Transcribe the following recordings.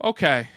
Okay.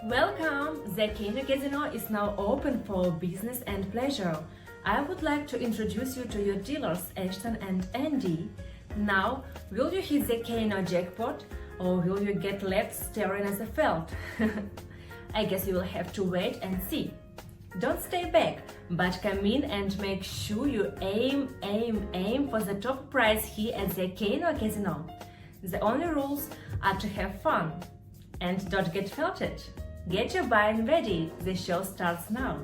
Welcome! The Kino is now open for business and pleasure. I would like to introduce you to your dealers Ashton and Andy. Now, will you hit the Kino jackpot or will you get left staring at the field? I guess you will have to wait and see. Don't stay back, but come in and make sure you aim for the top prize here at the Kino Casino. The only rules are to have fun and don't get felted. Get your buy-in ready, the show starts now.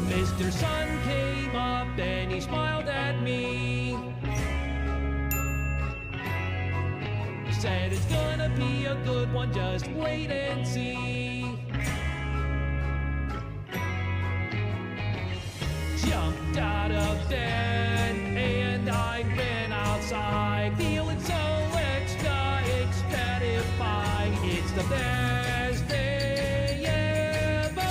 Mr. Sun came up and he smiled at me. Said it's gonna be a good one, just wait and see. Jumped out of bed and I ran outside, feeling so extra ecstatic. It's the best day ever.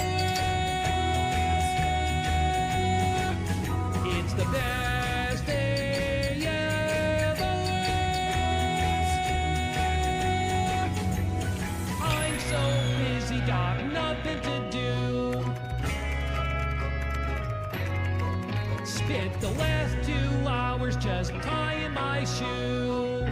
It's the best day ever. I'm so busy, got nothing to do. Spent the last 2 hours just tying my shoe.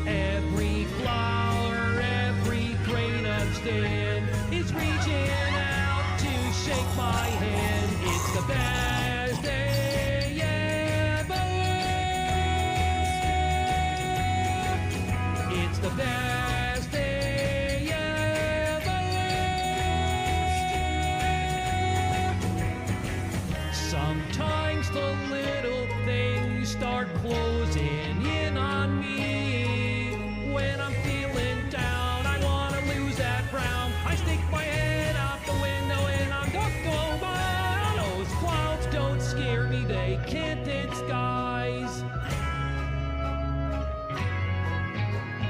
Every flower, every grain of skin is reaching out to shake my hand. It's the best day ever. It's the best day ever. Sometimes the little things start closing in on me. When I'm feeling down, I wanna lose that frown. I stick my head out the window and I'm just going by. Those clouds don't scare me, they can't disguise.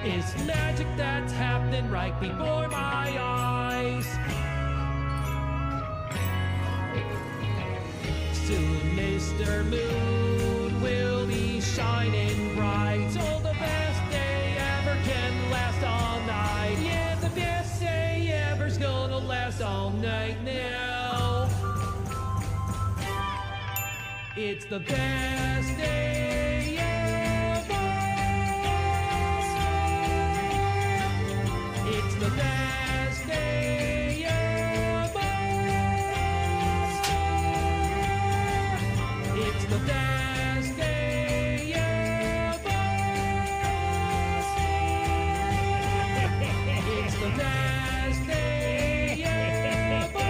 It's magic that's happening right before my eyes. Soon Mr. Moon will be shining bright, so the best day ever can last all night. Yeah, the best day ever's gonna last all night now. It's the best day ever. It's the best day ever. It's the best day ever. It's the best day ever.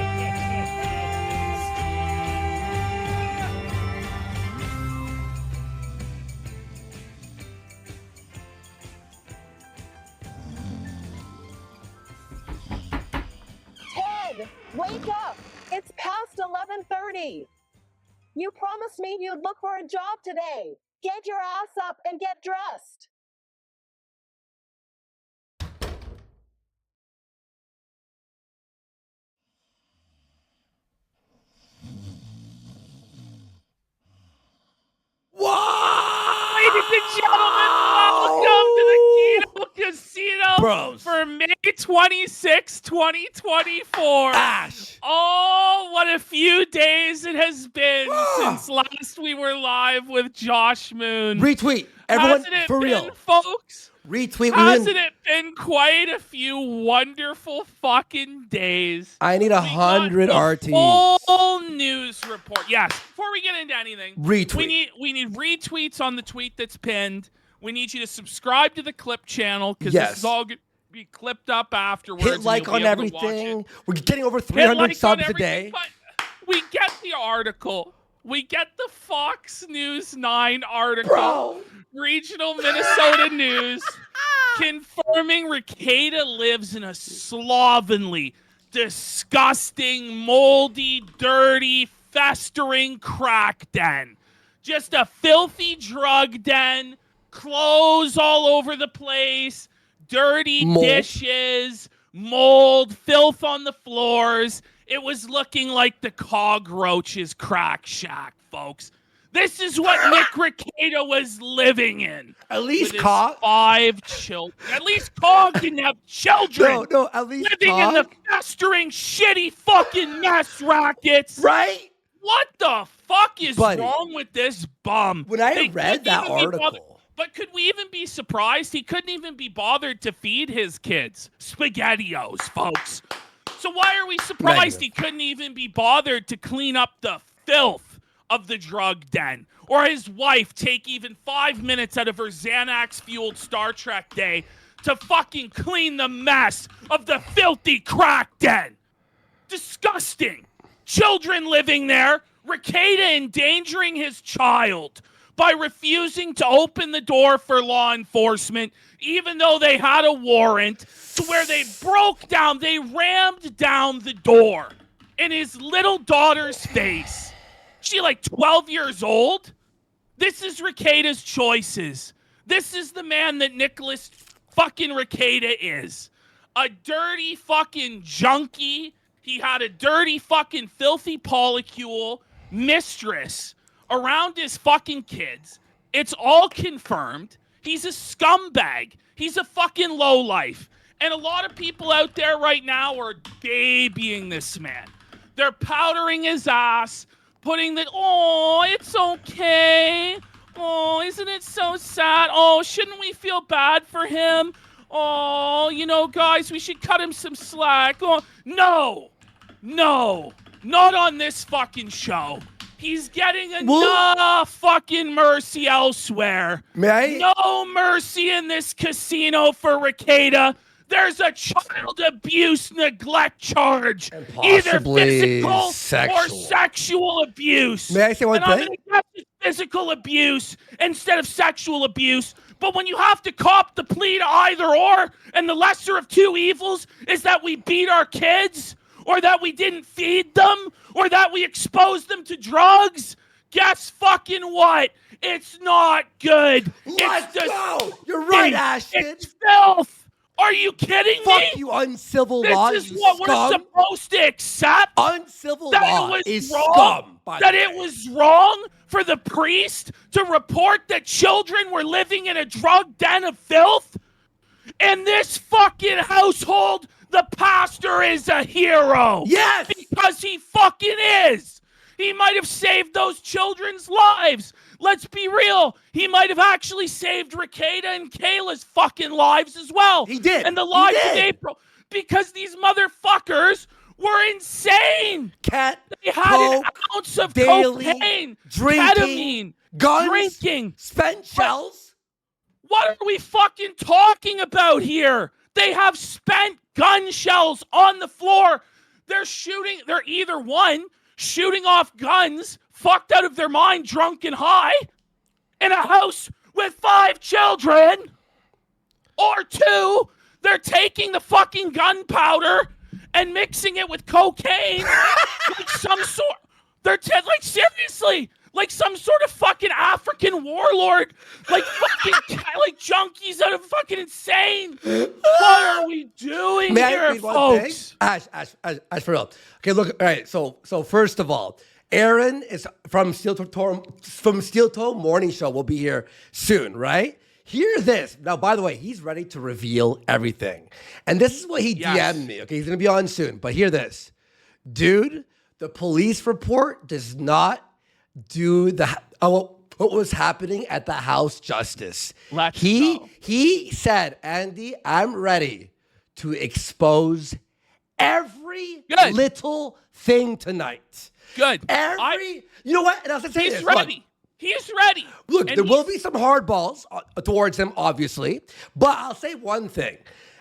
Ted, wake up! It's past 11:30. You promised me you'd look for a job today. Get your ass up and get dressed. Ladies and gentlemen, welcome to the Kino Casino Bros. for May 26, 2024. Ash. Oh, what a few days it has been since last we were live with Josh Moon. Retweet. Everyone, Hasn't it for been, real. folks? Retweet. Hasn't it been quite a few wonderful fucking days? I need 100 RTs. RTs. Full news report. Yes. Before we get into anything, Retweet. We need retweets on the tweet that's pinned. We need you to subscribe to the clip channel because Yes. this is all going to be clipped up afterwards. Hit like on everything. We're getting over 300 like subs a day. But we get the article. We get the Fox News 9 article. Bro. Regional Minnesota News confirming Rekieta lives in a slovenly, disgusting, moldy, dirty, festering crack den. Just a filthy drug den, clothes all over the place, dirty dishes, mold, filth on the floors. It was looking like the cockroaches crack shack, folks. This is what Nick Rekieta was living in. At least with Cog. his 5 children. At least Cog didn't have children. No, at least living in the festering, shitty fucking mess rackets. Right? What the fuck is Buddy, wrong with this bum? When I read that article. But could we even be surprised? He couldn't even be bothered to feed his kids SpaghettiOs, folks. So why are we surprised he couldn't even be bothered to clean up the filth of the drug den? Or his wife take even 5 minutes out of her Xanax-fueled Star Trek day to fucking clean the mess of the filthy crack den? Disgusting. Children living there. Rekieta endangering his child by refusing to open the door for law enforcement, even though they had a warrant, to where they rammed down the door in his little daughter's face. She like 12 years old? This is Rekieta's choices. This is the man that Nicholas fucking Rekieta is. A dirty fucking junkie. He had a dirty fucking filthy polycule mistress around his fucking kids. It's all confirmed. He's a scumbag. He's a fucking lowlife. And a lot of people out there right now are babying this man. They're powdering his ass, putting the, oh, it's okay. Oh, isn't it so sad? Oh, shouldn't we feel bad for him? Oh, you know, guys, we should cut him some slack. Oh, no, not on this fucking show. He's getting enough fucking mercy elsewhere. No mercy in this casino for Rekieta. There's a child abuse neglect charge. Either physical or sexual abuse. May I say one thing? I'm going to guess physical abuse instead of sexual abuse. But when you have to cop the plea to either or, and the lesser of two evils is that we beat our kids, or that we didn't feed them, or that we exposed them to drugs, guess fucking what? It's not good. Let's go. You're right, Ashton. It's filth. Are you kidding me? Fuck you, uncivil law. This is what we're supposed to accept? Uncivil law is scum. That it was wrong for the priest to report that children were living in a drug den of filth? In this fucking household, the pastor is a hero. Yes! Because he fucking is. He might have saved those children's lives. Let's be real. He might have actually saved Rekieta and Kayla's fucking lives as well. He did. And the lives of April. Because these motherfuckers were insane. They had an ounce of cocaine, ketamine, guns, drinking, spent shells. What are we fucking talking about here? They have spent gun shells on the floor. They're either one, shooting off guns, fucked out of their mind, drunk and high, in a house with 5 children, or 2, they're taking the fucking gunpowder and mixing it with cocaine like some sort. They're like seriously, like some sort of fucking African warlord, like fucking like junkies that are fucking insane. What are we doing May I here, read one thing? folks? Ash, for real. Okay, look. All right. So first of all, Aaron is from Steel Toe Morning Show. Will be here soon, right? Hear this. Now, by the way, he's ready to reveal everything, and this is what he DM'd me. Okay, he's gonna be on soon. But hear this, dude. The police report does not do what was happening at the House justice. He said, Andy, I'm ready to expose every little thing tonight. Good. You know what? And I'll say he's this. ready. He's ready. Look, there will be some hard balls towards him, obviously. But I'll say one thing.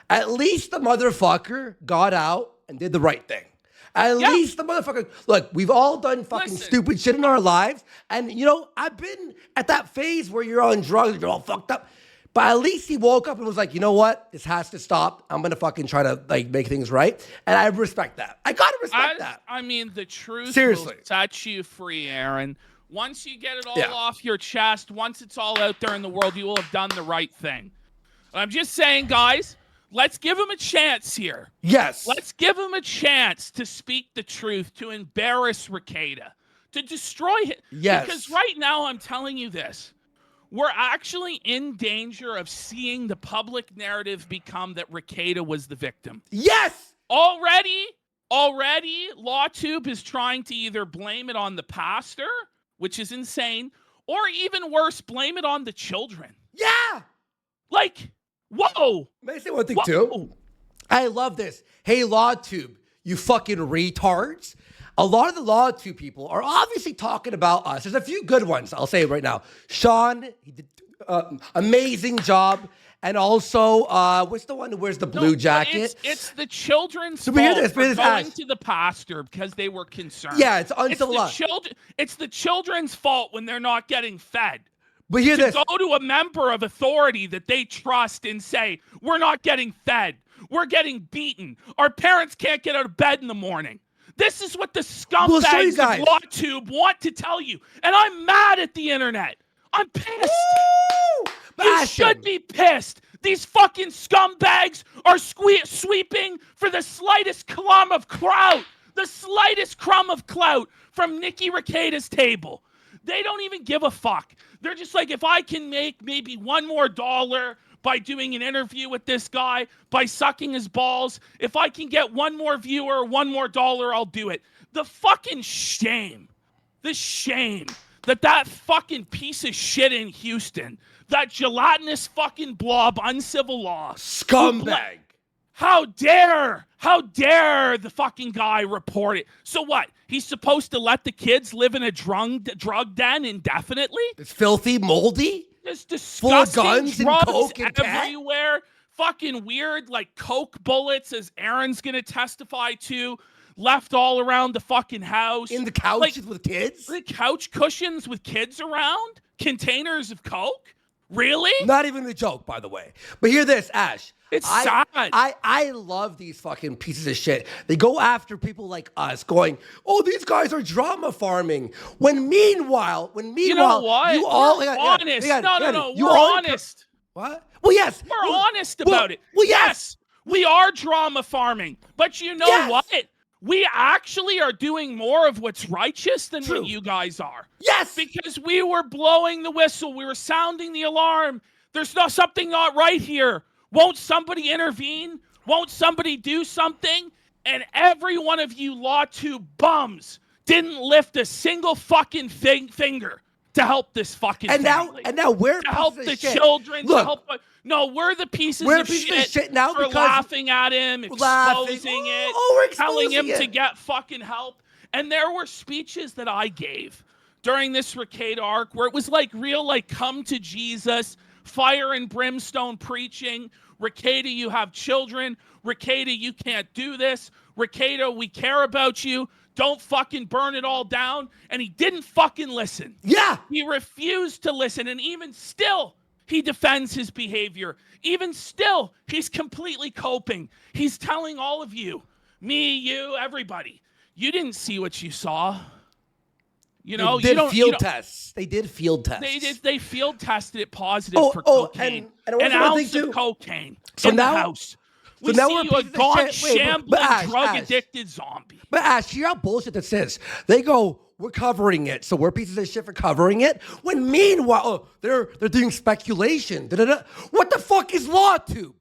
At least the motherfucker got out and did the right thing. At least the motherfucker, look, we've all done fucking stupid shit in our lives. And, you know, I've been at that phase where you're on drugs, you're all fucked up. But at least he woke up and was like, you know what? This has to stop. I'm going to fucking try to, like, make things right. And I respect that. I got to respect that. I mean, the truth Seriously. will set you free, Aaron. Once you get it all off your chest, once it's all out there in the world, you will have done the right thing. I'm just saying, guys, let's give him a chance here. Yes. Let's give him a chance to speak the truth, to embarrass Rekieta, to destroy him. Yes. Because right now, I'm telling you this. We're actually in danger of seeing the public narrative become that Rekieta was the victim. Yes. Already, LawTube is trying to either blame it on the pastor, which is insane, or even worse, blame it on the children. Yeah. Like, whoa. May I say one thing too? I love this. Hey, LawTube, you fucking retards. A lot of the LawTube people are obviously talking about us. There's a few good ones. I'll say it right now. Sean, he did amazing job. And also, what's the one who wears the blue jacket? It's the children's fault for going to the pastor because they were concerned. Yeah, it's uncivilized. It's the children's fault when they're not getting fed. But hear this. Go to a member of authority that they trust and say, we're not getting fed. We're getting beaten. Our parents can't get out of bed in the morning. This is what the scumbags of LawTube want to tell you. And I'm mad at the internet. I'm pissed. You should be pissed. These fucking scumbags are sweeping for the slightest crumb of clout. The slightest crumb of clout from Nikki Rekieta's table. They don't even give a fuck. They're just like, if I can make maybe $1 more by doing an interview with this guy, by sucking his balls, if I can get one more viewer, $1 more, I'll do it. The fucking shame. The shame that fucking piece of shit in Houston, that gelatinous fucking blob, uncivil law. Scumbag. How dare the fucking guy report it? So what? He's supposed to let the kids live in a drug den indefinitely? It's filthy, moldy. There's disgusting full of guns drugs and coke and everywhere. Fucking weird, like coke bullets, as Aaron's gonna testify to, left all around the fucking house. In the couches with kids? The couch cushions with kids around? Containers of coke? Really? Not even a joke, by the way. But hear this, Ash. It's sad. I love these fucking pieces of shit. They go after people like us going, oh, these guys are drama farming. When meanwhile, you know what? You all... We're honest. No. We're honest. What? Well, yes. We're honest about it. Well, yes. We are drama farming. But you know what? We actually are doing more of what's righteous than what you guys are. Yes. Because we were blowing the whistle. We were sounding the alarm. There's something not right here. Won't somebody intervene? Won't somebody do something? And every one of you LawTube bums didn't lift a single fucking finger to help this fucking family. And now we're to help the shit. children. Look, to help. No, we're the pieces of shit now for laughing at him, exposing it, we're telling him it. to get fucking help. And there were speeches that I gave during this Rekieta arc where it was like real, like come to Jesus, fire and brimstone preaching. Rekieta, you have children. Rekieta, you can't do this. Rekieta, we care about you. Don't fucking burn it all down. And he didn't fucking listen. Yeah. He refused to listen. And even still, he defends his behavior. Even still, he's completely coping. He's telling all of you, me, you, everybody, You didn't see what you saw. You They know, did field tests. They did field tests. They field tested it positive for cocaine. And an ounce of cocaine in the house. We see you a gaunt, shambling, drug-addicted zombie. But Ash, hear how bullshit this is. They go, we're covering it, so we're pieces of shit for covering it. When meanwhile, they're doing speculation. Da-da-da. What the fuck is LawTube?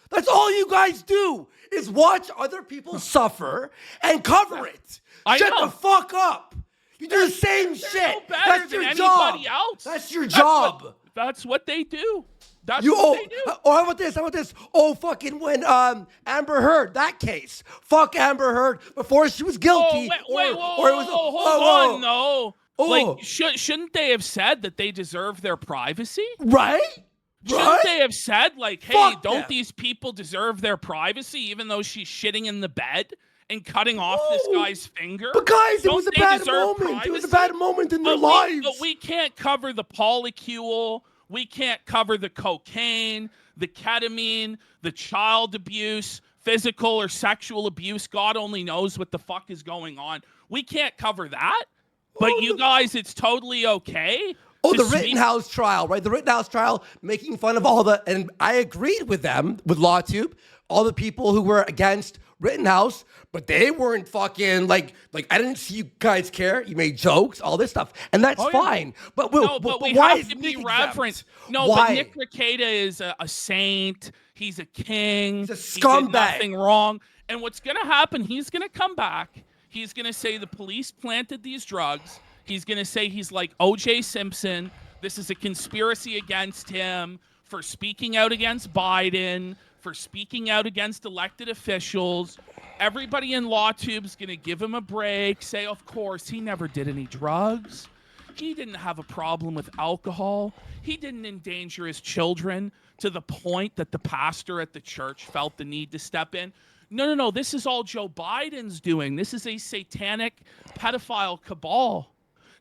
That's all you guys do is watch other people suffer and cover it. Shut the fuck up. You do the same shit. No better That's than your anybody job. else. That's your job. That's what they do. That's what they do. Oh, how about this? How about this? Oh, fucking when Amber Heard, that case. Fuck Amber Heard before she was guilty. Hold on, no. Like, shouldn't they have said that they deserve their privacy? Right? Shouldn't they have said, like, hey, don't these people deserve their privacy even though she's shitting in the bed and cutting off this guy's finger? But guys, it was a bad moment. Privacy? It was a bad moment in their lives. But we can't cover the POLYCULE. We can't cover the cocaine, the ketamine, the child abuse, physical or sexual abuse. God only knows what the fuck is going on. We can't cover that. But you guys, it's totally okay. Oh, the Rittenhouse trial, right? The Rittenhouse trial, making fun of all the, and I agreed with them, with LawTube, all the people who were against Rittenhouse, but they weren't fucking like I didn't see you guys care. You made jokes, all this stuff, and that's fine. But we why have to be reverent. No, why? But Nick Rekieta is a saint. He's a king. He's a scumbag. He did nothing wrong. And what's gonna happen? He's gonna come back. He's gonna say the police planted these drugs. He's gonna say he's like O.J. Simpson. This is a conspiracy against him for speaking out against Biden, for speaking out against elected officials. Everybody in LawTube's going to give him a break, say, of course, he never did any drugs. He didn't have a problem with alcohol. He didn't endanger his children to the point that the pastor at the church felt the need to step in. No. This is all Joe Biden's doing. This is a satanic pedophile cabal.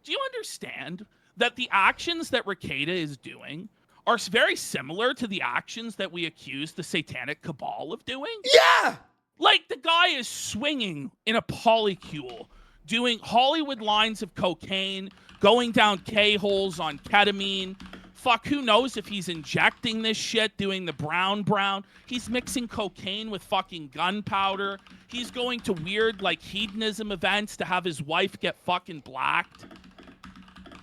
Do you understand that the actions that Rekieta is doing are very similar to the actions that we accuse the satanic cabal of doing? Yeah! Like, the guy is swinging in a POLYCULE, doing Hollywood lines of cocaine, going down K-holes on ketamine. Fuck, who knows if he's injecting this shit, doing the brown. He's mixing cocaine with fucking gunpowder. He's going to weird, like, hedonism events to have his wife get fucking blacked.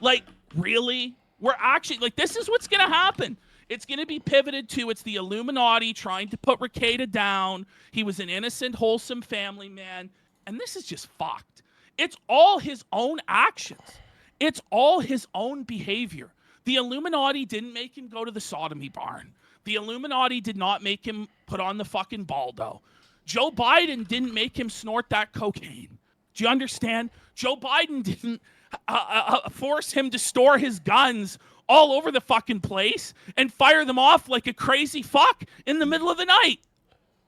Like, really? We're actually, like, this is what's going to happen. It's going to be pivoted to, it's the Illuminati trying to put Rekieta down. He was an innocent, wholesome family man. And this is just fucked. It's all his own actions. It's all his own behavior. The Illuminati didn't make him go to the sodomy barn. The Illuminati did not make him put on the fucking Baldo. Joe Biden didn't make him snort that cocaine. Do you understand? Joe Biden didn't force him to store his guns all over the fucking place and fire them off like a crazy fuck in the middle of the night.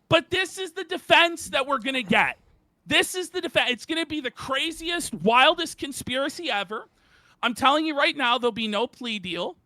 But this is the defense that we're going to get. This is the defense. It's going to be the craziest, wildest conspiracy ever. I'm telling you right now, there'll be no plea deal.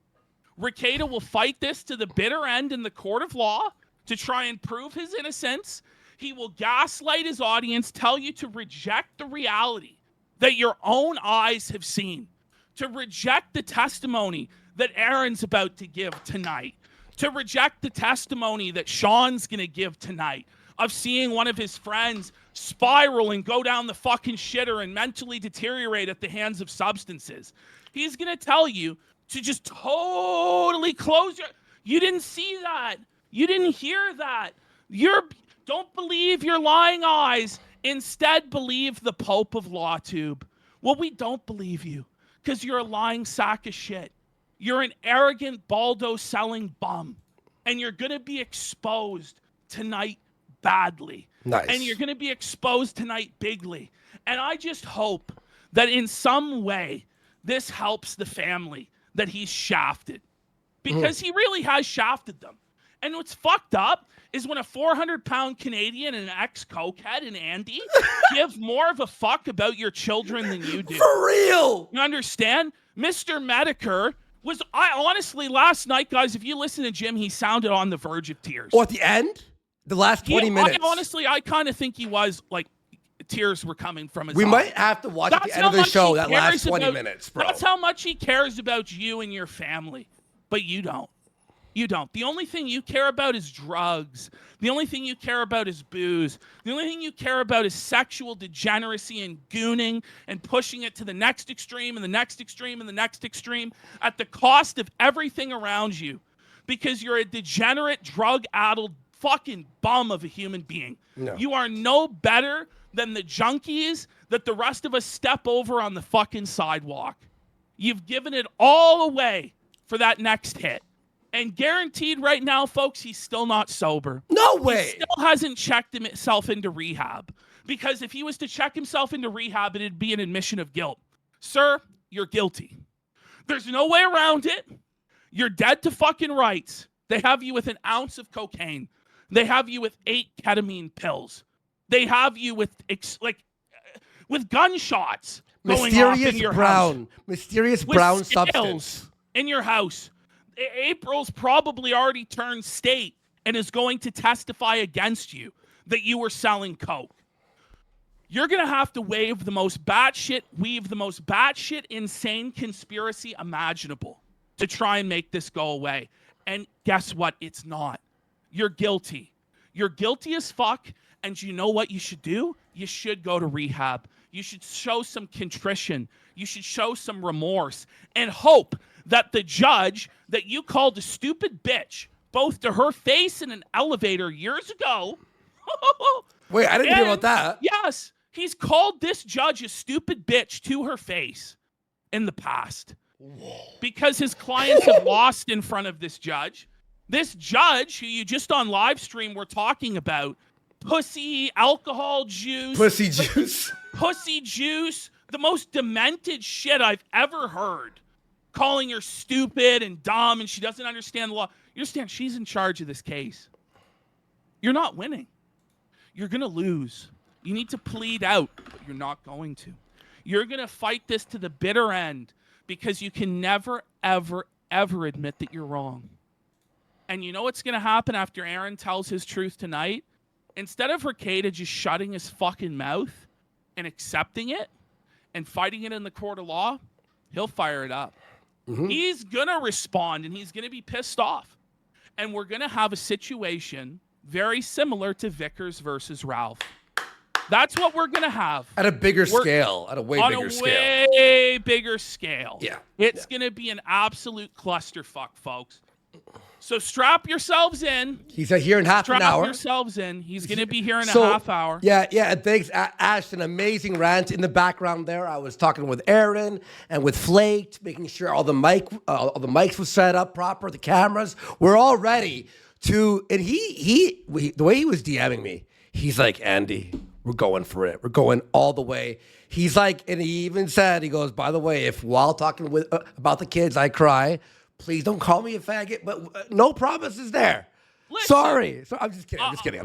Rekieta will fight this to the bitter end in the court of law to try and prove his innocence. He will gaslight his audience, tell you to reject the reality that your own eyes have seen, to reject the testimony that Aaron's about to give tonight, to reject the testimony that Sean's going to give tonight of seeing one of his friends spiral and go down the fucking shitter and mentally deteriorate at the hands of substances. He's going to tell you to just totally close your... You didn't see that. You didn't hear that. Don't believe your lying eyes. Instead, believe the Pope of LawTube. Well, we don't believe you because you're a lying sack of shit. You're an arrogant Baldo-selling bum. And you're going to be exposed tonight badly. Nice. And you're going to be exposed tonight bigly. And I just hope that in some way this helps the family that he's shafted. Because he really has shafted them. And what's fucked up is when a 400-pound Canadian and an ex-cokehead and Andy give more of a fuck about your children than you do. For real! You understand? Mr. Medicare was... I honestly, last night, guys, if you listen to Jim, he sounded on the verge of tears. Or at the end? The last 20 minutes. I kind of think he was, like, tears were coming from his We eyes. might have to watch at That's the end how of the much show he that last cares 20 about- minutes, bro. That's how much he cares about you and your family. But you don't. You don't. The only thing you care about is drugs. The only thing you care about is booze. The only thing you care about is sexual degeneracy and gooning and pushing it to the next extreme and the next extreme and the next extreme at the cost of everything around you, because you're a degenerate, drug-addled fucking bum of a human being. No. You are no better than the junkies that the rest of us step over on the fucking sidewalk. You've given it all away for that next hit. And guaranteed right now, folks, he's still not sober. No way. He still hasn't checked himself into rehab. Because if he was to check himself into rehab, it'd be an admission of guilt. Sir, you're guilty. There's no way around it. You're dead to fucking rights. They have you with an ounce of cocaine. They have you with 8 ketamine pills. They have you with gunshots going off in your house. Mysterious With brown scales substance. in your house. April's probably already turned state and is going to testify against you that you were selling coke. You're going to have to weave the most batshit insane conspiracy imaginable to try and make this go away. And guess what? It's not. You're guilty. You're guilty as fuck. And you know what you should do? You should go to rehab. You should show some contrition. You should show some remorse and hope that the judge that you called a stupid bitch, both to her face in an elevator years ago. Wait, I didn't hear about that. Yes, he's called this judge a stupid bitch to her face in the past. Because his clients have lost in front of this judge. This judge, who you just on live stream were talking about, pussy, alcohol juice. Pussy juice. Pussy juice. The most demented shit I've ever heard. Calling her stupid and dumb and she doesn't understand the law. You understand, she's in charge of this case. You're not winning. You're going to lose. You need to plead out, but you're not going to. You're going to fight this to the bitter end because you can never, ever, ever admit that you're wrong. And you know what's going to happen after Aaron tells his truth tonight? Instead of Rekieta just shutting his fucking mouth and accepting it and fighting it in the court of law, he'll fire it up. Mm-hmm. He's going to respond and he's going to be pissed off. And we're going to have a situation very similar to Vickers versus Ralph. That's what we're going to have. At a bigger scale. At a way bigger scale. On a way bigger scale. Yeah. It's going to be an absolute clusterfuck, folks. So strap yourselves in. He's here in half an hour. Strap yourselves in. He's going to be here in a half hour. Yeah. And thanks, Ash, an amazing rant in the background there. I was talking with Aaron and with Flaked, making sure all the mics were set up proper, the cameras. We're all ready to. And the way he was DMing me, he's like, Andy, we're going for it. We're going all the way. He's like, and he even said, he goes, by the way, if while talking with about the kids, I cry, please don't call me a faggot, but no promises there. Listen, Sorry. So I'm just kidding. Obviously.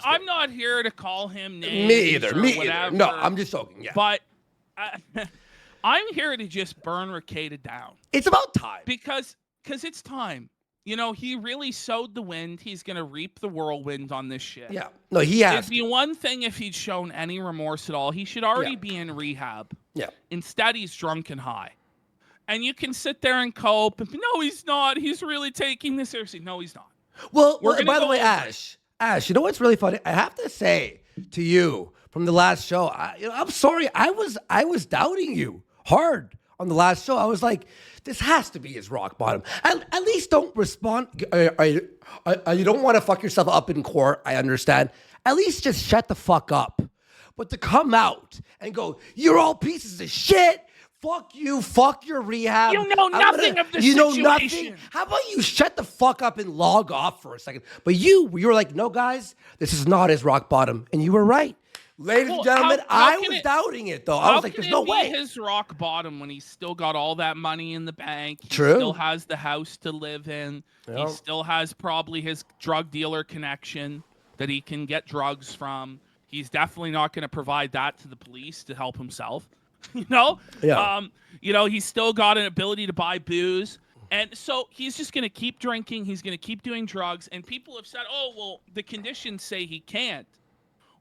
I'm not here to call him names. Me either. Whatever, No, I'm just joking. Yeah. But I'm here to just burn Rekieta down. It's about time. Because it's time. You know, he really sowed the wind. He's going to reap the whirlwind on this shit. Yeah. No, he has. It'd be one thing if he'd shown any remorse at all. He should already be in rehab. Yeah. Instead, he's drunk and high. And you can sit there and cope. No, he's not. He's really taking this seriously. No, he's not. Well, by the way, Ash, you know what's really funny? I have to say to you from the last show, I'm sorry. I was doubting you hard on the last show. I was like, this has to be his rock bottom. At least don't respond. You don't want to fuck yourself up in court. I understand. At least just shut the fuck up. But to come out and go, you're all pieces of shit. Fuck you. Fuck your rehab. You know nothing of the situation. You know nothing. How about you shut the fuck up and log off for a second? But you were like, no, guys, this is not his rock bottom. And you were right. Ladies and gentlemen, I was doubting it, though. I was like, there's no way. His rock bottom when he's still got all that money in the bank. He True. Still has the house to live in. Yep. He still has probably his drug dealer connection that he can get drugs from. He's definitely not going to provide that to the police to help himself. You know? Yeah. He's still got an ability to buy booze. And so he's just going to keep drinking. He's going to keep doing drugs. And people have said, oh, well, the conditions say he can't.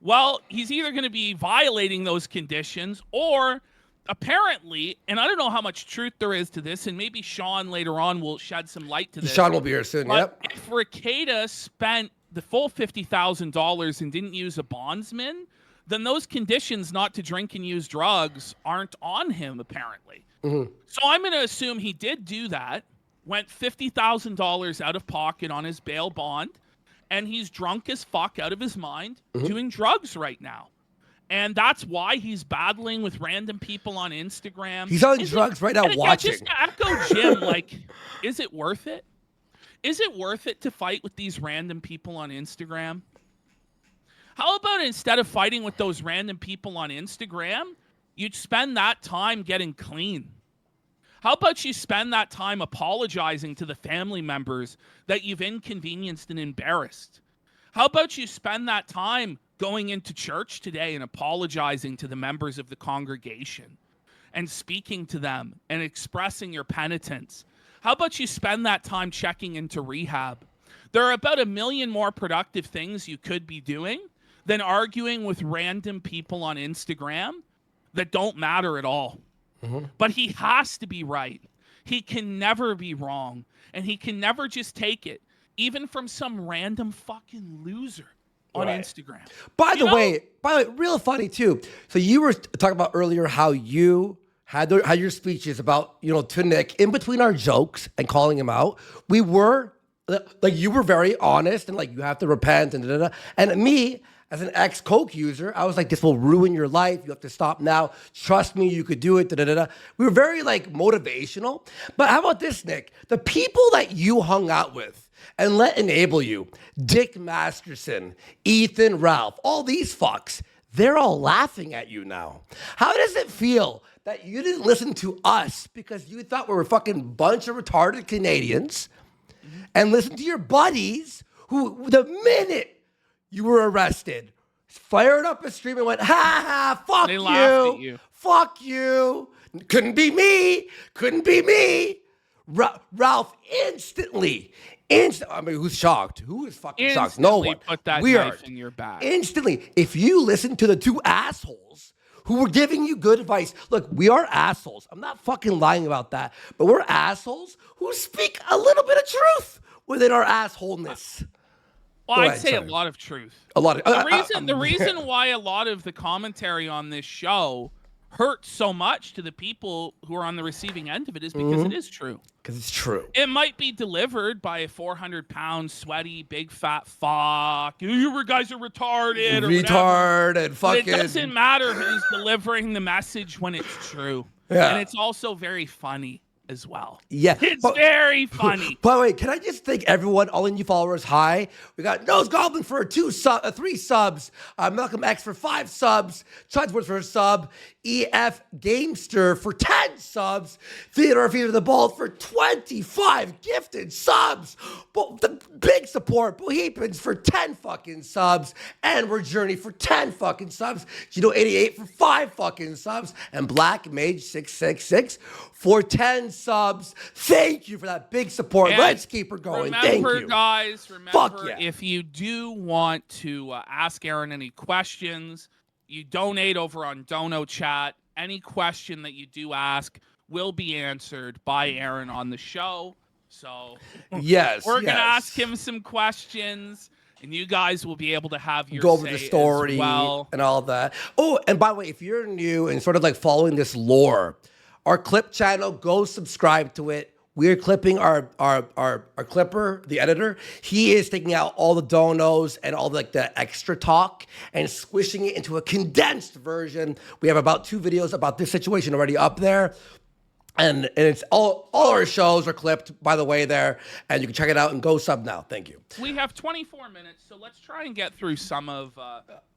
Well, he's either going to be violating those conditions or apparently, and I don't know how much truth there is to this, and maybe Sean later on will shed some light to this. Sean will be here soon, But if Rekieta spent the full $50,000 and didn't use a bondsman, then those conditions not to drink and use drugs aren't on him, apparently. So I'm going to assume he did do that, went $50,000 out of pocket on his bail bond, and he's drunk as fuck out of his mind doing drugs right now. And that's why he's battling with random people on Instagram. He's on drugs right now watching. Just to echo Jim, like, is it worth it? Is it worth it to fight with these random people on Instagram? How about instead of fighting with those random people on Instagram, you'd spend that time getting clean? How about you spend that time apologizing to the family members that you've inconvenienced and embarrassed? How about you spend that time going into church today and apologizing to the members of the congregation and speaking to them and expressing your penitence? How about you spend that time checking into rehab? There are about 1 million more productive things you could be doing than arguing with random people on Instagram that don't matter at all. But he has to be right. He can never be wrong. And he can never just take it, even from some random fucking loser on Instagram. By the way, real funny too. So you were talking about earlier how you had your speeches about, to Nick in between our jokes and calling him out. We were like, you were very honest and like, you have to repent and da-da-da. And me, as an ex-coke user, I was like, this will ruin your life. You have to stop now. Trust me, you could do it. Da-da-da-da. We were very like motivational. But how about this, Nick? The people that you hung out with and let enable you, Dick Masterson, Ethan, Ralph, all these fucks, they're all laughing at you now. How does it feel that you didn't listen to us because you thought we were a fucking bunch of retarded Canadians and listen to your buddies who, the minute you were arrested, fired up a stream and went, ha ha, fuck they laughed at you. Fuck you. Couldn't be me. Ralph instantly, I mean, who's shocked? Who is fucking shocked? No one. Put that knife in your back. Instantly. If you listen to the two assholes who were giving you good advice, look, we are assholes. I'm not fucking lying about that. But we're assholes who speak a little bit of truth within our assholeness. Well, I'd say a lot of truth. The reason why a lot of the commentary on this show hurts so much to the people who are on the receiving end of it is because it is true. Because it's true. It might be delivered by a 400-pound, sweaty, big fat fuck. You guys are retarded. And fucking. But it doesn't matter who's delivering the message when it's true. Yeah. And it's also very funny as well. Yeah. It's very funny. By the way, can I just thank everyone, all in you followers, hi. We got Nose Goblin for 3 subs, Malcolm X for 5 subs, Chudsworth for a sub, EF Gamester for 10 subs, Theodore Feeder the Bald for 25 gifted subs, the big support, Bohemians for 10 fucking subs, and we're Journey for 10 fucking subs, Gino88 for 5 fucking subs, and Black Mage 666 for 10 subs. Thank you for that big support. And let's keep her going. Thank you. Guys, Fuck yeah. If you do want to ask Aaron any questions, you donate over on Dono Chat. Any question that you do ask will be answered by Aaron on the show. So yes, we're going to ask him some questions, and you guys will be able to have your go over the story as well. And all that. Oh, and by the way, if you're new and sort of like following this lore, our clip channel, go subscribe to it. We're clipping our clipper, the editor. He is taking out all the donos and all the extra talk and squishing it into a condensed version. We have about 2 videos about this situation already up there. And it's all our shows are clipped, by the way, there. And you can check it out and go sub now. Thank you. We have 24 minutes, so let's try and get through some of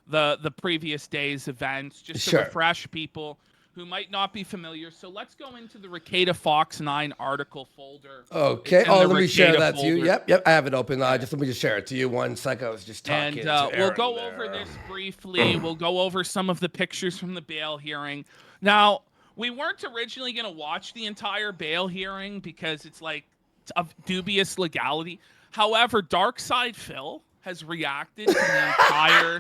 the previous day's events just to refresh people who might not be familiar. So let's go into the Rekieta Fox 9 article folder. Okay. Oh, let me share that to you. Yep. I have it open. Let me just share it to you. 1 sec. I was just talking to Aaron we'll go over this briefly. We'll go over some of the pictures from the bail hearing. Now, we weren't originally going to watch the entire bail hearing because it's of dubious legality. However, Darkside Phil has reacted to the entire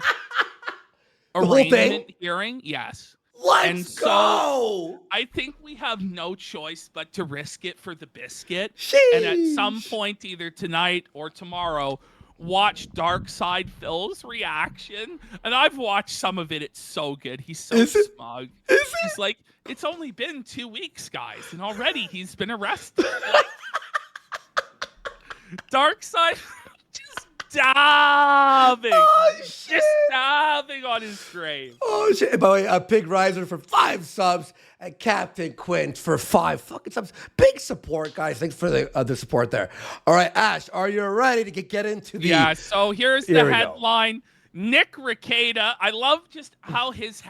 whole thing? arraignment hearing. Yes. Let's So go. I think we have no choice but to risk it for the biscuit. Sheesh. And at some point, either tonight or tomorrow, watch Dark Side Phil's reaction. And I've watched some of it. It's so good. He's so smug. He's like, it's only been 2 weeks, guys, and already he's been arrested. Like, Dark Side just dabbing. Just dabbing on his grave. Oh, shit. And by the way, a Pig Riser for 5 subs and Captain Quint for 5 fucking subs. Big support, guys. Thanks for the support there. All right, Ash, are you ready to get into the... Yeah, so here's the headline. Nick Rekieta. I love just how his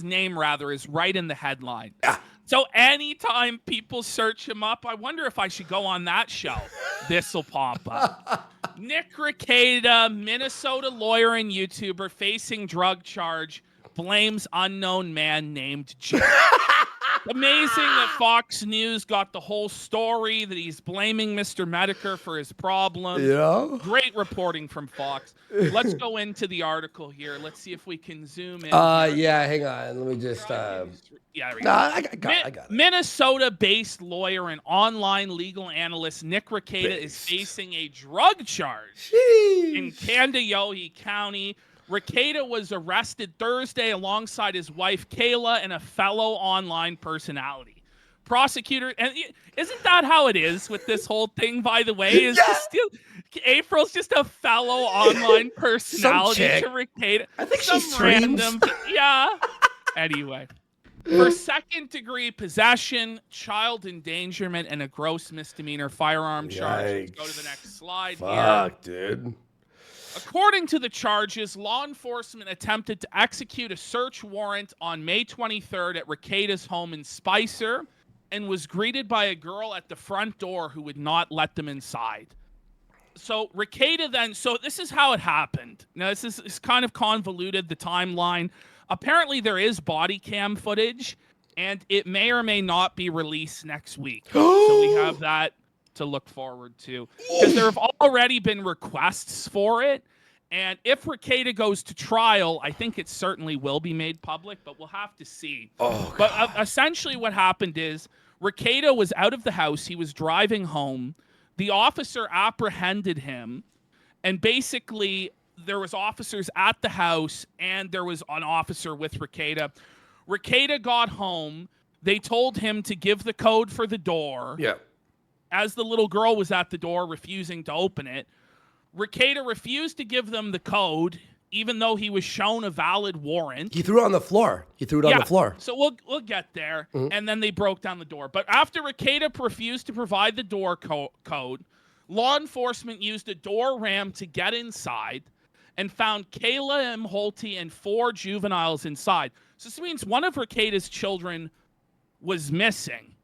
name rather, is right in the headline. Yeah. So anytime people search him up, I wonder if I should go on that show. This'll pop up. Nick Rekieta, Minnesota lawyer and YouTuber facing drug charge, blames unknown man named Jim. Amazing that Fox News got the whole story, that he's blaming Mr. Medicare for his problems. Yeah. Great reporting from Fox. Let's go into the article here. Let's see if we can zoom in. Yeah, hang on. Let me just... Yeah, I got it. Minnesota-based lawyer and online legal analyst Nick Rekieta is facing a drug charge in Kandiyohi County. Rekieta was arrested Thursday alongside his wife Kayla and a fellow online personality. Prosecutor, and isn't that how it is with this whole thing, by the way? Is April's just a fellow online personality to Rekieta. I think some she streams. random. Yeah. Anyway. For second-degree possession, child endangerment, and a gross misdemeanor firearm charge. Let's go to the next slide here. Dude. According to the charges, law enforcement attempted to execute a search warrant on May 23rd at Rekieta's home in Spicer and was greeted by a girl at the front door who would not let them inside. So Rekieta then, so this is how it happened. Now, this is kind of convoluted, the timeline. Apparently, there is body cam footage, and it may or may not be released next week. So we have that to look forward to. Because there have already been requests for it, and if Rekieta goes to trial, I think it certainly will be made public, but we'll have to see. But essentially what happened is Rekieta was out of the house. He was driving home. The officer apprehended him, and basically there was officers at the house, and there was an officer with Rekieta. Rekieta got home. They told him to give the code for the door. Yeah. As the little girl was at the door refusing to open it, Rekieta refused to give them the code, even though he was shown a valid warrant. He threw it on the floor. On the floor. So we'll get there. And then they broke down the door. But after Rekieta refused to provide the door code, law enforcement used a door ram to get inside and found Kayla M. Holte and 4 juveniles inside. So this means one of Rekieta's children was missing,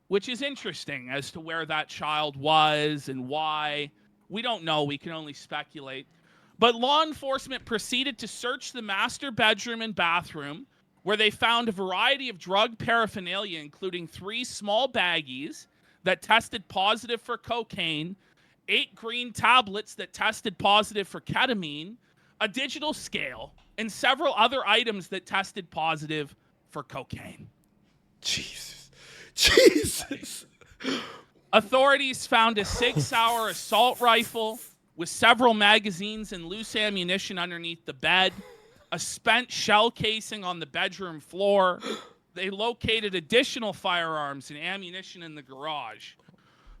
which is interesting as to where that child was and why. We don't know. We can only speculate. But law enforcement proceeded to search the master bedroom and bathroom, where they found a variety of drug paraphernalia, including 3 small baggies that tested positive for cocaine, 8 green tablets that tested positive for ketamine, a digital scale, and several other items that tested positive for cocaine. Jesus. Authorities found a 6-hour assault rifle with several magazines and loose ammunition underneath the bed, a spent shell casing on the bedroom floor. They located additional firearms and ammunition in the garage.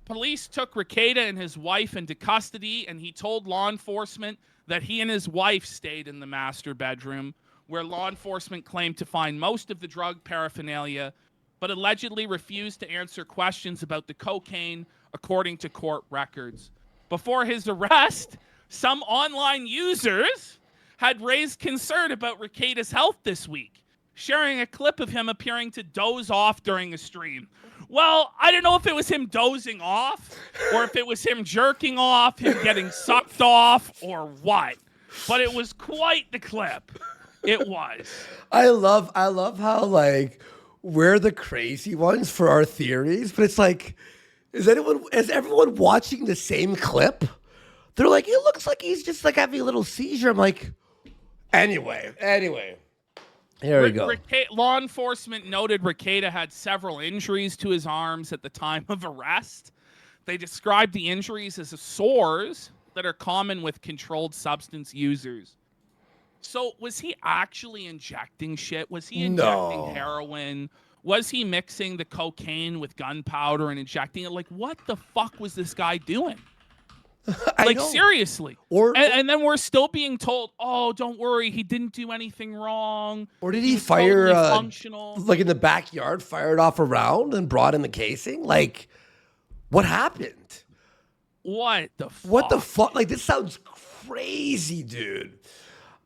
Police took Rekieta and his wife into custody, and he told law enforcement that he and his wife stayed in the master bedroom, where law enforcement claimed to find most of the drug paraphernalia, but allegedly refused to answer questions about the cocaine, according to court records. Before his arrest, some online users had raised concern about Rekieta's health this week, sharing a clip of him appearing to doze off during a stream. Well, I don't know if it was him dozing off or if it was him jerking off, him getting sucked off, or what. But it was quite the clip. It was. I love how, like, we're the crazy ones for our theories, but it's like, is everyone watching the same clip? They're like, it looks like he's just like having a little seizure. I'm like, Anyway. Here we go. Law enforcement noted Rekieta had several injuries to his arms at the time of arrest. They described the injuries as sores that are common with controlled substance users. So was he actually injecting shit? Was he injecting heroin? Was he mixing the cocaine with gunpowder and injecting it? Like, what the fuck was this guy doing? Like, seriously. And then we're still being told, oh, don't worry, he didn't do anything wrong. Or did he fire, totally functional. Like in the backyard, fired off a round and brought in the casing? Like, what happened? What the fuck? What the fuck? Like, this sounds crazy, dude.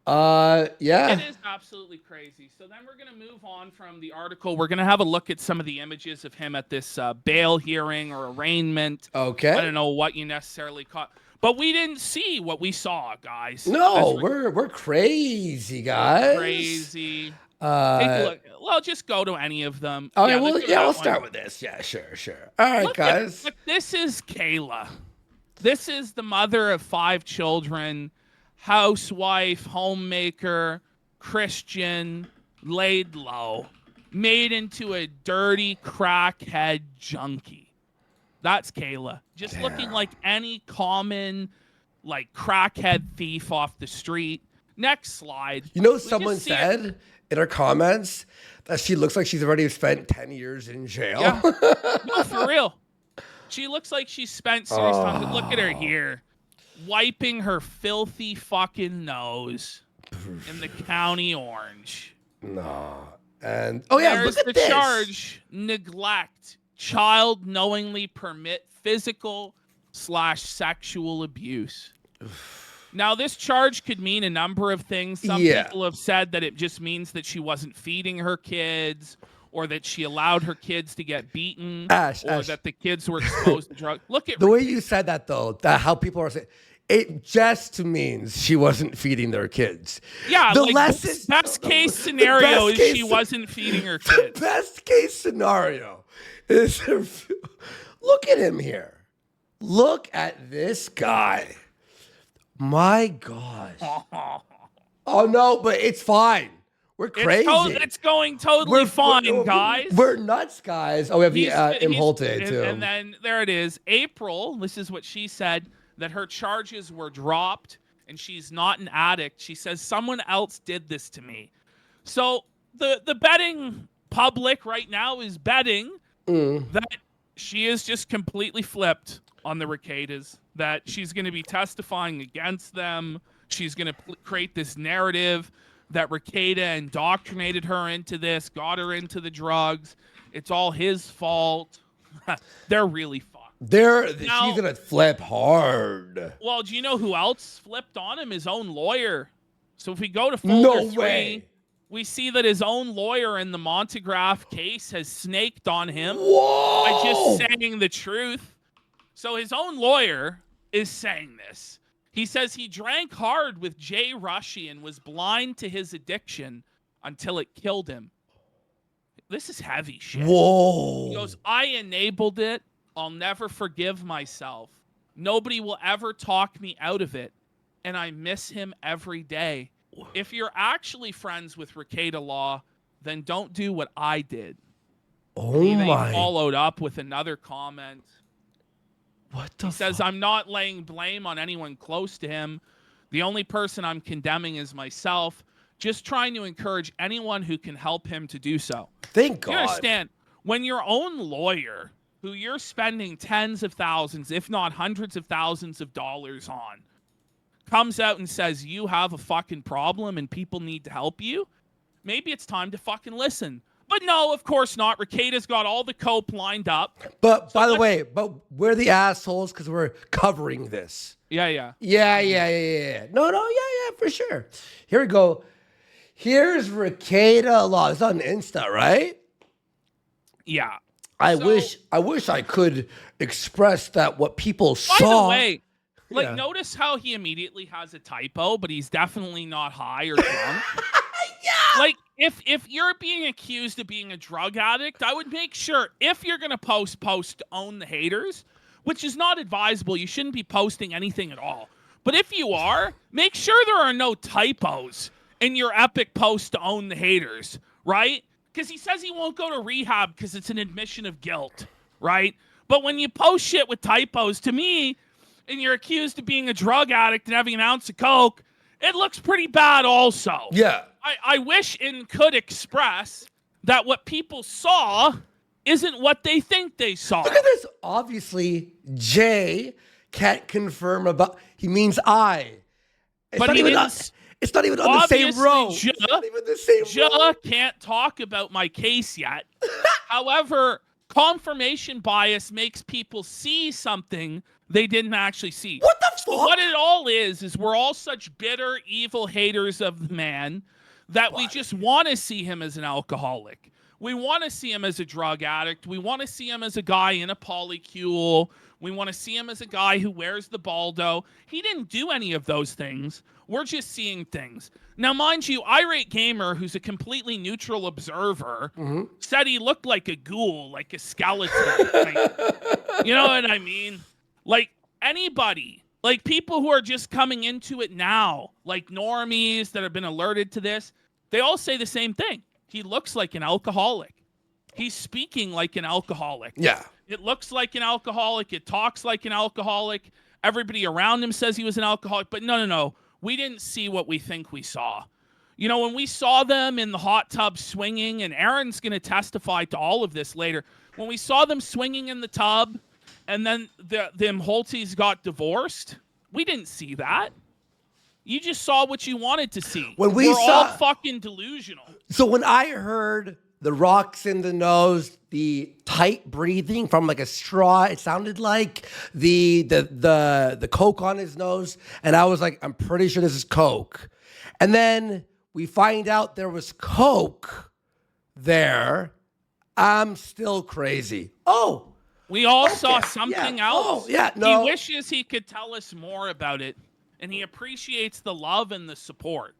Yeah. It is absolutely crazy. So then we're going to move on from the article. We're going to have a look at some of the images of him at this bail hearing or arraignment. Okay. I don't know what you necessarily caught. But we didn't see what we saw, guys. No, we're crazy, guys. Crazy. Take a look. Well, just go to any of them. Oh, yeah, we'll start with this. Yeah, sure. All right, guys. Look, this is Kayla. This is the mother of 5 children, housewife, homemaker, Christian, laid low, made into a dirty crackhead junkie. That's Kayla. Just looking like any common, like, crackhead thief off the street. Next slide. You know, someone said in her comments that she looks like she's already spent 10 years in jail. Yeah. No, for real. She looks like she spent serious time. Look at her here, wiping her filthy fucking nose in the county orange. No. And there's look at the charge: neglect, child knowingly permit physical/sexual abuse. Now, this charge could mean a number of things. Some people have said that it just means that she wasn't feeding her kids, or that she allowed her kids to get beaten, or that the kids were exposed to drugs. Look at the way you said that, though. How people are saying it just means she wasn't feeding their kids. Yeah, the best case scenario is she wasn't feeding her kids. The best case scenario is look at him here. Look at this guy. My gosh. Oh no, but it's fine. We're crazy. It's going totally fine, guys. We're nuts, guys. Oh, we have Imholte, too. And then there it is. April, this is what she said, that her charges were dropped and she's not an addict. She says, someone else did this to me. So the betting public right now is betting that she is just completely flipped on the Rekietas, that she's going to be testifying against them. She's going to create this narrative that Rekieta indoctrinated her into this, got her into the drugs. It's all his fault. They're really fucked. She's going to flip hard. Well, do you know who else flipped on him? His own lawyer. So if we go to folder 3, we see that his own lawyer in the Montegraph case has snaked on him by just saying the truth. So his own lawyer is saying this. He says he drank hard with Jay Rushy and was blind to his addiction until it killed him. This is heavy shit. Whoa. He goes, I enabled it. I'll never forgive myself. Nobody will ever talk me out of it. And I miss him every day. If you're actually friends with Rekieta Law, then don't do what I did. Oh He my. followed up with another comment. What the He says, I'm not laying blame on anyone close to him. The only person I'm condemning is myself. Just trying to encourage anyone who can help him to do so. Thank God. You understand, when your own lawyer, who you're spending tens of thousands, if not hundreds of thousands of dollars on, comes out and says you have a fucking problem and people need to help you, maybe it's time to fucking listen. But no, of course not. Rekieta's got all the cope lined up. But by the way, we're the assholes because we're covering this. Yeah. No, for sure. Here we go. Here's Rekieta Law. It's on Insta, right? Yeah. I wish I could express that what people saw. By the way, notice how he immediately has a typo, but he's definitely not high or drunk. Yeah. Like, if you're being accused of being a drug addict, I would make sure, if you're going to post to own the haters, which is not advisable. You shouldn't be posting anything at all. But if you are, make sure there are no typos in your epic post to own the haters, right? Because he says he won't go to rehab because it's an admission of guilt, right? But when you post shit with typos, to me, and you're accused of being a drug addict and having an ounce of coke, it looks pretty bad also. Yeah. I wish and could express that what people saw isn't what they think they saw. Look at this. Obviously, Jay can't confirm about, he means I. It's But not he even didn't. it's not even on the same row. Obviously, It's not even the same row. can't talk about my case yet. However, confirmation bias makes people see something they didn't actually see. What the So fuck? what it all is we're all such bitter, evil haters of the man that we just want to see him as an alcoholic. We want to see him as a drug addict. We want to see him as a guy in a POLYCULE. We want to see him as a guy who wears the baldo. He didn't do any of those things. We're just seeing things. Now, mind you, Irate Gamer, who's a completely neutral observer, said he looked like a ghoul, like a skeleton. You know what I mean? Like anybody, like people who are just coming into it now, like normies that have been alerted to this, they all say the same thing. He looks like an alcoholic. He's speaking like an alcoholic. Yeah. It looks like an alcoholic. It talks like an alcoholic. Everybody around him says he was an alcoholic. But no. We didn't see what we think we saw. You know, when we saw them in the hot tub swinging, and Aaron's going to testify to all of this later, when we saw them swinging in the tub and then them Holties got divorced, we didn't see that. You just saw what you wanted to see. When we're all fucking delusional. So when I heard the rocks in the nose, the tight breathing from like a straw, it sounded like the coke on his nose, and I was like, I'm pretty sure this is coke. And then we find out there was coke there. I'm still crazy. Oh, we all saw something else. Oh, yeah, no. He wishes he could tell us more about it, and he appreciates the love and the support.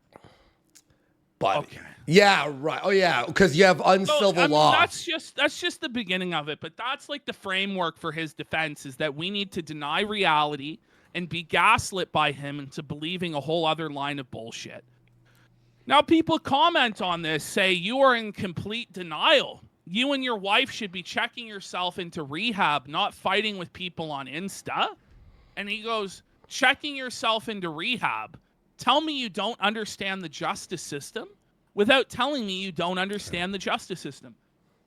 But okay. Yeah, right. Oh yeah, because you have uncivil law. That's just the beginning of it, but that's like the framework for his defense, is that we need to deny reality and be gaslit by him into believing a whole other line of bullshit. Now people comment on this, say you are in complete denial. You and your wife should be checking yourself into rehab, not fighting with people on Insta. And he goes, checking yourself into rehab. Tell me you don't understand the justice system without telling me you don't understand the justice system.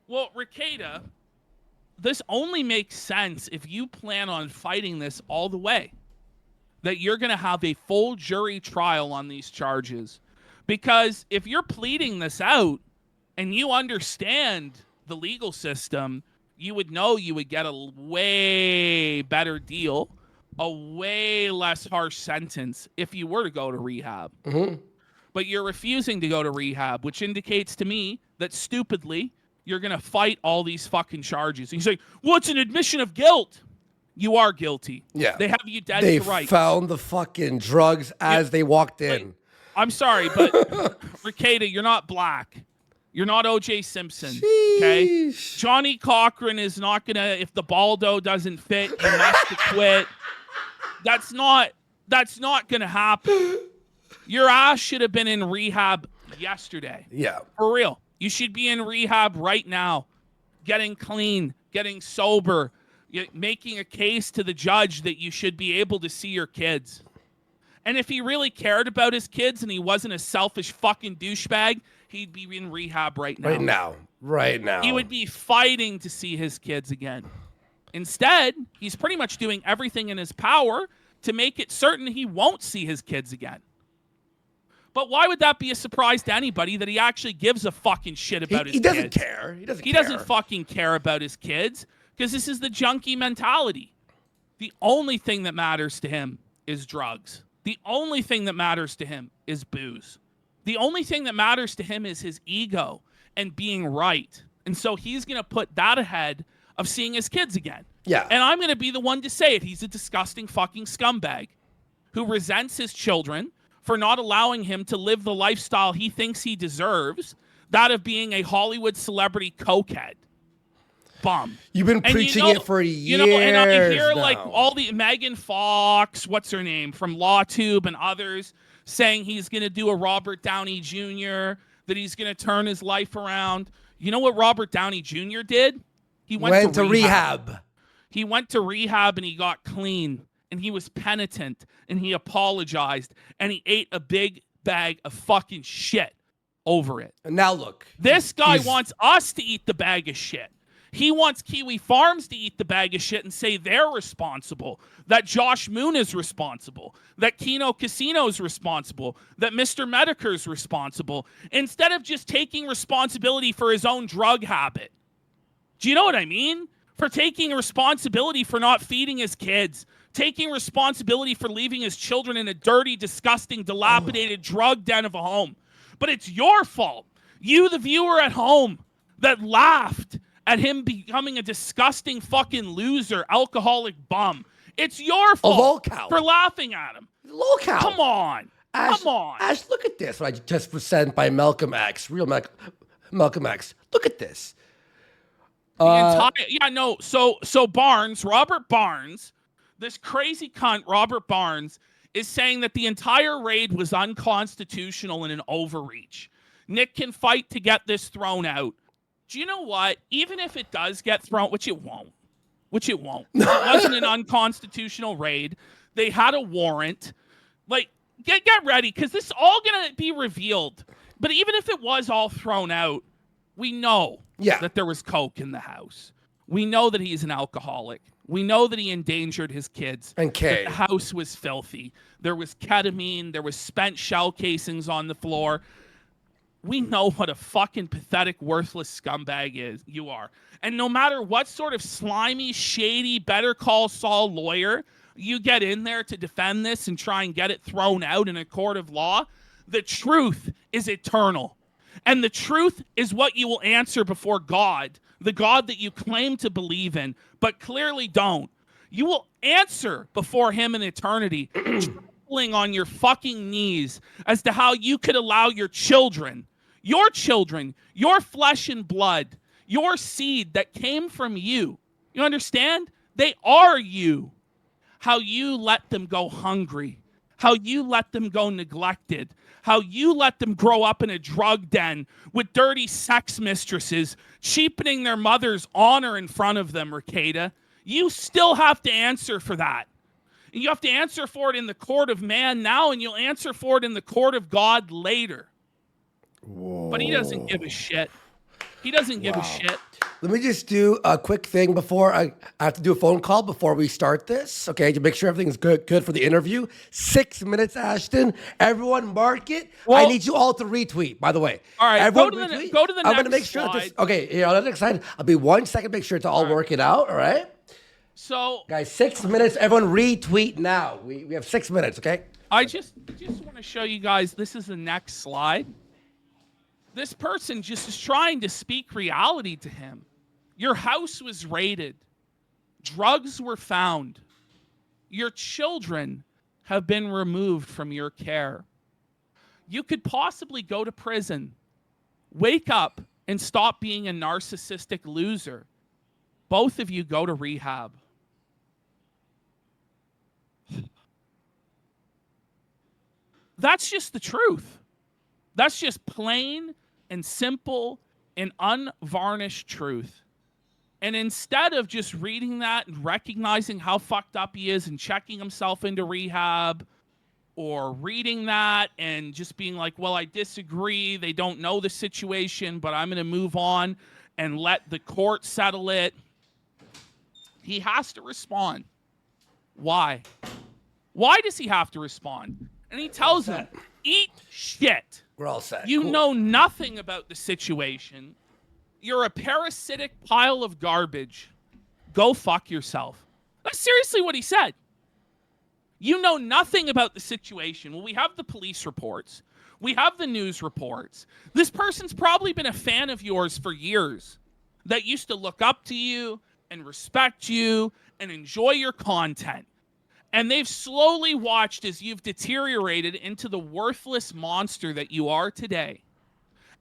Well, Rekieta, this only makes sense if you plan on fighting this all the way, that you're going to have a full jury trial on these charges. Because if you're pleading this out and you understand the legal system, you would know you would get a way better deal, a way less harsh sentence if you were to go to rehab. But you're refusing to go to rehab, which indicates to me that stupidly you're going to fight all these fucking charges. And you say, well, it's an admission of guilt. You are guilty. Yeah. They have you dead They to rights. found the fucking drugs as they walked in. Like, I'm sorry, but Rekieta, you're not black. You're not O.J. Simpson, okay? Johnny Cochran is not going to, if the baldo doesn't fit, you must quit. That's not going to happen. Your ass should have been in rehab yesterday. Yeah. For real. You should be in rehab right now, getting clean, getting sober, making a case to the judge that you should be able to see your kids. And if he really cared about his kids and he wasn't a selfish fucking douchebag, he'd be in rehab right now. Right now. He would be fighting to see his kids again. Instead, he's pretty much doing everything in his power to make it certain he won't see his kids again. But why would that be a surprise to anybody that he actually gives a fucking shit about his kids? He doesn't care. He doesn't fucking care about his kids because this is the junkie mentality. The only thing that matters to him is drugs. The only thing that matters to him is booze. The only thing that matters to him is his ego and being right. And so he's going to put that ahead of seeing his kids again. Yeah. And I'm going to be the one to say it. He's a disgusting fucking scumbag who resents his children for not allowing him to live the lifestyle he thinks he deserves, that of being a Hollywood celebrity cokehead. Bum. You've been preaching it for years. And I hear now. like all the Megan Fox, what's her name, from LawTube and others saying he's going to do a Robert Downey Jr., that he's going to turn his life around. You know what Robert Downey Jr. did? He went to rehab. He went to rehab and he got clean and he was penitent and he apologized and he ate a big bag of fucking shit over it. And now look. This guy wants us to eat the bag of shit. He wants Kiwi Farms to eat the bag of shit and say they're responsible, that Josh Moon is responsible, that Kino Casino is responsible, that Mr. Medicare is responsible, instead of just taking responsibility for his own drug habit. Do you know what I mean? For taking responsibility for not feeding his kids, taking responsibility for leaving his children in a dirty, disgusting, dilapidated drug den of a home. But it's your fault. You, the viewer at home, that laughed at him becoming a disgusting fucking loser, alcoholic bum. It's your fault for laughing at him. Lolcow. Come on. Ash, Come on. Ash, look at this. What I just was sent by Malcolm X. Real Malcolm X. Look at this. So Barnes, Robert Barnes, this crazy cunt, Robert Barnes, is saying that the entire raid was unconstitutional and an overreach. Nick can fight to get this thrown out. Do you know what? Even if it does get thrown, which it won't. It wasn't an unconstitutional raid. They had a warrant. Like, get ready, because this is all going to be revealed. But even if it was all thrown out, we know that there was coke in the house. We know that he's an alcoholic. We know that he endangered his kids. And Kay. The house was filthy. There was ketamine. There was spent shell casings on the floor. We know what a fucking pathetic, worthless scumbag you are. And no matter what sort of slimy, shady, Better Call Saul lawyer you get in there to defend this and try and get it thrown out in a court of law, the truth is eternal. And the truth is what you will answer before God, the God that you claim to believe in, but clearly don't. You will answer before him in eternity, trembling on your fucking knees as to how you could allow your children, your flesh and blood, your seed that came from you. You understand? They are you. How you let them go hungry. How you let them go neglected. How you let them grow up in a drug den with dirty sex mistresses, cheapening their mother's honor in front of them, Rekieta. You still have to answer for that. And you have to answer for it in the court of man now, and you'll answer for it in the court of God later. Whoa. But he doesn't give a shit. He doesn't give a shit. Let me just do a quick thing before I have to do a phone call before we start this, okay, to make sure everything's good for the interview. 6 minutes, Ashton. Everyone mark it. Well, I need you all to retweet, by the way. All right, everyone go to the retweet. next I'm going to make sure slide. that this, okay, here, I'm excited. I'll be 1 second, make sure it's all working out, all right? So, guys, 6 minutes. Everyone retweet now. We have 6 minutes, okay? I just want to show you guys, this is the next slide. This person just is trying to speak reality to him. Your house was raided. Drugs were found. Your children have been removed from your care. You could possibly go to prison, wake up, and stop being a narcissistic loser. Both of you go to rehab. That's just the truth. That's just plain and simple and unvarnished truth. And instead of just reading that and recognizing how fucked up he is and checking himself into rehab, or reading that and just being like, well, I disagree, they don't know the situation, but I'm going to move on and let the court settle it, he has to respond. Why? Why does he have to respond? And he tells them, eat shit. We're all set. You know nothing about the situation. You're a parasitic pile of garbage. Go fuck yourself. That's seriously what he said. You know nothing about the situation. Well, we have the police reports. We have the news reports. This person's probably been a fan of yours for years, that used to look up to you and respect you and enjoy your content. And they've slowly watched as you've deteriorated into the worthless monster that you are today.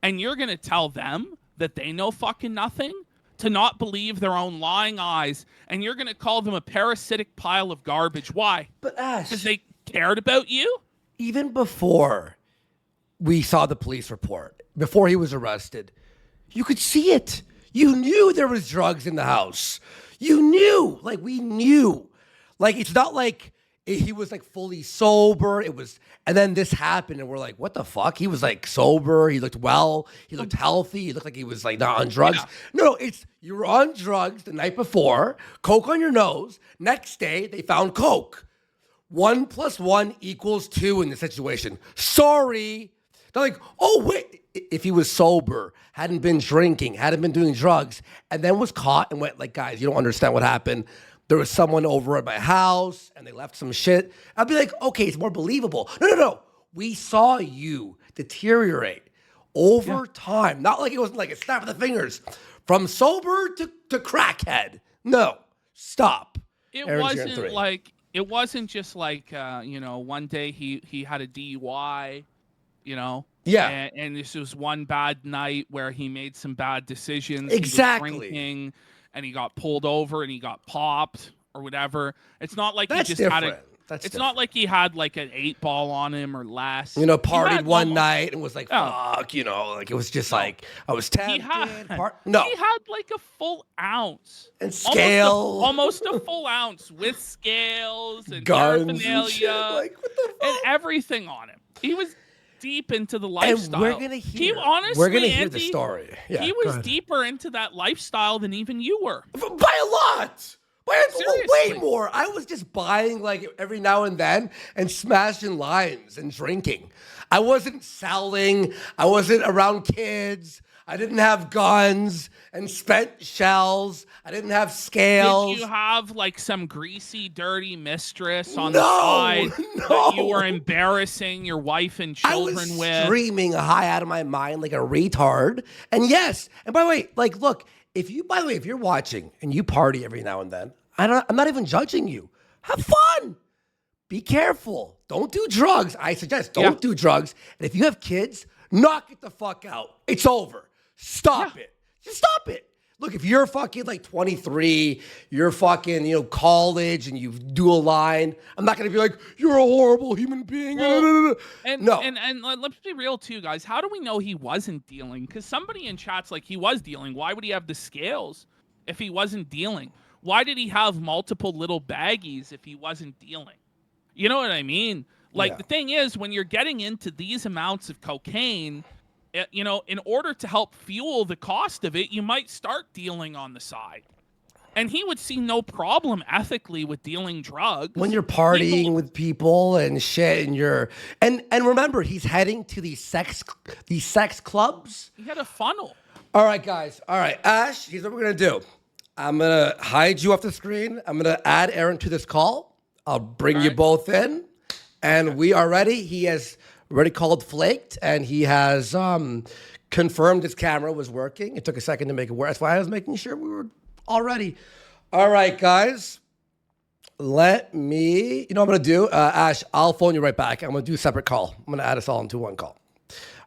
And you're going to tell them that they know fucking nothing? To not believe their own lying eyes. And you're going to call them a parasitic pile of garbage. Why? But Ash, because they cared about you? even before we saw the police report, before he was arrested, you could see it. You knew there was drugs in the house. You knew, like we knew. Like it's not like he was like fully sober. It was, and then this happened, and we're like, what the fuck? He was like sober. He looked well. He looked healthy. He looked like he was like not on drugs. Yeah. No, it's you were on drugs the night before, coke on your nose. Next day, they found coke. 1 + 1 = 2 in this situation. Sorry. They're like, oh, wait. If he was sober, hadn't been drinking, hadn't been doing drugs, and then was caught and went like, guys, you don't understand what happened. There was someone over at my house and they left some shit. I'd be like, okay, it's more believable. No. We saw you deteriorate over time. Not like it wasn't like a snap of the fingers. From sober to crackhead. No, stop. It Aaron's wasn't like, it wasn't just like, one day he had a DUI, Yeah. And this was one bad night where he made some bad decisions. Exactly. He was drinking, and he got pulled over and he got popped or whatever. It's not like That's he just different. had a. That's it's different. not like he had like an 8-ball on him or less. Partied one almost- night and was like, fuck, like it was just like, I was tempted. He had No. like a full ounce. And scale. Almost a full ounce with scales and Guns and paraphernalia shit. Like, what the fuck? and everything on him. He was deep into the lifestyle. And we're gonna hear. Honestly, we're gonna hear Andy, the story. Yeah, he go was ahead. deeper into that lifestyle than even you were. By a lot. By way Seriously. more. I was just buying like every now and then and smashing limes and drinking. I wasn't selling. I wasn't around kids. I didn't have guns and spent shells. I didn't have scales. Did you have like some greasy, dirty mistress on No, the side no. that you were embarrassing your wife and I children was with? screaming high out of my mind like a retard. And yes, and by the way, like, look, if you're watching and you party every now and then, I'm not even judging you. Have fun. Be careful. Don't do drugs. I suggest don't do drugs. And if you have kids, knock it the fuck out. It's over. Stop it. Just stop it. Look, if you're fucking like 23, you're fucking, college and you do a line, I'm not going to be like, you're a horrible human being. Well, No. And let's be real too, guys. How do we know he wasn't dealing? Because somebody in chat's like, he was dealing. Why would he have the scales if he wasn't dealing? Why did he have multiple little baggies if he wasn't dealing? You know what I mean? Like, the thing is, when you're getting into these amounts of cocaine, in order to help fuel the cost of it, you might start dealing on the side. And he would see no problem ethically with dealing drugs. When you're partying with people and shit, and and remember, he's heading to these sex clubs. He had a funnel. All right, guys. All right, Ash, here's what we're gonna do. I'm gonna hide you off the screen. I'm gonna add Aaron to this call. I'll bring you both in, and we are ready. He has already called Flaked, and he has confirmed his camera was working. It took a second to make it work. That's why I was making sure we were all ready. All right, guys. Let me, what I'm going to do? Ash, I'll phone you right back. I'm going to do a separate call. I'm going to add us all into one call.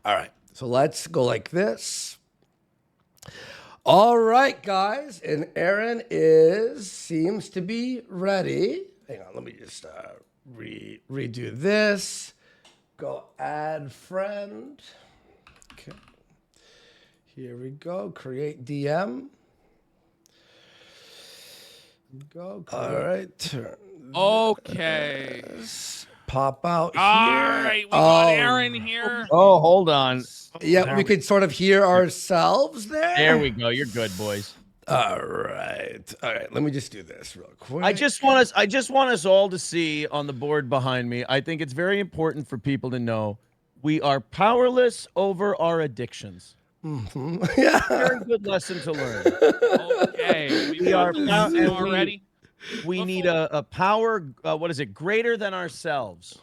All right. So let's go like this. All right, guys. And Aaron seems to be ready. Hang on. Let me just redo this. Go add friend. Okay. Here we go. Create DM. Go. All right. Turn. Okay. Pop out here. All right. We got Aaron here. Oh, hold on. Yeah, we could sort of hear ourselves there. There we go. You're good, boys. All right. All right. Let me just do this real quick. I just want us all to see on the board behind me. I think it's very important for people to know we are powerless over our addictions. Mm-hmm. Yeah. Very good lesson to learn. Okay. We are already. We need a power. What is it? Greater than ourselves.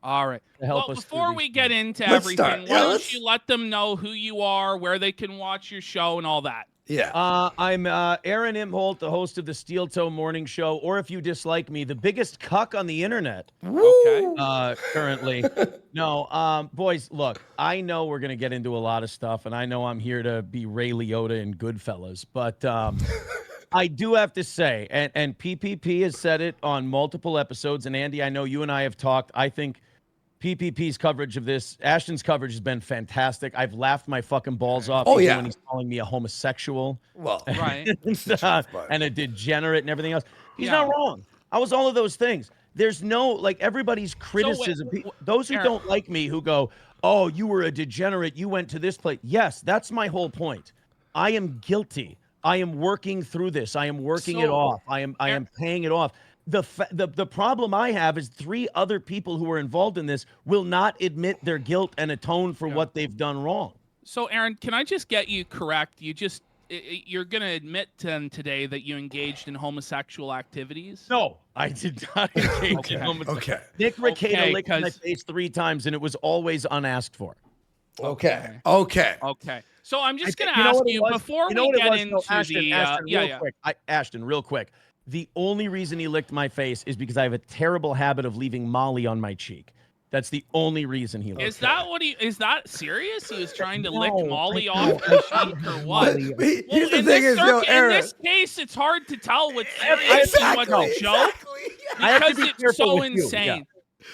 All right. To help well, us before through we these get things. into Let's everything, start. why Yeah, don't let's- you let them know who you are, where they can watch your show, and all that? Yeah. I'm Aaron Imholt, the host of the Steel Toe Morning Show, or if you dislike me, the biggest cuck on the internet. Okay. Currently. No, boys, look, I know we're going to get into a lot of stuff, and I know I'm here to be Ray Liotta in Goodfellas, but I do have to say, and PPP has said it on multiple episodes, and Andy, I know you and I have talked, I think PPP's coverage of this, Ashton's coverage has been fantastic. I've laughed my fucking balls off. Oh, even yeah. when he's calling me a homosexual, Well, Right. and a degenerate and everything else. He's Yeah. not wrong. I was all of those things. There's no, like, everybody's criticism. Those who Aaron. don't like me, who go, "Oh, you were a degenerate. You went to this place." Yes, that's my whole point. I am guilty. I am working through this. I am working it off. I am paying it off. The problem I have is 3 other people who are involved in this will not admit their guilt and atone for what they've done wrong. So, Aaron, can I just get you correct? You're going to admit today that you engaged in homosexual activities? No, I did not engage in homosexual. okay. Nick Rekieta licked my 'cause- face 3 times, and it was always unasked for. Okay. Okay. So I'm just going to You know ask what it you was? before You know we what it get was? into No, Ashton, the Ashton, yeah, real yeah. quick. Ashton, real quick. The only reason he licked my face is because I have a terrible habit of leaving Molly on my cheek. That's the only reason he licked. Is that what is that serious? He was trying to lick No, Molly I off your cheek or what? But Well, here's the in thing this is, yo, in Aaron. this case, it's hard to tell what's serious and what's a joke I have to because be it's careful so with you, insane. yeah.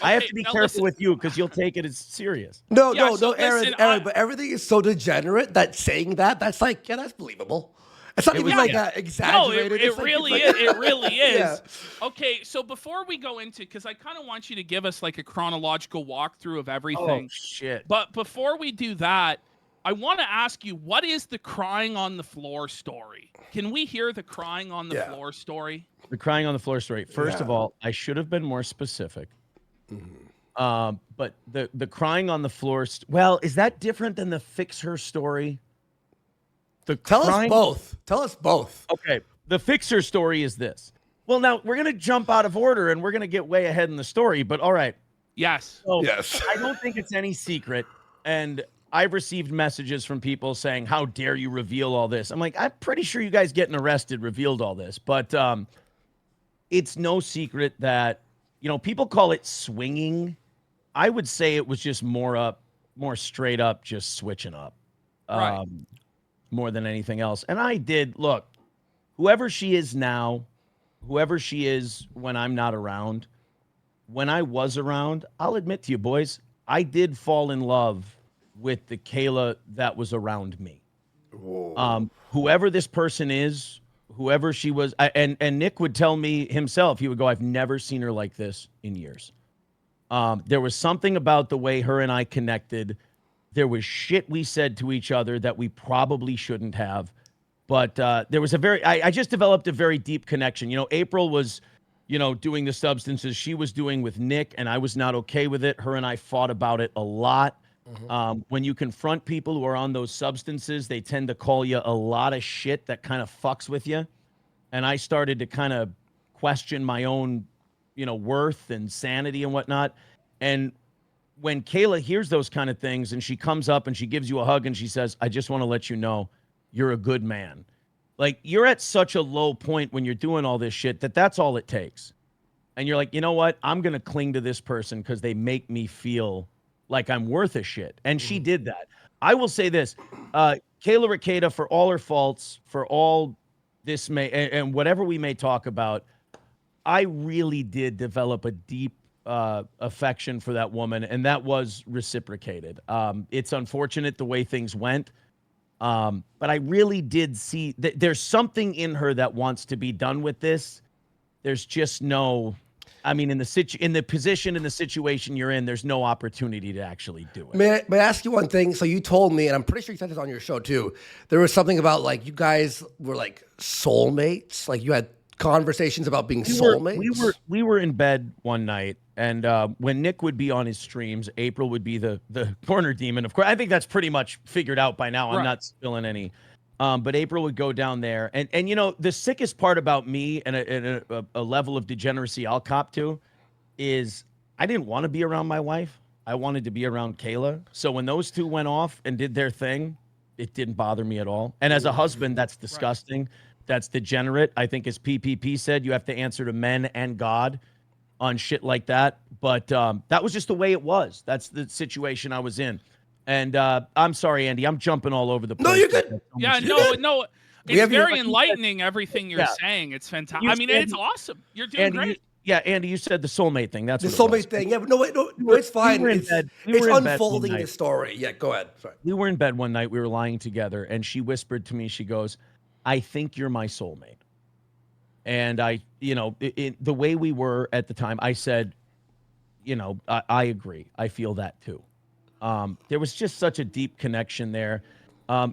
I have Okay, to be now careful listen. with you because you'll take it as serious. No, Yeah, no, so Aaron, listen, but everything is so degenerate that saying that's like, yeah, that's believable. It's not even like No, exaggerated. it really is. It really is. Yeah. Okay, so before we go into, because I kind of want you to give us like a chronological walkthrough of Oh, everything. shit. But before we do that, I want to ask you, what is the crying on the floor story? Can we hear the crying on the floor story? The crying on the floor story. First of all, I should have been more specific. But the crying on the floor, well, is that different than the fix her story? Tell us both. Okay. The fixer story is this. Well, now we're going to jump out of order and we're going to get way ahead in the story, but all right. Yes. So Yes. I don't think it's any secret. And I've received messages from people saying, "How dare you reveal all this?" I'm like, I'm pretty sure you guys getting arrested revealed all this. But it's no secret that, people call it swinging. I would say it was just more straight up, just switching up. Right. More than anything else. And I did, look, whoever she is now, whoever she is when I'm not around, when I was around, I'll admit to you, boys, I did fall in love with the Kayla that was around me. Whoever this person is, whoever she was, and Nick would tell me himself, he would go, "I've never seen her like this in years." There was something about the way her and I connected. There was shit we said to each other that we probably shouldn't have. But there was I just developed a very deep connection. April was, doing the substances she was doing with Nick, and I was not okay with it. Her and I fought about it a lot. When you confront people who are on those substances, they tend to call you a lot of shit that kind of fucks with you. And I started to kind of question my own, worth and sanity and whatnot. And when Kayla hears those kind of things and she comes up and she gives you a hug and she says, "I just want to let you know you're a good man." Like, you're at such a low point when you're doing all this shit that's all it takes. And you're like, you know what? I'm going to cling to this person because they make me feel like I'm worth a shit. And she did that. I will say this, Kayla Rekieta, for all her faults, for all this and whatever we may talk about, I really did develop a deep affection for that woman, and that was reciprocated. It's unfortunate the way things went, but I really did see that there's something in her that wants to be done with this. There's just no, in the position, in the situation you're in, there's no opportunity to actually do it. May I ask you one thing? So you told me, and I'm pretty sure you said this on your show too, there was something about like you guys were like soulmates, like you had conversations about being soulmates. We were in bed one night, and when Nick would be on his streams, April would be the corner demon. Of course, I think that's pretty much figured out by now. I'm not spilling any. But April would go down there, and the sickest part about me and a level of degeneracy I'll cop to is I didn't want to be around my wife. I wanted to be around Kayla. So when those two went off and did their thing, it didn't bother me at all. And as a husband, that's disgusting. Right. That's degenerate. I think, as PPP said, you have to answer to men and God on shit like that. But that was just the way it was. That's the situation I was in. And I'm sorry, Andy, I'm jumping all over the place. No, you're good. Yeah, no. It's very enlightening, everything you're saying. It's fantastic. It's awesome. You're doing Andy, great. Yeah, Andy, you said the soulmate thing. That's The what it was. soulmate thing. Yeah, but no, wait, no, it's fine. were in It's, bed- we it's were in bed one unfolding night. the story. Yeah, go ahead. Sorry. We were in bed one night. We were lying together, and she whispered to me, she goes, I think you're my soulmate. And I, the way we were at the time, I said, I agree. I feel that too. There was just such a deep connection there.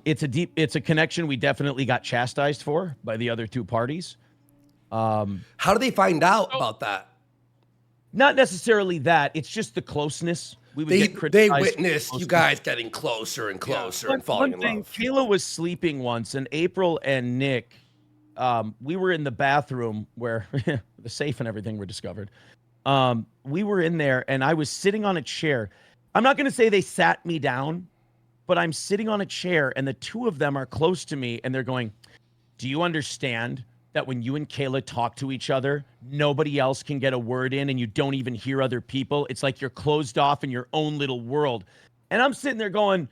It's a connection we definitely got chastised for by the other two parties. How do they find out about that? Not necessarily that. It's just the closeness. We would get They criticized. witnessed you guys getting closer and closer and falling in love. Kayla was sleeping once, and April and Nick, we were in the bathroom where the safe and everything were discovered. We were in there, and I was sitting on a chair. I'm not going to say they sat me down, but I'm sitting on a chair, and the two of them are close to me, and they're going, do you understand that when you and Kayla talk to each other, nobody else can get a word in and you don't even hear other people? It's like you're closed off in your own little world. And I'm sitting there going,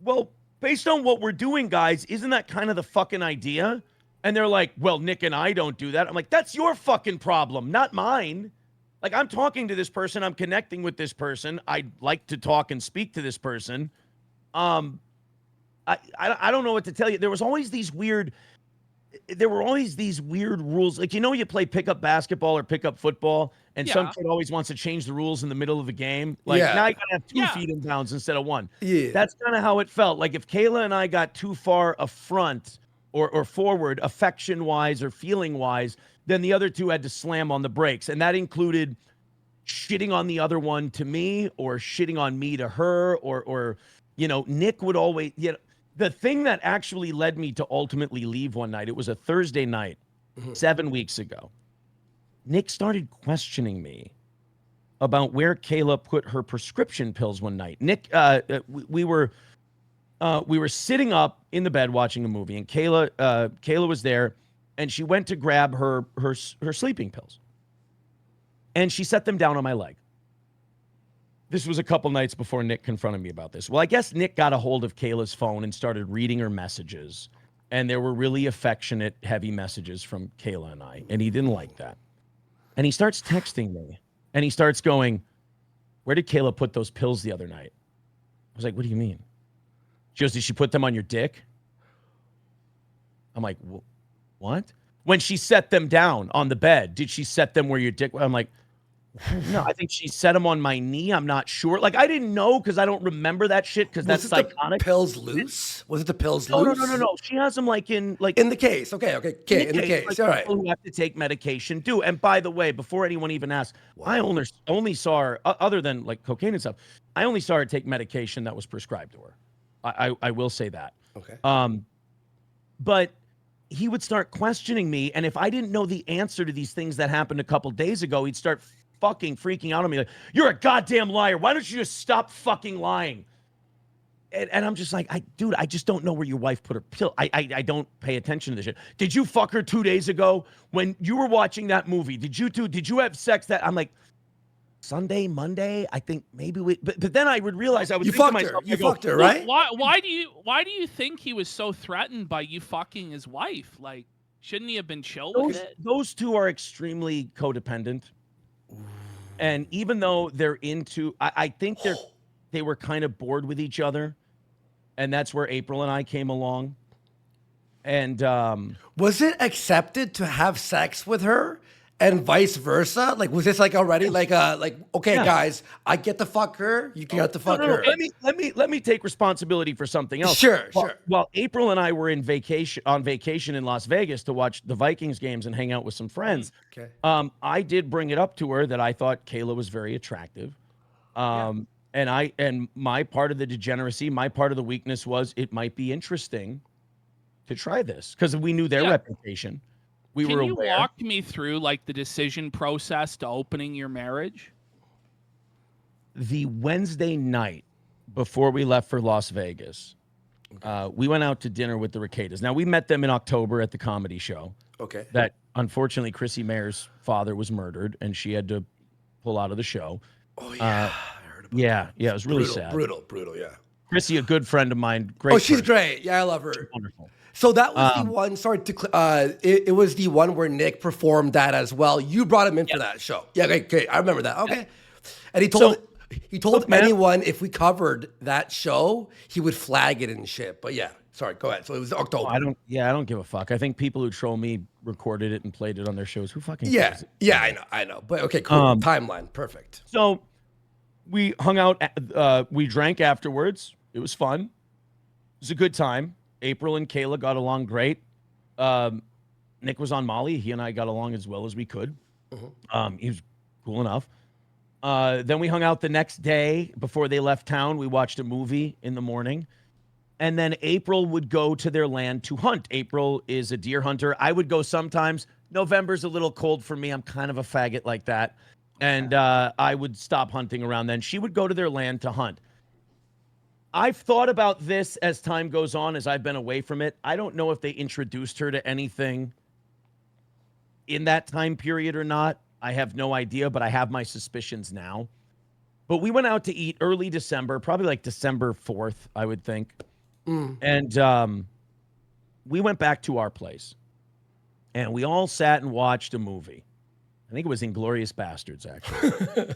well, based on what we're doing, guys, isn't that kind of the fucking idea? And they're like, well, Nick and I don't do that. I'm like, that's your fucking problem, not mine. Like, I'm talking to this person. I'm connecting with this person. I'd like to talk and speak to this person. I don't know what to tell you. There were always these weird rules. Like, you play pickup basketball or pickup football, and some kid always wants to change the rules in the middle of the game. Like, now you gotta have 2 feet in bounds instead of 1. Yeah. That's kind of how it felt. Like, if Kayla and I got too far affront or forward, affection-wise or feeling-wise, then the other two had to slam on the brakes. And that included shitting on the other one to me or shitting on me to her or Nick would always, the thing that actually led me to ultimately leave one night, it was a Thursday night, 7 weeks ago. Nick started questioning me about where Kayla put her prescription pills one night. Nick, we were sitting up in the bed watching a movie, and Kayla was there, and she went to grab her sleeping pills, and she set them down on my leg. This was a couple nights before Nick confronted me about this. Well, I guess Nick got a hold of Kayla's phone and started reading her messages. And there were really affectionate, heavy messages from Kayla and I. And he didn't like that. And he starts texting me. And he starts going, where did Kayla put those pills the other night? I was like, what do you mean? She goes, did she put them on your dick? I'm like, what? When she set them down on the bed, did she set them where your dick? I'm like, no, I think she set them on my knee. I'm not sure. Like, I didn't know because I don't remember that shit because that's psychotic. The pills loose? Was it the pills No, loose? No. She has them in the case. Okay. In the case. Like all right. People who have to take medication do. And by the way, before anyone even asks, I only saw her, other than like cocaine and stuff, I only saw her take medication that was prescribed to her. I will say that. Okay. But he would start questioning me, and if I didn't know the answer to these things that happened a couple days ago, he'd start fucking freaking out on me like, you're a goddamn liar. Why don't you just stop fucking lying? And I'm just like, dude, I just don't know where your wife put her pill. I don't pay attention to this shit. Did you fuck her 2 days ago when you were watching that movie? Did you have sex that? I'm like, Sunday, Monday, I think maybe but then I would realize I would think to myself, you fucked her, right? Why do you think he was so threatened by you fucking his wife? Like, shouldn't he have been chill with it? Those two are extremely codependent. And even though they're into, I think they were kind of bored with each other. And that's where April and I came along. And was it accepted to have sex with her and vice versa? Like, was this like already guys, I get to fuck her, you get to fuck her. Let me take responsibility for something else. Sure. While April and I were on vacation in Las Vegas to watch the Vikings games and hang out with some friends. Okay. I did bring it up to her that I thought Kayla was very attractive. And my part of the degeneracy, my part of the weakness was it might be interesting to try this because we knew their reputation. Can you walk me through like the decision process to opening your marriage? The Wednesday night before we left for Las Vegas, we went out to dinner with the Rekietas. Now, we met them in October at the comedy show. Okay. That unfortunately Chrissy Mayer's father was murdered and she had to pull out of the show. Oh, yeah. I heard about that. Yeah, it was really sad. Brutal, yeah. Chrissy, a good friend of mine. Great. Oh, she's person. great. Yeah, I love her. She's wonderful. So that was the one. Sorry it was the one where Nick performed that as well. You brought him in for that show. Yeah, okay, I remember that. Okay, and he told look, man, anyone if we covered that show, he would flag it and shit. But yeah, sorry, go ahead. So it was October. I don't give a fuck. I think people who troll me recorded it and played it on their shows. Who fucking yeah, cares? yeah, I know. But okay, cool. Timeline, perfect. So we hung out. We drank afterwards. It was fun. It was a good time. April and Kayla got along great. Nick was on Molly. He and I got along as well as we could. He was cool enough. Then we hung out the next day before they left town. We watched a movie in the morning. And then April would go to their land to hunt. April is a deer hunter. I would go sometimes. November's a little cold for me. I'm kind of a faggot like that. And I would stop hunting around then. She would go to their land to hunt. I've thought about this as time goes on, as I've been away from it. I don't know if they introduced her to anything in that time period or not. I have no idea, but I have my suspicions now. But we went out to eat early December, probably like December 4th, I would think. And we went back to our place. And we all sat and watched a movie. I think it was Inglourious Bastards, actually.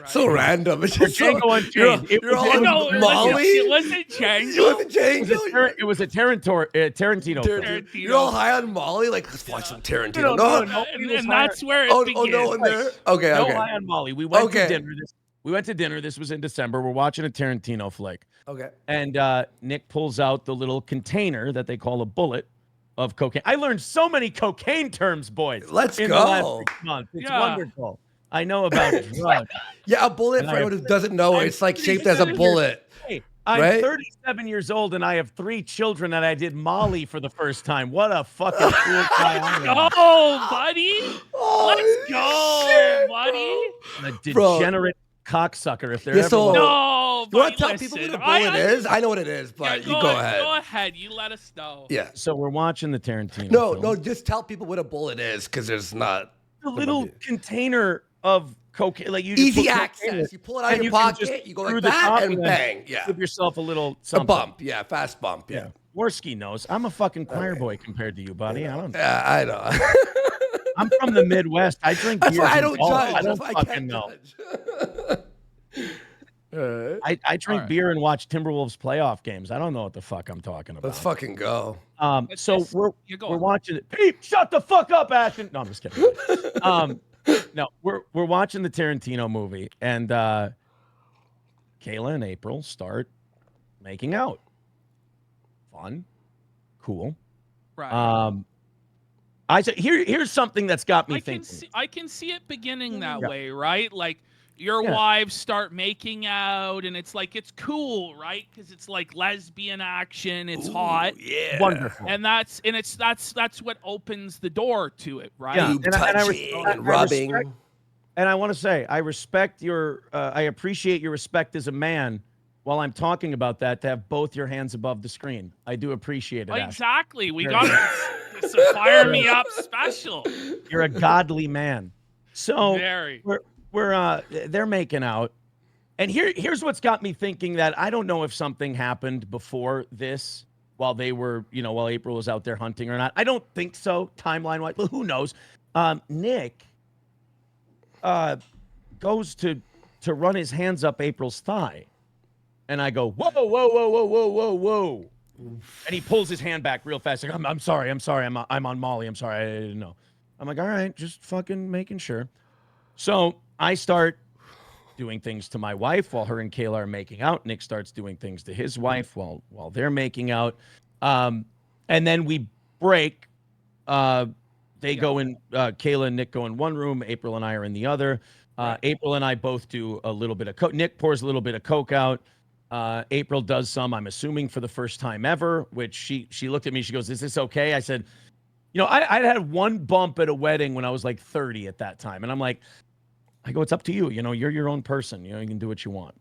So random. It's just so, Django Unchained. You're all on Molly? It wasn't Django. It was a Tarantino film. You're all high on Molly? Like, let's watch some Tarantino. No, and that's where it begins. no one there? Okay, No okay. high on Molly. We went to dinner. We went to dinner. This was in December. We're watching a Tarantino flick. Okay. And Nick pulls out the little container that they call a bullet of cocaine. I learned so many cocaine terms, boys. Let's in go. The last 6 months. It's wonderful. I know about drugs. Yeah, a bullet, for anyone who doesn't know, it's like shaped as a bullet. Hey, I'm right? 37 years old and I have 3 children and I did Molly for the first time. What a fucking cool guy I am. Oh, buddy. Let's go, shit, buddy. A degenerate cocksucker if there ever so- was. No, You want buddy, to tell listen. people what a bullet is? I know what it is, but you go ahead. Go ahead. You let us know. Yeah. So we're watching the Tarantino film. No, just tell people what a bullet is, because there's not A little container of cocaine, like you just easy put cocaine access. in, You pull it out of and your can just pocket, you go through like the top that, and then bang. Yeah. Give yourself a little A something. bump. Yeah, fast bump. Yeah. Worski knows. I'm a fucking choir boy compared to you, buddy. I don't. Yeah, I know. I'm from the Midwest. I drink That's beer. why I and don't golf. judge. I don't That's why fucking can't know. judge. I drink beer and watch Timberwolves playoff games. I don't know what the fuck I'm talking about. Let's fucking go. So we're going. watching it. Pete, shut the fuck up, Ashton. No, I'm just kidding. No, we're watching the Tarantino movie, and Kayla and April start making out. Fun, cool. Right. I said here's something that's got me thinking. I can see it beginning that way, right? Like your wives start making out, and it's like it's cool, right? Because it's like lesbian action. It's hot, Yeah. Wonderful. and that's what opens the door to it, right? Yeah. Boob And I touching and rubbing. And I want to say, I respect I appreciate your respect as a man while I'm talking about that, to have both your hands above the screen. I do appreciate it. Ash. Exactly. We Very got this a fire me up special. You're a godly man. So Very. they're making out. And here's what's got me thinking that I don't know if something happened before this while they were, while April was out there hunting or not. I don't think so, timeline-wise. But who knows? Nick goes to run his hands up April's thigh. And I go, whoa, whoa, whoa, whoa, whoa, whoa, whoa. And he pulls his hand back real fast. Like, I'm sorry. I'm on Molly. I'm sorry. I didn't know. I'm like, all right, just fucking making sure. So I start doing things to my wife while her and Kayla are making out. Nick starts doing things to his wife while they're making out. And then we break. They go in, Kayla and Nick go in one room. April and I are in the other. April and I both do a little bit of coke. Nick pours a little bit of coke out. April does some, I'm assuming for the first time ever, which she looked at me. She goes, is this okay? I said, I had one bump at a wedding when I was like 30 at that time. And I'm like, it's up to you. You're your own person. You can do what you want.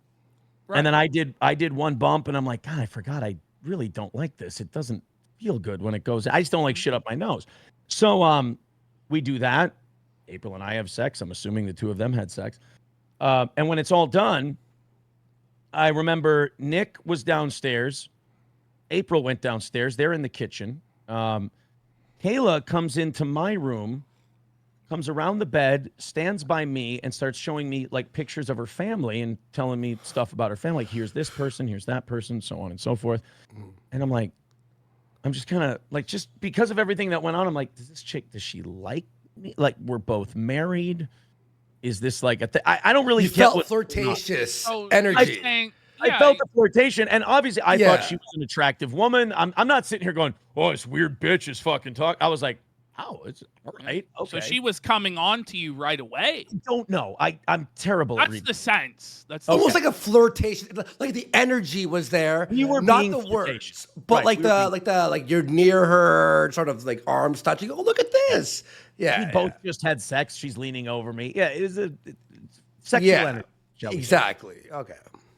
Right. And then I did one bump and I'm like, God, I forgot. I really don't like this. It doesn't feel good when it goes. I just don't like shit up my nose. So we do that. April and I have sex. I'm assuming the two of them had sex. And when it's all done, I remember Nick was downstairs April went downstairs. They're in the kitchen. Kayla comes into my room, comes around the bed, stands by me, and starts showing me like pictures of her family and telling me stuff about her family. Like, here's this person, here's that person, so on and so forth. And I'm like, I'm just kind of like, just because of everything that went on, I'm like, does she like me? Like, we're both married. Is this like I don't really You get felt what flirtatious Oh, energy. I felt the flirtation, and obviously I thought she was an attractive woman. I'm not sitting here going, oh, this weird bitch is fucking talk. I was like, oh, it's all right. Okay. So she was coming on to you right away. I don't know. I'm terrible at That's reading. the sense. That's Almost like a flirtation, like the energy was there. We were not being the flirtatious. words, but Right, like you're near her, sort of like arms touching. Oh, look at this! Yeah, We both just had sex. She's leaning over me. Yeah, it is a sexual energy. shall we say. Exactly. Okay.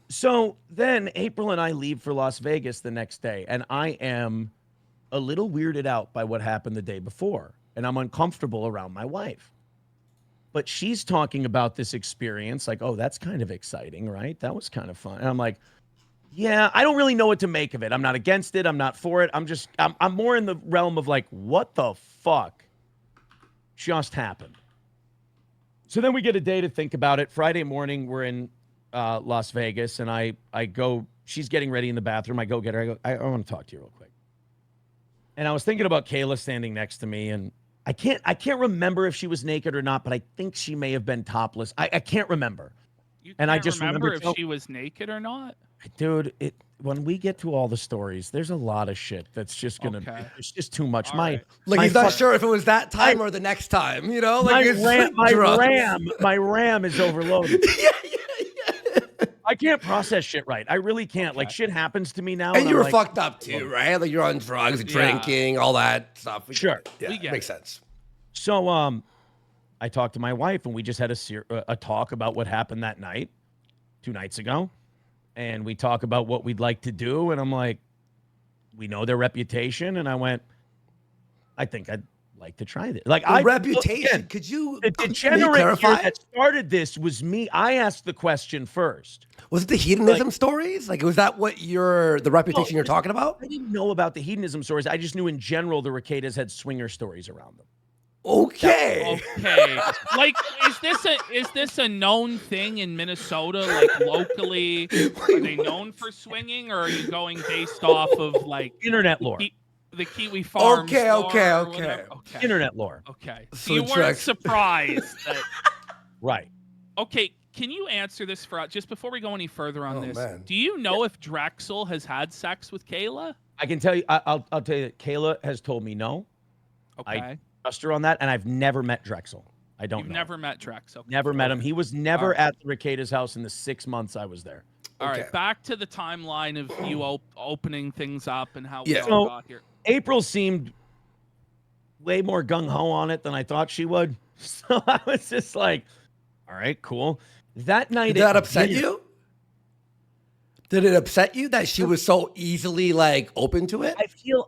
So then April and I leave for Las Vegas the next day, and I am a little weirded out by what happened the day before, and I'm uncomfortable around my wife. But she's talking about this experience like, oh, that's kind of exciting, right? That was kind of fun. And I'm like, yeah, I don't really know what to make of it. I'm not against it. I'm not for it. I'm more in the realm of like, what the fuck just happened? So then we get a day to think about it. Friday morning, we're in Las Vegas, and I go, she's getting ready in the bathroom. I go get her. I go, I want to talk to you real quick. And I was thinking about Kayla standing next to me, and I can't remember if she was naked or not, but I think she may have been topless. I can't remember. You And I can't just remember remember if she was naked or not. Dude, when we get to all the stories, there's a lot of shit that's just gonna. Okay. It's just too much. All my right. Like my he's not fuck- sure if it was that time or the next time. You know, My like it's RAM, like drugs. my RAM is overloaded. yeah. I can't process shit right. I really can't. Like, shit happens to me now, And you were I'm like, fucked up too, right? Like you're on drugs, drinking, all that stuff. We Sure. get it. Yeah, We get makes it. sense. So, I talked to my wife, and we just had a talk about what happened that night, 2 nights ago, and we talk about what we'd like to do. And I'm like, we know their reputation, and I went, I think I'd like to try this. Like, The reputation. again, Could you the maybe degenerate clarify? here that started this was me. I asked the question first. Was it the hedonism stories? Like, was that what the reputation you're talking about? I didn't know about the hedonism stories. I just knew in general the Reketas had swinger stories around them. Okay. Okay. Like, is this a known thing in Minnesota? Like locally, are they known for swinging, or are you going based off of like Internet lore. the Kiwi Farms? Okay, lore okay, or okay. whatever? Okay. Internet lore. Okay. So So you weren't Jackson- surprised that. Right. Okay. Can you answer this for just before we go any further on Oh, this? man. Do you know if Drexel has had sex with Kayla? I can tell you, I'll tell you that Kayla has told me no. Okay. Trust her on that, and I've never met Drexel. I don't You've know. never met Drexel. Never met him. He was never Alright. at the Reketas' house in the 6 months I was there. All right, Okay. back to the timeline of you opening things up and how we Yeah. all So- got here. April seemed way more gung-ho on it than I thought she would. So I was just like, all right, cool. That night, Did that at upset dinner- you? Did it upset you that she was so easily like open to it?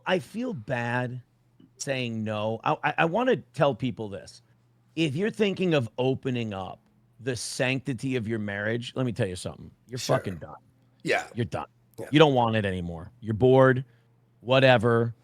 I feel bad saying no. I want to tell people this. If you're thinking of opening up the sanctity of your marriage, let me tell you something. You're Sure. fucking done. Yeah. You're done. Yeah. You don't want it anymore. You're bored, whatever.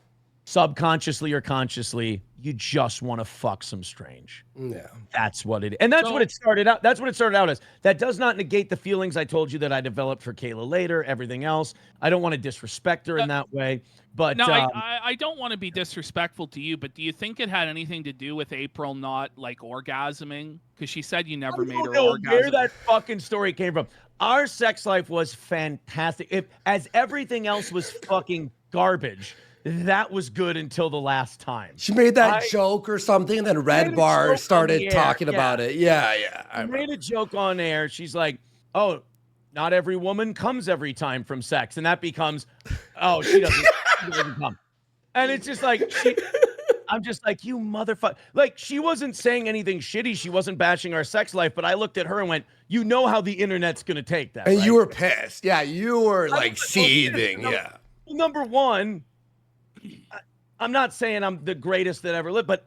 Subconsciously or consciously, you just want to fuck some strange. Yeah. That's what it is. And that's So- what it started out. That's what it started out as. That does not negate the feelings I told you that I developed for Kayla later, everything else. I don't want to disrespect her in that way. But No, I don't want to be disrespectful to you, but do you think it had anything to do with April not like orgasming? Because she said you never made her know orgasm. where that fucking story came from. Our sex life was fantastic. As everything else was fucking garbage, that was good until the last time. She made that joke or something, and then made Red a Bar joke on started the air, talking yeah. about it. Yeah. I I made remember. a joke on air. She's like, "Oh, not every woman comes every time from sex," and that becomes, "Oh, she doesn't come." And it's just like I'm just like, you motherfucker. Like, she wasn't saying anything shitty. She wasn't bashing our sex life, but I looked at her and went, "You know how the internet's gonna take that." And right? you were pissed. Yeah, you were like was- seething. no. Yeah. Well, number one, I'm not saying I'm the greatest that ever lived, but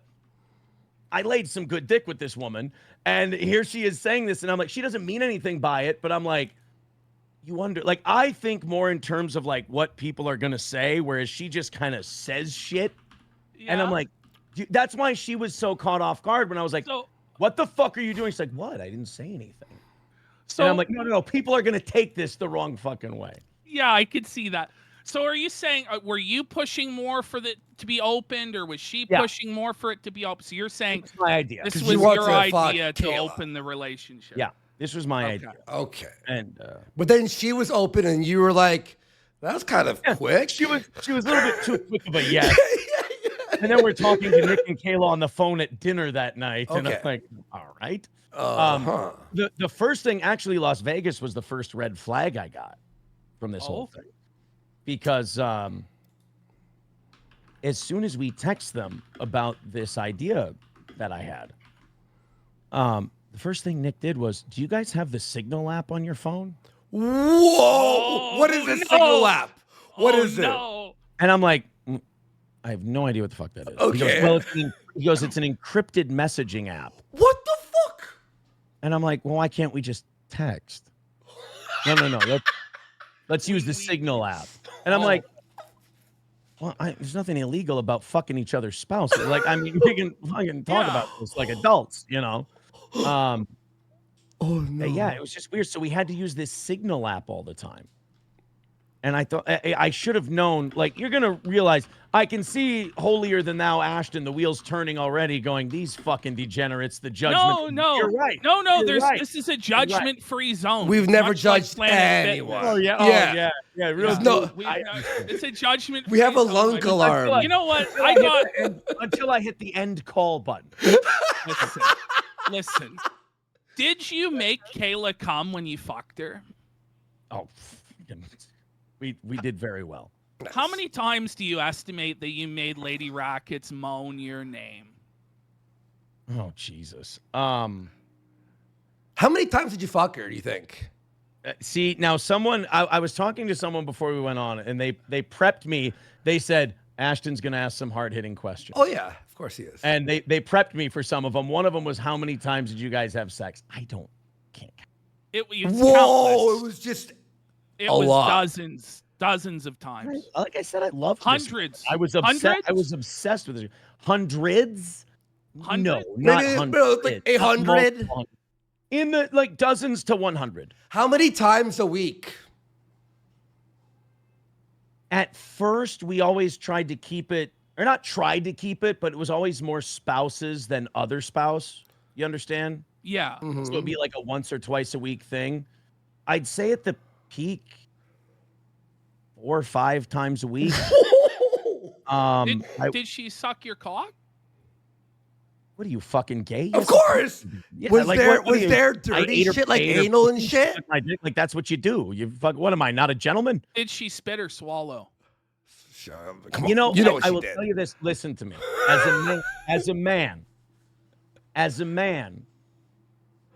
I laid some good dick with this woman, and here she is saying this, and I'm like, she doesn't mean anything by it, but I'm like, you wonder, like, I think more in terms of like what people are gonna say, whereas she just kind of says shit. Yeah. And I'm like, that's why she was so caught off guard when I was like, So, what the fuck are you doing? She's like, what? I didn't say anything. so And I'm like, no, people are gonna take this the wrong fucking way. yeah, I could see that. So are you saying, were you pushing more for it to be opened, or was she pushing more for it to be open? So you're saying It's my idea. this 'Cause was you want your to fuck idea to Kayla. open the relationship. Yeah, this was my idea. Okay. And But then she was open and you were like, that was kind of quick. she was a little bit too quick of a yes. And then we're talking to Nick and Kayla on the phone at dinner that night. And I'm Okay. like, all right. Uh-huh. The first thing, actually, Las Vegas was the first red flag I got from this whole thing. Because as soon as we text them about this idea that I had, the first thing Nick did was, do you guys have the Signal app on your phone? Whoa! What is this Signal app? What is it? And I'm like, I have no idea what the fuck that is. Okay. He goes, it's an encrypted messaging app. What the fuck? And I'm like, well, why can't we just text? No. Let's use the Signal app. And I'm like, well, there's nothing illegal about fucking each other's spouses. Like, I mean, we can fucking talk about this like adults, you know? Oh, no. Yeah, it was just weird. So we had to use this Signal app all the time. And I thought I should have known, like, you're going to realize I can see holier than thou, Ashton, the wheels turning already going, these fucking degenerates, the judgment. No. You're right. No, You're right. this is a judgment-free zone. We've never Much like judged Planet anyone. Fitness. Yeah. Real No. It's a judgment. We have a lunk alarm. You know what? I got. Until I hit the end call button. Listen. Did you make Kayla come when you fucked her? Oh, we did very well. How many times do you estimate that you made Lady Rackets moan your name? Oh, Jesus. How many times did you fuck her, do you think? See, now I was talking to someone before we went on, and they prepped me. They said, Ashton's going to ask some hard-hitting questions. Oh, yeah. Of course he is. And they prepped me for some of them. One of them was, how many times did you guys have sex? Can't count. It was Whoa! countless. It was just It a was lot. dozens of times. Like I said, I loved Hundreds. This. I was obsessed. Hundreds? I was obsessed with it. Hundreds? Hundreds? No, not Maybe, hundreds. like 800? In the like dozens to 100. How many times a week? At first, we always tried to keep it, or not tried to keep it, but it was always more spouses than other spouse. You understand? Yeah. So it'd be like a once or twice a week thing. I'd say at the peak, 4 or 5 times a week. Did she suck your cock? What are you, fucking gay? Of course. Yeah, was like, there what are you, dirty shit like anal and shit? Like that's what you do. You fuck. What am I? Not a gentleman? Did she spit or swallow? Come on. You know what I she will did. tell you this. Listen to me. As a man,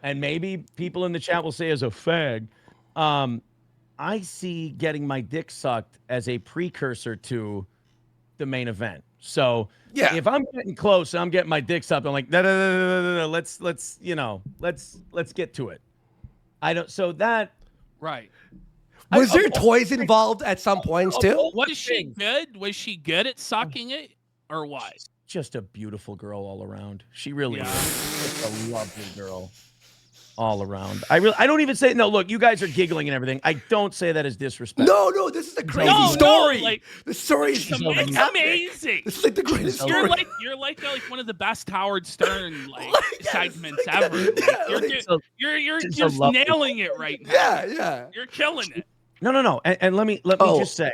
and maybe people in the chat will say as a fag, I see getting my dick sucked as a precursor to the main event. So Yeah. if I'm getting close and I'm getting my dick sucked, I'm like, no, let's get to it. I don't. So that Right. Was there toys involved at some points too? Was she good? Was she good at sucking it, or what? just a beautiful girl all around. She really Yeah. is just a lovely girl all around. I don't even say, no, look, you guys are giggling and everything. I don't say that as disrespect. No, this is a crazy No, story. like, the story is it's epic. amazing. This is like the greatest story. You're like one of the best Howard Stern Yes, segments like, ever. yeah, You're just just a lovely- nailing it right now. Yeah. You're killing it. No. And let me Oh. just say,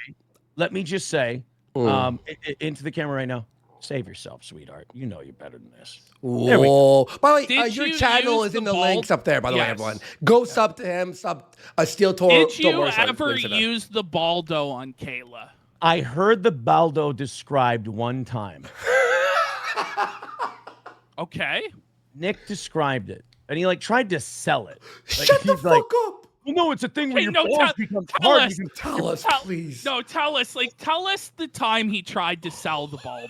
into the camera right now, save yourself, sweetheart. You know you're better than this. There we Whoa. By the way, Did your you channel use is in the the links ball- up there, by the way, Yes. everyone. Go sub to him, Steel Tour. Did you ever use the Baldo on Kayla? I heard the Baldo described one time. Okay. Nick described it, and he tried to sell it. Like, Shut the he's like, fuck up. well, no, it's a thing where Hey, your no, balls tell- become tell hard. us. You can Tell us, please. No, tell us the time he tried to sell the Baldo.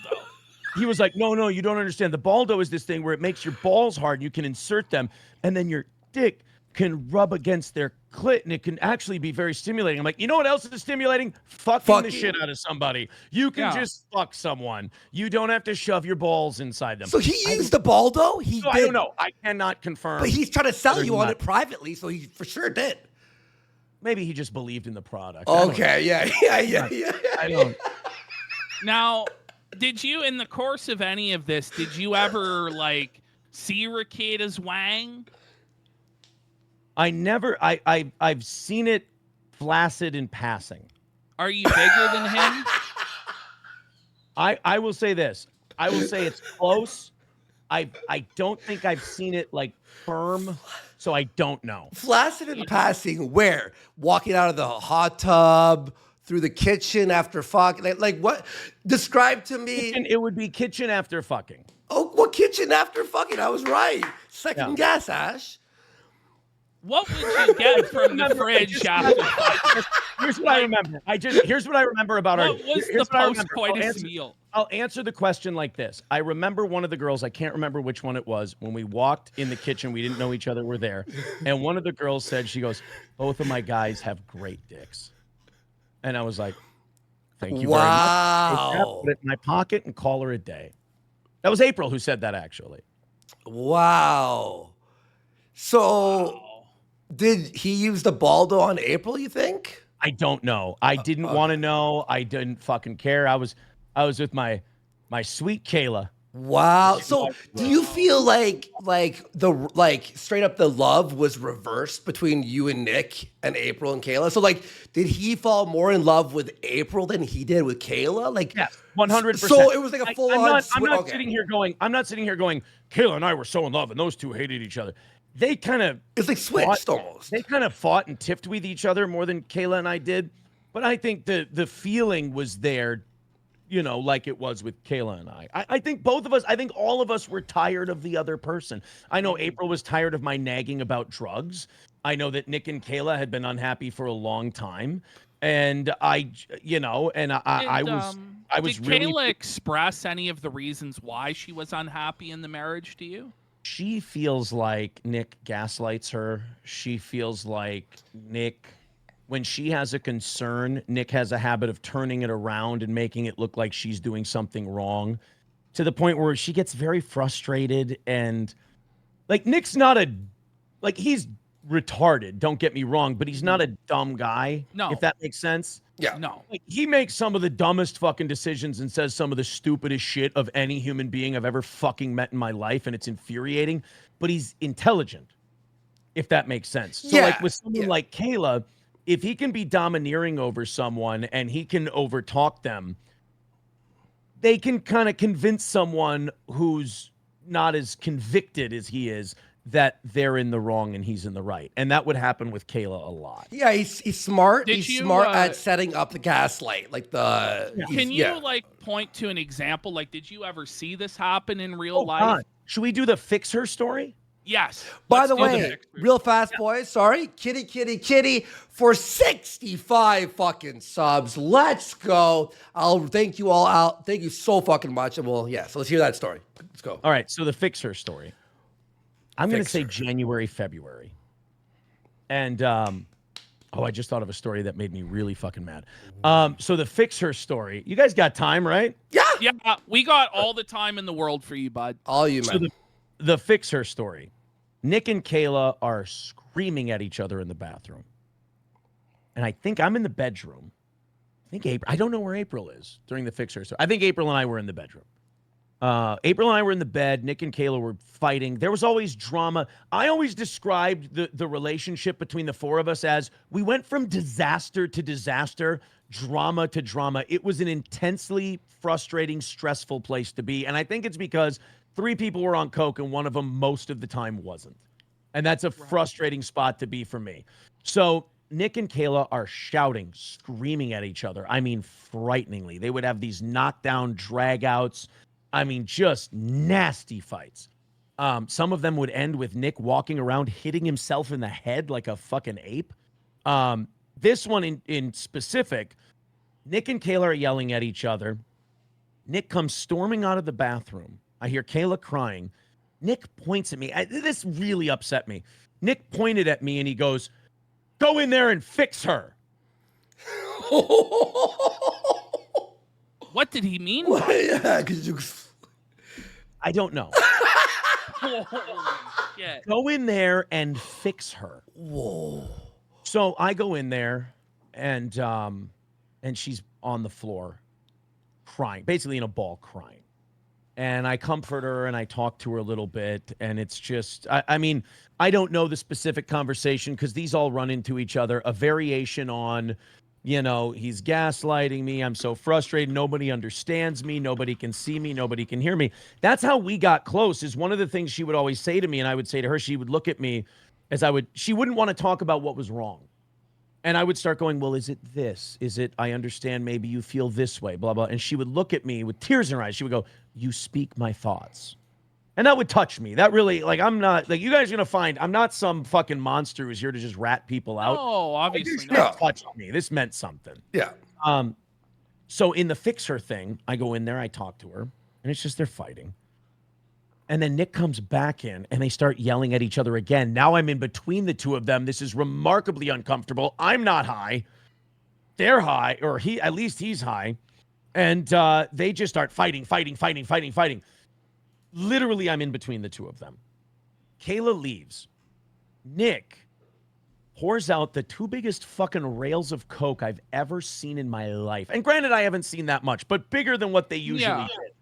He was like, no, you don't understand. The Baldo is this thing where it makes your balls hard. You can insert them, and then your dick can rub against their clit and it can actually be very stimulating. I'm like, you know what else is stimulating? Fucking the shit out of somebody. You can just fuck someone. You don't have to shove your balls inside them. So he used the baldo? He did. I don't know. I cannot confirm. But he's trying to sell you on it privately, so he for sure did. Maybe he just believed in the product. Okay, yeah. I don't. Now, did you, in the course of any of this, did you ever like see Rekieta's wang? I've seen it flaccid in passing. Are you bigger than him? I will say this. I will say it's close. I don't think I've seen it like firm, so I don't know. Flaccid in passing, where? Walking out of the hot tub, through the kitchen after fucking, like what? Describe to me. It would be kitchen after fucking. Oh, what kitchen after fucking? I was right. Second guess, Ash. What would you get from the fridge after? Here's what I remember. Here's what I remember about our. What was the post-coitus meal? I'll answer the question like this. I remember one of the girls, I can't remember which one it was, when we walked in the kitchen, we didn't know each other were there. And one of the girls said, she goes, both of my guys have great dicks. And I was like, thank you very much. Put it in my pocket and call her a day. That was April who said that, actually. Wow. So did he use the baldo on April, you think? I don't know. I didn't want to know. I didn't fucking care. I was with my sweet Kayla. Wow. So do you feel like straight up the love was reversed between you and Nick and April and Kayla? So like, did he fall more in love with April than he did with Kayla? Like, yeah, 100%. So it was like a full on. I'm not sitting here going, Kayla and I were so in love and those two hated each other. They kind of, it's like switched almost. They kind of fought and tiffed with each other more than Kayla and I did. But I think the feeling was there, you know, like it was with Kayla and I. I think both of us, I think all of us were tired of the other person. I know April was tired of my nagging about drugs. I know that Nick and Kayla had been unhappy for a long time. And I was did Kayla express any of the reasons why she was unhappy in the marriage to you? She feels like Nick gaslights her. She feels like Nick, when she has a concern, Nick has a habit of turning it around and making it look like she's doing something wrong, to the point where she gets very frustrated. And like, Nick's not he's retarded, don't get me wrong, but he's not a dumb guy. No. If that makes sense. Yeah. No. Like, he makes some of the dumbest fucking decisions and says some of the stupidest shit of any human being I've ever fucking met in my life, and it's infuriating, but he's intelligent, if that makes sense. So like with someone like Kayla, if he can be domineering over someone and he can overtalk them, they can kind of convince someone who's not as convicted as he is that they're in the wrong and he's in the right. And that would happen with Kayla a lot. Yeah, he's smart. Did he's you, smart at setting up the gaslight. Like Can you like point to an example? Like, did you ever see this happen in real life? God. Should we do the fix her story? Yes. By the way, real fast, boys. Sorry, kitty for 65 fucking subs. Let's go. I'll thank you all out. Thank you so fucking much. And so let's hear that story. Let's go. All right. So the fix her story. I'm going to say January, February. And, I just thought of a story that made me really fucking mad. So the fix her story, you guys got time, right? Yeah. Yeah, we got all the time in the world for you, bud. All you, man. So the fix her story. Nick and Kayla are screaming at each other in the bathroom. And I think I'm in the bedroom. I don't know where April is during the fix her story. I think April and I were in the bedroom. April and I were in the bed. Nick and Kayla were fighting. There was always drama. I always described the relationship between the four of us as we went from disaster to disaster, drama to drama. It was an intensely frustrating, stressful place to be. And I think it's because 3 people were on coke and one of them most of the time wasn't. And that's a frustrating spot to be for me. So Nick and Kayla are shouting, screaming at each other. I mean, frighteningly. They would have these knockdown drag-outs. I mean, just nasty fights. Some of them would end with Nick walking around, hitting himself in the head like a fucking ape. This one in specific, Nick and Kayla are yelling at each other. Nick comes storming out of the bathroom. I hear Kayla crying. Nick points at me. This really upset me. Nick pointed at me and he goes, Go in there and fix her. What did he mean? Yeah, 'cause you... I don't know. Yeah. Go in there and fix her. Whoa. So I go in there and she's on the floor crying, basically in a ball crying. And I comfort her and I talk to her a little bit. And it's just, I mean, I don't know the specific conversation because these all run into each other. A variation on, you know, he's gaslighting me. I'm so frustrated. Nobody understands me. Nobody can see me. Nobody can hear me. That's how we got close, is one of the things she would always say to me. And I would say to her, she would look at me as she wouldn't want to talk about what was wrong. And I would start going, well, is it this? Is it, I understand maybe you feel this way, blah, blah. And she would look at me with tears in her eyes. She would go, you speak my thoughts. And that would touch me. That really, like, I'm not, like, you guys are going to find, I'm not some fucking monster who's here to just rat people out. Oh, obviously This not. touched me. This meant something. Yeah. So in the fix her thing, I go in there, I talk to her, and it's just they're fighting. And then Nick comes back in and they start yelling at each other again. Now I'm in between the two of them. This is remarkably uncomfortable. I'm not high. They're high, or at least he's high. And they just start fighting. Literally, I'm in between the two of them. Kayla leaves. Nick pours out the two biggest fucking rails of Coke I've ever seen in my life. And granted, I haven't seen that much, but bigger than what they usually did.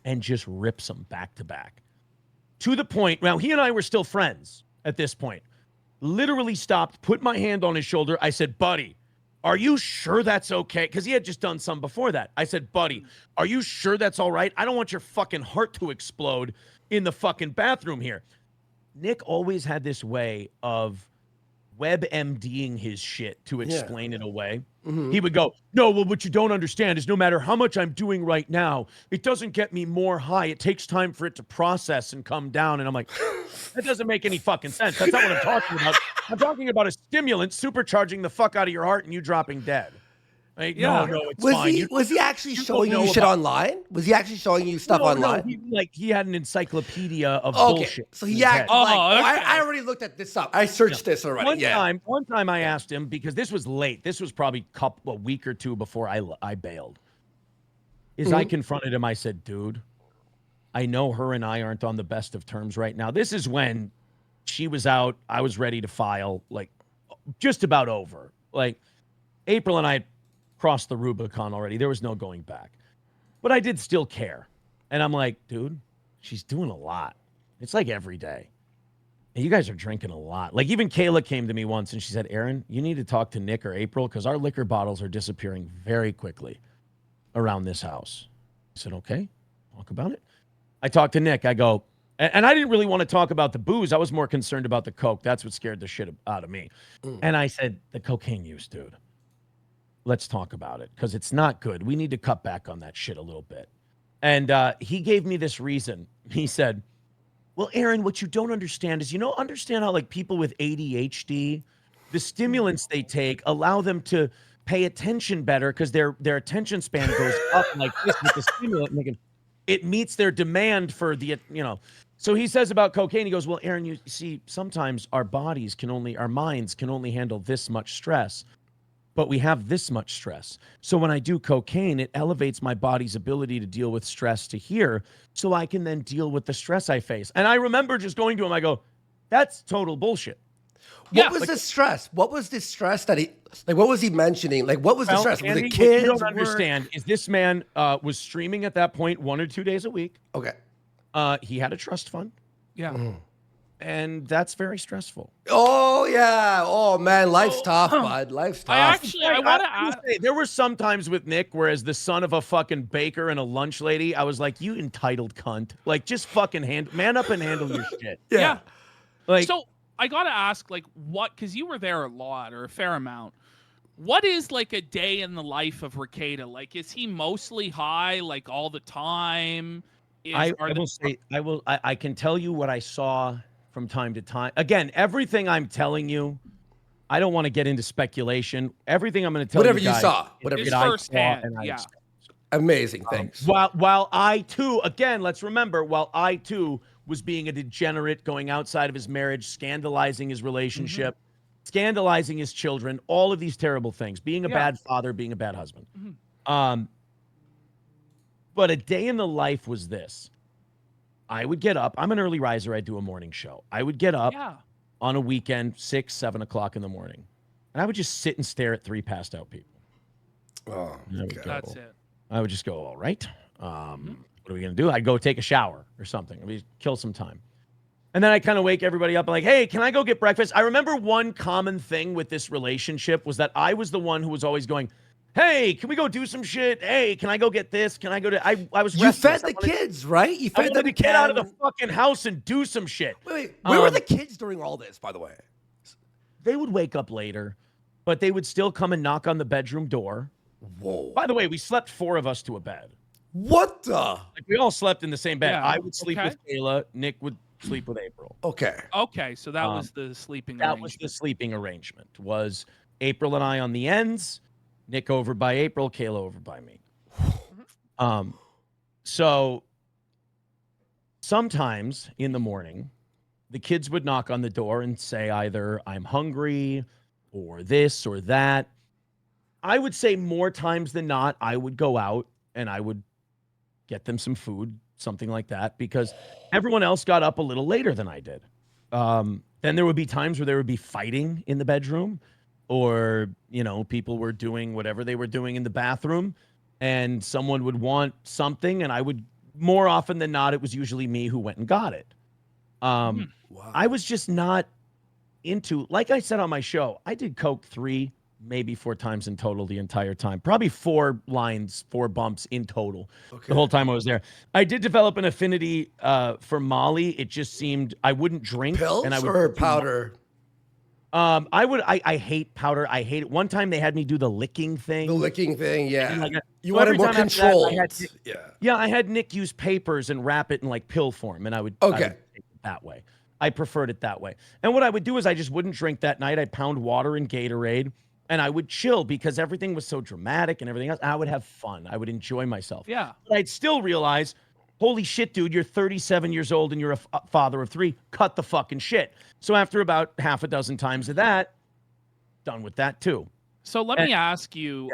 And just rips them back to back. To the point, well, he and I were still friends at this point. Literally stopped, put my hand on his shoulder. I said, buddy, are you sure that's okay? Because he had just done some before that. I said, buddy, are you sure that's all right? I don't want your fucking heart to explode in the fucking bathroom here. Nick always had this way of WebMDing his shit to explain it away. He would go, no, well, what you don't understand is no matter how much I'm doing right now, it doesn't get me more high. It takes time for it to process and come down. And I'm like, that doesn't make any fucking sense. That's not what I'm talking about. I'm talking about a stimulant supercharging the fuck out of your heart and you dropping dead. Like, no, it's fine. Was he actually showing you shit online? Was he actually showing you stuff online? No, he had an encyclopedia of bullshit. So he acted I already looked at this up. I searched this already. One time I asked him, because this was late. This was probably a week or two before I bailed. I confronted him. I said, dude, I know her and I aren't on the best of terms right now. This is when she was out. I was ready to file, like, just about over. Like, April and I crossed the Rubicon already. There was no going back. But I did still care. And I'm like, dude, she's doing a lot. It's like every day. And you guys are drinking a lot. Like, even Kayla came to me once and she said, Aaron, you need to talk to Nick or April because our liquor bottles are disappearing very quickly around this house. I said, okay, talk about it. I talked to Nick. I go, and I didn't really want to talk about the booze. I was more concerned about the Coke. That's what scared the shit out of me. And I said, the cocaine use, dude. Let's talk about it because it's not good. We need to cut back on that shit a little bit. And he gave me this reason. He said, well, Aaron, what you don't understand is, understand how, like, people with ADHD, the stimulants they take allow them to pay attention better because their attention span goes up like this with the stimulant. It meets their demand for the, So he says about cocaine, he goes, well, Aaron, you see, sometimes our minds can only handle this much stress. But we have this much stress. So when I do cocaine, it elevates my body's ability to deal with stress to here, so I can then deal with the stress I face. And I remember just going to him, I go, that's total bullshit. What was the stress? What was the stress that what was he mentioning? Like, what was the stress? Andy, was it kids? What you don't understand is this man was streaming at that point 1 or 2 days a week. Okay. He had a trust fund. Yeah. And that's very stressful. Oh, yeah. Oh, man. Life's tough, bud. Life's tough. I want to ask. There were some times with Nick where, as the son of a fucking baker and a lunch lady, I was like, you entitled cunt. Like, just fucking man up and handle your shit. Yeah. Like, so I got to ask, like, because you were there a lot or a fair amount. What is, like, a day in the life of Rekieta? Like, is he mostly high, like, all the time? I can tell you what I saw from time to time. Again, everything I'm telling you, I don't want to get into speculation. Everything I'm going to tell whatever you guys, saw, whatever you firsthand, amazing, thanks. While I too, again, let's remember, while I too was being a degenerate, going outside of his marriage, scandalizing his relationship, scandalizing his children, all of these terrible things, being a bad father, being a bad husband. But a day in the life was this. I would get up. I'm an early riser. I do a morning show. I would get up on a weekend, 6, 7 o'clock in the morning. And I would just sit and stare at 3 passed out people. Oh, That's it. I would just go, all right. What are we going to do? I'd go take a shower or something. I'd kill some time. And then I kind of wake everybody up like, hey, can I go get breakfast? I remember one common thing with this relationship was that I was the one who was always going, hey, can we go do some shit? Hey, can I go get this? Can I go to... I was You fed the kids, right? You fed them to get out of the fucking house and do some shit. Wait. Where were the kids during all this, by the way? They would wake up later, but they would still come and knock on the bedroom door. Whoa. By the way, we slept 4 of us to a bed. What the? Like, we all slept in the same bed. Yeah, I would sleep with Kayla. Nick would sleep with April. Okay. Okay, so that was the sleeping arrangement. That was the sleeping arrangement. Was April and I on the ends, Nick over by April, Kayla over by me. So sometimes in the morning, the kids would knock on the door and say either I'm hungry or this or that. I would say more times than not, I would go out and I would get them some food, something like that, because everyone else got up a little later than I did. Then there would be times where there would be fighting in the bedroom, or, you know, people were doing whatever they were doing in the bathroom, and someone would want something, and I would, more often than not, it was usually me who went and got it. Wow. I was just not into, like I said on my show, I did coke 3, maybe 4 times in total the entire time. Probably 4 lines, 4 bumps in total the whole time I was there. I did develop an affinity for Molly. It just seemed I wouldn't drink. Pills and I would or powder? I hate powder. I hate it. One time they had me do the licking thing. The licking thing, yeah. Like, you so wanted every more time after that, control. I had Nick use papers and wrap it in like pill form, and I would take it that way. I preferred it that way. And what I would do is I just wouldn't drink that night. I'd pound water and Gatorade, and I would chill because everything was so dramatic and everything else. I would have fun. I would enjoy myself. Yeah. But I'd still realize, holy shit, dude, you're 37 years old and you're a father of 3. Cut the fucking shit. So after about half a dozen times of that, done with that too. So let me ask you,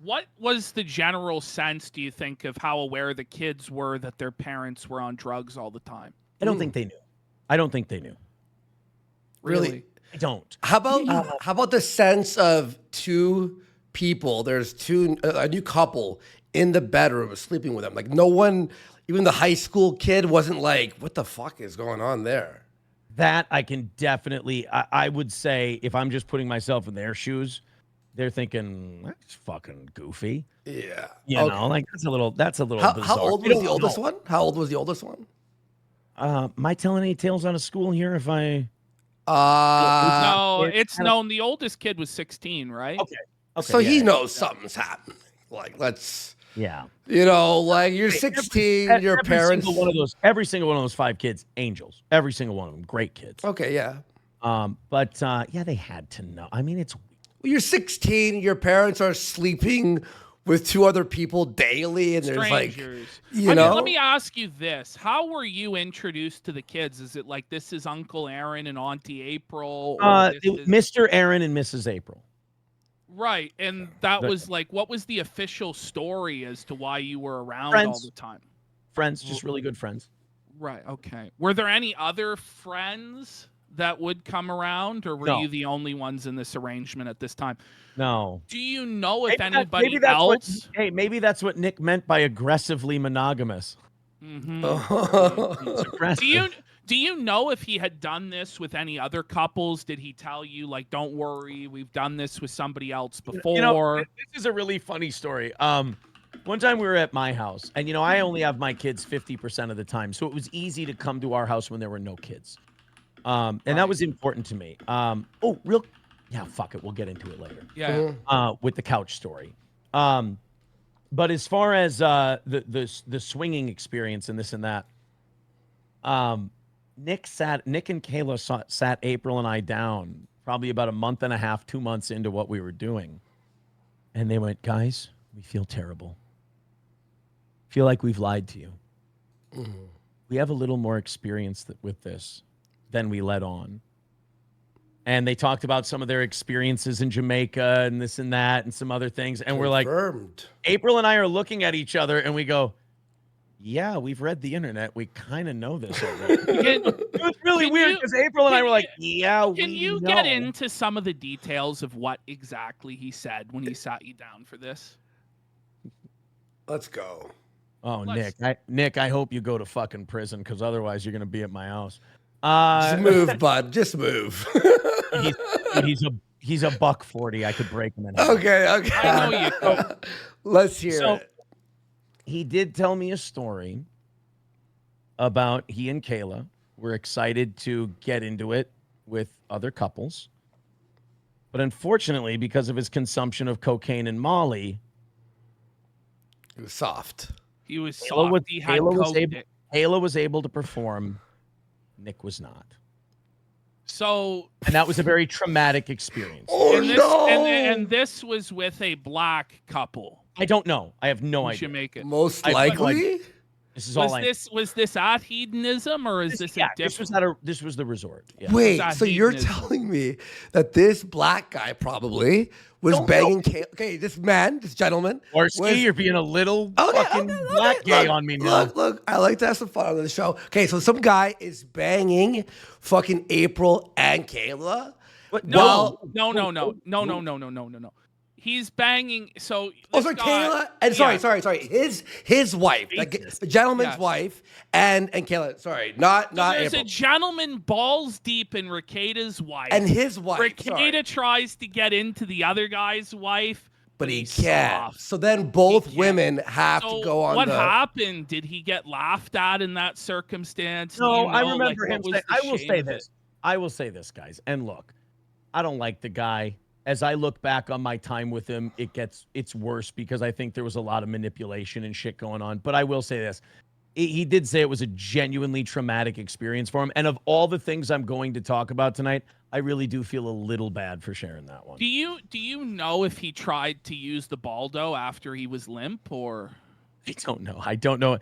what was the general sense, do you think, of how aware the kids were that their parents were on drugs all the time? I don't think they knew. I don't think they knew. Really? I don't. How about the sense of 2 people? There's a new couple in the bedroom sleeping with them. Like no one, even the high school kid wasn't like, what the fuck is going on there? That I can definitely, I would say, if I'm just putting myself in their shoes, they're thinking, that's fucking goofy. Yeah. You know, like that's a little bizarre. How old was the oldest one? How old was the oldest one? Am I telling any tales out of school here if I... No, it's known. The oldest kid was 16, right? Okay. So he knows something's happening. Like, let's... Yeah. You know, like you're 16, your parents... Every single one of those 5 kids, angels. Every single one of them, great kids. Okay, yeah. But they had to know. I mean, it's... Well, you're 16, your parents are sleeping with 2 other people daily, and there's strangers. Like, you know? Let me ask you this. How were you introduced to the kids? Is it like, this is Uncle Aaron and Auntie April? Or Mr. Aaron and Mrs. April. Right. And that was like, what was the official story as to why you were around all the time? Friends, just really good friends. Right. Okay. Were there any other friends that would come around, or were you the only ones in this arrangement at this time? No. Do you know if anybody else? Maybe that's what Nick meant by aggressively monogamous. Mm-hmm. Aggressive. Do you know if he had done this with any other couples? Did he tell you, like, don't worry, we've done this with somebody else before? You know, this is a really funny story. One time we were at my house, and, I only have my kids 50% of the time, so it was easy to come to our house when there were no kids. And that was important to me. Fuck it. We'll get into it later. Yeah. With the couch story. But as far as the swinging experience and this and that, Nick and Kayla sat April and I down probably about a month and a half, 2 months into what we were doing. And they went, guys, we feel terrible. Feel like we've lied to you. We have a little more experience with this than we let on. and they talked about some of their experiences in Jamaica and this and that and some other things. And we're like, April and I are looking at each other and we go, yeah, we've read the internet. We kind of know this already. It was really weird because April and I were like, yeah, Can you get into some of the details of what exactly he said when he sat you down for this? Let's go. Oh, Nick, I hope you go to fucking prison because otherwise you're going to be at my house. Just move, bud. Just move. He's a $140. I could break him in half. Okay. I know you could. Let's hear it. He did tell me a story about he and Kayla were excited to get into it with other couples. But unfortunately, because of his consumption of cocaine and Molly, he was soft. He was soft. Kayla was able to perform. Nick was not. And that was a very traumatic experience. And this was with a black couple. I don't know. I have no idea. Jamaica. Most likely. This is all was this at hedonism or is this a different? This was the resort. Yeah. Wait, so you're telling me that this black guy probably was banging okay, this gentleman. Or you're being a little fucking black gay on me now. Look, I like to have some fun on the show. Okay, so some guy is banging fucking April and Kayla. But no. He's banging. So Kayla and sorry, his wife, the gentleman's wife, and Kayla. Sorry, not there's April. a gentleman balls deep in Rekieta's wife, and his wife. Rekieta tries to get into the other guy's wife, but he can't. So then both women have to go on. What happened? Did he get laughed at in that circumstance? No, I remember him saying. I will say this, guys. And look, I don't like the guy. As I look back on my time with him, it's worse because I think there was a lot of manipulation and shit going on. But I will say this. He did say it was a genuinely traumatic experience for him. And of all the things I'm going to talk about tonight, I really do feel a little bad for sharing that one. Do you know if he tried to use the Baldo after he was limp or? I don't know.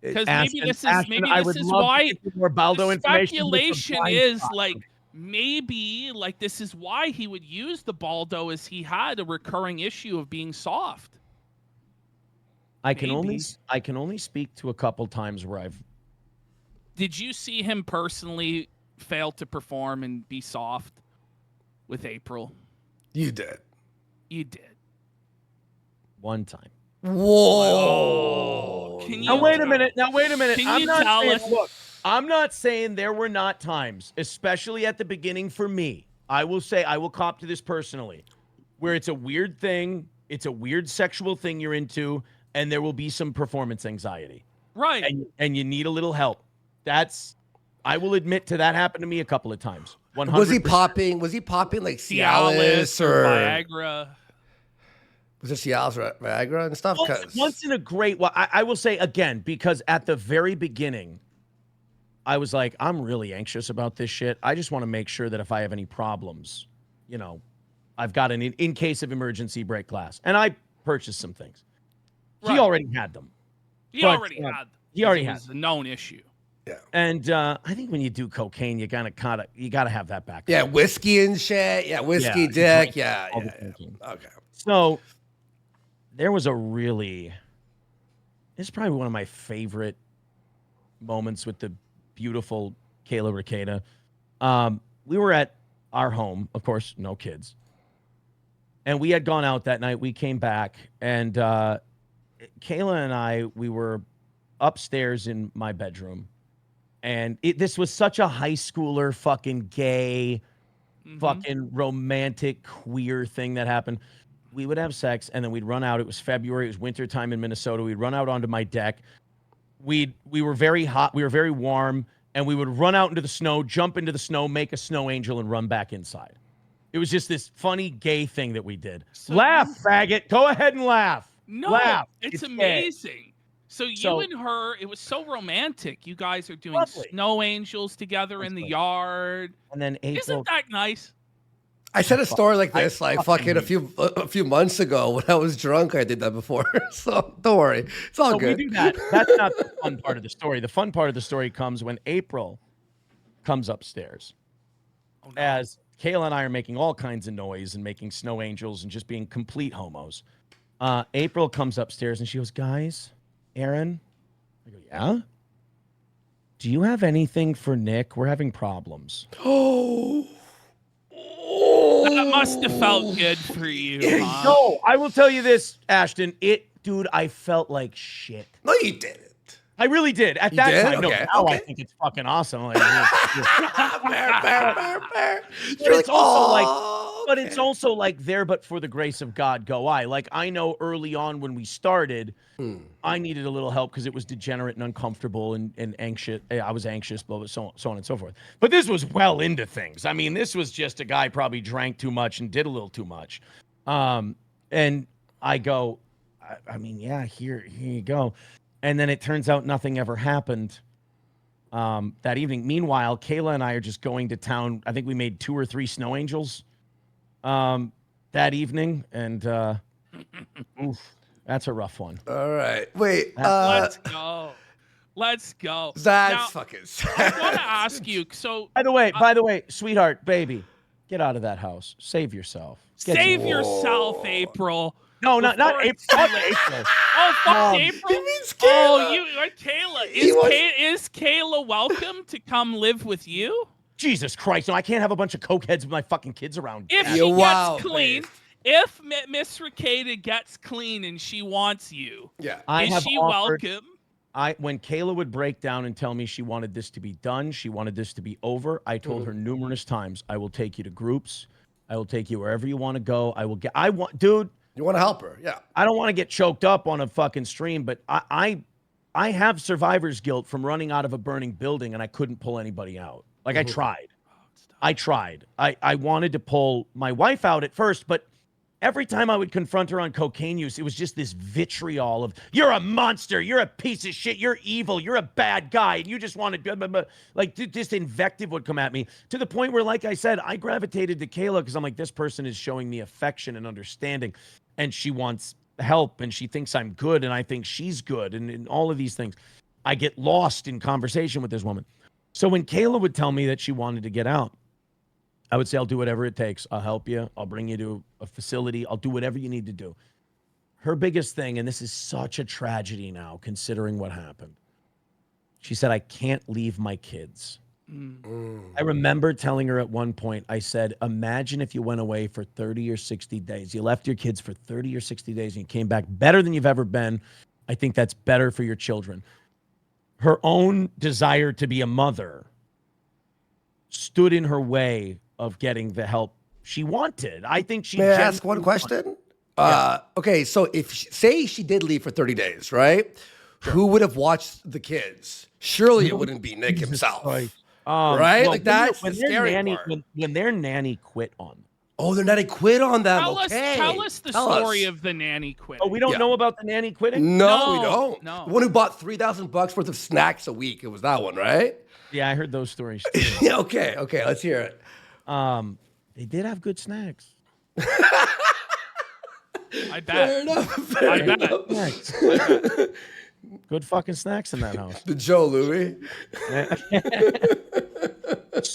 Because maybe this is why more Baldo speculation is like, maybe like this is why he would use the Baldo, as he had a recurring issue of being soft. I can only speak to a couple times where I've. Did you see him personally fail to perform and be soft with April? You did. You did. One time. Whoa. Now wait a minute. Can you tell us? Look, I'm not saying there were not times, especially at the beginning for me. I will say, I will cop to this personally, where it's a weird thing, it's a weird sexual thing you're into, and there will be some performance anxiety. Right. And you need a little help. I will admit to that happened to me a couple of times. 100%. Was he popping like Cialis or Viagra? Was it Cialis or Viagra and stuff? Once in a great while, I will say again, because at the very beginning, I was like, I'm really anxious about this shit. I just want to make sure that if I have any problems, I've got an in case of emergency break glass. And I purchased some things. Right. He already had them. He already had them. It's a known issue. Yeah. And I think when you do cocaine, you gotta have that back. Yeah, whiskey and shit. Yeah, whiskey, dick. Yeah. Okay. So there was it's probably one of my favorite moments with the beautiful Kayla Rekieta. We were at our home, of course, no kids. And we had gone out that night. We came back, and Kayla and I, we were upstairs in my bedroom. And this was such a high schooler, fucking gay, fucking romantic, queer thing that happened. We would have sex, and then we'd run out. It was February. It was wintertime in Minnesota. We'd run out onto my deck. We were very hot. We were very warm. And we would run out into the snow, jump into the snow, make a snow angel, and run back inside. It was just this funny gay thing that we did. Laugh, faggot. Go ahead and laugh. No, laugh. It's amazing. So you and her, it was so romantic. You guys are doing snow angels together in the yard. And then April, isn't that nice? I said a story like this, like fucking a few months ago when I was drunk. I did that before, so don't worry, it's all good. We do that. That's not the fun part of the story. The fun part of the story comes when April comes upstairs as Kayla and I are making all kinds of noise and making snow angels and just being complete homos. April comes upstairs and she goes, guys, Aaron. I go, yeah? Do you have anything for Nick? We're having problems. That must have felt good for you, huh? No, I will tell you this, Ashton. Dude, I felt like shit. No, you didn't. I really did. At that did? time, Okay, no, now okay. I think it's fucking awesome. Like, Fair. it's also like, "Oh, but it's also like there, but for the grace of God, go I. Like, I know early on when we started, I needed a little help because it was degenerate and uncomfortable and anxious. I was anxious, blah, blah, so on and so forth. But this was well into things. I mean, this was just a guy probably drank too much and did a little too much. And I go, I mean, yeah, here you go. And then it turns out nothing ever happened that evening. Meanwhile, Kayla and I are just going to town. I think we made 2 or 3 snow angels that evening. And oof, that's a rough one. All right. Wait. Let's go. Let's go. That's Now, fucking I sad. want to ask you. So By the way, sweetheart, baby, get out of that house. Save yourself. save yourself, April. No, not before April. it's too Fuck late. April. Oh, fuck April. He means Oh, Kayla. you Kayla. He was- Is Kayla welcome to come live with you? Jesus Christ. No, I can't have a bunch of cokeheads with my fucking kids around. If Dad. she wow, gets clean, babe. if Miss Rekieta gets clean and she wants you, Yeah. I is have she offered- welcome? When Kayla would break down and tell me she wanted this to be done, she wanted this to be over, I told her numerous times, I will take you to groups. I will take you wherever you want to go. Dude, You want to help her? Yeah. I don't want to get choked up on a fucking stream, but I have survivor's guilt from running out of a burning building and I couldn't pull anybody out. Like I tried. I wanted to pull my wife out at first, but every time I would confront her on cocaine use, it was just this vitriol of, you're a monster, you're a piece of shit, you're evil, you're a bad guy, and you just want to, like, this invective would come at me to the point where, like I said, I gravitated to Kayla because I'm like, this person is showing me affection and understanding, and she wants help, and she thinks I'm good, and I think she's good, and all of these things. I get lost in conversation with this woman. So when Kayla would tell me that she wanted to get out, I would say, I'll do whatever it takes. I'll help you. I'll bring you to a facility. I'll do whatever you need to do. Her biggest thing, and this is such a tragedy now, considering what happened. She said, I can't leave my kids. I remember telling her at one point, I said, imagine if you went away for 30 or 60 days. You left your kids for 30 or 60 days and you came back better than you've ever been. I think that's better for your children. Her own desire to be a mother stood in her way of getting the help she wanted. I think she. May I ask one question? Okay, so if say she did leave for 30 days, right? Who would have watched the kids? Surely it wouldn't be Nick himself, right? Well, Like that's when the their scary nanny, part. when their nanny quit on them. Oh, they're not quit on them. Tell us the story of the nanny quitting. Oh, we don't know about the nanny quitting? No, we No, don't. no. The one who bought $3,000 worth of snacks a week. It was that one, right? Yeah, I heard those stories too. Yeah. Okay. Let's hear it. They did have good snacks. I Fair bet. enough. I bet. Snacks. Good fucking snacks in that house. The Joe Louis.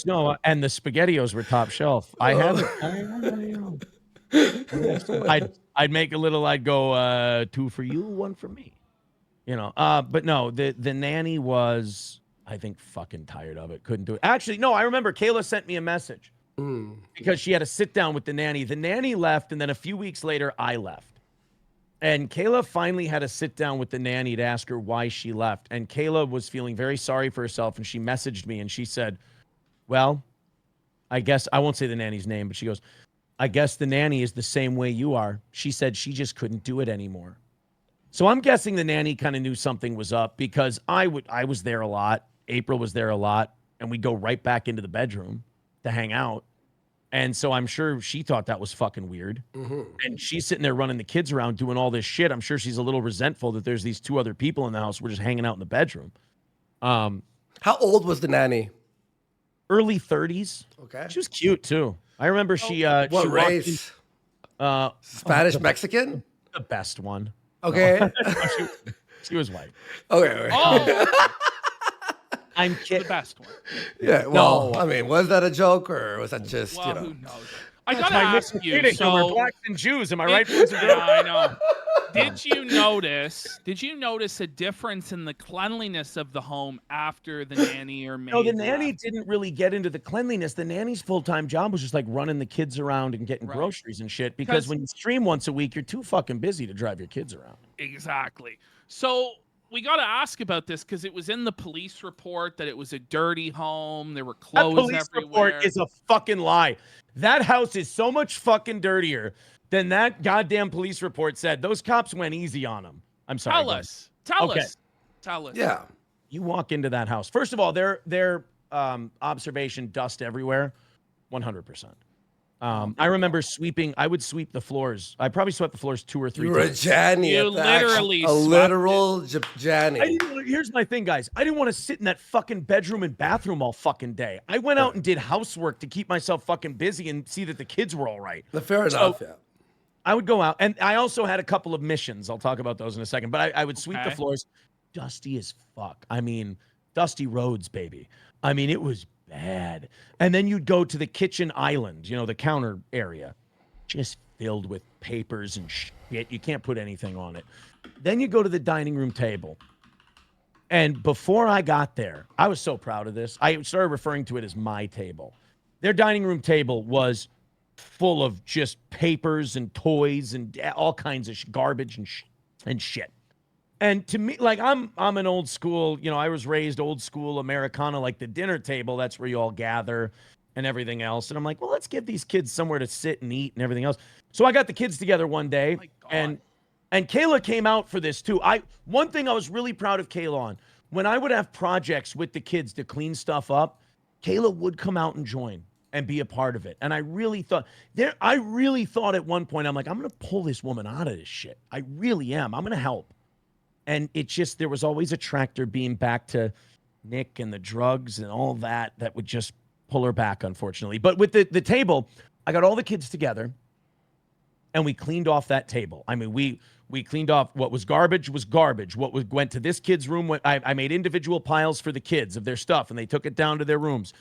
No, and the SpaghettiOs were top shelf. I had it. I'd make a little. I'd go 2 for you, 1 for me. You know. But no, the nanny was, I think, fucking tired of it. Couldn't do it. Actually, no. I remember Kayla sent me a message because she had to sit down with the nanny. The nanny left, and then a few weeks later, I left. And Kayla finally had to sit down with the nanny to ask her why she left. And Kayla was feeling very sorry for herself. And she messaged me and she said, well, I guess I won't say the nanny's name, but she goes, I guess the nanny is the same way you are. She said she just couldn't do it anymore. So I'm guessing the nanny kind of knew something was up because I was there a lot. April was there a lot. And we'd go right back into the bedroom to hang out. And so I'm sure she thought that was fucking weird. And she's sitting there running the kids around doing all this shit. I'm sure she's a little resentful that there's these 2 other people in the house. We're just hanging out in the bedroom. How old was the nanny? Early 30s. Okay. She was cute too. I remember she What she walked race? in, Spanish Mexican? the best one. Okay. She was white. Okay. Oh, I'm The kidding. best one. Yeah. Well, No. I mean, was that a joke or was that just Well, you know? who knows? I That's gotta my ask Mr. you. Phoenix humor, So, blacks and Jews. Am I right, boys and girls? yeah, I know. Did you notice a difference in the cleanliness of the home after the nanny or maid? No, the nanny left? didn't really get into the cleanliness. The nanny's full-time job was just like running the kids around and getting Right. groceries and shit. Because 'Cause- when you stream once a week, you're too fucking busy to drive your kids around. Exactly. So we got to ask about this because it was in the police report that it was a dirty home. There were That clothes police everywhere. report is a fucking lie. That house is so much fucking dirtier than that goddamn police report said. Those cops went easy on them. I'm sorry. Tell go us. Tell Okay. us. Tell us. Yeah. You walk into that house. First of all, their observation, dust everywhere, 100%. I remember sweeping. I would sweep the floors. I probably swept the floors 2 or 3 You were a times. Janny. You at the action. literally a swept literal I Janny. didn't, here's my thing, guys. I didn't want to sit in that fucking bedroom and bathroom all fucking day. I went out and did housework to keep myself fucking busy and see that the kids were all right. Fair enough. Yeah. I would go out, and I also had a couple of missions. I'll talk about those in a second. But I would sweep the Okay. floors, dusty as fuck. I mean, dusty roads, baby. I mean, it was bad. And then you'd go to the kitchen island, you know, the counter area, just filled with papers and shit. You can't put anything on it. Then you go to the dining room table. And before I got there, I was so proud of this. I started referring to it as my table. Their dining room table was full of just papers and toys and all kinds of garbage and shit. And to me, like I'm an old school, you know, I was raised old school Americana, like the dinner table, that's where you all gather and everything else. And I'm like, well, let's give these kids somewhere to sit and eat and everything else. So I got the kids together one day, My God. and Kayla came out for this too. One thing I was really proud of Kayla on, when I would have projects with the kids to clean stuff up, Kayla would come out and join and be a part of it. And I really thought at one point, I'm like, I'm going to pull this woman out of this shit. I really am. I'm going to help. And it just, there was always a tractor beam back to Nick and the drugs and all that would just pull her back, unfortunately. But with the table, I got all the kids together and we cleaned off that table. I mean, we cleaned off what was garbage. What went to this kid's room. I made individual piles for the kids of their stuff and they took it down to their rooms.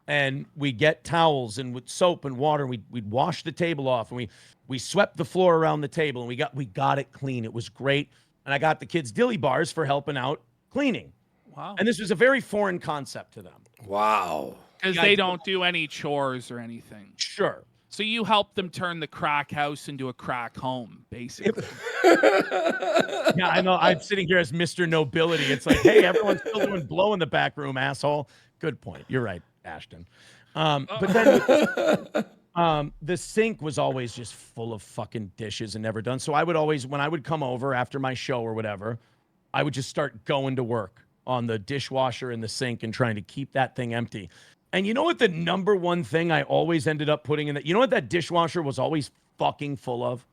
And we get towels and with soap and water. And we'd wash the table off and we swept the floor around the table and we got it clean. It was great. And I got the kids dilly bars for helping out cleaning. Wow. And this was a very foreign concept to them. Wow. Because they don't do any chores or anything. Sure. So you help them turn the crack house into a crack home, basically. Yeah, I know. I'm sitting here as Mr. Nobility. It's like, hey, everyone's still doing blow in the back room, asshole. Good point. You're right, Ashton. But then the sink was always just full of fucking dishes and never done. So I would always, when I would come over after my show or whatever, I would just start going to work on the dishwasher and the sink and trying to keep that thing empty. And you know what the number one thing I always ended up putting in that, you know what that dishwasher was always fucking full of?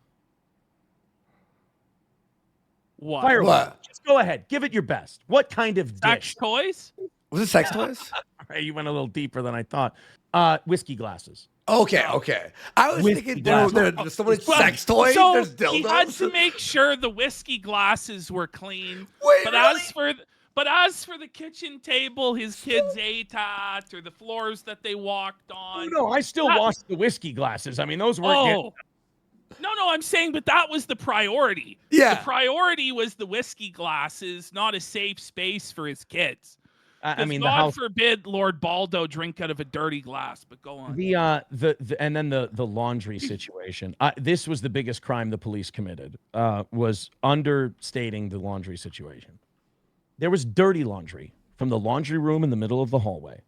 What? Fireworks. What? Just go ahead. Give it your best. What kind of Sex dish? toys? Was it sex toys? All right, you went a little deeper than I thought. Whiskey glasses. Okay. I was Whiskey thinking glass. there's so many Well, sex toys. So There's dildos. he had to make sure the whiskey glasses were clean. Wait, but really? as for the kitchen table his kids ate at or the floors that they walked Oh, on. no, I still washed the whiskey glasses. I mean, those weren't getting. No, I'm saying, but that was the priority. Yeah. The priority was the whiskey glasses, not a safe space for his kids. I mean, the God house. forbid Lord Baldo drink out of a dirty glass, but go on. And then the laundry situation. This was the biggest crime the police committed. Was understating the laundry situation. There was dirty laundry from the laundry room in the middle of the hallway,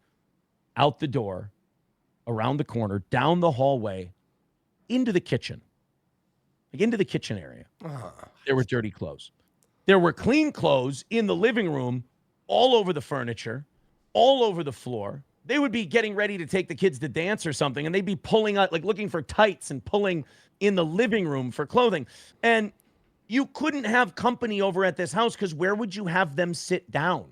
out the door, around the corner, down the hallway, into the kitchen, like into the kitchen area. There were dirty clothes. There were clean clothes in the living room, all over the furniture, all over the floor. They would be getting ready to take the kids to dance or something, and they'd be pulling out, like looking for tights and pulling in the living room for clothing. And you couldn't have company over at this house because where would you have them sit down?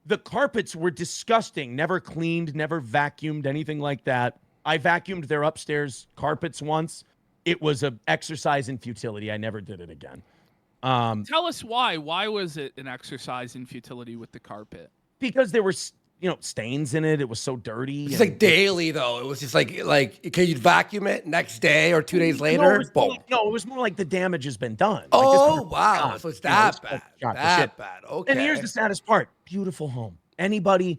The carpets were disgusting, never cleaned, never vacuumed, anything like that. I vacuumed their upstairs carpets once. It was an exercise in futility. I never did it again. Tell us why. Why was it an exercise in futility with the carpet? Because there were, stains in it. It was so dirty. It's like daily though. It was just like okay, you'd vacuum it next day or 2 days later. Boom. It was more like the damage has been done. Oh like wow, so it's that bad. That bad. Okay. And here's the saddest part: beautiful home. Anybody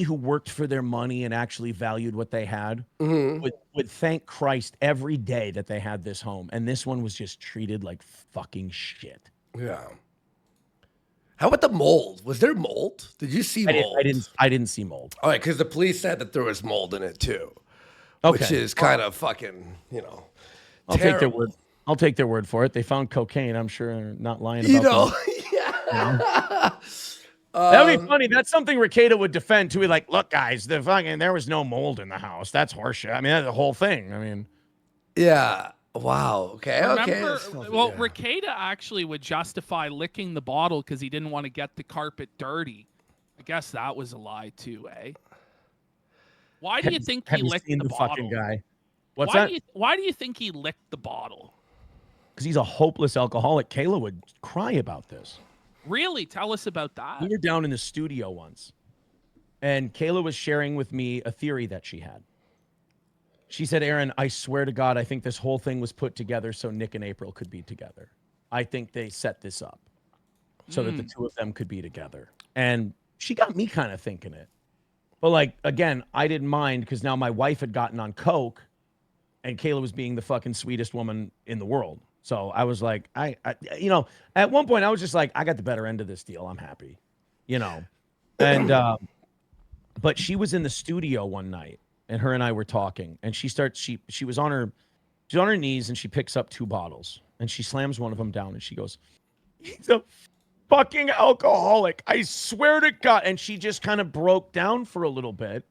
who worked for their money and actually valued what they had would thank Christ every day that they had this home. And this one was just treated like fucking shit. Yeah. How about the mold? Was there mold? Did you see mold? I didn't see mold. All right, because the police said that there was mold in it too, which Okay. is kind of fucking, I'll take their word. I'll take their word for it. They found cocaine. I'm sure they're not lying about that. That'd be funny. That's something Rekieta would defend too. Be like, look, guys, there was no mold in the house. That's horseshit. I mean, that's the whole thing. I mean, yeah. Wow. Okay. Remember, Okay. well, Rekieta actually would justify licking the bottle because he didn't want to get the carpet dirty. I guess that was a lie too, eh? Why do you think he licked the bottle? fucking guy? What's why that? Why do you think he licked the bottle? Because he's a hopeless alcoholic. Kayla would cry about this. Really? Tell us about that. We were down in the studio once, and Kayla was sharing with me a theory that she had. She said, Aaron, I swear to God, I think this whole thing was put together so Nick and April could be together. I think they set this up so that the two of them could be together. And she got me kind of thinking it. But again, I didn't mind because now my wife had gotten on coke and Kayla was being the fucking sweetest woman in the world. So I was like, I at one point I was just like, I got the better end of this deal. I'm happy, And, but she was in the studio one night and her and I were talking and she was on her knees and she picks up 2 bottles and she slams one of them down and she goes, he's a fucking alcoholic. I swear to God. And she just kind of broke down for a little bit.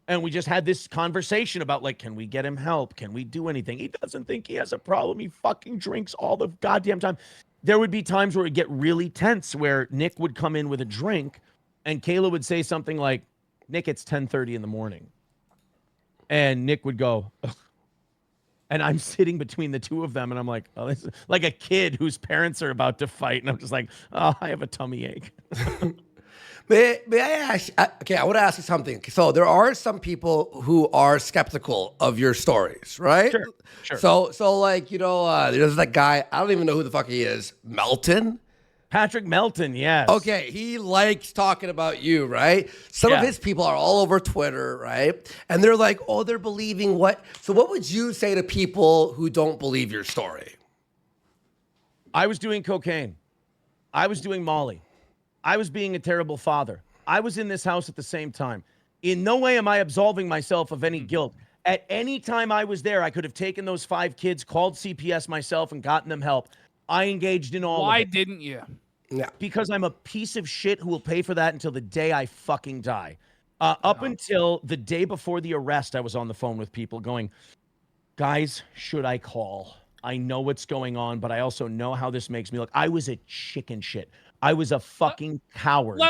And we just had this conversation about can we get him help? Can we do anything? He doesn't think he has a problem. He fucking drinks all the goddamn time. There would be times where it'd get really tense where Nick would come in with a drink and Kayla would say something like, Nick, it's 10:30 in the morning. And Nick would go, ugh. And I'm sitting between the two of them and I'm like, oh, this is like a kid whose parents are about to fight. And I'm just like, oh, I have a tummy ache. May I ask? Okay, I want to ask you something. So there are some people who are skeptical of your stories, right? Sure. So there's that guy. I don't even know who the fuck he is. Melton. Patrick Melton, yes. Okay, he likes talking about you, right? Some of his people are all over Twitter, right? And they're like, oh, they're believing what? So what would you say to people who don't believe your story? I was doing cocaine. I was doing Molly. I was being a terrible father. I was in this house at the same time. In no way am I absolving myself of any guilt. At any time I was there, I could have taken those 5 kids, called CPS myself, and gotten them help. I engaged in all of it. Why didn't you? Yeah. Because I'm a piece of shit who will pay for that until the day I fucking die. Up until the day before the arrest, I was on the phone with people going, guys, should I call? I know what's going on, but I also know how this makes me look. I was a chicken shit. I was a fucking coward.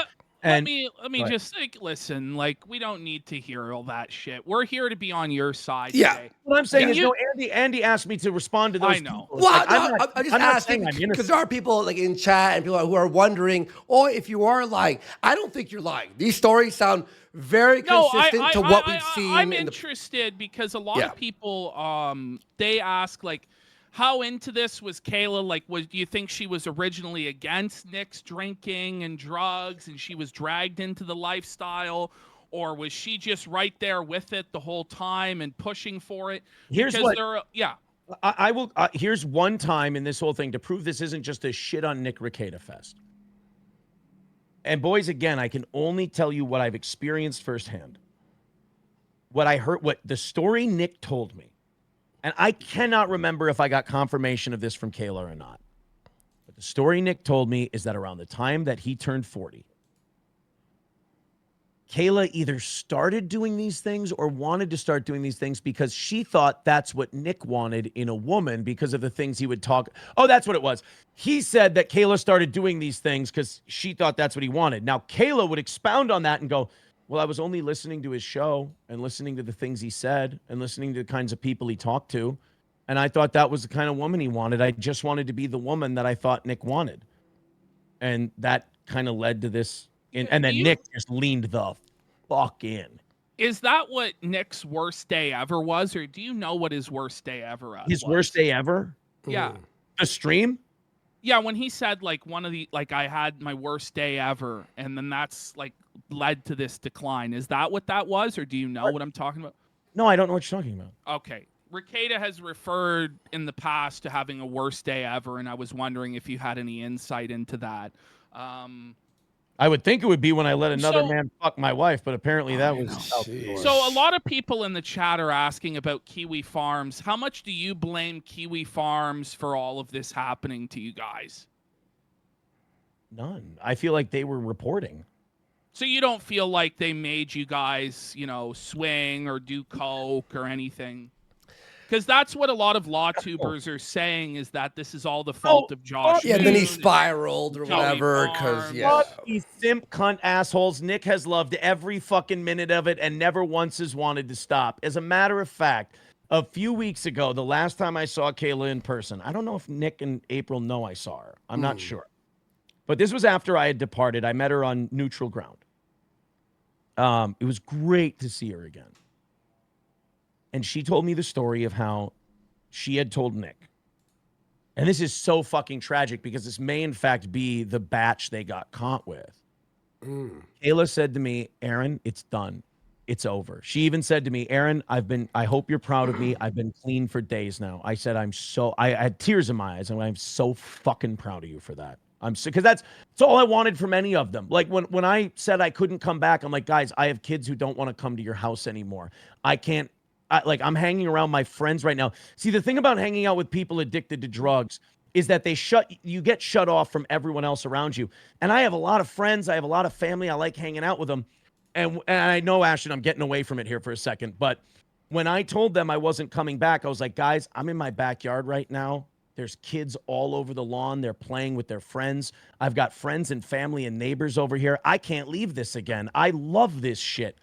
Let me just listen, we don't need to hear all that shit. We're here to be on your side today. What I'm saying is, Andy asked me to respond to those. I know. People. Well, I'm just asking because there are people in chat and people who are wondering, if you are lying. I don't think you're lying. These stories sound very consistent to what we've seen. I'm interested because a lot of people, they ask how into this was Kayla? Do you think she was originally against Nick's drinking and drugs and she was dragged into the lifestyle? Or was she just right there with it the whole time and pushing for it? I will. Here's one time in this whole thing to prove this isn't just a shit on Nick Rekieta fest. And boys, again, I can only tell you what I've experienced firsthand. What I heard, what the story Nick told me. And I cannot remember if I got confirmation of this from Kayla or not. But the story Nick told me is that around the time that he turned 40, Kayla either started doing these things or wanted to start doing these things because she thought that's what Nick wanted in a woman because of the things he would talk. Oh, that's what it was. He said that Kayla started doing these things because she thought that's what he wanted. Now, Kayla would expound on that and go, well, I was only listening to his show and listening to the things he said and listening to the kinds of people he talked to. And I thought that was the kind of woman he wanted. I just wanted to be the woman that I thought Nick wanted. And that kind of led to this And then Nick just leaned the fuck in. Is that what Nick's worst day ever was, or do you know what his worst day ever was? His worst day ever? Yeah. The stream? Yeah, when he said like I had my worst day ever, and then that's like led to this decline. Is that what that was, or do you know what I'm talking about? No, I don't know what you're talking about. Okay. Rekieta has referred in the past to having a worst day ever, and I was wondering if you had any insight into that. I would think it would be when I let another man fuck my wife, but apparently that was out the door. So a lot of people in the chat are asking about Kiwi Farms. How much do you blame Kiwi Farms for all of this happening to you guys? None. I feel like they were reporting. So you don't feel like they made you guys, swing or do coke or anything? Because that's what a lot of law tubers are saying, is that this is all the fault of Josh. Yeah, and then he spiraled or whatever. Because these simp cunt assholes. Nick has loved every fucking minute of it and never once has wanted to stop. As a matter of fact, a few weeks ago, the last time I saw Kayla in person, I don't know if Nick and April know I saw her. I'm not sure. But this was after I had departed. I met her on neutral ground. It was great to see her again. And she told me the story of how she had told Nick. And this is so fucking tragic because this may in fact be the batch they got caught with. Kayla said to me, Aaron, it's done. It's over. She even said to me, Aaron, I hope you're proud of me. I've been clean for days now. I said, I had tears in my eyes and I'm so fucking proud of you for that. Because that's all I wanted from any of them. Like when I said I couldn't come back, I'm like, guys, I have kids who don't want to come to your house anymore. I'm hanging around my friends right now. See, the thing about hanging out with people addicted to drugs is that you get shut off from everyone else around you. And I have a lot of friends. I have a lot of family. I like hanging out with them. And I know, Ashton, I'm getting away from it here for a second. But when I told them I wasn't coming back, I was like, guys, I'm in my backyard right now. There's kids all over the lawn. They're playing with their friends. I've got friends and family and neighbors over here. I can't leave this again. I love this shit.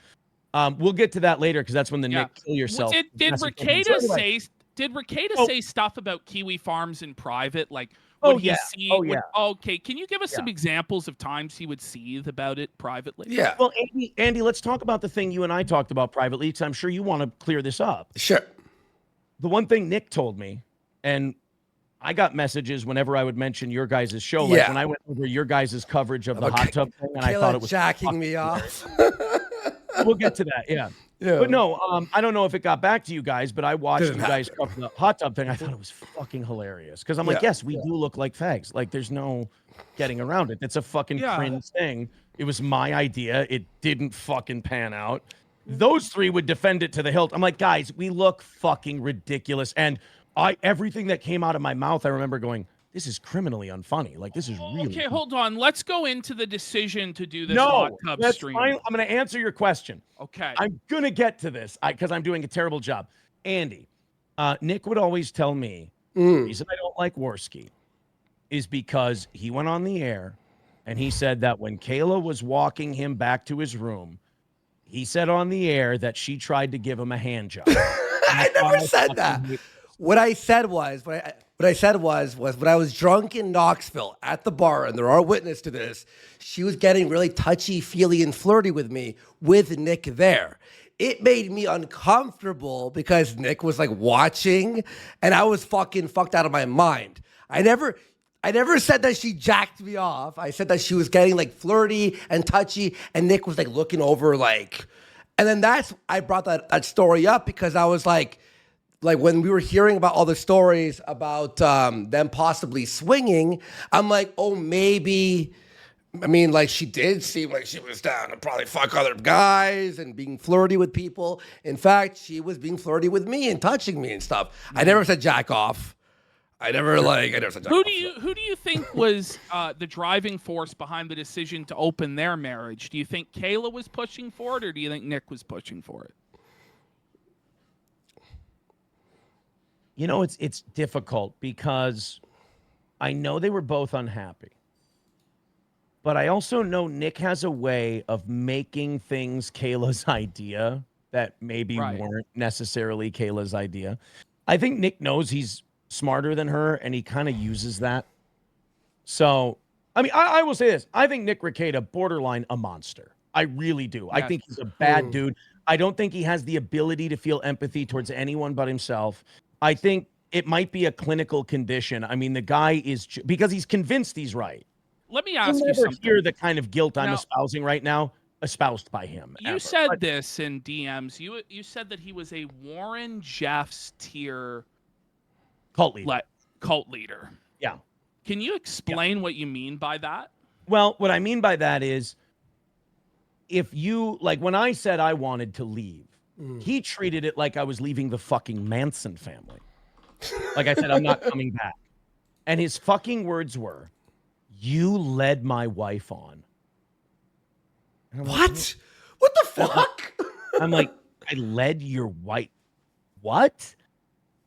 We'll get to that later because that's when the Nick kill yourself. Did Rekieta say stuff about Kiwi Farms in private? Like, okay, can you give us some examples of times he would seethe about it privately? Yeah. Well, Andy, let's talk about the thing you and I talked about privately because I'm sure you want to clear this up. Sure. The one thing Nick told me, and I got messages whenever I would mention your guys' show, like when I went over your guys' coverage of the hot tub thing, and I thought it was jacking me off. We'll get to that, yeah. But no, I don't know if it got back to you guys, but I watched you guys cover the hot tub thing. I thought it was fucking hilarious because I'm like, yes, we do look like fags. Like, there's no getting around it. It's a fucking cringe thing. It was my idea. It didn't fucking pan out. Those three would defend it to the hilt. I'm like, guys, we look fucking ridiculous. And everything that came out of my mouth, I remember going, this is criminally unfunny. Like, this is really... Okay, hold on. Let's go into the decision to do this hot tub stream. Fine. I'm going to answer your question. Okay. I'm going to get to this because I'm doing a terrible job. Andy, Nick would always tell me the reason I don't like Worski is because he went on the air and he said that when Kayla was walking him back to his room, he said on the air that she tried to give him a hand job. I never said that. What I said was when I was drunk in Knoxville at the bar, and there are witnesses to this, she was getting really touchy-feely and flirty with me with Nick there. It made me uncomfortable because Nick was like watching, and I was fucking fucked out of my mind. I never said that she jacked me off. I said that she was getting like flirty and touchy, and Nick was like looking over like, and then I brought that story up because I was like when we were hearing about all the stories about them possibly swinging, I'm like, oh, maybe, I mean, like she did seem like she was down to probably fuck other guys and being flirty with people. In fact, she was being flirty with me and touching me and stuff. I never said jack off. I never said jack off. Who do you think was the driving force behind the decision to open their marriage? Do you think Kayla was pushing for it, or do you think Nick was pushing for it? You know, it's difficult because I know they were both unhappy. But I also know Nick has a way of making things Kayla's idea that maybe weren't necessarily Kayla's idea. I think Nick knows he's smarter than her, and he kind of uses that. So I mean, I will say this. I think Nick Rekieta, borderline a monster. I really do. I Yes. think he's a bad dude. I don't think he has the ability to feel empathy towards anyone but himself. I think it might be a clinical condition. I mean, the guy is, because he's convinced he's right. Let me You'll ask you never something. hear the kind of guilt I'm Now- espousing right now espoused by him. You ever. said But this in DMs. You said that he was a Warren Jeffs tier cult leader. cult leader. Yeah. Can you explain what you mean by that? Well, what I mean by that is, if you, like, when I said I wanted to leave, he treated it like I was leaving the fucking Manson family. Like I said, I'm not coming back. And his fucking words were, "You led my wife on." And I'm like, What? What the fuck? I'm like, I led your wife. What?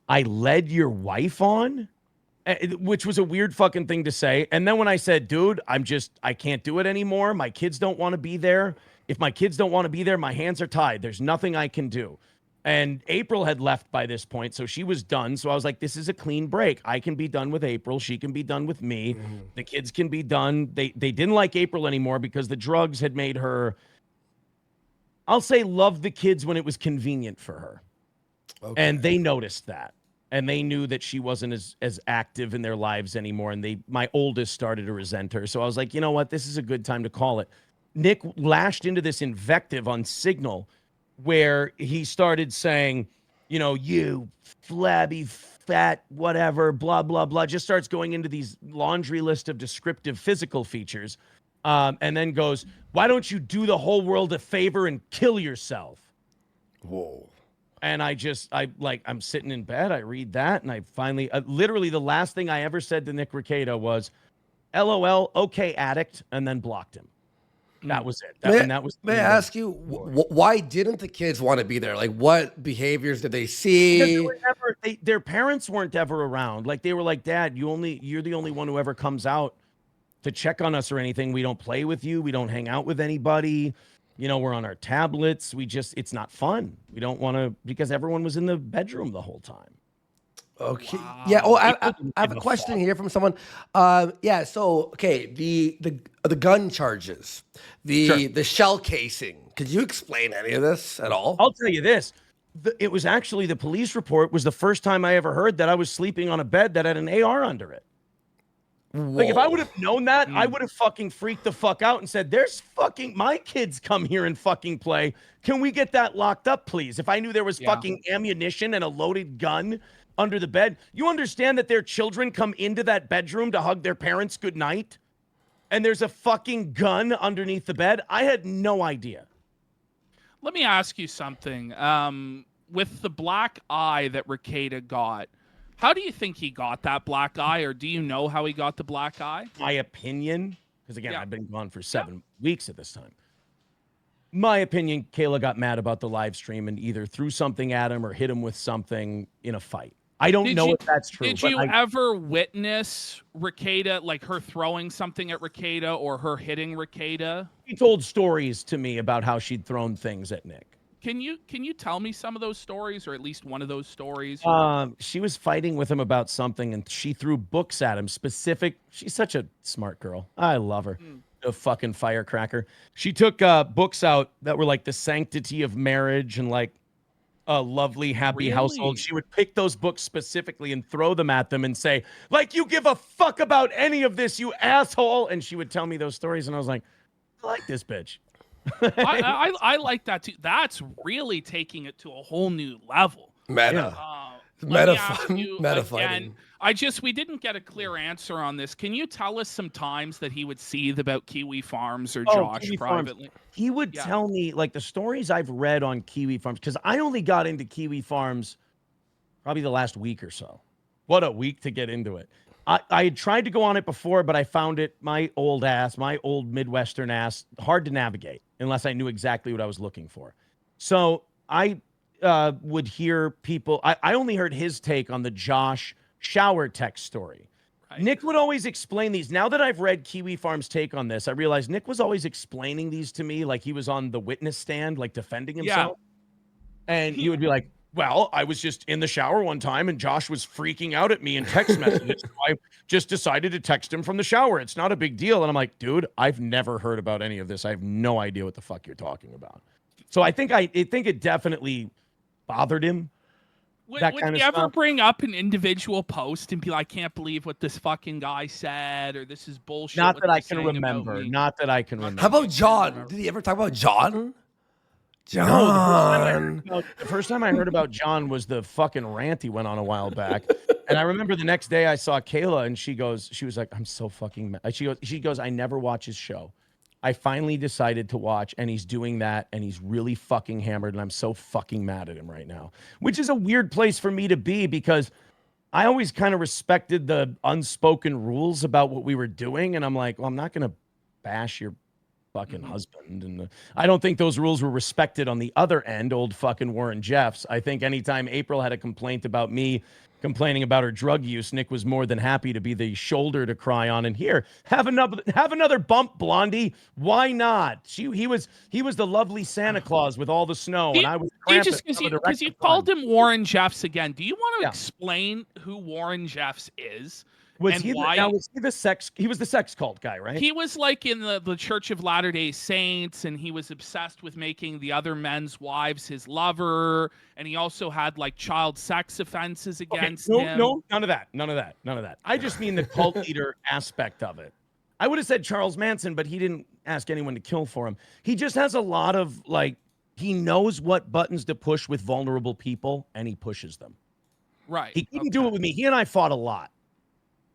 I led your wife on? Which was a weird fucking thing to say. And then when I said, dude, I can't do it anymore. My kids don't want to be there. If my kids don't want to be there, my hands are tied. There's nothing I can do. And April had left by this point, so she was done. So I was like, this is a clean break. I can be done with April. She can be done with me. The kids can be done. They didn't like April anymore because the drugs had made her, I'll say, love the kids when it was convenient for her. Okay. And they noticed that. And they knew that she wasn't as active in their lives anymore. And my oldest started to resent her. So I was like, you know what? This is a good time to call it. Nick lashed into this invective on Signal where he started saying, you know, you flabby, fat, whatever, blah, blah, blah. Just starts going into these laundry list of descriptive physical features. And then goes, why don't you do the whole world a favor and kill yourself? Whoa. And I'm sitting in bed. I read that. And I finally, literally the last thing I ever said to Nick Rekieta was, LOL, okay, addict, and then blocked him. That was it. May I ask you, why didn't the kids want to be there? Like, what behaviors did they see? Their parents weren't ever around. Like, they were like, Dad, you're the only one who ever comes out to check on us or anything. We don't play with you. We don't hang out with anybody. You know, we're on our tablets. It's not fun. We don't want to, because everyone was in the bedroom the whole time. Okay. Wow. Yeah. Oh, I have a question here from someone. Yeah. So, okay, the gun charges, the shell casing. Could you explain any of this at all? I'll tell you this. It was actually, the police report was the first time I ever heard that I was sleeping on a bed that had an AR under it. Like, if I would have known that, I would have fucking freaked the fuck out and said, there's fucking, my kids come here and fucking play. Can we get that locked up, please? If I knew there was fucking ammunition and a loaded gun under the bed, you understand that their children come into that bedroom to hug their parents goodnight, and there's a fucking gun underneath the bed? I had no idea. Let me ask you something. With the black eye that Rekieta got, how do you think he got that black eye, or do you know how he got the black eye? My opinion, because again, I've been gone for 7 weeks at this time. My opinion, Kayla got mad about the live stream and either threw something at him or hit him with something in a fight. I don't know if that's true. Did you ever witness Rekieta, like her throwing something at Rekieta or her hitting Rekieta? She told stories to me about how she'd thrown things at Nick. Can you tell me some of those stories, or at least one of those stories? She was fighting with him about something, and she threw books at him. She's such a smart girl. I love her. A fucking firecracker. She took books out that were like the sanctity of marriage and like a lovely, happy household. She would pick those books specifically and throw them at them and say, like, you give a fuck about any of this, you asshole. And she would tell me those stories, and I was like, I like this bitch. I like that too. That's really taking it to a whole new level. Meta fighting. We didn't get a clear answer on this. Can you tell us some times that he would seethe about Kiwi Farms or Josh Kiwi privately? Farms. He would tell me, like, the stories I've read on Kiwi Farms, because I only got into Kiwi Farms probably the last week or so. What a week to get into it. I had tried to go on it before, but I found it, my old Midwestern ass, hard to navigate unless I knew exactly what I was looking for. So I would hear people, I only heard his take on the Josh shower text story. Right. Nick would always explain these. Now that I've read Kiwi Farm's take on this, I realize Nick was always explaining these to me like he was on the witness stand, like defending himself. And he would be like, Well, I was just in the shower one time and Josh was freaking out at me in text messages. So I just decided to text him from the shower. It's not a big deal. And I'm like, dude, I've never heard about any of this. I have no idea what the fuck you're talking about. So I think it definitely bothered him. Would he ever bring up an individual post and be like, I can't believe what this fucking guy said, or this is bullshit? Not that I can remember. Not that I can remember. How about John? Did he ever talk about John? No, the first time I heard about John was the fucking rant he went on a while back. And I remember the next day I saw Kayla and she was like, I'm so fucking mad. She goes, I never watch his show. I finally decided to watch, and he's doing that, and he's really fucking hammered, and I'm so fucking mad at him right now. Which is a weird place for me to be, because I always kind of respected the unspoken rules about what we were doing, and I'm like, well, I'm not going to bash your fucking husband. And I don't think those rules were respected on the other end, old fucking Warren Jeffs. I think anytime April had a complaint about me complaining about her drug use, Nick was more than happy to be the shoulder to cry on. And here, have another bump, Blondie. Why not? He was the lovely Santa Claus with all the snow, and I was because you called him Warren Jeffs again. Do you want to explain who Warren Jeffs is? Was he the sex cult guy, right? He was like in the Church of Latter-day Saints, and he was obsessed with making the other men's wives his lover, and he also had like child sex offenses against him. No, none of that. I just mean the cult leader aspect of it. I would have said Charles Manson, but he didn't ask anyone to kill for him. He just has a lot of he knows what buttons to push with vulnerable people, and he pushes them. Right. He couldn't do it with me. He and I fought a lot.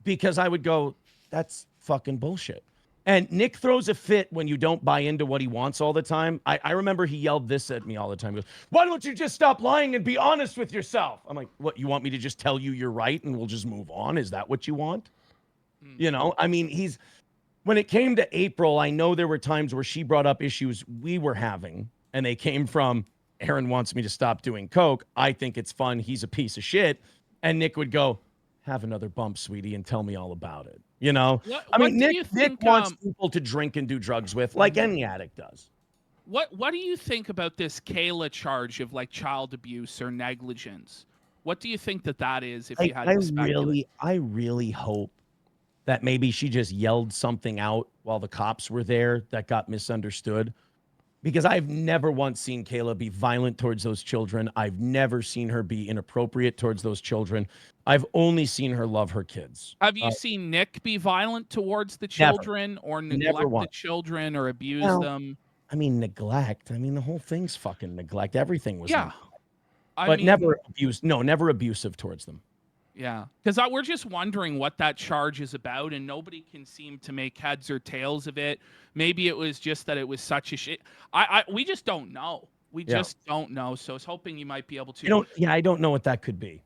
Because I would go, that's fucking bullshit. And Nick throws a fit when you don't buy into what he wants all the time. I remember he yelled this at me all the time. He goes, why don't you just stop lying and be honest with yourself? I'm like, what, you want me to just tell you you're right and we'll just move on? Is that what you want? You know, I mean, when it came to April, I know there were times where she brought up issues we were having, and they came from, Aaron wants me to stop doing coke. I think it's fun. He's a piece of shit. And Nick would go, have another bump, sweetie, and tell me all about it. You know, Nick wants people to drink and do drugs with, like any addict does. What do you think about this Kayla charge of like child abuse or negligence? What do you think that is? If you had to speculate? I really hope that maybe she just yelled something out while the cops were there that got misunderstood. Because I've never once seen Kayla be violent towards those children. I've never seen her be inappropriate towards those children. I've only seen her love her kids. Have you seen Nick be violent towards the children or neglect the children or abuse them? I mean, neglect. I mean, the whole thing's fucking neglect. Everything was neglect. But never abuse. No, never abusive towards them. Yeah, because we're just wondering what that charge is about, and nobody can seem to make heads or tails of it. Maybe it was just that it was such a shit. We just don't know. We just don't know. So I was hoping you might be able to. I don't know what that could be.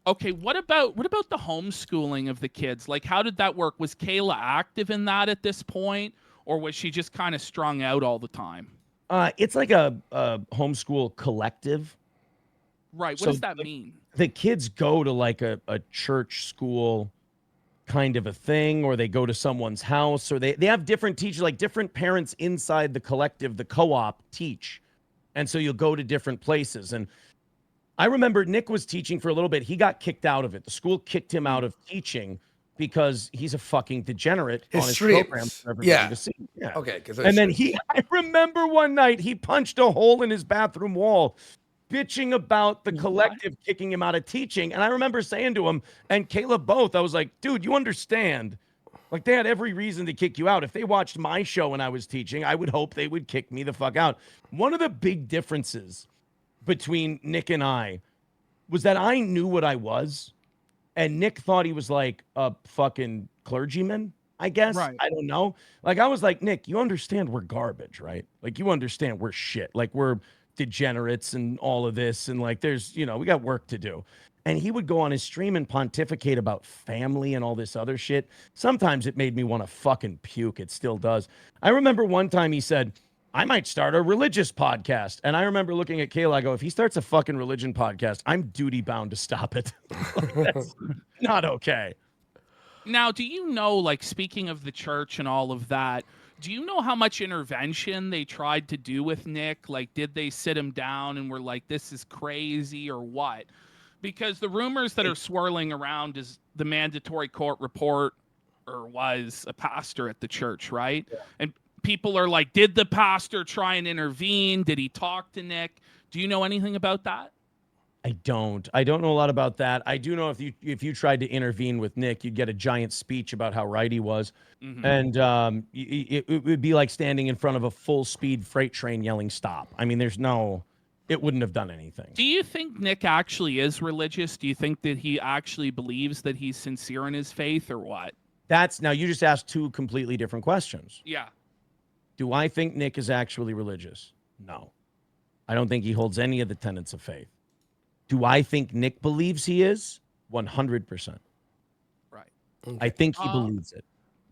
Okay, what about the homeschooling of the kids? Like, how did that work? Was Kayla active in that at this point, or was she just kind of strung out all the time? It's like a homeschool collective. Right. What does that mean? The kids go to like a church school kind of a thing, or they go to someone's house, or they have different teachers, like different parents inside the collective, the co-op teach. And so you'll go to different places. And I remember Nick was teaching for a little bit. He got kicked out of it. The school kicked him out of teaching because he's a fucking degenerate on his program for everybody to see. Yeah. Okay. And then I remember one night he punched a hole in his bathroom wall, bitching about the collective kicking him out of teaching. And I remember saying to him and Caleb both, I was like, dude, you understand, like they had every reason to kick you out. If they watched my show when I was teaching, I would hope they would kick me the fuck out. One of the big differences between Nick and I was that I knew what I was, and Nick thought he was like a fucking clergyman, I guess. Right. I don't know. Like, I was like, Nick, you understand we're garbage, right? Like, you understand we're shit. Like, we're degenerates and all of this, and like there's, we got work to do. And he would go on his stream and pontificate about family and all this other shit. Sometimes it made me want to fucking puke. It still does. I remember one time he said, I might start a religious podcast. And I remember looking at Kayla, I go, if he starts a fucking religion podcast, I'm duty bound to stop it. That's not okay. Now, do you know, like, speaking of the church and all of that, Do you know how much intervention they tried to do with Nick? Like, did they sit him down and were like, this is crazy or what? Because the rumors that are swirling around is the mandatory court report or was a pastor at the church, right? Yeah. And people are like, did the pastor try and intervene? Did he talk to Nick? Do you know anything about that? I don't know a lot about that. I do know if you tried to intervene with Nick, you'd get a giant speech about how right he was. And it would be like standing in front of a full speed freight train yelling stop. I mean, it wouldn't have done anything. Do you think Nick actually is religious? Do you think that he actually believes that he's sincere in his faith or what? Now you just asked two completely different questions. Yeah. Do I think Nick is actually religious? No. I don't think he holds any of the tenets of faith. Do I think Nick believes he is? 100%. Right. Okay. I think he believes it.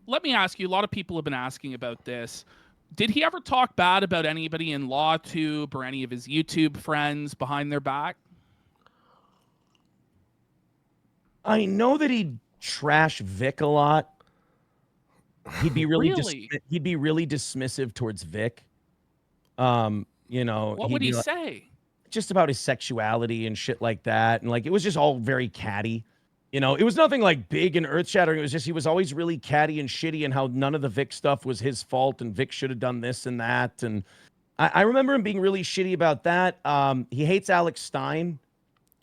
Let me ask you, a lot of people have been asking about this. Did he ever talk bad about anybody in LawTube or any of his YouTube friends behind their back? I know that he'd trash Vic a lot. He'd be really, he'd be really dismissive towards Vic. You know, what would he say? Just about his sexuality and shit like that. And like, it was just all very catty. You know, it was nothing like big and earth shattering. It was just, he was always really catty and shitty and how none of the Vic stuff was his fault and Vic should have done this and that. And I remember him being really shitty about that. He hates Alex Stein.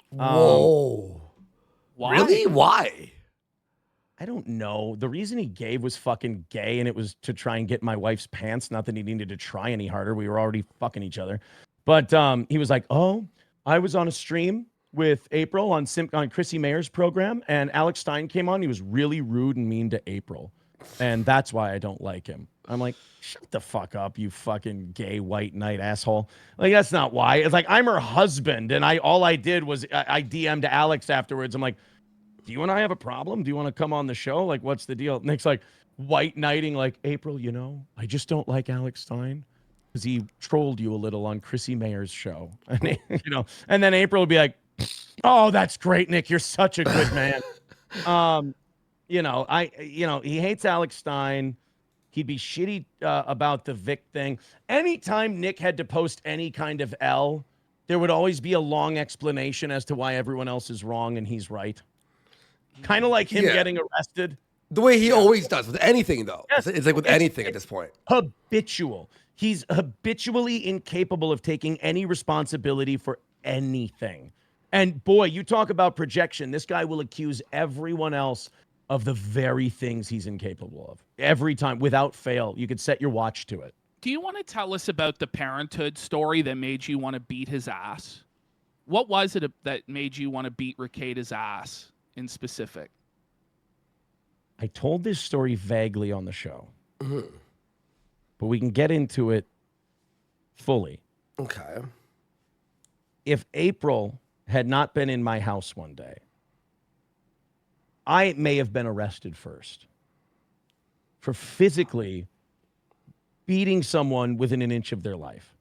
Whoa. Why? Really? Why? I don't know. The reason he gave was fucking gay, and it was to try and get my wife's pants. Not that he needed to try any harder. We were already fucking each other. But he was like, oh, I was on a stream with April on Chrissy Mayer's program, and Alex Stein came on. He was really rude and mean to April, and that's why I don't like him. I'm like, shut the fuck up, you fucking gay white knight asshole. Like, that's not why. It's like, I'm her husband, and all I did was I DM'd Alex afterwards. I'm like, do you and I have a problem? Do you want to come on the show? Like, what's the deal? Nick's like, white knighting, like, April, you know, I just don't like Alex Stein because he trolled you a little on Chrissy Mayer's show. And, you know, and then April would be like, oh, that's great, Nick. You're such a good man. You know, he hates Alex Stein. He'd be shitty about the Vic thing. Anytime Nick had to post any kind of L, there would always be a long explanation as to why everyone else is wrong and he's right. Kind of like him getting arrested. The way he always does with anything, though. Yes. It's like with anything at this point. Habitual. He's habitually incapable of taking any responsibility for anything. And boy, you talk about projection. This guy will accuse everyone else of the very things he's incapable of. Every time, without fail. You could set your watch to it. Do you want to tell us about the parenthood story that made you want to beat his ass? What was it that made you want to beat Rekieta's ass in specific? I told this story vaguely on the show. But we can get into it fully. Okay. If April had not been in my house one day, I may have been arrested first for physically beating someone within an inch of their life.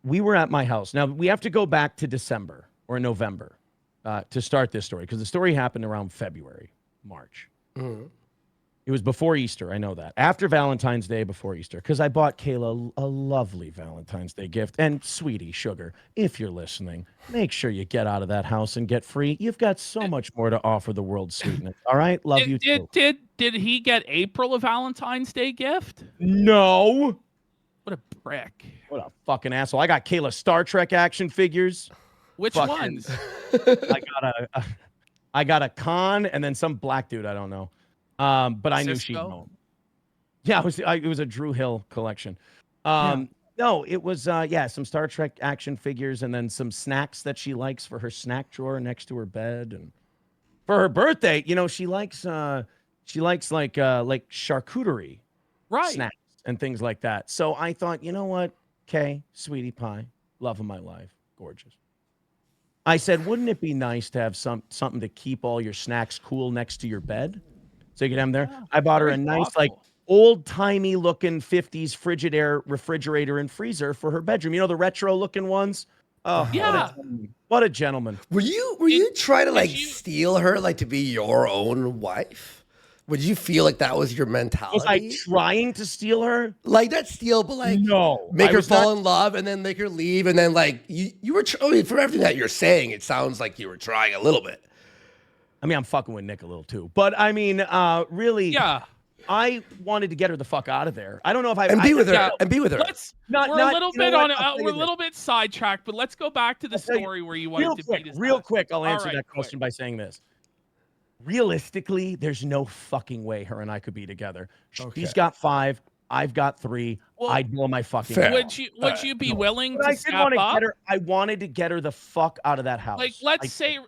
We were at my house. Now, we have to go back to December or November to start this story, because the story happened around February, March. It was before Easter, I know that. After Valentine's Day, before Easter, because I bought Kayla a lovely Valentine's Day gift. And sweetie, sugar, if you're listening, make sure you get out of that house and get free. You've got so much more to offer the world, sweetness. All right? Love you too. Did he get April a Valentine's Day gift? No. What a prick. What a fucking asshole. I got Kayla Star Trek action figures. Which ones? I got a Khan and then some black dude, I don't know. But I knew she'd know. Yeah, it was a Drew Hill collection. No, it was some Star Trek action figures and then some snacks that she likes for her snack drawer next to her bed. And for her birthday, you know, she likes like charcuterie snacks and things like that. So I thought, you know what, Kay, sweetie pie, love of my life, gorgeous. I said, wouldn't it be nice to have something to keep all your snacks cool next to your bed? So you can have them there. I bought her a nice, like, old-timey looking 50s Frigidaire refrigerator and freezer for her bedroom. You know, the retro-looking ones? Oh, yeah. What a gentleman. Were you trying to, like, steal her, like, to be your own wife? Would you feel like that was your Was I mentality? trying to steal her? Like not steal, but like No, make I her was fall not- in love and then make her leave, and then like you were. I mean, from everything that you're saying, it sounds like you were trying a little bit. I mean, I'm fucking with Nick a little too, but I mean, really, Yeah. I wanted to get her the fuck out of there. I don't know if And be with her. yeah. And be with her. We're We're a little bit on. I'll tell We're you a little bit sidetracked, but let's go back to the tell you story where you wanted to beat his real ass. quick, I'll All answer right, that quick. question by saying this. Realistically, there's no fucking way her and I could be together. Okay. She's got 5, I've got 3. Well, I'd blow my fucking fair. mind. Would you be willing But to I did step want to up? get her. I wanted to get her the fuck out of that house. Like let's say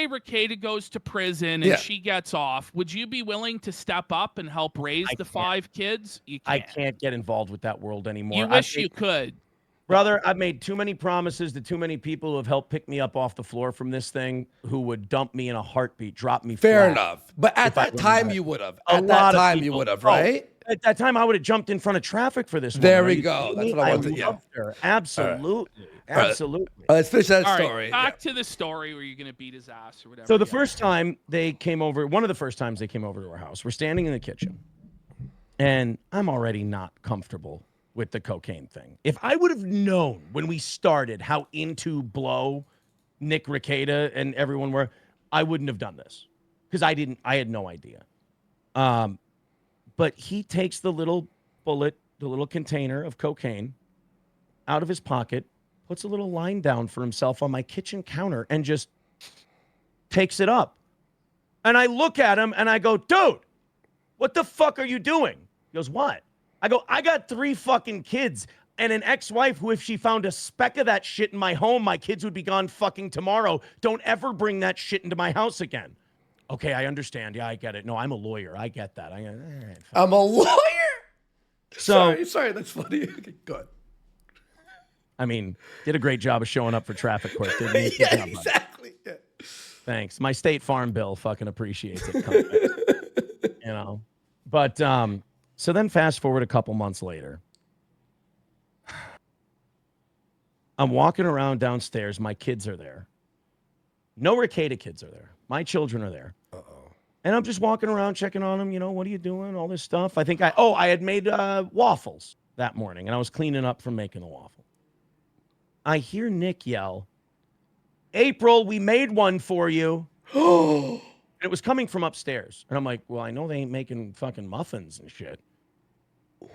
Rekieta goes to prison and Yeah. she gets off. Would you be willing to step up and help raise I the can't. 5 kids? You I can't. can't get involved with that world anymore. You wish you could. Brother, I've made too many promises to too many people who have helped pick me up off the floor from this thing, who would dump me in a heartbeat, drop me Fair flat. enough. But at If I that wouldn't time, have- you would have. A At that lot of time, you people- would have, Oh, right? At that time, I would have jumped in front of traffic for this. There woman. we Are you go. kidding That's me? what I wanted, yeah. loved her. Absolutely. All right. Absolutely. Let's finish that All right, story. back to the story where you're gonna beat his ass or whatever. So the yeah. first time they came over, one of the first times they came over to our house, we're standing in the kitchen, and I'm already not comfortable with the cocaine thing. If I would have known when we started how into blow Nick Rekieta and everyone were, I wouldn't have done this because I had no idea. But he takes the little bullet, the little container of cocaine out of his pocket, puts a little line down for himself on my kitchen counter, and just takes it up. And I look at him and I go, dude, what the fuck are you doing? He goes, what? I go, I got 3 fucking kids and an ex-wife who, if she found a speck of that shit in my home, my kids would be gone fucking tomorrow. Don't ever bring that shit into my house again. Okay, I understand. Yeah, I get it. No, I'm a lawyer. I get that. All right, fine. I'm a lawyer. So, Sorry, that's funny. Okay, good. I mean, did a great job of showing up for traffic court, didn't he? Good Yeah, job, bud. exactly. Yeah. Thanks. My State Farm bill fucking appreciates it. You know. But so then fast forward a couple months later. I'm walking around downstairs. My kids are there. No Rekieta kids are there. My children are there. And I'm just walking around checking on them. You know, what are you doing? All this stuff. I think I had made waffles that morning, and I was cleaning up from making the waffle. I hear Nick yell, April, we made one for you. And it was coming from upstairs. And I'm like, well, I know they ain't making fucking muffins and shit.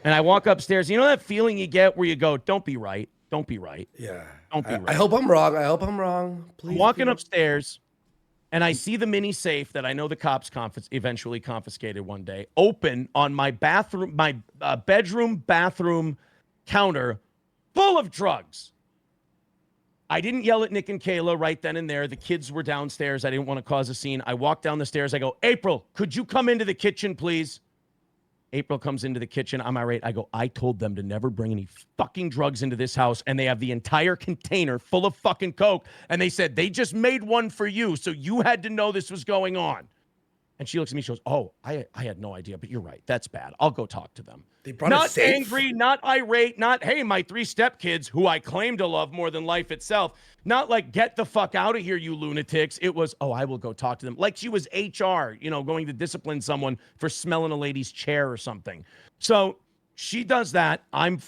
And I walk upstairs. You know that feeling you get where you go, don't be right. Don't be right. Yeah. Don't be I right. hope I'm wrong. I hope I'm wrong. Please. I'm walking please. upstairs, and I see the mini safe that I know the cops eventually confiscated one day, open on my bathroom, my bedroom bathroom counter, full of drugs. I didn't yell at Nick and Kayla right then and there. The kids were downstairs. I didn't want to cause a scene. I walked down the stairs. I go, April, could you come into the kitchen, please? April comes into the kitchen. I'm irate. I go, I told them to never bring any fucking drugs into this house, and they have the entire container full of fucking coke, and they said they just made one for you, so you had to know this was going on. And she looks at me, she goes, oh, I had no idea, but you're right. That's bad. I'll go talk to them. They brought a Not safe? angry, not irate, not, hey, my 3 stepkids, who I claim to love more than life itself. Not like, get the fuck out of here, you lunatics. It was, oh, I will go talk to them. Like she was HR, you know, going to discipline someone for smelling a lady's chair or something. So she does that. I'm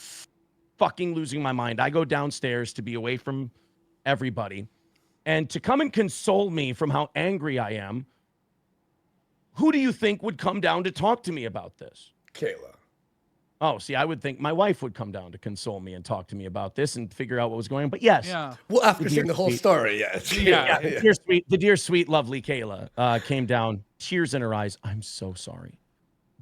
fucking losing my mind. I go downstairs to be away from everybody. And to come and console me from how angry I am, who do you think would come down to talk to me about this? Kayla. Oh, see, I would think my wife would come down to console me and talk to me about this and figure out what was going on. But yes, Yeah. Well, after The seeing the dear whole sweet- story, yes. Yeah. the dear, sweet, lovely Kayla came down, tears in her eyes. I'm so sorry.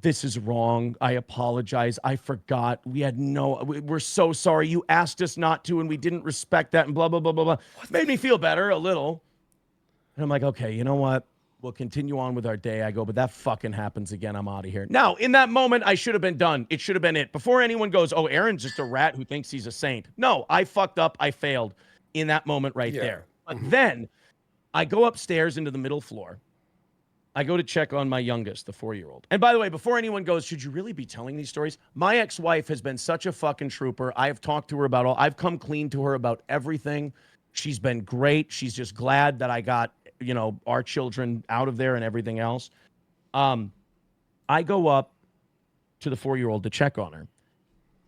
This is wrong. I apologize. I forgot. We're so sorry. You asked us not to, and we didn't respect that, and blah, blah, blah, blah, blah. Made me feel better a little. And I'm like, okay, you know what? We'll continue on with our day. I go, but that fucking happens again. I'm out of here. Now, in that moment, I should have been done. It should have been it. Before anyone goes, oh, Aaron's just a rat who thinks he's a saint. No, I fucked up. I failed in that moment right there. But then I go upstairs into the middle floor. I go to check on my youngest, the 4-year-old. And by the way, before anyone goes, should you really be telling these stories? My ex-wife has been such a fucking trooper. I have talked to her about I've come clean to her about everything. She's been great. She's just glad that I got, you know, our children out of there and everything else. I I go up to the 4-year-old to check on her,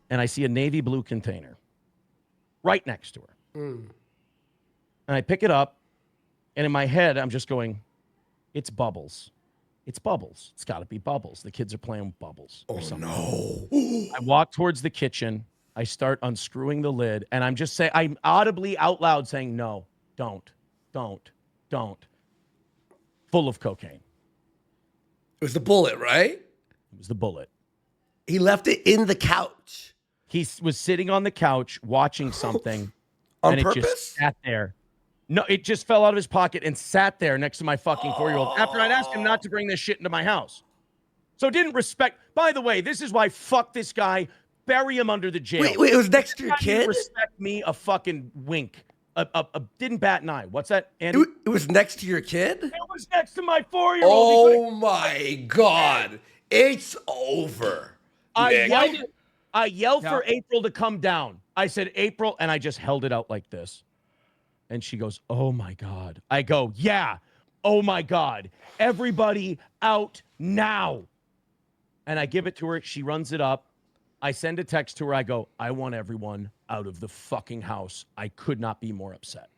and I see a navy blue container right next to her. And I pick it up, and in my head, I'm just going, it's Bubbles. It's Bubbles. It's got to be Bubbles. The kids are playing with Bubbles or something. No. I walk towards the kitchen. I start unscrewing the lid, and I'm audibly out loud saying, no, don't. Full of cocaine. It was the bullet, right? It was the bullet. He left it in the couch. He was sitting on the couch watching something. On and purpose? It just sat there. No, it just fell out of his pocket and sat there next to my fucking 4-year-old after I'd asked him not to bring this shit into my house. So didn't respect. By the way, this is why fuck this guy. Bury him under the jail. Wait, it was next to your kid? Respect me a fucking wink. Didn't bat an eye. What's that, Andy? It was next to your kid? It was next to my 4-year-old. Oh my God. It's over. I yelled for April to come down. I said, April, and I just held it out like this. And she goes, oh my God. I go, yeah, oh my God. Everybody out now. And I give it to her. She runs it up. I send a text to her. I go, I want everyone out of the fucking house. I could not be more upset.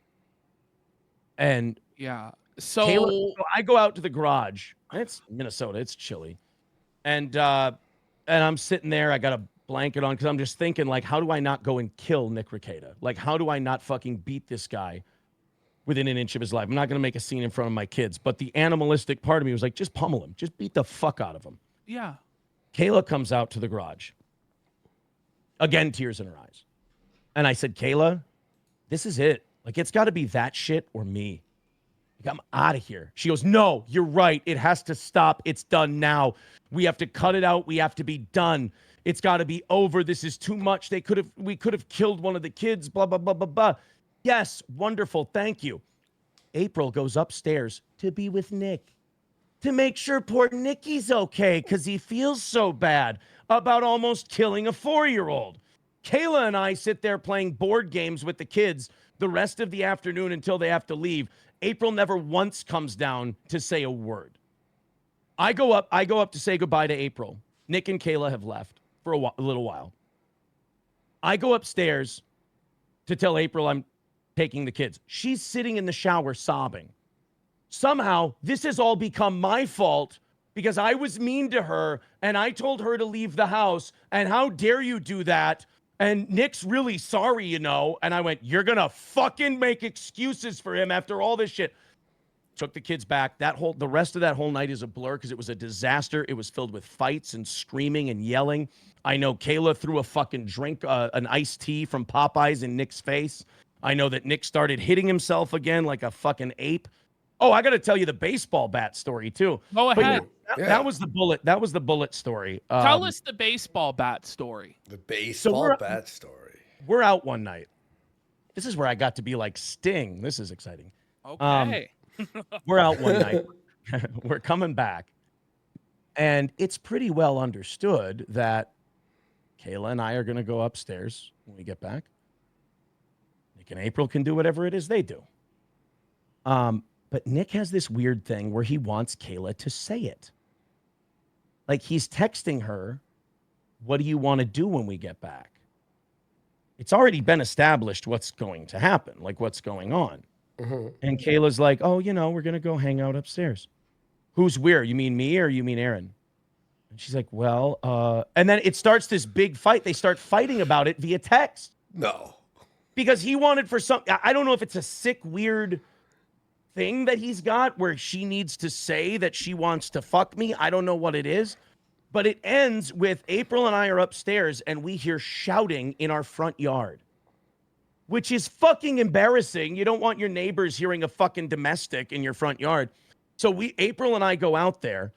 And yeah, so I go out to the garage. It's Minnesota. It's chilly. And I'm sitting there. I got a blanket on because I'm just thinking, like, how do I not go and kill Nick Rekieta? Like, how do I not fucking beat this guy within an inch of his life? I'm not going to make a scene in front of my kids. But the animalistic part of me was like, just pummel him. Just beat the fuck out of him. Yeah. Kayla comes out to the garage. Again, tears in her eyes. And I said, Kayla, this is it. Like, it's got to be that shit or me. Like, I'm out of here. She goes, no, you're right. It has to stop. It's done now. We have to cut it out. We have to be done. It's got to be over. This is too much. We could have killed one of the kids, blah, blah, blah, blah, blah. Yes, wonderful. Thank you. April goes upstairs to be with Nick to make sure poor Nicky's okay because he feels so bad about almost killing a 4-year-old. Kayla and I sit there playing board games with the kids the rest of the afternoon until they have to leave. April never once comes down to say a word. I go up to say goodbye to April. Nick and Kayla have left for a little while. I go upstairs to tell April I'm taking the kids. She's sitting in the shower sobbing. Somehow, this has all become my fault because I was mean to her and I told her to leave the house. And how dare you do that? And Nick's really sorry, you know. And I went, you're going to fucking make excuses for him after all this shit. Took the kids back. The rest of that whole night is a blur because it was a disaster. It was filled with fights and screaming and yelling. I know Kayla threw a fucking drink, an iced tea from Popeyes in Nick's face. I know that Nick started hitting himself again like a fucking ape. Oh, I got to tell you the baseball bat story too. Go ahead. That was the bullet. That was the bullet story. Tell us the baseball bat story. The baseball bat story. We're out one night. This is where I got to be like Sting. This is exciting. Okay. We're out one night. We're coming back. And it's pretty well understood that Kayla and I are going to go upstairs when we get back. Nick and April can do whatever it is they do. But Nick has this weird thing where he wants Kayla to say it. Like he's texting her, what do you want to do when we get back? It's already been established what's going to happen, like what's going on. Mm-hmm. And Kayla's like, oh, we're going to go hang out upstairs. Who's where? You mean me or you mean Aaron? And she's like, well, and then it starts this big fight. They start fighting about it via text. No. Because he wanted for I don't know if it's a sick, weird thing that he's got where she needs to say that she wants to fuck me. I don't know what it is. But it ends with April and I are upstairs and we hear shouting in our front yard, which is fucking embarrassing. You don't want your neighbors hearing a fucking domestic in your front yard. So April and I go out there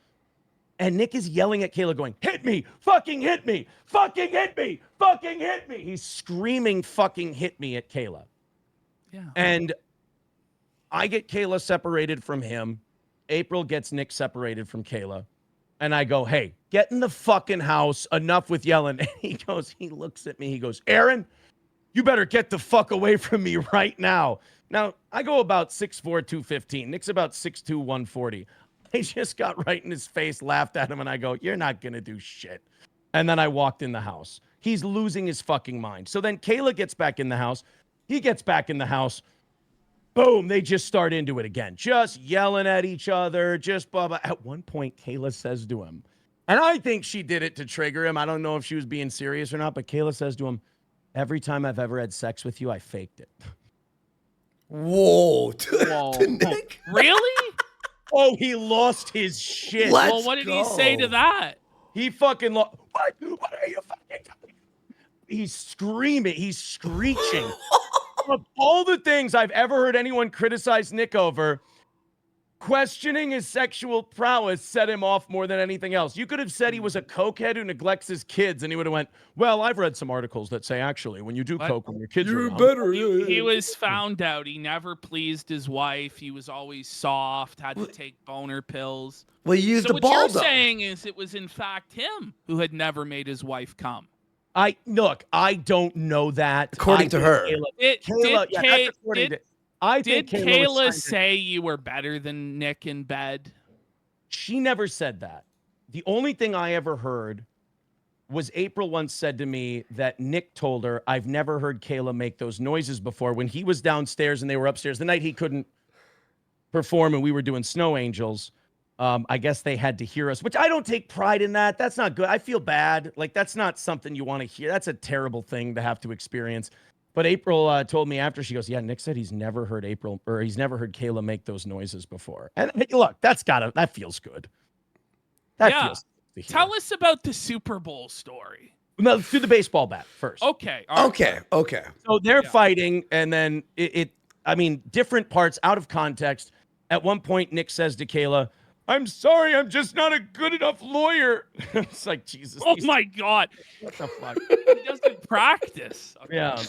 and Nick is yelling at Kayla going, hit me, fucking hit me, fucking hit me, fucking hit me. He's screaming fucking hit me at Kayla. Yeah. And I get Kayla separated from him. April gets Nick separated from Kayla. And I go, hey, get in the fucking house. Enough with yelling. And he looks at me. He goes, Aaron, you better get the fuck away from me right now. Now, I go about 6'4", 215. Nick's about 6'2", 140. I just got right in his face, laughed at him, and I go, "You're not gonna do shit." And then I walked in the house. He's losing his fucking mind. So then Kayla gets back in the house. He gets back in the house. Boom, they just start into it again. Just yelling at each other, just blah, blah. At one point, Kayla says to him, and I think she did it to trigger him. I don't know if she was being serious or not, but Kayla says to him, "Every time I've ever had sex with you, I faked it." Whoa. Whoa. To Nick? Really? Oh, he lost his shit. Let's Well, what did he say to go. that? He fucking lost. What are you fucking talking? He's screaming. He's screeching. Of all the things I've ever heard anyone criticize Nick over, questioning his sexual prowess set him off more than anything else. You could have said he was a cokehead who neglects his kids, and he would have went, "Well, I've read some articles that say actually when you do What? coke when your kids are You're around, better. He was found out. He never pleased his wife. He was always soft, had to take boner pills. Well, you used So the what ball, you're though. saying is it was in fact him who had never made his wife come. I don't know that. According to her. Kayla, yeah, that's according to. I Did think Kayla Kayla was trying to- say you were better than Nick in bed? She never said that. The only thing I ever heard was April once said to me that Nick told her, "I've never heard Kayla make those noises before." When he was downstairs and they were upstairs, the night he couldn't perform and we were doing Snow Angels, I guess they had to hear us, which I don't take pride in that. That's not good. I feel bad. Like, that's not something you want to hear. That's a terrible thing to have to experience. But April told me after, she goes, "Yeah, Nick said he's never heard he's never heard Kayla make those noises before." And look, that feels good. That Yeah. feels good to hear. Tell us about the Super Bowl story. No, let's do the baseball bat first. Okay. all right. Okay. So they're Yeah. fighting, and then I mean, different parts out of context. At one point, Nick says to Kayla, "I'm sorry, I'm just not a good enough lawyer." It's like, Jesus. Oh my God. What the fuck? He doesn't practice. Okay. Yeah.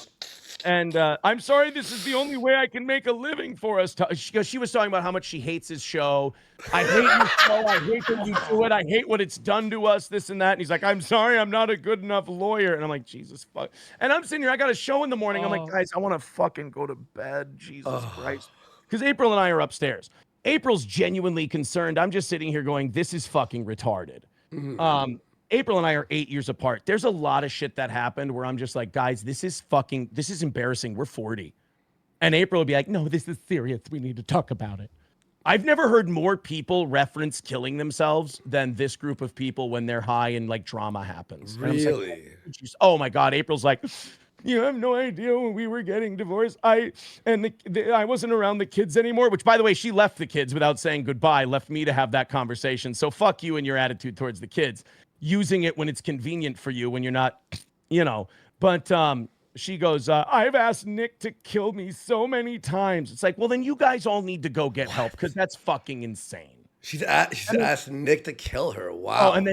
And "I'm sorry, this is the only way I can make a living for us." She was talking about how much she hates his show. "I hate your show. I hate that you do it. I hate what it's done to us, this and that." And he's like, "I'm sorry, I'm not a good enough lawyer." And I'm like, Jesus fuck. And I'm sitting here, I got a show in the morning. I'm like, guys, I want to fucking go to bed. Jesus Christ. Because April and I are upstairs. April's genuinely concerned. I'm just sitting here going, this is fucking retarded. April and I are 8 years apart. There's a lot of shit that happened where I'm just like, guys, this is embarrassing. We're 40. And April would be like, "No, this is serious. We need to talk about it." I've never heard more people reference killing themselves than this group of people when they're high and like drama happens. And I'm just like, Really? oh my God. April's like, "You have no idea when we were getting divorced. I wasn't around the kids anymore," which, by the way, she left the kids without saying goodbye, left me to have that conversation. So fuck you and your attitude towards the kids, using it when it's convenient for you, when you're not, but she goes, "I've asked Nick to kill me so many times." It's like, well, then you guys all need to go get help, because that's fucking insane. She's asked Nick to kill her. Wow. Oh, and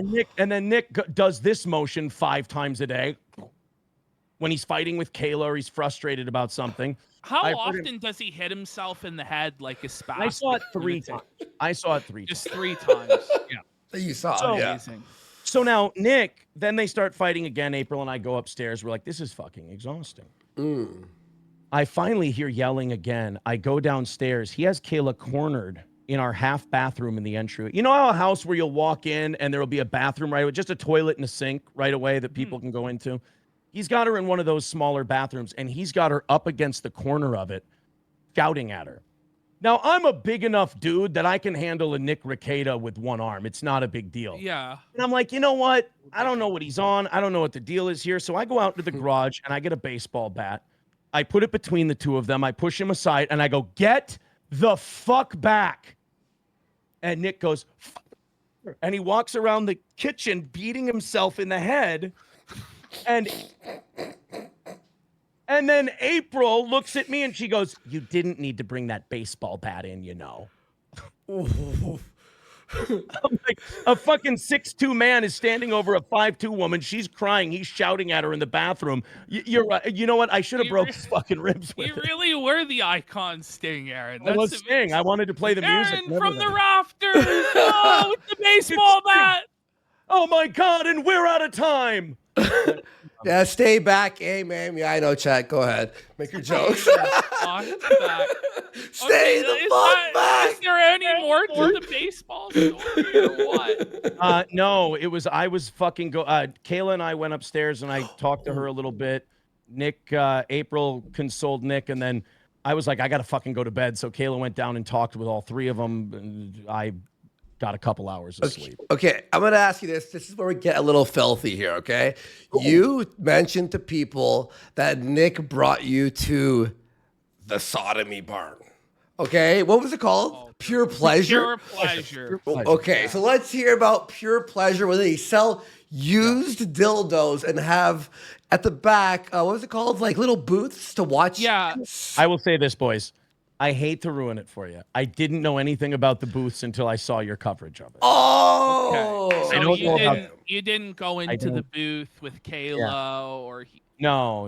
then Nick does this motion 5 times a day when he's fighting with Kayla or he's frustrated about something. How I've heard often does he hit himself in the head like a spastic? I saw it 3 times. Just 3 times. Yeah. That you saw. So- yeah. Amazing. So now Nick, then they start fighting again. April and I go upstairs. We're like, this is fucking exhausting. I finally hear yelling again. I go downstairs. He has Kayla cornered in our half bathroom in the entry. You know how a house where you'll walk in and there will be a bathroom right away, just a toilet and a sink right away that people can go into? He's got her in one of those smaller bathrooms, and he's got her up against the corner of it, shouting at her. Now, I'm a big enough dude that I can handle a Nick Rekieta with one arm. It's not a big deal. Yeah. And I'm like, you know what? I don't know what he's on. I don't know what the deal is here. So I go out into the garage and I get a baseball bat. I put it between the two of them. I push him aside and I go, "Get the fuck back." And Nick goes, "Fuck." And he walks around the kitchen beating himself in the head. And then April looks at me and she goes, "You didn't need to bring that baseball bat in, you know." I'm like, a fucking 6'2" man is standing over a 5'2" woman. She's crying. He's shouting at her in the bathroom. You're right. You know what? I should have broke his fucking ribs with You it. really were the icon Sting, Aaron. I was Sting. I wanted to play the music. Aaron and from the everything. rafters. Oh, with the baseball bat. Oh my God, and we're out of time. Yeah, stay back, aim. Yeah, I know, chat. Go ahead. Make your jokes. Stay the fuck back. Stay the fuck back. Is there any more to the baseball story or what? No, I was fucking Kayla and I went upstairs and I talked to her a little bit. Nick, April consoled Nick, and then I was like, I gotta fucking go to bed. So Kayla went down and talked with all three of them, and I got a couple hours of sleep. Okay, I'm gonna ask you this. This is where we get a little filthy here, okay? You mentioned to people that Nick brought you to the sodomy barn. Okay, what was it called? Pure Pleasure? Pure pleasure. Okay, so let's hear about Pure Pleasure, where they sell used dildos and have at the back, what was it called? Like little booths to watch? Yeah. I will say this, boys. I hate to ruin it for you. I didn't know anything about the booths until I saw your coverage of it. Oh! Okay. I So don't know about you didn't go into the booth with Kayla or No.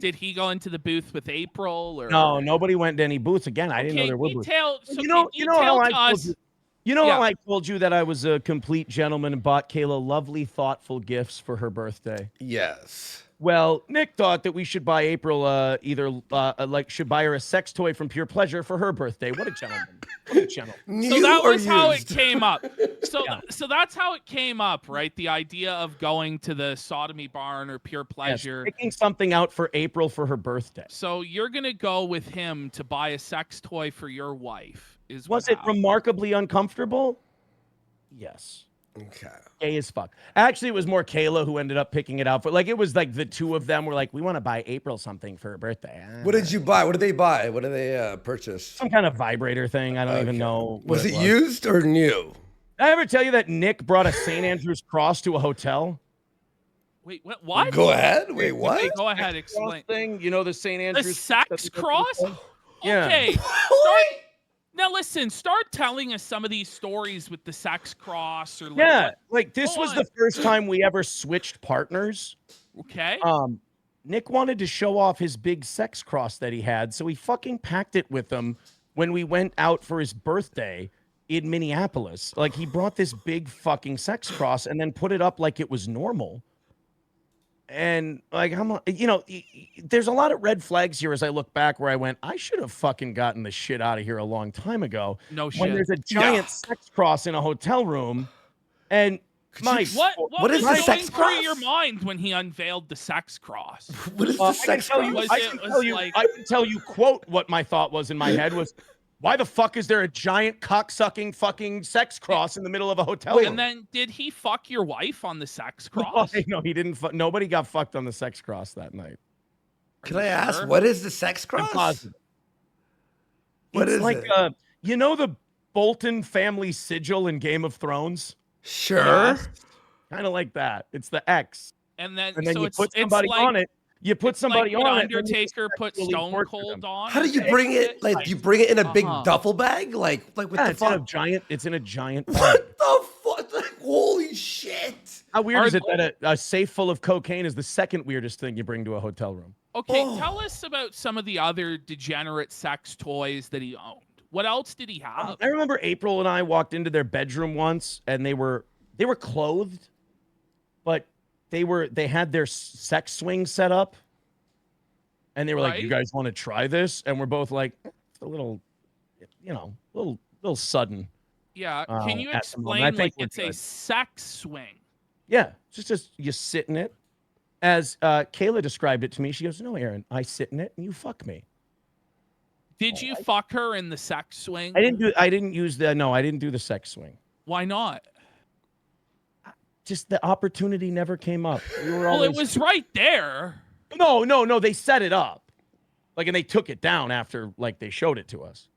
did he go into the booth with April or No, nobody went to any booths. Again, I didn't know there were booths. So You know how I told you. You know Yeah. how I told you that I was a complete gentleman and bought Kayla lovely, thoughtful gifts for her birthday? Yes. Well, Nick thought that we should buy April should buy her a sex toy from Pure Pleasure for her birthday. What a gentleman. What a gentleman. So New that or was how it used? came up. So that's how it came up, right? The idea of going to the sodomy barn or Pure Pleasure. Yes, picking something out for April for her birthday. So you're gonna go with him to buy a sex toy for your wife. Was it remarkably uncomfortable? Yes. Okay. Gay as fuck. Actually, it was more Kayla who ended up picking it out for. Like, it was like the two of them were like, we want to buy April something for her birthday. What did you buy? What did they buy? What did they purchase? Some kind of vibrator thing. I don't even know. Was what it used or new? Did I ever tell you that Nick brought a St. Andrew's cross to a hotel? Wait, what? Go ahead. Wait, what? Okay, go ahead, explain. Thing, you know, the St. Andrew's The sex cross? Yeah. Okay. Now listen, start telling us some of these stories with the sex cross or like Yeah, what- like this Go was on. the first time we ever switched partners. Okay. Nick wanted to show off his big sex cross that he had, so he fucking packed it with him when we went out for his birthday in Minneapolis. Like, he brought this big fucking sex cross and then put it up like it was normal. And like, there's a lot of red flags here as I look back where I went, I should have fucking gotten the shit out of here a long time ago. No shit. When there's a giant sex cross in a hotel room, and What What is was the going sex through cross? your mind when he unveiled the sex cross? What is the sex cross? I can tell you, quote, what my thought was in my head was, why the fuck is there a giant cock-sucking fucking sex cross in the middle of a hotel room? And then did he fuck your wife on the sex No, cross? no, he didn't. Nobody got fucked on the sex cross that night. Can I ask, what is the sex I'm cross? positive. What It's is like, it? you know the Bolton family sigil in Game of Thrones? Sure. Kind of like that. It's the X. And then, And then so you it's, put somebody it's like, on it. You put somebody like when on it. and you Undertaker put sexually Stone torture Cold them. on. How do you bring it? Like, do you bring it in a big Uh-huh. duffel bag? Like what Yeah, the it's in a fuck? giant. It's in a giant. bag. What the fuck? Like, holy shit! How weird Are is it that a safe full of cocaine is the second weirdest thing you bring to a hotel room? Okay, Oh. tell us about some of the other degenerate sex toys that he owned. What else did he have? I remember April and I walked into their bedroom once, and they were clothed, but they had their sex swing set up, and they were like, "You Right. guys want to try this?" And we're both like, "It's a little, little sudden." Yeah, can you at the moment. I explain think like we're it's a good. sex swing? Yeah, just you sit in it. As Kayla described it to me, she goes, "No, Aaron, I sit in it and you fuck me." Did you fuck her in the sex swing? I didn't do the sex swing. Why not? Just the opportunity never came up. We were Well, it always was right there. No, they set it up. Like, and they took it down after, like, they showed it to us.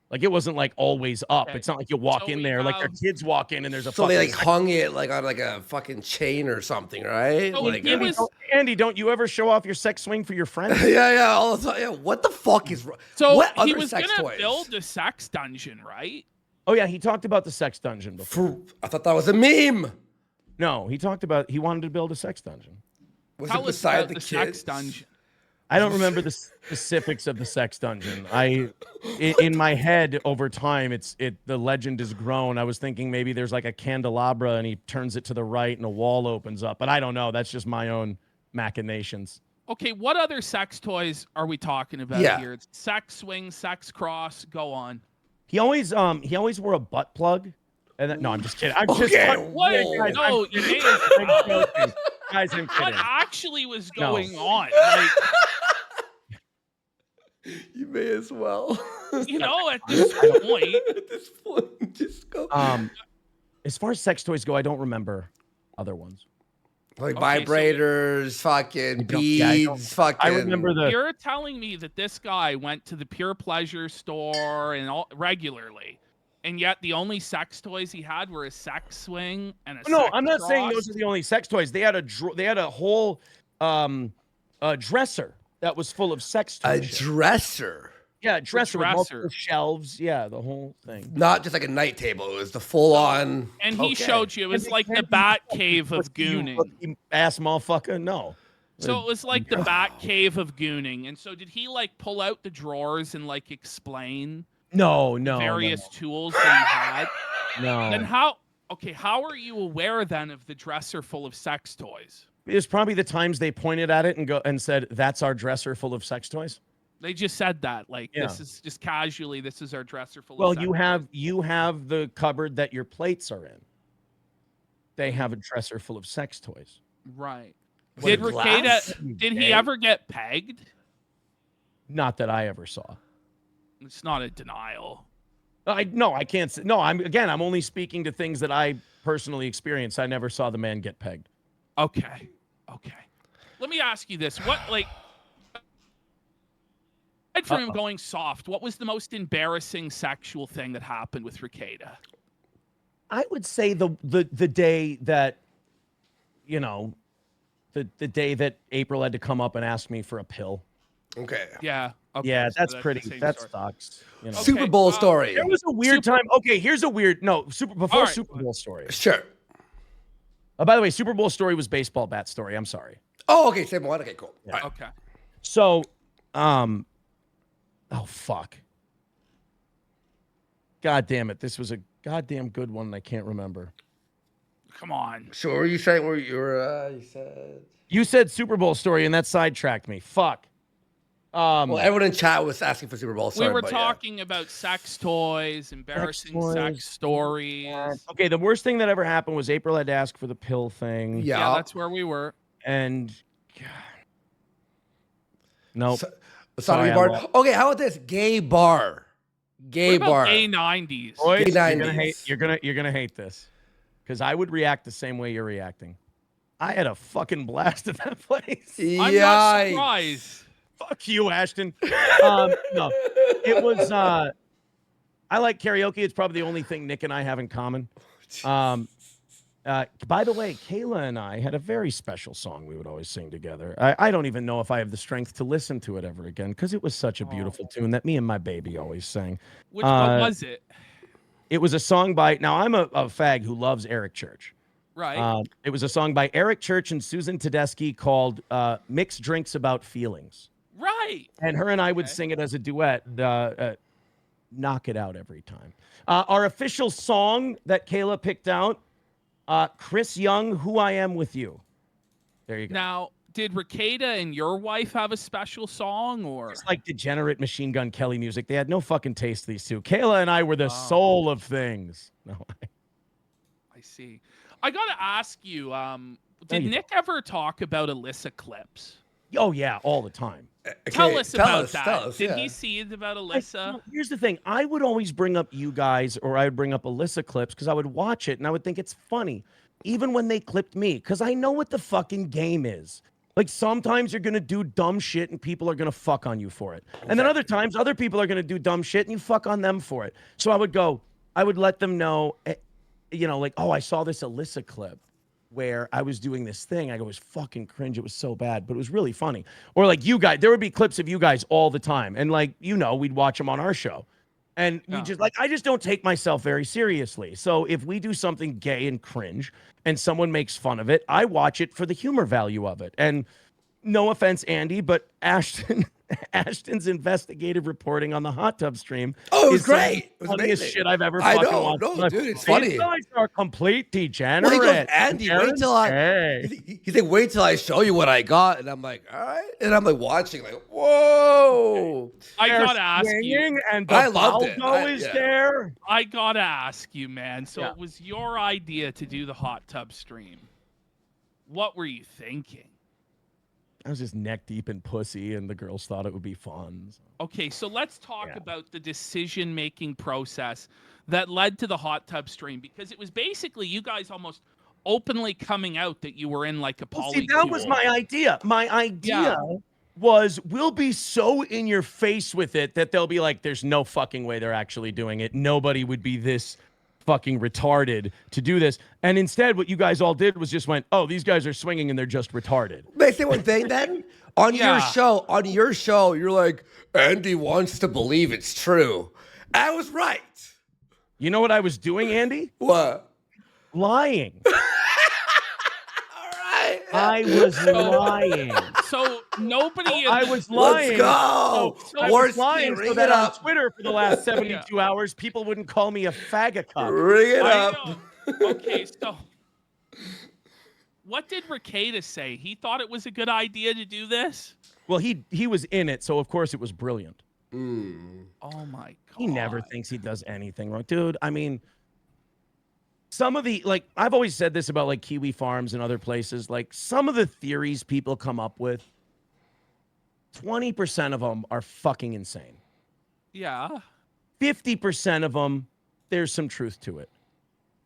Like, it wasn't like always up. Okay. It's not like you walk So in we there like their have- kids walk in and there's a So they fucking like hung it like on like a fucking chain or something, right? So Like, it was- Andy, don't you ever show off your sex swing for your friends? yeah, all the time. Yeah, what the fuck is wrong? So what he other was sex gonna toys? build a sex dungeon, right? Oh yeah, he talked about the sex dungeon before. I thought that was a meme. No, he wanted to build a sex dungeon. Was Tell it us beside about the the kids? sex dungeon. I don't remember the specifics of the sex dungeon. In my head over time, the legend has grown. I was thinking maybe there's like a candelabra and he turns it to the right and a wall opens up, but I don't know. That's just my own machinations. Okay, what other sex toys are we talking about here? It's sex swing, sex cross. Go on. He always wore a butt plug. And then, no, I'm just kidding. I'm just What? guys, No, you may as I'm well. joking. Guys, I'm What kidding. actually was going on? Like, You may as well. you know, at this point. At this point, just go. As far as sex toys go, I don't remember other ones. Like Okay, vibrators, fucking yeah, beads, fucking. I remember You're telling me that this guy went to the Pure Pleasure store and regularly, and yet the only sex toys he had were a sex swing and a No, sex I'm not saying cross? those are the only sex toys. They had a whole dresser that was full of sex A toys. dresser. Yeah, a dresser with dresser? multiple shelves. Yeah, the whole thing. Not just like a night table. It was the full on. And he showed you it was like the Bat Cave of gooning. You ass motherfucker. No. So it was like the Bat Cave of gooning. And so did he like pull out the drawers and like explain No. various tools that he had? No. Then how are you aware then of the dresser full of sex toys? It was probably the times they pointed at it and said, "That's our dresser full of sex toys." They just said that, like, Yeah. this is just casually, this is our dresser full Well, of sex you have the cupboard that your plates are in. They have a dresser full of sex toys. Right. Was Did it glass? did he ever get pegged? Not that I ever saw. It's not a denial. I can't say. No, I'm only speaking to things that I personally experienced. I never saw the man get pegged. Okay. Let me ask you this. What, like, aside from him going soft, what was the most embarrassing sexual thing that happened with Rekieta? I would say the day that, you know, the day that April had to come up and ask me for a pill. Okay. Yeah. Okay, Yeah, so that's the pretty. same That story. sucks. You know. Okay, Super Bowl story. There was a weird time. Okay, here's a weird Super right. Super Bowl story. Sure. By the way, Super Bowl story was baseball bat story. I'm sorry. Oh, okay. Same one. Okay, cool. Yeah. All right. Okay. So, oh fuck. God damn it. This was a goddamn good one and I can't remember. Come on. So what were you saying? Where you were? You said. You said Super Bowl story and that sidetracked me. Fuck. Well, everyone in chat was asking for Super Bowl. Sorry, We were but yeah. talking about sex toys, embarrassing sex stories. Okay, the worst thing that ever happened was April had to ask for the pill thing. Yeah. That's where we were. And nope. Sorry, Sorry, I bar. lost. Okay, how about this? Gay bar. Gay What about bar. gay 90s? Boys, Gay you're gonna 90s. hate. You're gonna hate this, because I would react the same way you're reacting. I had a fucking blast at that place. I'm not Yikes. surprised. Fuck you, Ashton. No, it was. I like karaoke. It's probably the only thing Nick and I have in common. By the way, Kayla and I had a very special song we would always sing together. I don't even know if I have the strength to listen to it ever again because it was such a beautiful tune that me and my baby always sang. What was it? It was a song by. Now I'm a fag who loves Eric Church. Right. It was a song by Eric Church and Susan Tedeschi called "Mixed Drinks About Feelings." Right. And her and I would sing it as a duet. Knock it out every time. Our official song that Kayla picked out, Chris Young, "Who I Am With You." There you go. Now, did Rekieta and your wife have a special song, or It's like degenerate Machine Gun Kelly music. They had no fucking taste, these two. Kayla and I were the soul of things. No, I see. I gotta ask you, did you Nick ever talk about Alyssa clips? oh yeah, all the time. Tell us about that. Tell us, Did yeah. he see it about No, Alyssa? here's the thing. I would always bring up you guys, or I would bring up Alyssa clips because I would watch it and I would think it's funny, even when they clipped me, because I know what the fucking game is. Like sometimes you're gonna do dumb shit and people are gonna fuck on you for it, and then other times other people are gonna do dumb shit and you fuck on them for it. So I would let them know, you know, like, oh, I saw this Alyssa clip where I was doing this thing. I go, it was fucking cringe. It was so bad, but it was really funny. Or like you guys, there would be clips of you guys all the time. And like, you know, we'd watch them on our show. And we just like, I just don't take myself very seriously. So if we do something gay and cringe and someone makes fun of it, I watch it for the humor value of it. And no offense, Andy, but Ashton, Ashton's investigative reporting on the hot tub stream. Oh, it was is some of great. the It was funniest amazing. shit I've ever I fucking know. watched. No, dude, it's These funny. guys are complete degenerates. Well, he goes, Andy, wait till I. Hey. He's like, wait till I show you what I got, and I'm like, all right, and I'm like watching, like, whoa. I They're gotta ask you. swinging and the I loved it. Baldo is there. I gotta ask you, man. So Yeah. it was your idea to do the hot tub stream. What were you thinking? I was just neck deep in pussy, and the girls thought it would be fun. Okay, so let's talk Yeah. about the decision-making process that led to the hot tub stream, because it was basically you guys almost openly coming out that you were in like a Well, polycule. see, that was my idea. My idea was we'll be so in your face with it that they'll be like, there's no fucking way they're actually doing it. Nobody would be this fucking retarded to do this. And instead, what you guys all did was just went, oh, these guys are swinging and they're just retarded. May I say one thing then? On your show, you're like, Andy wants to believe it's true. I was right. You know what I was doing, Andy? What? Lying. All right. I was lying. So nobody. I was lying. Let's go. I Or was lying ring so that it on up. Twitter for the last 72 hours, people wouldn't call me a faggot cuck. Ring it I up. know. Okay, so what did Rekieta say? He thought it was a good idea to do this? Well, he was in it, so of course it was brilliant. Oh my god. He never thinks he does anything wrong. Dude, I mean, some of the, like, I've always said this about like Kiwi Farms and other places, like some of the theories people come up with, 20% of them are fucking insane. Yeah. 50% of them, there's some truth to it.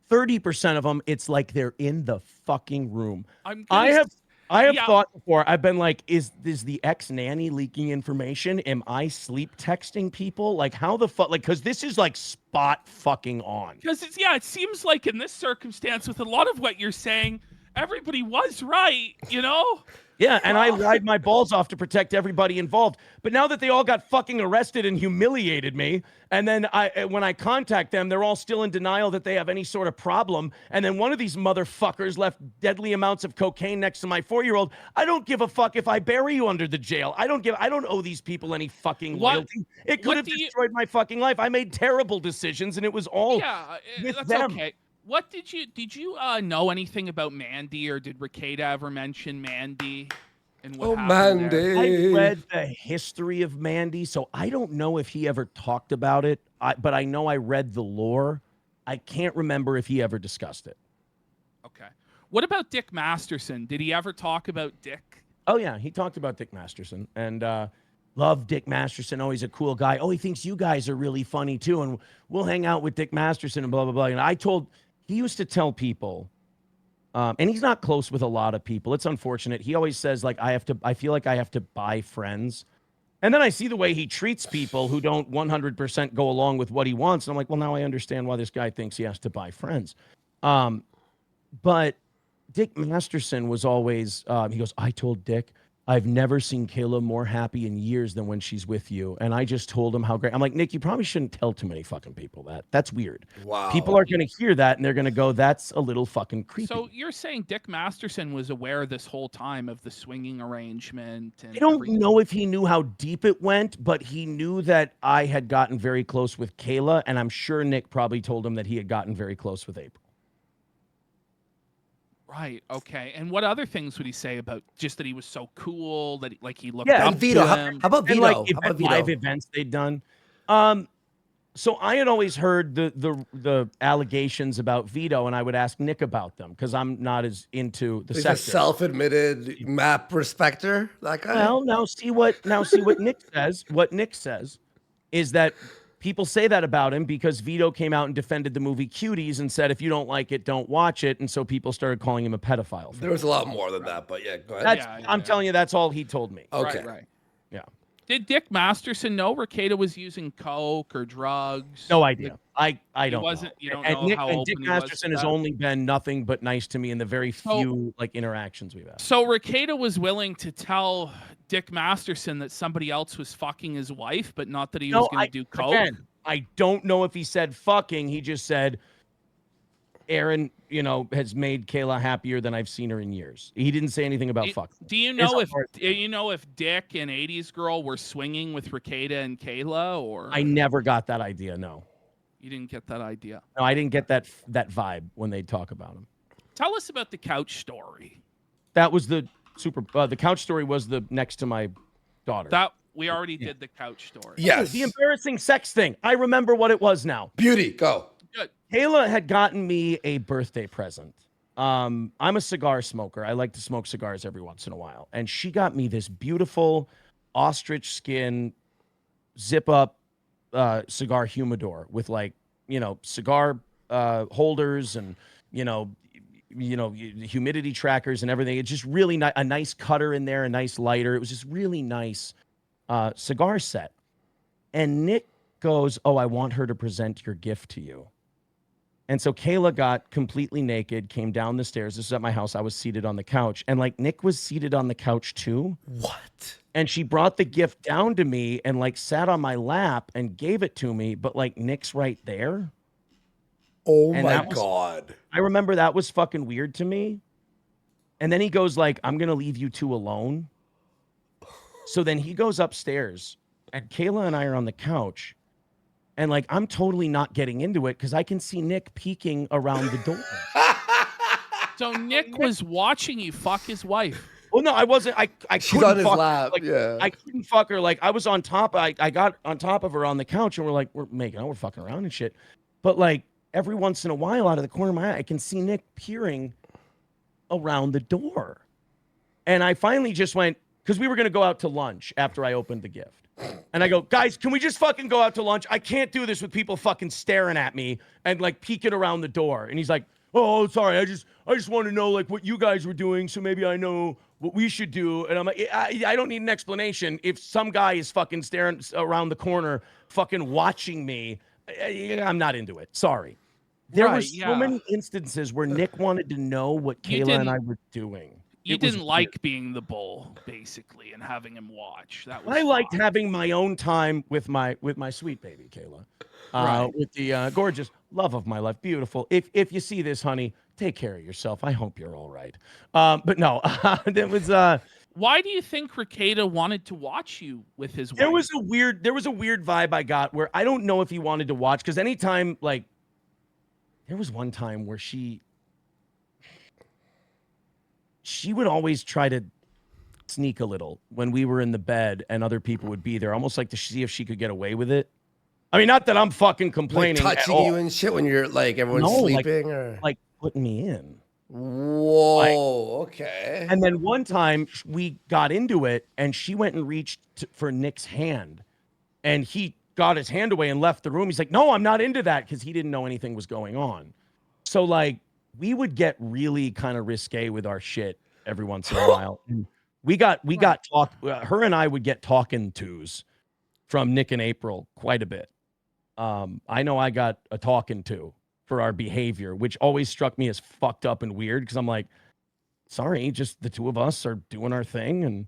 30% of them, it's like they're in the fucking room. I have Yeah. thought before, I've been like, is the ex-nanny leaking information? Am I sleep texting people? Like, how the fuck? Like, because this is like spot fucking on. Because it seems like in this circumstance, with a lot of what you're saying, everybody was right, you know? Yeah, and I lied my balls off to protect everybody involved. But now that they all got fucking arrested and humiliated me, and then when I contact them, they're all still in denial that they have any sort of problem. And then one of these motherfuckers left deadly amounts of cocaine next to my 4-year-old. I don't give a fuck if I bury you under the jail. I don't owe these people any fucking loyalty. It could have destroyed my fucking life. I made terrible decisions, and it was all with that's them. okay. What did you know anything about Mandy, or did Rekieta ever mention Mandy? And what happened there? Mandy. I read the history of Mandy, so I don't know if he ever talked about it, but I know I read the lore. I can't remember if he ever discussed it. Okay. What about Dick Masterson? Did he ever talk about Dick? Oh, yeah, he talked about Dick Masterson, and love Dick Masterson. Oh, he's a cool guy. Oh, he thinks you guys are really funny, too, and we'll hang out with Dick Masterson and blah, blah, blah. And he used to tell people, and he's not close with a lot of people. It's unfortunate. He always says, like, I feel like I have to buy friends. And then I see the way he treats people who don't 100% go along with what he wants. And I'm like, well, now I understand why this guy thinks he has to buy friends. But Dick Masterson was always, he goes, I told Dick, I've never seen Kayla more happy in years than when she's with you. And I just told him how great. I'm like, Nick, you probably shouldn't tell too many fucking people that. That's weird. Wow. People are going to hear that and they're going to go, that's a little fucking creepy. So you're saying Dick Masterson was aware this whole time of the swinging arrangement? And I don't everything? know if he knew how deep it went, but he knew that I had gotten very close with Kayla. And I'm sure Nick probably told him that he had gotten very close with April. Right. Okay. And what other things would he say about just that he was so cool, that he looked Yeah, up And Vito, to how him? about And Vito? like How about live Vito? events they'd done. So I had always heard the allegations about Vito, and I would ask Nick about them because I'm not as into the He's a sector. self-admitted map respecter. That guy. Well, now see what Nick says. What Nick says is that people say that about him because Vito came out and defended the movie Cuties and said, if you don't like it, don't watch it. And so people started calling him a pedophile. There was a lot more than that, but yeah, go ahead. I'm telling you, that's all he told me. Okay. Right. Yeah. Did Dick Masterson know Rekieta was using coke or drugs? No idea. I don't wasn't- know. you don't and know Nick, how and Dick open he was Masterson to has that? only been nothing but nice to me in the very So- few like interactions we've had. So Rekieta was willing to tell Dick Masterson that somebody else was fucking his wife, but not that he was going to do coke? Again, I don't know if he said fucking. He just said, Aaron, has made Kayla happier than I've seen her in years. He didn't say anything about fuck. Do you know if Dick and 80s Girl were swinging with Rekieta and Kayla, or I never got that idea. No, you didn't get that idea? no, I didn't get that vibe when they talk about him. Tell us about the couch story. That was the couch story was the next to my daughter. That we already did the couch story. Yes. The embarrassing sex thing. I remember what it was now. Beauty, go. Good. Kayla had gotten me a birthday present. I'm a cigar smoker. I like to smoke cigars every once in a while. And she got me this beautiful ostrich skin zip up cigar humidor with cigar holders and humidity trackers and everything. It's just really a nice cutter in there, a nice lighter. It was just really nice cigar set. And Nick goes, "Oh, I want her to present your gift to you." And so Kayla got completely naked, came down the stairs. This was at my house. I was seated on the couch, and Nick was seated on the couch too. What? And she brought the gift down to me and sat on my lap and gave it to me, but Nick's right there. Oh my God. I remember that was fucking weird to me. And then he goes "I'm going to leave you two alone." So then he goes upstairs and Kayla and I are on the couch. And I'm totally not getting into it because I can see Nick peeking around the door. So Nick was watching you fuck his wife. Well, no, I wasn't. She's on his lap. Yeah. I couldn't fuck her. I was on top. I got on top of her on the couch and we're making out. We're fucking around and shit. But every once in a while, out of the corner of my eye, I can see Nick peering around the door. And I finally just went, because we were going to go out to lunch after I opened the gift. And I go, "Guys, can we just fucking go out to lunch? I can't do this with people fucking staring at me and peeking around the door." And he's like, "Oh, sorry. I just want to know what you guys were doing, so maybe I know what we should do." And I'm like, I don't need an explanation. If some guy is fucking staring around the corner, fucking watching me, I'm not into it. Sorry. There were so many instances where Nick wanted to know what Kayla and I were doing. You didn't like being the bull, basically, and having him watch. That was I liked having my own time with my sweet baby Kayla, with the gorgeous love of my life, beautiful. If you see this, honey, take care of yourself. I hope you're all right. But no, that was. Why do you think Rekieta wanted to watch you with his wife? There was a weird vibe I got where I don't know if he wanted to watch, because anytime there was one time where she would always try to sneak a little when we were in the bed and other people would be there, almost to see if she could get away with it. I mean, not that I'm fucking complaining. Touching you and shit when you're everyone's sleeping, or putting me in. Whoa, okay. And then one time we got into it and she went and reached for Nick's hand and he got his hand away and left the room. He's like, "No, I'm not into that," because he didn't know anything was going on. So we would get really kind of risque with our shit every once in a while. And we got her and I would get talking tos from Nick and April quite a bit. I know I got a talking to for our behavior, which always struck me as fucked up and weird, because I'm like, sorry, just the two of us are doing our thing, and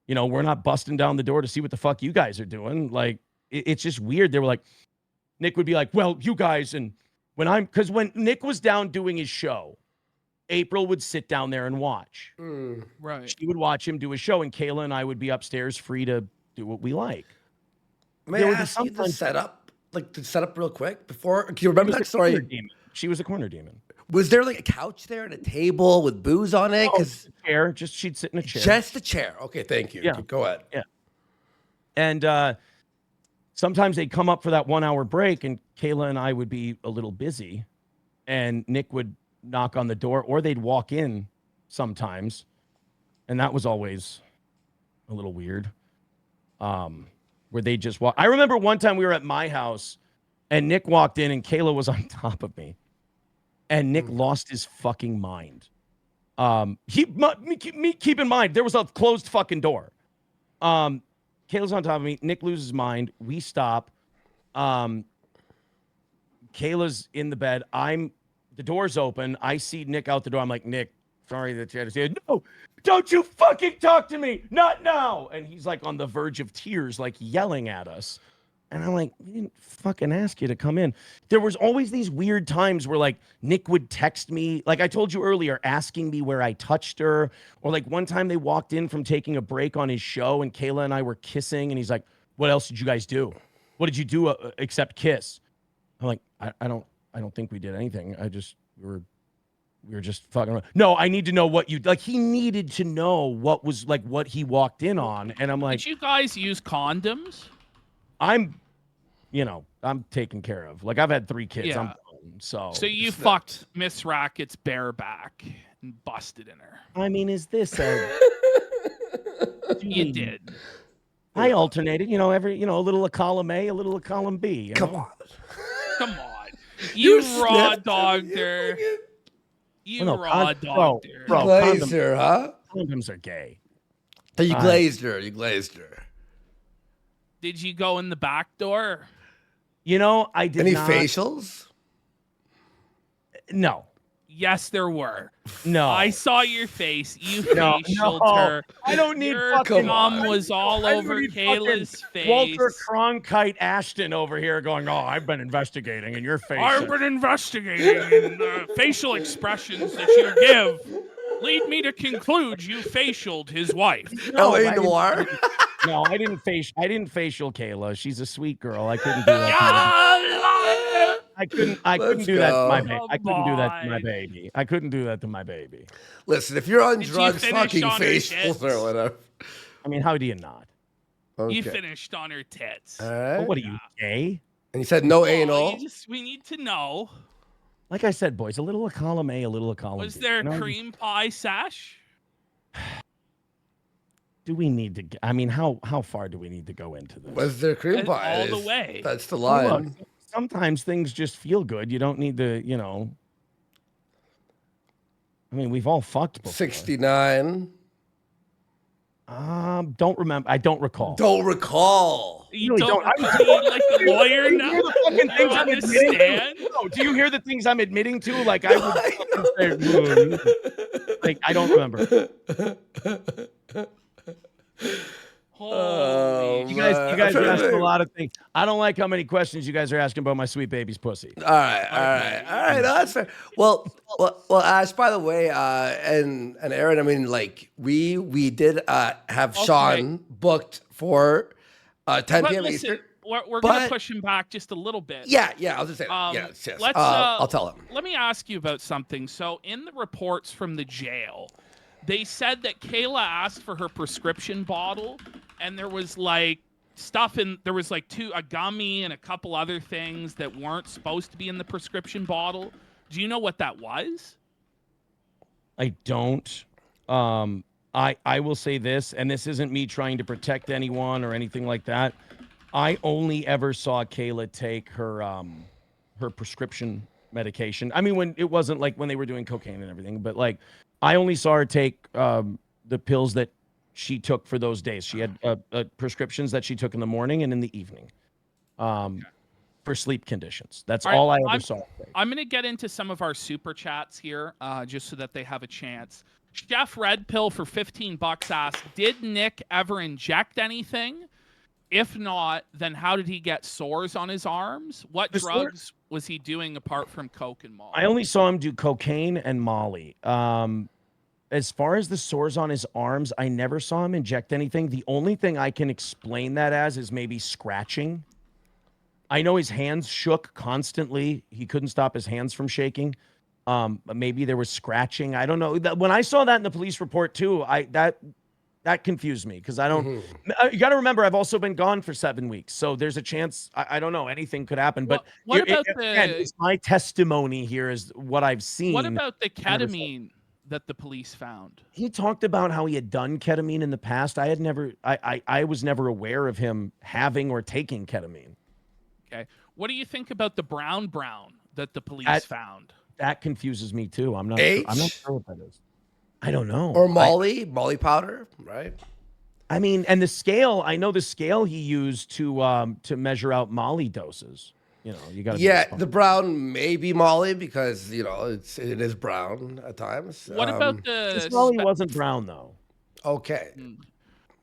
we're not busting down the door to see what the fuck you guys are doing. It's just weird. They were Nick would be like, "Well, you guys," and because when Nick was down doing his show, April would sit down there and watch. Right. She would watch him do his show, and Kayla and I would be upstairs free to do what we like. May I ask you the setup? To set up real quick before? Can you remember that story? She was a corner demon. Was there a couch there and a table with booze on it? A chair. Just she'd sit in a chair. Just a chair. Okay, thank you. Yeah. Go ahead. Yeah. And sometimes they'd come up for that 1 hour break, and Kayla and I would be a little busy, and Nick would knock on the door, or they'd walk in sometimes, and that was always a little weird. Where they just walk. I remember one time we were at my house, and Nick walked in, and Kayla was on top of me, and Nick lost his fucking mind. Keep in mind there was a closed fucking door. Kayla's on top of me. Nick loses his mind. We stop. Kayla's in the bed. The door's open. I see Nick out the door. I'm like, "Nick, sorry that you had to say it." "No, don't you fucking talk to me. Not now." And he's on the verge of tears, yelling at us. And I'm like, we didn't fucking ask you to come in. There was always these weird times where like Nick would text me, like I told you earlier, asking me where I touched her. Or like one time they walked in from taking a break on his show and Kayla and I were kissing and he's like, what else did you guys do? What did you do except kiss? I'm like, I don't think we did anything. We were just fucking around. No, I need to know what you like. He needed to know what was like what he walked in on. And I'm like, Did you guys use condoms? I'm taken care of. Like I've had 3 kids. Yeah. I'm done, so you fucked Miss Racket's bareback and busted in her. I mean, is this a You did. I alternated, every a little of column A, a little of column B. Come on. Come on. You raw sniffed dogged her. You raw dogged her. Bro, Glazed her, huh? condoms are gay. You glazed her. You glazed her. Did you go in the back door? I did Any not. facials? No. Yes, there were. No. I saw your face. You No, facialed no. her. I don't need Your fucking cum was all I don't over need Kayla's fucking face. Walter Cronkite Ashton over here going, oh, I've been investigating in your face. I've been investigating, and the facial expressions that you give lead me to conclude you facialed his wife. L.A. Noir? No, I didn't facial Kayla. She's a sweet girl. I couldn't do that. I couldn't do that to my baby. I couldn't do that to my baby. I couldn't do that to my baby. Listen, if you're on Did you drugs, finish fucking on her facials tits? or whatever. I mean, how do you not? Okay. You finished on her tits. All right. Oh, what are you, gay? And you said no Oh, anal. we need to know. Like I said, boys, a little of column A, a little of column Was B. there a cream pie sash? Do we need to? I mean, how far do we need to go into this? Was there cream pie? All the way. That's the Look, line. sometimes things just feel good. You don't need to, I mean, we've all fucked before. 69. Don't remember. I don't recall. Don't recall. You really don't don't. repeat like the lawyer now? The fucking things You I'm on the admitting stand? to? No, do you hear the things I'm admitting to? Like I would fucking say, like I don't remember. Holy You guys are asking a lot of things. I don't like how many questions you guys are asking about my sweet baby's pussy. All right. No, that's fair. Well, Ash. By the way, and Aaron. I mean, like we did have Sean booked for 10 But p.m. listen, Eastern. we're going to but- push him back just a little bit. Yeah. I'll just say that. Yes. Let's, I'll tell him. Let me ask you about something. So, in the reports from the jail, they said that Kayla asked for her prescription bottle, and there was like stuff in there was like a gummy and a couple other things that weren't supposed to be in the prescription bottle. Do you know what that was? I don't. I will say this, and this isn't me trying to protect anyone or anything like that. I only ever saw Kayla take her her prescription medication. I mean, when it wasn't like when they were doing cocaine and everything, but like I only saw her take the pills that she took for those days. She had prescriptions that she took in the morning and in the evening for sleep conditions. That's all I ever saw. I'm going to get into some of our super chats here just so that they have a chance. Chef Red Pill for $15 asked, did Nick ever inject anything? If not, then how did he get sores on his arms? What drugs was he doing apart from coke and Molly? I only saw him do cocaine and Molly. As far as the sores on his arms, I never saw him inject anything. The only thing I can explain that as is maybe scratching. I know his hands shook constantly. He couldn't stop his hands from shaking. But maybe there was scratching. I don't know. When I saw that in the police report too, that confused me because I don't. You got to remember, I've also been gone for 7 weeks, so there's a chance. I don't know. Anything could happen. But what about again, it's my testimony here is what I've seen. What about the ketamine that the police found? He talked about how he had done ketamine in the past. I was never aware of him having or taking ketamine. Okay. What do you think about the brown that the police found? That confuses me too. I'm not sure what that is. I don't know. Or Molly powder, right? I mean, and the scale, I know the scale he used to measure out Molly doses. You got to the brown may be Molly because it is brown at times. What about the Molly wasn't brown though. Okay.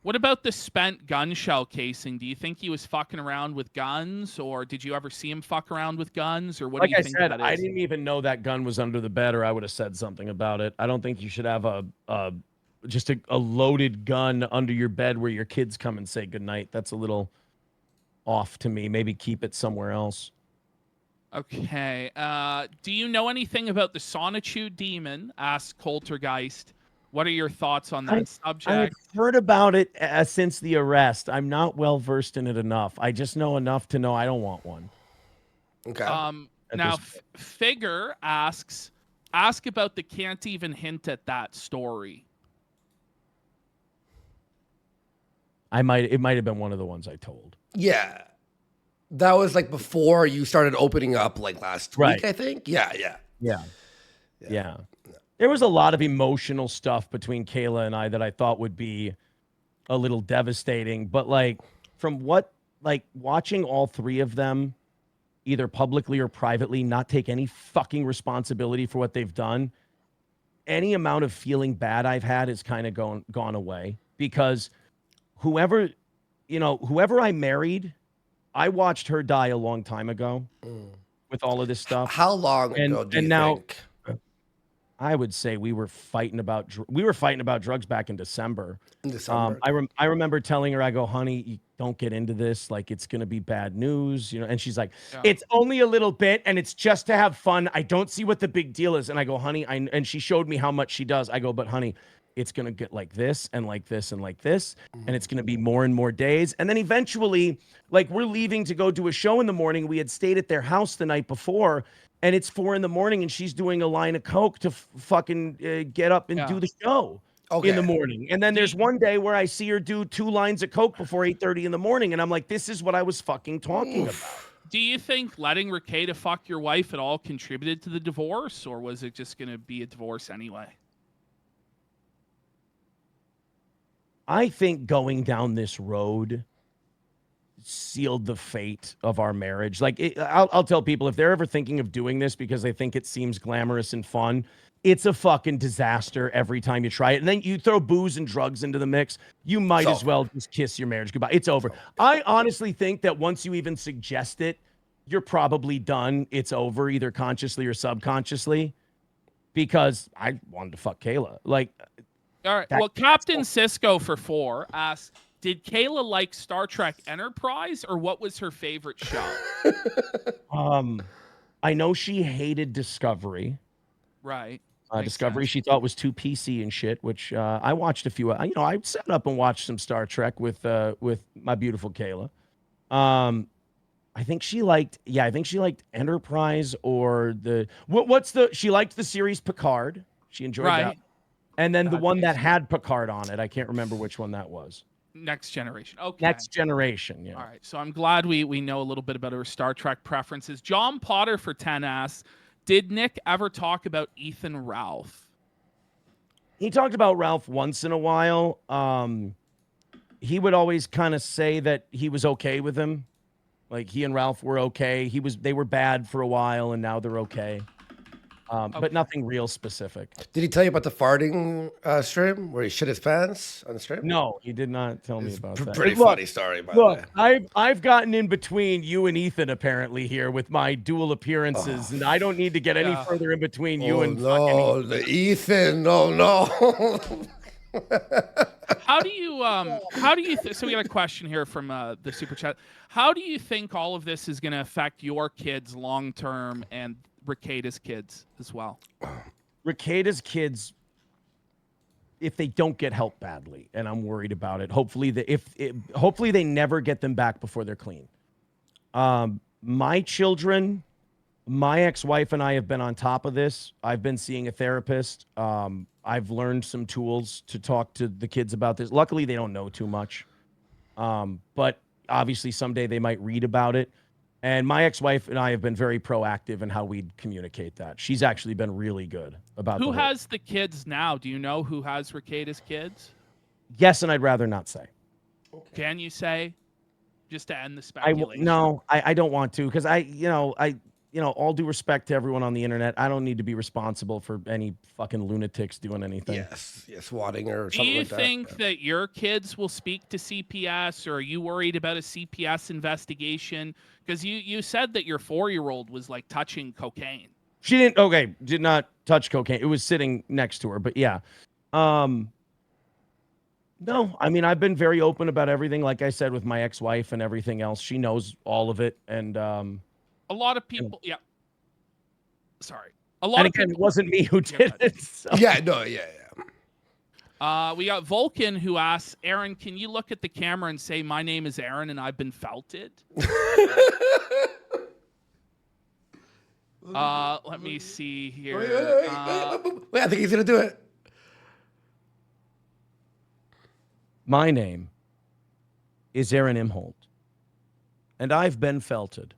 What about the spent gun shell casing? Do you think he was fucking around with guns, or did you ever see him fuck around with guns, or what do you think that is? I didn't even know that gun was under the bed, or I would have said something about it. I don't think you should have just a loaded gun under your bed where your kids come and say goodnight. That's a little off to me. Maybe keep it somewhere else. Okay. Do you know anything about the Sonitude demon? Asked Coltergeist. What are your thoughts on that subject? I've heard about it since the arrest. I'm not well versed in it enough. I just know enough to know I don't want one. Okay. Now, Figure asks, ask about the can't even hint at that story. It might have been one of the ones I told. Yeah. That was like before you started opening up like last week, I think. Yeah. There was a lot of emotional stuff between Kayla and I that I thought would be a little devastating. But like from watching all three of them, either publicly or privately, not take any fucking responsibility for what they've done, any amount of feeling bad I've had is kind of gone away. Because whoever I married, I watched her die a long time ago with all of this stuff. How long ago do you think? I would say we were fighting about drugs back in December. I remember telling her, I go, honey, you don't get into this. Like, it's going to be bad news, And she's like, It's only a little bit, and it's just to have fun. I don't see what the big deal is. And I go, honey, and she showed me how much she does. I go, but honey, it's going to get like this and like this and like this. And it's going to be more and more days. And then eventually, like, we're leaving to go do a show in the morning. We had stayed at their house the night before. And it's 4 a.m. and she's doing a line of coke to fucking get up and do the show in the morning. And then there's one day where I see her do 2 lines of coke before 8:30 in the morning. And I'm like, this is what I was fucking talking about. Do you think letting Rekieta fuck your wife at all contributed to the divorce, or was it just going to be a divorce anyway? I think going down this road sealed the fate of our marriage. Like, I'll tell people, if they're ever thinking of doing this because they think it seems glamorous and fun, it's a fucking disaster every time you try it. And then you throw booze and drugs into the mix, you might as well just kiss your marriage goodbye. It's over. I honestly think that once you even suggest it, you're probably done. It's over, either consciously or subconsciously, because I wanted to fuck Kayla. Like, all right. Well, Captain Cisco for 4 asks, did Kayla like Star Trek Enterprise, or what was her favorite show? I know she hated Discovery. Right. Discovery she thought was too PC and shit, which I watched a few. I sat up and watched some Star Trek with my beautiful Kayla. I think she liked Enterprise, or she liked the series Picard. She enjoyed that. And then the one that had Picard on it, I can't remember which one that was. Next Generation. Okay. Next Generation, yeah. All right. So I'm glad we know a little bit about her Star Trek preferences. John Potter for 10 asks, did Nick ever talk about Ethan Ralph? He talked about Ralph once in a while. He would always kind of say that he was okay with him. Like, he and Ralph were okay. They were bad for a while, and now they're okay. But nothing real specific. Did he tell you about the farting stream where he shit his pants on the stream? No, he did not tell me about that. Pretty funny story, by the way. I've gotten in between you and Ethan apparently here with my dual appearances, and I don't need to get any further in between you and fucking the Ethan. Oh no. How do you so we got a question here from the super chat. How do you think all of this is going to affect your kids long term, and Rekieta's kids as well? Rekieta's kids, if they don't get help badly, and I'm worried about it, hopefully they never get them back before they're clean. My children, my ex-wife and I have been on top of this. I've been seeing a therapist. I've learned some tools to talk to the kids about this. Luckily, they don't know too much. But obviously someday they might read about it. And my ex-wife and I have been very proactive in how we communicate that. She's actually been really good about who has the kids now. Do you know who has Rekieta's kids? Yes, and I'd rather not say. Okay. Can you say, just to end the speculation? I don't want to, because all due respect to everyone on the internet, I don't need to be responsible for any fucking lunatics doing anything. Yes, swatting her or Do something you like that. think that your kids will speak to CPS, or are you worried about a CPS investigation? Because you said that your 4-year-old was like touching cocaine. She did not touch cocaine. It was sitting next to her, but yeah. No, I mean, I've been very open about everything. Like I said, with my ex-wife and everything else, she knows all of it. And a lot of people, yeah. Sorry. A lot and of again, people, it wasn't me who did it. So. Yeah, no, yeah. We got Vulcan who asks, Aaron, can you look at the camera and say, my name is Aaron and I've been felted? Let me see here. Wait, I think he's going to do it. My name is Aaron Imholt, and I've been felted.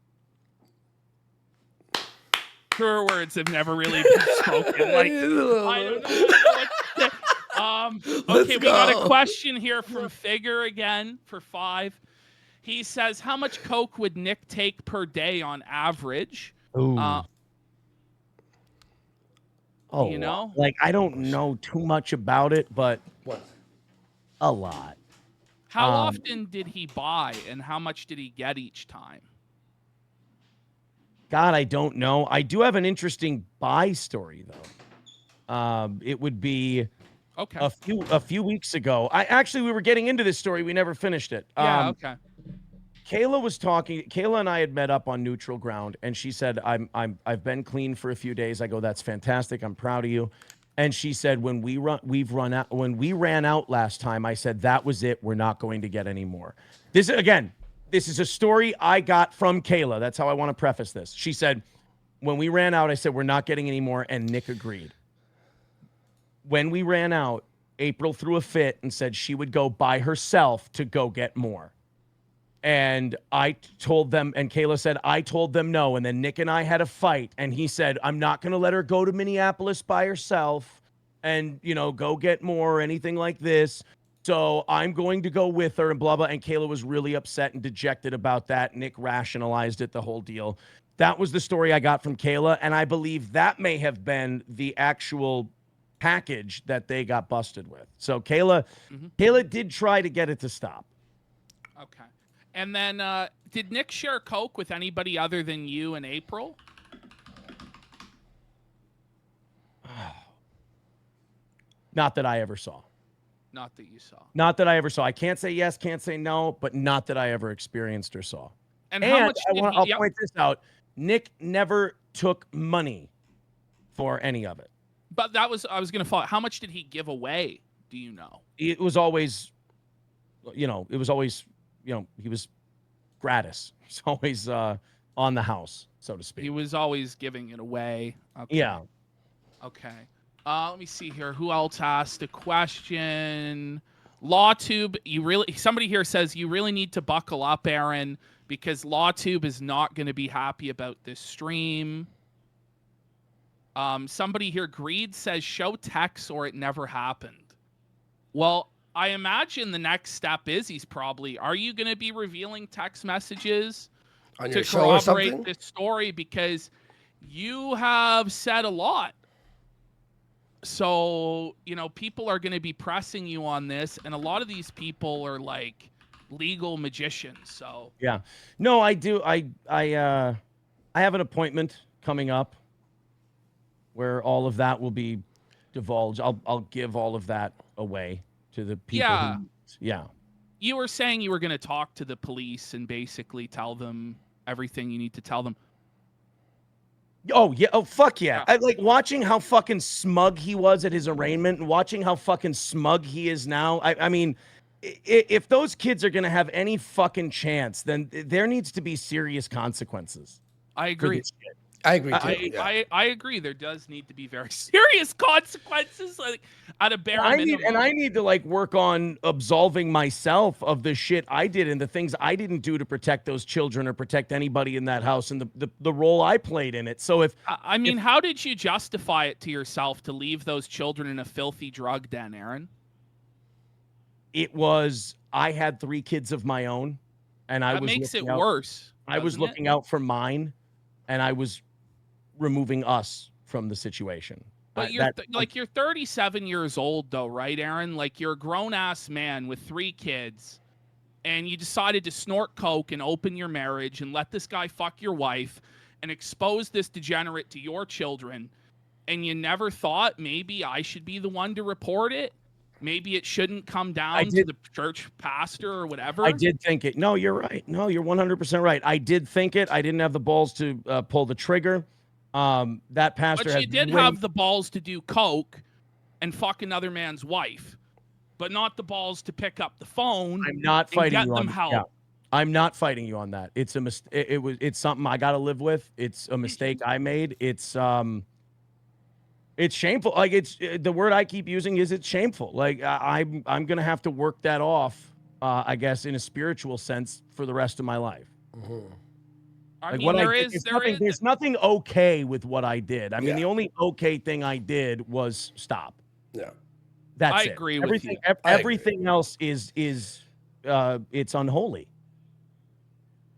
Truer words have never really been spoken. Like, I don't know what to say. Okay, we got a question here from Figure again for 5. He says, how much coke would Nick take per day on average? Ooh. You know? Like, I don't know too much about it, but a lot. How often did he buy, and how much did he get each time? God, I don't know. I do have an interesting buy story, though. It would be a few weeks ago. We were getting into this story. We never finished it. Yeah, okay. Kayla and I had met up on neutral ground, and she said, I've been clean for a few days. I go, that's fantastic. I'm proud of you. And she said, when we ran out last time, I said, that was it. We're not going to get any more. This is a story I got from Kayla. That's how I want to preface this. She said, when we ran out, I said, we're not getting any more. And Nick agreed. When we ran out, April threw a fit and said she would go by herself to go get more. And I told them, and Kayla said, I told them no. And then Nick and I had a fight. And he said, I'm not going to let her go to Minneapolis by herself and, go get more or anything like this. So I'm going to go with her and blah, blah. And Kayla was really upset and dejected about that. Nick rationalized it, the whole deal. That was the story I got from Kayla. And I believe that may have been the actual package that they got busted with. So Kayla did try to get it to stop. Okay. And then did Nick share coke with anybody other than you and April? Not that I ever saw. Not that you saw. Not that I ever saw. I can't say yes, can't say no, but not that I ever experienced or saw. And how much did I'll point this out. Nick never took money for any of it. But I was going to follow. How much did he give away? Do you know? It was always, he was gratis. He's always on the house, so to speak. He was always giving it away. Okay. Yeah. Okay. Let me see here. Who else asked a question? LawTube, somebody here says you really need to buckle up, Aaron, because LawTube is not going to be happy about this stream. Somebody here, Greed, says show text or it never happened. Well, I imagine the next step is are you going to be revealing text messages on to your show or something? corroborate this story? Because you have said a lot. So, people are going to be pressing you on this, and a lot of these people are like legal magicians. So yeah, no, I do. I have an appointment coming up where all of that will be divulged. I'll give all of that away to the people. Yeah. You were saying you were going to talk to the police and basically tell them everything you need to tell them. Oh, yeah. Oh, fuck yeah. I like watching how fucking smug he was at his arraignment and watching how fucking smug he is now. I mean, if those kids are going to have any fucking chance, then there needs to be serious consequences. I agree. I agree too. I agree. There does need to be very serious consequences, like at a bare minimum. And I need to like work on absolving myself of the shit I did and the things I didn't do to protect those children or protect anybody in that house and the role I played in it. So how did you justify it to yourself to leave those children in a filthy drug den, Aaron? It was, I had 3 kids of my own, and I was makes it worse. I was looking out for mine. and I was removing us from the situation. But you're 37 years old though, right, Aaron? Like you're a grown-ass man with 3 kids, and you decided to snort coke and open your marriage and let this guy fuck your wife and expose this degenerate to your children, and you never thought maybe I should be the one to report it? Maybe it shouldn't come down to the church pastor or whatever? I did think it. No, you're right. No, you're 100% right. I did think it. I didn't have the balls to pull the trigger. That pastor But you did have the balls to do coke and fuck another man's wife, but not the balls to pick up the phone. I'm not fighting and you get on them help. Yeah. I'm not fighting you on that. It's a it's something I got to live with. It's a mistake I made. It's shameful. Like it's the word I keep using is it's shameful. Like I'm going to have to work that off, I guess, in a spiritual sense for the rest of my life. I mean, there's nothing okay with what I did. I mean, the only okay thing I did was stop. Yeah. That's I it. agree with you. Everything else is it's unholy.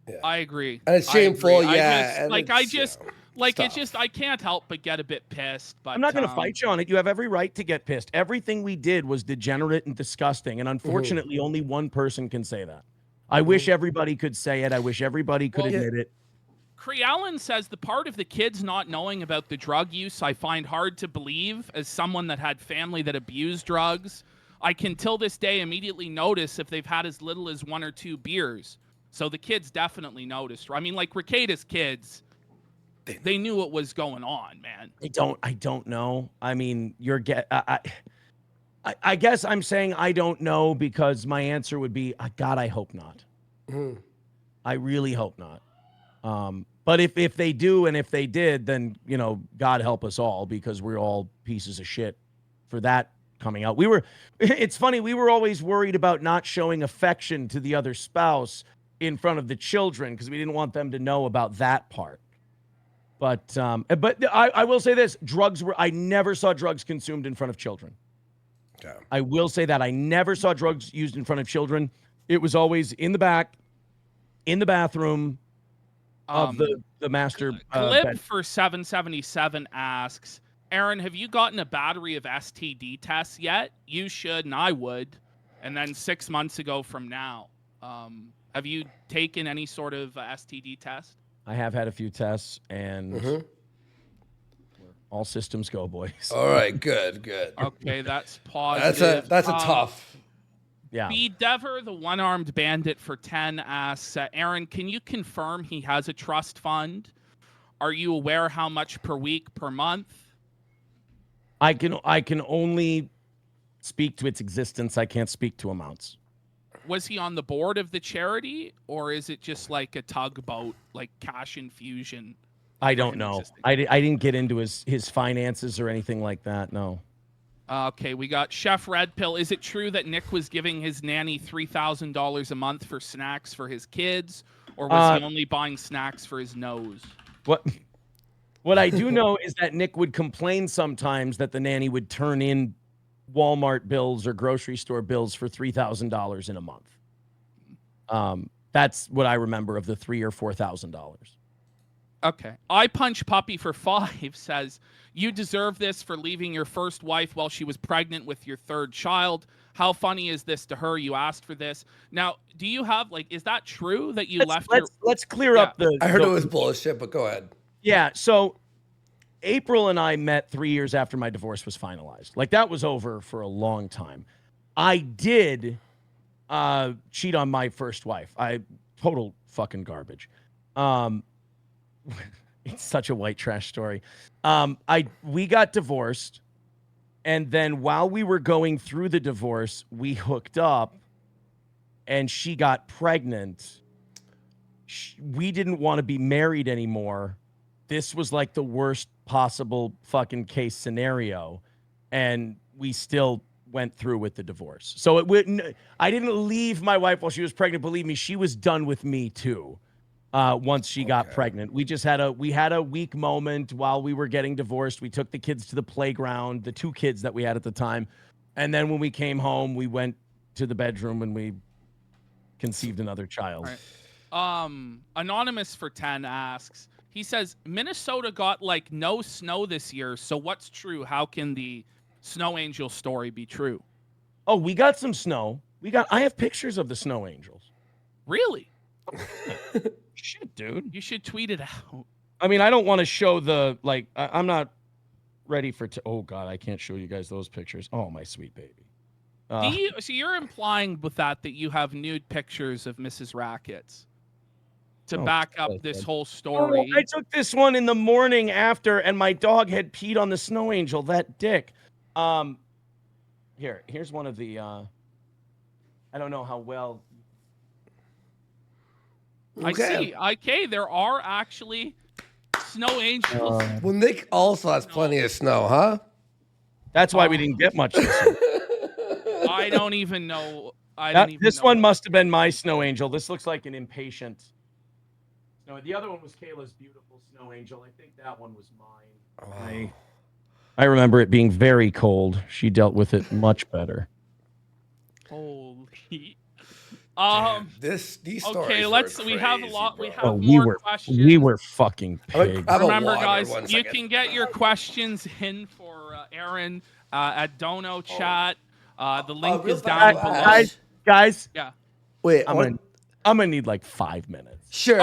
Yeah. I agree. And it's shameful, yeah. I can't help but get a bit pissed. But I'm not going to fight you on it. You have every right to get pissed. Everything we did was degenerate and disgusting, and unfortunately, only one person can say that. I wish everybody could say it. I wish everybody could admit it. Creallen says the part of the kids not knowing about the drug use I find hard to believe. As someone that had family that abused drugs, I can till this day immediately notice if they've had as little as 1 or 2 beers. So the kids definitely noticed. I mean, like Rekieta's kids, they knew what was going on, man. I don't know. I mean, I guess I'm saying I don't know because my answer would be, God, I hope not. I really hope not. But if they do, and if they did, then, God help us all, because we're all pieces of shit for that coming out. It's funny. We were always worried about not showing affection to the other spouse in front of the children because we didn't want them to know about that part. But I will say this: I never saw drugs consumed in front of children. Okay. I will say that I never saw drugs used in front of children. It was always in the back, in the bathroom of the master. Glib for 777 asks, Aaron, have you gotten a battery of STD tests yet? You should, and I would. And then 6 months ago from now, have you taken any sort of STD test? I have had a few tests, and all systems go, boys. All right, good. Okay, that's positive. That's a tough. Yeah. B. Dever, the one-armed bandit for 10 asks, Aaron, can you confirm he has a trust fund? Are you aware how much per week, per month? I can only speak to its existence. I can't speak to amounts. Was he on the board of the charity, or is it just like a tugboat, like cash infusion? I don't know. I didn't get into his finances or anything like that. No. Okay, we got Chef Red Pill. Is it true that Nick was giving his nanny $3,000 a month for snacks for his kids, or was he only buying snacks for his nose? What I do know is that Nick would complain sometimes that the nanny would turn in Walmart bills or grocery store bills for $3,000 in a month. That's what I remember of the $3,000 or $4,000. Okay. I Punch Puppy for 5 says, you deserve this for leaving your first wife while she was pregnant with your 3rd child. How funny is this to her? You asked for this. Now, do you have, is that true that you left Let's clear up the... I heard it was bullshit, but go ahead. Yeah, so April and I met 3 years after my divorce was finalized. That was over for a long time. I did cheat on my first wife. Total fucking garbage. It's such a white trash story. We got divorced, and then while we were going through the divorce, we hooked up, and she got pregnant. We didn't want to be married anymore. This was like the worst possible fucking case scenario, and we still went through with the divorce. So I didn't leave my wife while she was pregnant. Believe me, she was done with me too. Once she got pregnant, we had a weak moment while we were getting divorced. We took the kids to the playground, the 2 kids that we had at the time. And then when we came home, we went to the bedroom and we conceived another child. Right. Anonymous for 10 asks, He says Minnesota got like no snow this year. So what's true? How can the snow angel story be true? Oh, we got some snow. I have pictures of the snow angels. Really? Shit, dude. You should tweet it out. I mean, I don't want to show the like. I'm not ready for. Oh God, I can't show you guys those pictures. Oh my sweet baby. So you're implying with that you have nude pictures of Mrs. Rackets to back up this whole story. Oh, I took this one in the morning after, and my dog had peed on the snow angel. That dick. Here's one of the. I don't know how well. Okay. I see. Okay, there are actually snow angels. Well, Nick also has plenty of snow, huh? That's why we didn't get much this year. I don't even know. This one must have been my snow angel. This looks like an impatient. No, the other one was Kayla's beautiful snow angel. I think that one was mine. I remember it being very cold. She dealt with it much better. Holy. These stories. Okay, we have a lot. Bro. We have more questions. We were fucking pigs. Remember, guys, you can get your questions in for Aaron at Dono Chat. The link is down below. Guys. Yeah. Wait, I'm gonna need like 5 minutes. Sure.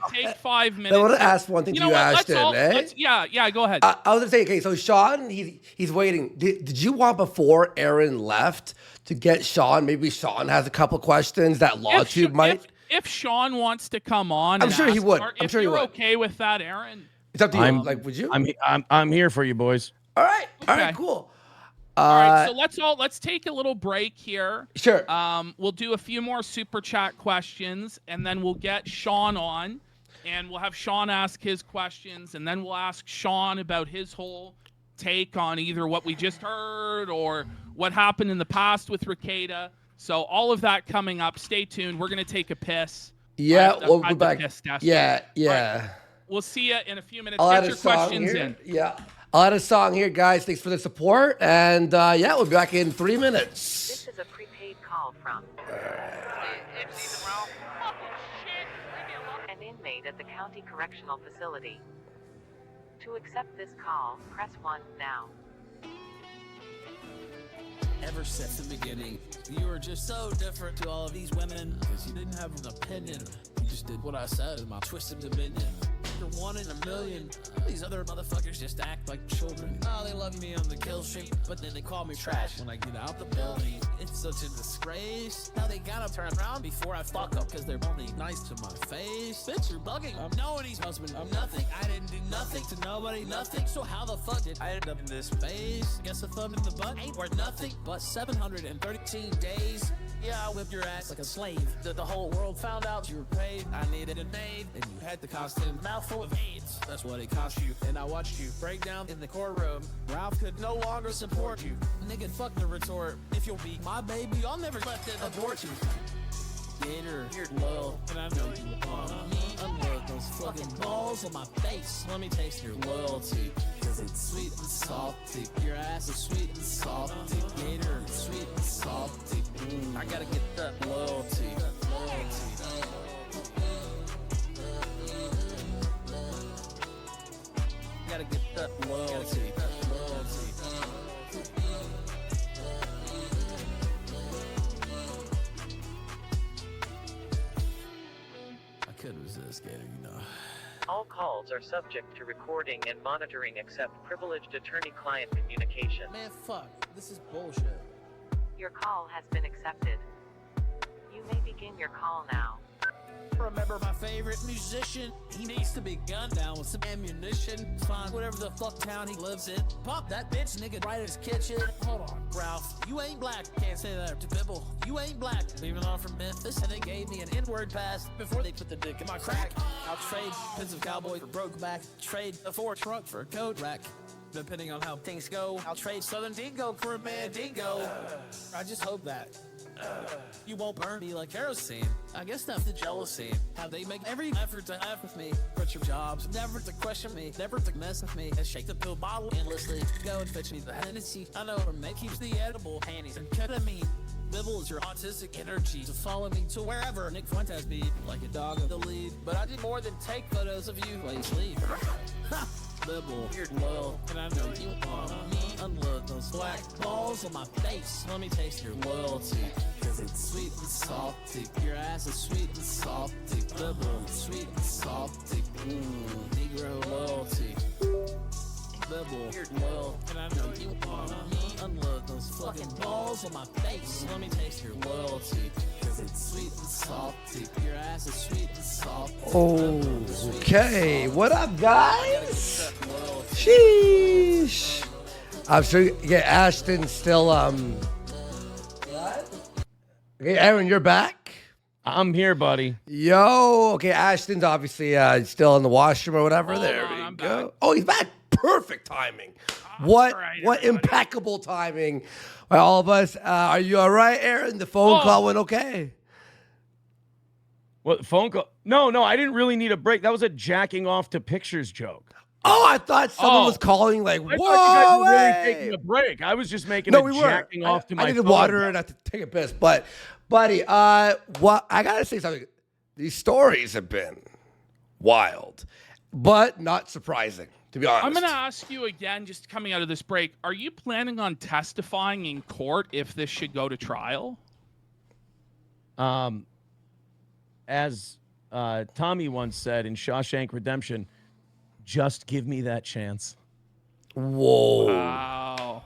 Take 5 minutes. I want to ask one thing to you, Ashton. Yeah, go ahead. I was gonna say, okay, so Sean, he's waiting. Did you want before Aaron left to get Sean? Maybe Sean has a couple questions that LawTube might. If Sean wants to come on, I'm sure he would. If you're okay with that, Aaron, it's up to you. Would you? I'm here for you, boys. All right. All right. Cool. All right, so let's take a little break here. Sure. We'll do a few more super chat questions, and then we'll get Sean on, and we'll have Sean ask his questions, and then we'll ask Sean about his whole take on either what we just heard or what happened in the past with Rekieta. So all of that coming up. Stay tuned. We're gonna take a piss. Yeah, we'll be back. Yeah. Right. We'll see you in a few minutes. I'll Get your questions in. Yeah. I'll add a song here, guys. Thanks for the support. And we'll be back in 3 minutes. This is a prepaid call from an inmate at the county correctional facility. To accept this call, press 1 now. Ever since the beginning, you were just so different to all of these women because you didn't have an opinion. You just did what I said in my twisted dominion. You're one in a million. These other motherfuckers just act like children. Oh, they love me on the kill streak, but then they call me trash when I get out the building. It's such a disgrace. Now they gotta turn around before I fuck up because they're only nice to my face. Bitch, you're bugging. I'm nobody's husband. I'm nothing. I didn't do nothing to nobody, nothing. So how the fuck did I end up in this space? Guess a thumb in the butt ain't worth nothing but 713 days. Yeah, I whipped your ass like a slave. The whole world found out you were paid. I needed a maid, and you had the costume mouthful of AIDS. That's what it cost you. And I watched you break down in the courtroom. Ralph could no longer support you. Nigga, fuck the retort. If you'll be my baby, I'll never let them abort you. Gator, you're loyal, and I know you want me. Unload those fucking balls on my face. Let me taste your loyalty, cause it's sweet and salty. Your ass is sweet and salty. Gator, sweet and salty. I gotta get that loyalty. Gotta get that loyalty. I couldn't resist, Gator, you know. All calls are subject to recording and monitoring except privileged attorney-client communication. Man, fuck. This is bullshit. Your call has been accepted. You may begin your call now. Remember my favorite musician? He needs to be gunned down with some ammunition. Find whatever the fuck town he lives in. Pop that bitch nigga right in his kitchen. Hold on, Ralph. You ain't black. Can't say that to Bibble. You ain't black. Even though I'm from Memphis, and they gave me an N-word pass before they put the dick in my crack. I'll trade pins of cowboy for Brokeback. Trade a Ford truck for a coat rack. Depending on how things go, I'll trade Southern Dingo for a Mandingo. I just hope that you won't burn me like kerosene. I guess that's the jealousy. How they make every effort to have with me. Quit your jobs, never to question me, never to mess with me. And shake the pill bottle endlessly. Go and fetch me the Hennessy. I know where Meg keeps the edible panties and ketamine. Bibble is your autistic energy to follow me to wherever Nick Fuentes be, like a dog of the lead. But I did more than take photos of you while you sleep. Ha! Bibble, you're loyal, and I know you want me. Unload those black balls on my face. Let me taste your loyalty, cause it's sweet and salty. Your ass is sweet and salty. Bibble, sweet and salty. Negro loyalty. Bibble, you're loyal, and I know you want me. Unload those fucking balls on my face. Let me taste your loyalty, cause it's sweet and salty. Your ass is sweet and salty. Okay, what up, guys? Sheesh. I'm sure. Yeah, Ashton still. What? Okay, Aaron, you're back. I'm here, buddy. Yo. Okay, Ashton's obviously still in the washroom or whatever. There we go. Back. Oh, he's back. Perfect timing. What impeccable timing by all of us. Are you all right, Aaron? The phone call went okay. What phone call? No, I didn't really need a break. That was a jacking off to pictures joke. Oh, I thought someone was calling like, whoa, I thought you guys were really taking a break. I was just making jacking off to my I needed phone. water and I had to take a piss. But, buddy, what I got to say something. These stories have been wild, but not surprising, to be honest. I'm going to ask you again, just coming out of this break, are you planning on testifying in court if this should go to trial? As Tommy once said in Shawshank Redemption, just give me that chance. Whoa. Wow.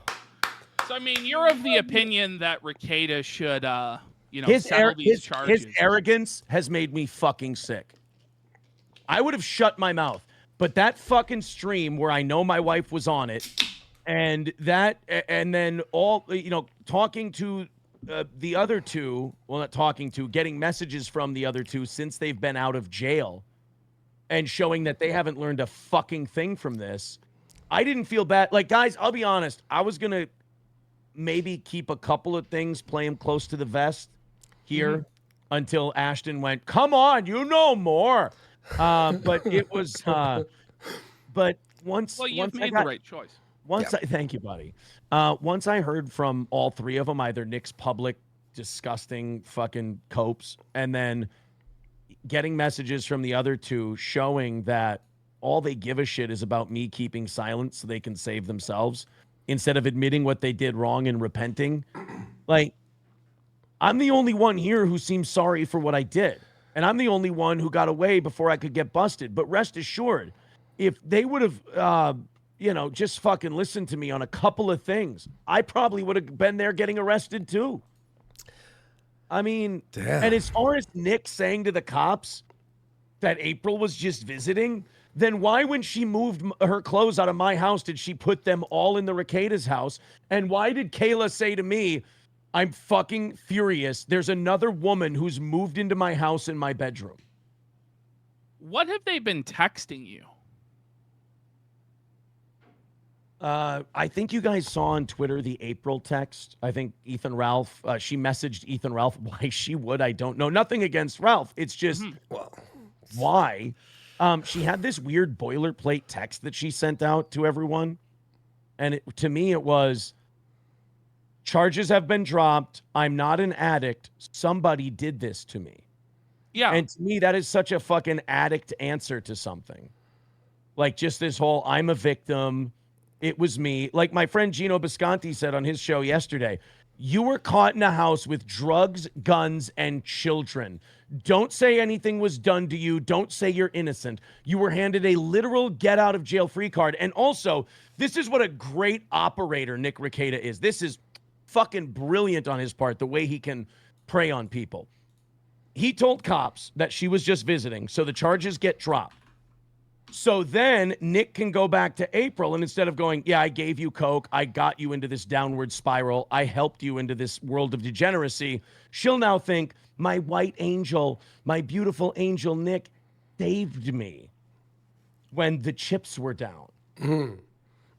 So, I mean, you're of the opinion that Rekieta should, settle these charges. His arrogance has made me fucking sick. I would have shut my mouth. But that fucking stream where I know my wife was on it, and then talking to the other two, well, not talking to, getting messages from the other two since they've been out of jail and showing that they haven't learned a fucking thing from this. I didn't feel bad. Like, guys, I'll be honest. I was going to maybe keep a couple of things, play them close to the vest here until Ashton went, come on, you know more. But it was, but once, well, you've once made the right choice. Thank you, buddy. Once I heard from all three of them, either Nick's public, disgusting fucking copes, and then getting messages from the other two showing that all they give a shit is about me keeping silent so they can save themselves instead of admitting what they did wrong and repenting. Like, I'm the only one here who seems sorry for what I did. And I'm the only one who got away before I could get busted. But rest assured, if they would have, just fucking listened to me on a couple of things, I probably would have been there getting arrested too. I mean, damn. And as far as Nick saying to the cops that April was just visiting, then why, when she moved her clothes out of my house, did she put them all in the Rekieta's house? And why did Kayla say to me, I'm fucking furious, there's another woman who's moved into my house in my bedroom? What have they been texting you? I think you guys saw on Twitter the April text. I think Ethan Ralph, she messaged Ethan Ralph. Why she would, I don't know. Nothing against Ralph. It's just, why? She had this weird boilerplate text that she sent out to everyone. And to me, it was, charges have been dropped. I'm not an addict. Somebody did this to me. Yeah. And to me, that is such a fucking addict answer to something. Like, just this whole, I'm a victim. It was me. Like my friend Gino Bisconti said on his show yesterday, you were caught in a house with drugs, guns, and children. Don't say anything was done to you. Don't say you're innocent. You were handed a literal get out of jail free card. And also, this is what a great operator Nick Rekieta is. This is fucking brilliant on his part, the way he can prey on people. He told cops that she was just visiting, so the charges get dropped. So then Nick can go back to April, and instead of going, yeah, I gave you coke, I got you into this downward spiral, I helped you into this world of degeneracy, she'll now think, my white angel, my beautiful angel Nick saved me when the chips were down.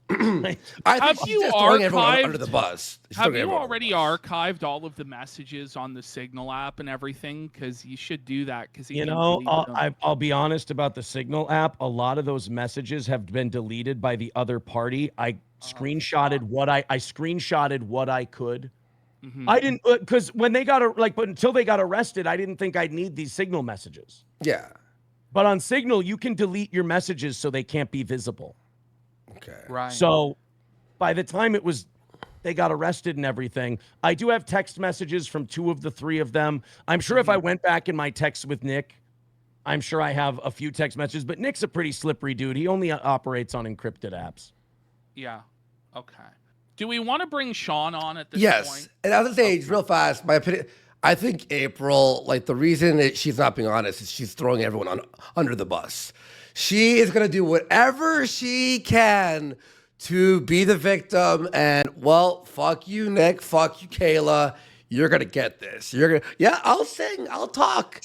I think she's just throwing everyone under the bus. Have you already archived all of the messages on the Signal app and everything? Because you should do that. Because I'll be honest about the Signal app. A lot of those messages have been deleted by the other party. I screenshotted what I could, I didn't, because when they got, but until they got arrested, I didn't think I'd need these Signal messages. Yeah. But on Signal, you can delete your messages so they can't be visible. Okay. Right. So by the time they got arrested and everything, I do have text messages from 2 of the 3 of them. I'm sure if I went back in my texts with Nick, I'm sure I have a few text messages, but Nick's a pretty slippery dude. He only operates on encrypted apps. Yeah. Okay. Do we want to bring Sean on at this Yes. point? And I was going to say, real fast, my opinion, I think April, like the reason that she's not being honest is she's throwing everyone under the bus. She is going to do whatever she can to be the victim. And, well, fuck you, Nick. Fuck you, Kayla. You're going to get this. You're going to, yeah, I'll sing. I'll talk.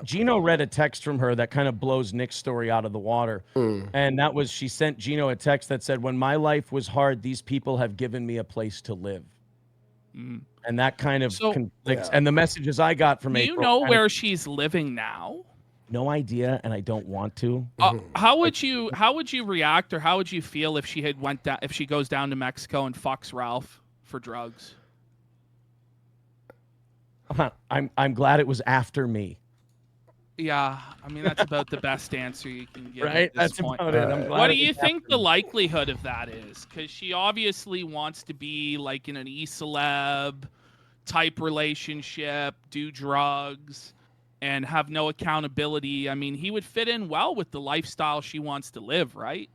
Gino read a text from her that kind of blows Nick's story out of the water. And that was, she sent Gino a text that said, when my life was hard, these people have given me a place to live. And that kind of conflicts. And the messages I got from April. Do you know where she's living now? No idea, and I don't want to. How would you react, or how would you feel if she if she goes down to Mexico and fucks Ralph for drugs? I'm glad it was after me. Yeah, I mean, that's about the best answer you can give Right? at this That's point. about it. I'm glad What do it you was think after the me. likelihood of that is? Because she obviously wants to be like in an e-celeb type relationship, do drugs, and have no accountability. I mean, he would fit in well with the lifestyle she wants to live, right?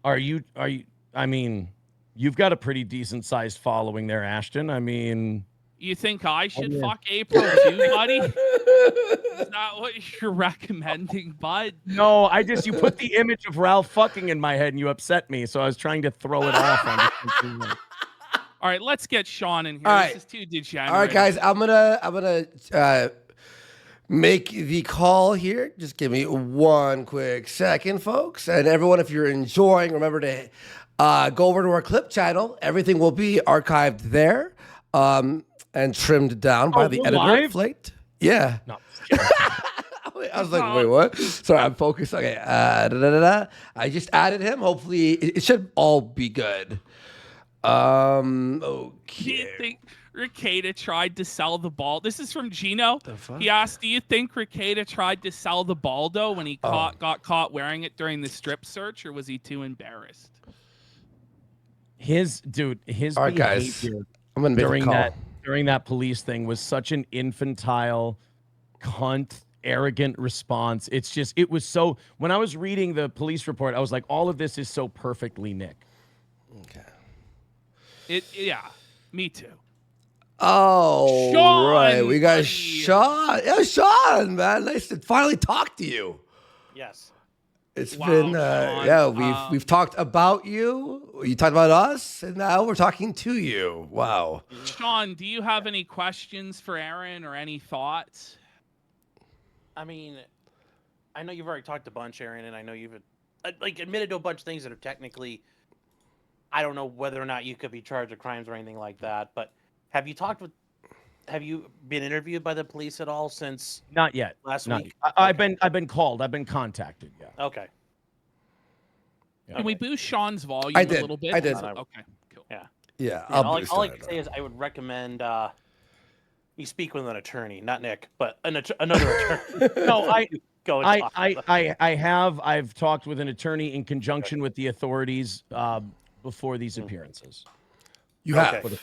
Are you, I mean, you've got a pretty decent sized following there, Ashton. I mean, You think I should fuck April too, buddy? Is that what you're recommending, bud? no, you put the image of Ralph fucking in my head and you upset me. So I was trying to throw it off. All right, let's get Sean in here. All right. This is too degenerate. All right, guys, I'm gonna make the call here. Just give me one quick second, folks. And everyone, if you're enjoying, remember to go over to our clip channel. Everything will be archived there and trimmed down by the editor. live? Flaked. Yeah. No. I was like, wait, what? Sorry, I'm focused. Okay. I just added him. Hopefully, it should all be good. Do you Okay. think Rekieta tried to sell the ball? This is from Gino. The fuck? He asked, do you think Rekieta tried to sell the Baldo when he Oh. got caught wearing it during the strip search, or was he too embarrassed? His All right, guys. behavior I'm gonna make a call. during that police thing was such an infantile, cunt, arrogant response. It was so, when I was reading the police report, I was like, all of this is so perfectly Nick. Okay. Yeah, me too. Oh, Sean, right. We got buddy. Sean. Yeah, Sean, man. Nice to finally talk to you. Yes. It's Wow, been, Sean. yeah, we've talked about you. You talked about us, and now we're talking to you. Wow. Sean, do you have any questions for Aaron or any thoughts? I mean, I know you've already talked a bunch, Aaron, and I know you've admitted to a bunch of things that are technically, I don't know whether or not you could be charged with crimes or anything like that, but have you been interviewed by the police at all since Not yet. last Not week? yet. I've been called. I've been contacted. Yeah. Okay. Can we boost Sean's volume I a did. little bit? I did. Okay, cool. Yeah. Yeah, All I'll I boost all I it. can say is I would recommend you speak with an attorney, not Nick, but another attorney. No, Go and talk with them. I've talked with an attorney in conjunction with the authorities before these appearances. You have. Okay.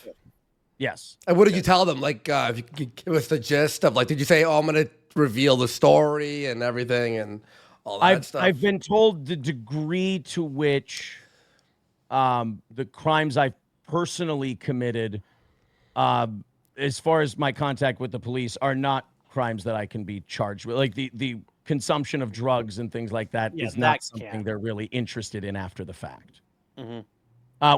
Yes. And what did you tell them? Like, if you could give us the gist of, like, did you say, oh, I'm going to reveal the story and everything and all that stuff? I've been told the degree to which the crimes I've personally committed, as far as my contact with the police, are not crimes that I can be charged with. Like the consumption of drugs and things like that Yeah, is not that something can't. they're really interested in after the fact. Mhm.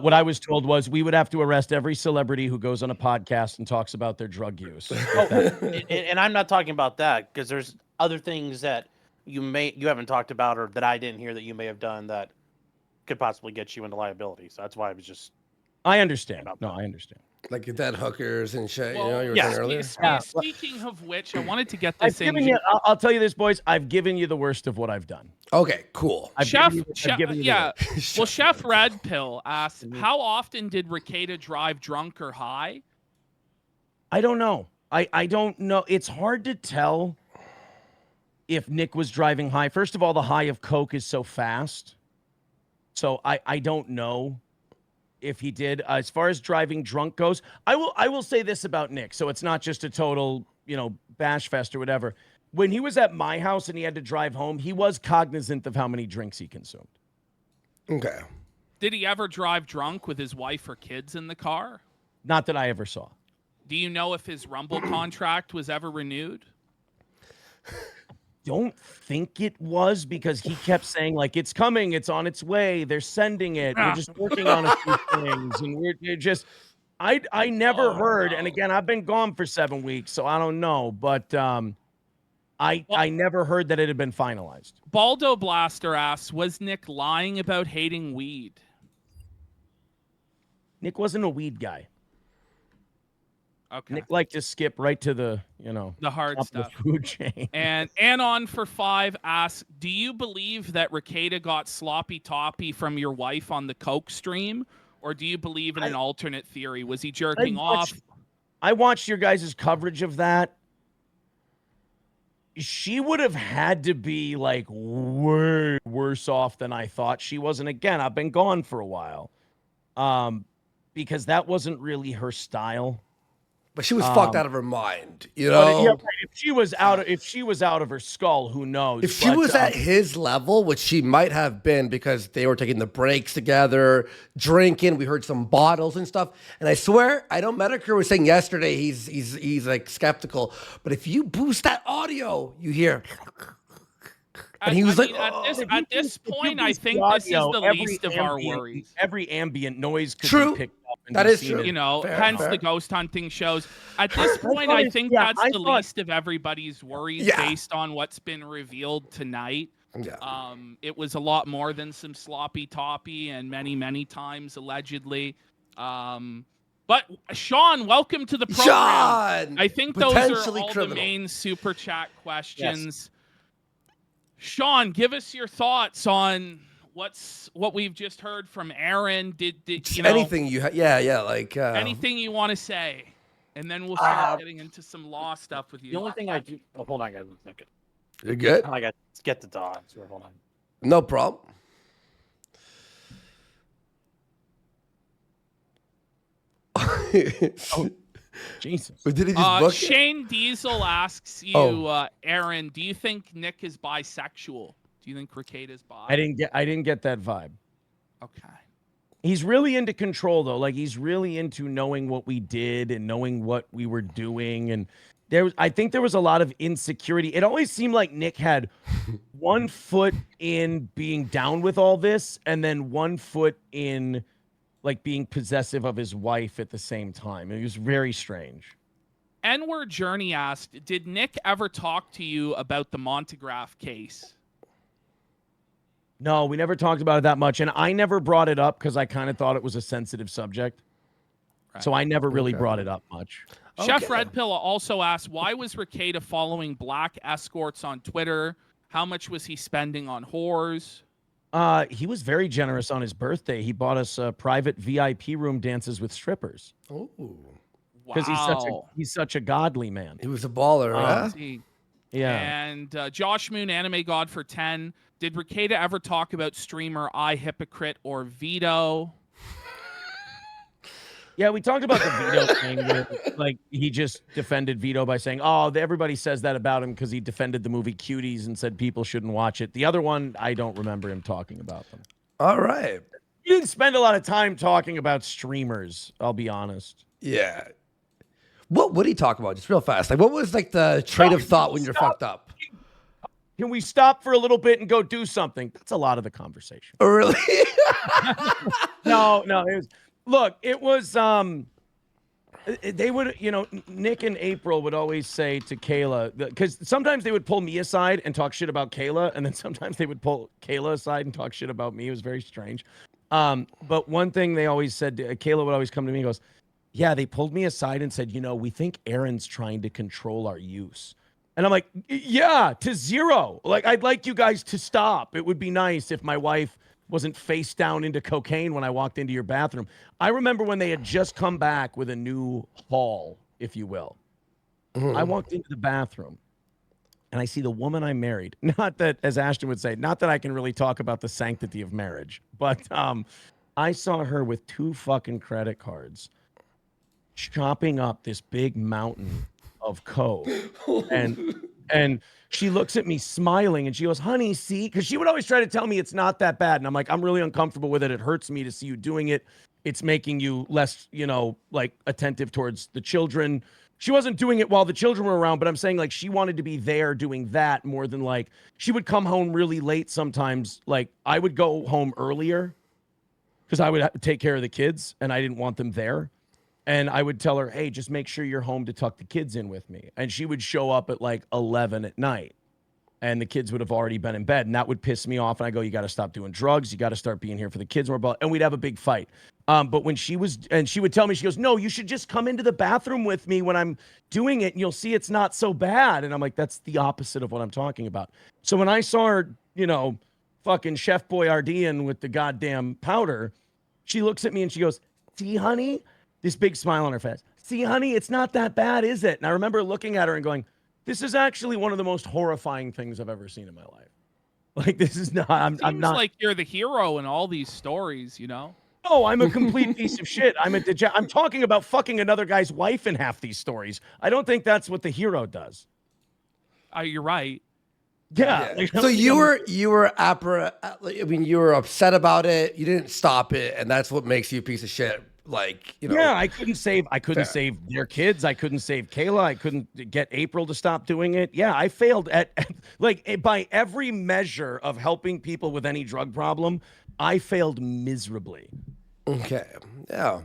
What I was told was we would have to arrest every celebrity who goes on a podcast and talks about their drug use. And I'm not talking about that because there's other things that you haven't talked about or that I didn't hear that you may have done that could possibly get you into liability. So that's why I was just I understand. About No, that. I understand. Like dead hookers and shit. Well, you know, you were yeah. saying earlier. Speaking of which, I wanted to get I've this in. given you. I'll tell you this, boys. I've given you the worst of what I've done. Okay, cool. I've Chef, given you the yeah. worst. Well, Chef Red Pill asks, how often did Rekieta drive drunk or high? I don't know. I don't know. It's hard to tell if Nick was driving high. First of all, the high of Coke is so fast. So I don't know if he did. As far as driving drunk goes, I will say this about Nick. So it's not just a total, bash fest or whatever. When he was at my house and he had to drive home, he was cognizant of how many drinks he consumed. Okay. Did he ever drive drunk with his wife or kids in the car? Not that I ever saw. Do you know if his Rumble contract was ever renewed? Don't think it was, because he kept saying, like, it's coming, it's on its way, they're sending it, we're just working on a few things, and we're just I never heard, and again, I've been gone for 7 weeks, so I don't know, but I never heard that it had been finalized. Baldo Blaster asks, was Nick lying about hating weed? Nick wasn't a weed guy. Okay. Nick liked to skip right to the, the hard top stuff. of the food chain. And Anon for 5 asks, do you believe that Rekieta got sloppy toppy from your wife on the Coke stream? Or do you believe in an alternate theory? Was he jerking off? I watched your guys' coverage of that. She would have had to be like way worse off than I thought she was. And again, I've been gone for a while. Because that wasn't really her style. But she was fucked out of her mind, Yeah, if she was out of her skull, who knows? If she was at his level, which she might have been, because they were taking the breaks together, drinking. We heard some bottles and stuff. And I swear, I know Medicare was saying yesterday he's like skeptical. But if you boost that audio, you hear. And he was at this point, I think this is the least of our worries. Every ambient noise could be picked up. That is true. Hence the ghost hunting shows. At this point, I think that's the least of everybody's worries based on what's been revealed tonight. Yeah. It was a lot more than some sloppy toppy and many, many times allegedly. But Sean, welcome to the program. Sean! I think those are all the main super chat questions. Yes. Sean, give us your thoughts on what we've just heard from Aaron. Did anything you anything you want to say, and then we'll start getting into some law stuff with you. The only thing I do. Oh, hold on, guys. A second. You're good. I got to get the dogs. Hold on. No problem. Oh, Jesus. Did he just book Shane Diesel asks you, Aaron, do you think Nick is bisexual? Do you think Rekieta's bi? I didn't get that vibe. Okay. He's really into control, though. Like, he's really into knowing what we did and knowing what we were doing. And I think there was a lot of insecurity. It always seemed like Nick had one foot in being down with all this, and then one foot in like being possessive of his wife at the same time. It was very strange. N-Word Journey asked, did Nick ever talk to you about the Montegraph case? No, we never talked about it that much. And I never brought it up because I kind of thought it was a sensitive subject. Right. So I never really brought it up much. Chef Red Pill also asked, why was Rekieta following black escorts on Twitter? How much was he spending on whores? He was very generous on his birthday. He bought us private VIP room dances with strippers. Oh, because he's such a godly man. He was a baller, huh? Yeah. And Josh Moon, Anime God for 10. Did Rekieta ever talk about streamer I Hypocrite or Vito? Yeah, we talked about the Vito thing. Where, like, he just defended Vito by saying, "Oh, everybody says that about him because he defended the movie Cuties and said people shouldn't watch it." The other one, I don't remember him talking about them. All right. He didn't spend a lot of time talking about streamers. I'll be honest. Yeah. What would he talk about? Just real fast. Like, what was like the train of thought when you're fucked up? Can we stop for a little bit and go do something? That's a lot of the conversation. Oh, really? No. It was, they would, Nick and April would always say to Kayla, because sometimes they would pull me aside and talk shit about Kayla, and then sometimes they would pull Kayla aside and talk shit about me. It was very strange. But one thing they always said, Kayla would always come to me and goes, yeah, they pulled me aside and said, we think Aaron's trying to control our use. And I'm like, yeah, to zero. Like, I'd like you guys to stop. It would be nice if my wife wasn't face down into cocaine when I walked into your bathroom. I remember when they had just come back with a new haul, if you will. I walked into the bathroom and I see the woman I married. Not that, as Ashton would say, not that I can really talk about the sanctity of marriage, but I saw her with 2 fucking credit cards chopping up this big mountain of coke. And she looks at me smiling and she goes, honey, see, because she would always try to tell me it's not that bad. And I'm like, I'm really uncomfortable with it. It hurts me to see you doing it. It's making you less, like attentive towards the children. She wasn't doing it while the children were around, but I'm saying like she wanted to be there doing that more than like she would come home really late sometimes. Like I would go home earlier because I would have to take care of the kids and I didn't want them there. And I would tell her, hey, just make sure you're home to tuck the kids in with me. And she would show up at like 11 at night and the kids would have already been in bed. And that would piss me off. And I go, you got to stop doing drugs. You got to start being here for the kids. And we'd have a big fight. But when she would tell me, she goes, no, you should just come into the bathroom with me when I'm doing it and you'll see it's not so bad. And I'm like, that's the opposite of what I'm talking about. So when I saw her, fucking Chef Boyardee with the goddamn powder, she looks at me and she goes, see, honey, this big smile on her face. See, honey, it's not that bad, is it? And I remember looking at her and going, this is actually one of the most horrifying things I've ever seen in my life. Like, this is not, I'm not. Like you're the hero in all these stories, No, I'm a complete piece of shit. I'm talking about fucking another guy's wife in half these stories. I don't think that's what the hero does. You're right. Yeah. Like, so you were you were upset about it. You didn't stop it, and that's what makes you a piece of shit. Like, Yeah, I couldn't save their kids. I couldn't save Kayla. I couldn't get April to stop doing it. Yeah, I failed at by every measure of helping people with any drug problem. I failed miserably. Okay. Yeah.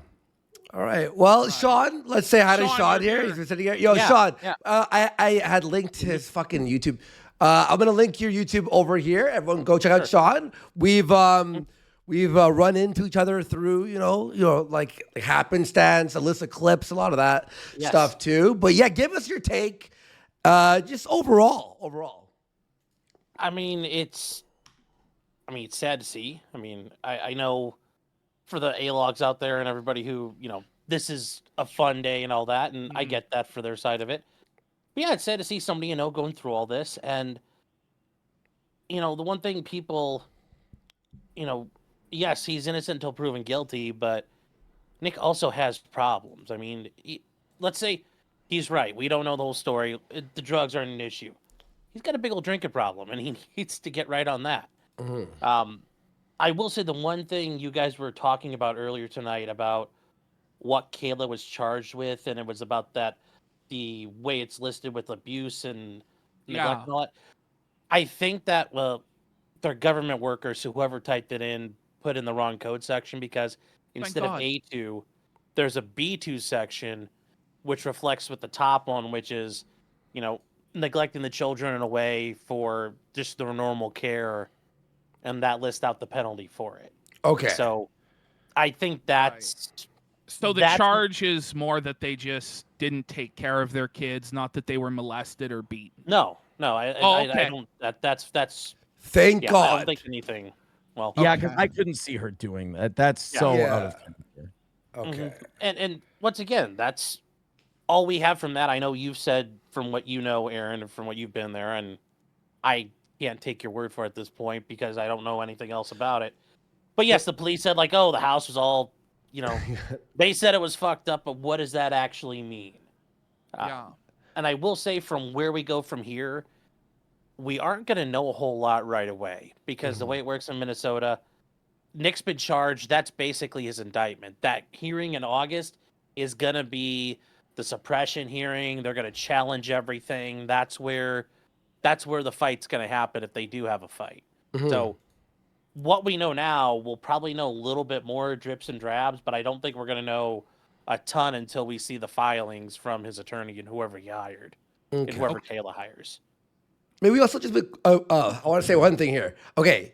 All right. Well, Sean, let's say hi to Sean here. He's been sitting here. Yo, Sean, I had linked his fucking YouTube. I'm gonna link your YouTube over here. Everyone, go check out Sean. We've run into each other through like happenstance, a list of clips, a lot of that stuff too. But yeah, give us your take, just overall. I mean, it's sad to see. I mean, I know for the A-logs out there and everybody who, this is a fun day and all that, and I get that for their side of it. But yeah, it's sad to see somebody, going through all this. And, the one thing people, yes, he's innocent until proven guilty, but Nick also has problems. I mean, let's say he's right. We don't know the whole story. The drugs aren't an issue. He's got a big old drinking problem, and he needs to get right on that. I will say the one thing you guys were talking about earlier tonight about what Kayla was charged with, and it was about the way it's listed with abuse and neglect and all that. I think that, they're government workers, so whoever typed it in put in the wrong code section, because instead of A2, there's a B2 section, which reflects with the top one, which is, neglecting the children in a way for just their normal care, and that lists out the penalty for it. Okay. So I think that's... Right. So the charge is more that they just didn't take care of their kids, not that they were molested or beaten. No, I don't... That's... Thank God. I don't think anything... Well, yeah, because I couldn't see her doing that. That's so out of character. Okay. And once again, that's all we have from that. I know you've said from what you know, Aaron, and from what you've been there, and I can't take your word for it at this point because I don't know anything else about it. But yes, the police said like, oh, the house was all, they said it was fucked up, but what does that actually mean? And I will say from where we go from here, we aren't going to know a whole lot right away because the way it works in Minnesota, Nick's been charged. That's basically his indictment. That hearing in August is going to be the suppression hearing. They're going to challenge everything. That's where the fight's going to happen if they do have a fight. So what we know now, we'll probably know a little bit more drips and drabs, but I don't think we're going to know a ton until we see the filings from his attorney and whoever he hired and whoever Kayla hires. Maybe also just I want to say one thing here. Okay,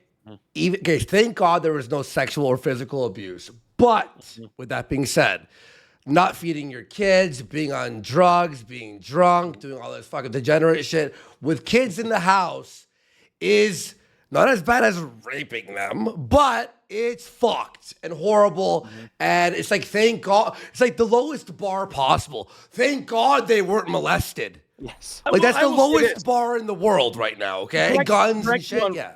thank God there was no sexual or physical abuse. But with that being said, not feeding your kids, being on drugs, being drunk, doing all this fucking degenerate shit with kids in the house is not as bad as raping them, but it's fucked and horrible. And it's like, thank God, it's like the lowest bar possible. Thank God they weren't molested. Yes. Like, that's the I will say lowest this. bar in the world right now, okay? Correct- Guns correct and shit, you on- yeah.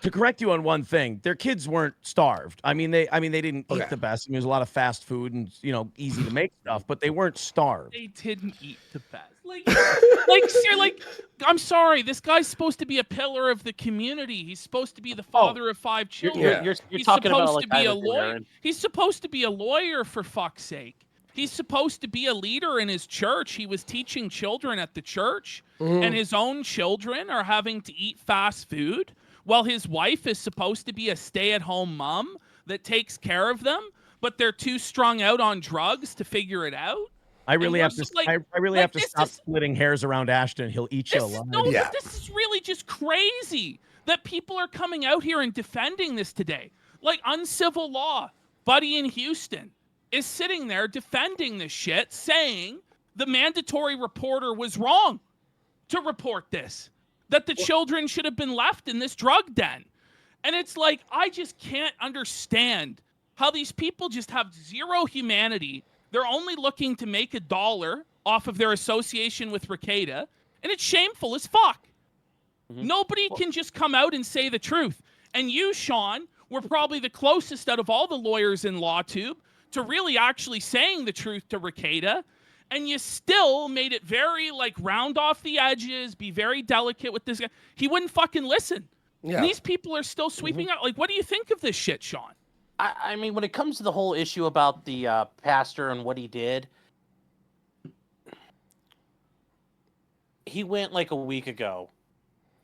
To correct you on one thing, their kids weren't starved. I mean, they didn't eat the best. I mean, there's a lot of fast food and easy to make stuff, but they weren't starved. They didn't eat the best. I'm sorry. This guy's supposed to be a pillar of the community. He's supposed to be the father of 5 children. You're He's talking about supposed to be a lawyer. Aaron. He's supposed to be a lawyer, for fuck's sake. He's supposed to be a leader in his church. He was teaching children at the church, and his own children are having to eat fast food, while his wife is supposed to be a stay-at-home mom that takes care of them, but they're too strung out on drugs to figure it out. I really have to. I really have to stop splitting hairs around Ashton. He'll eat you alive. No, but this is really just crazy that people are coming out here and defending this today. Like Uncivil Law, Buddy in Houston, is sitting there defending this shit, saying the mandatory reporter was wrong to report this, that the children should have been left in this drug den. And it's like, I just can't understand how these people just have zero humanity. They're only looking to make $1 off of their association with Rekieta, and it's shameful as fuck. Nobody can just come out and say the truth. And you, Sean, were probably the closest out of all the lawyers in LawTube to really actually saying the truth to Rekieta, and you still made it very, round off the edges, be very delicate with this guy. He wouldn't fucking listen. Yeah. And these people are still sweeping out. What do you think of this shit, Sean? I mean, when it comes to the whole issue about the pastor and what he did, he went a week ago,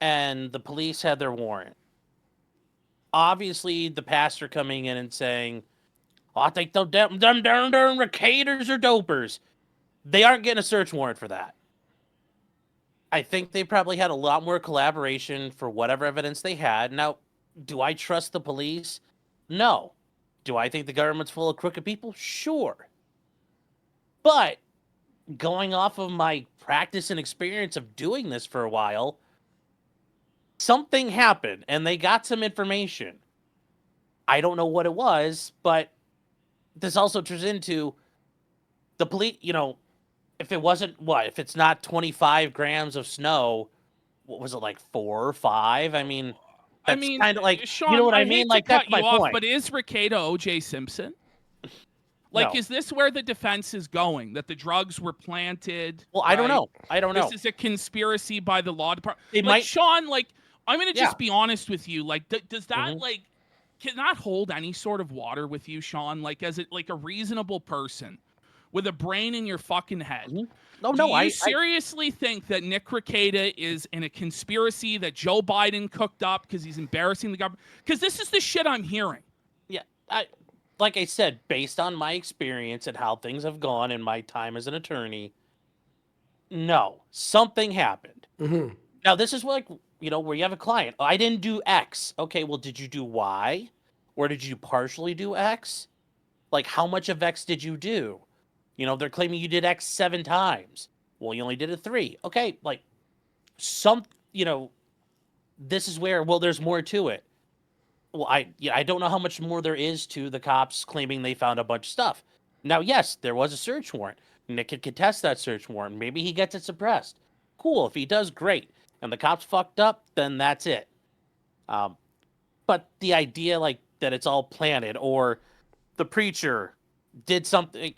and the police had their warrant. Obviously, the pastor coming in and saying, I think them darn Rekietas are dopers. They aren't getting a search warrant for that. I think they probably had a lot more collaboration for whatever evidence they had. Now, do I trust the police? No. Do I think the government's full of crooked people? Sure. But going off of my practice and experience of doing this for a while, something happened and they got some information. I don't know what it was, but this also turns into the police, if it wasn't, if it's not 25 grams of snow, what was it, 4 or 5? I mean, that's kind of Sean, you know what I hate mean? to That's cut my you off, point. but is Rekieta O.J. Simpson? No. Is this where the defense is going? That the drugs were planted? Well, I don't know. I don't know. This is a conspiracy by the law department. They might... Sean, I'm going to just be honest with you. Does that, can that hold any sort of water with you, Sean? As it, a reasonable person with a brain in your fucking head? No, Do you seriously think that Nick Rekieta is in a conspiracy that Joe Biden cooked up because he's embarrassing the government? Because this is the shit I'm hearing. Yeah, like I said, based on my experience and how things have gone in my time as an attorney, no, something happened. Now, this is where you have a client. I didn't do X. Okay, well, did you do Y? Or did you partially do X? How much of X did you do? They're claiming you did X 7 times. Well, you only did it 3. Okay, this is where, there's more to it. Well, I don't know how much more there is to the cops claiming they found a bunch of stuff. Now, yes, there was a search warrant. Nick can contest that search warrant. Maybe he gets it suppressed. Cool, if he does, great. And the cops fucked up, then that's it. But the idea, that it's all planted, or the preacher did something...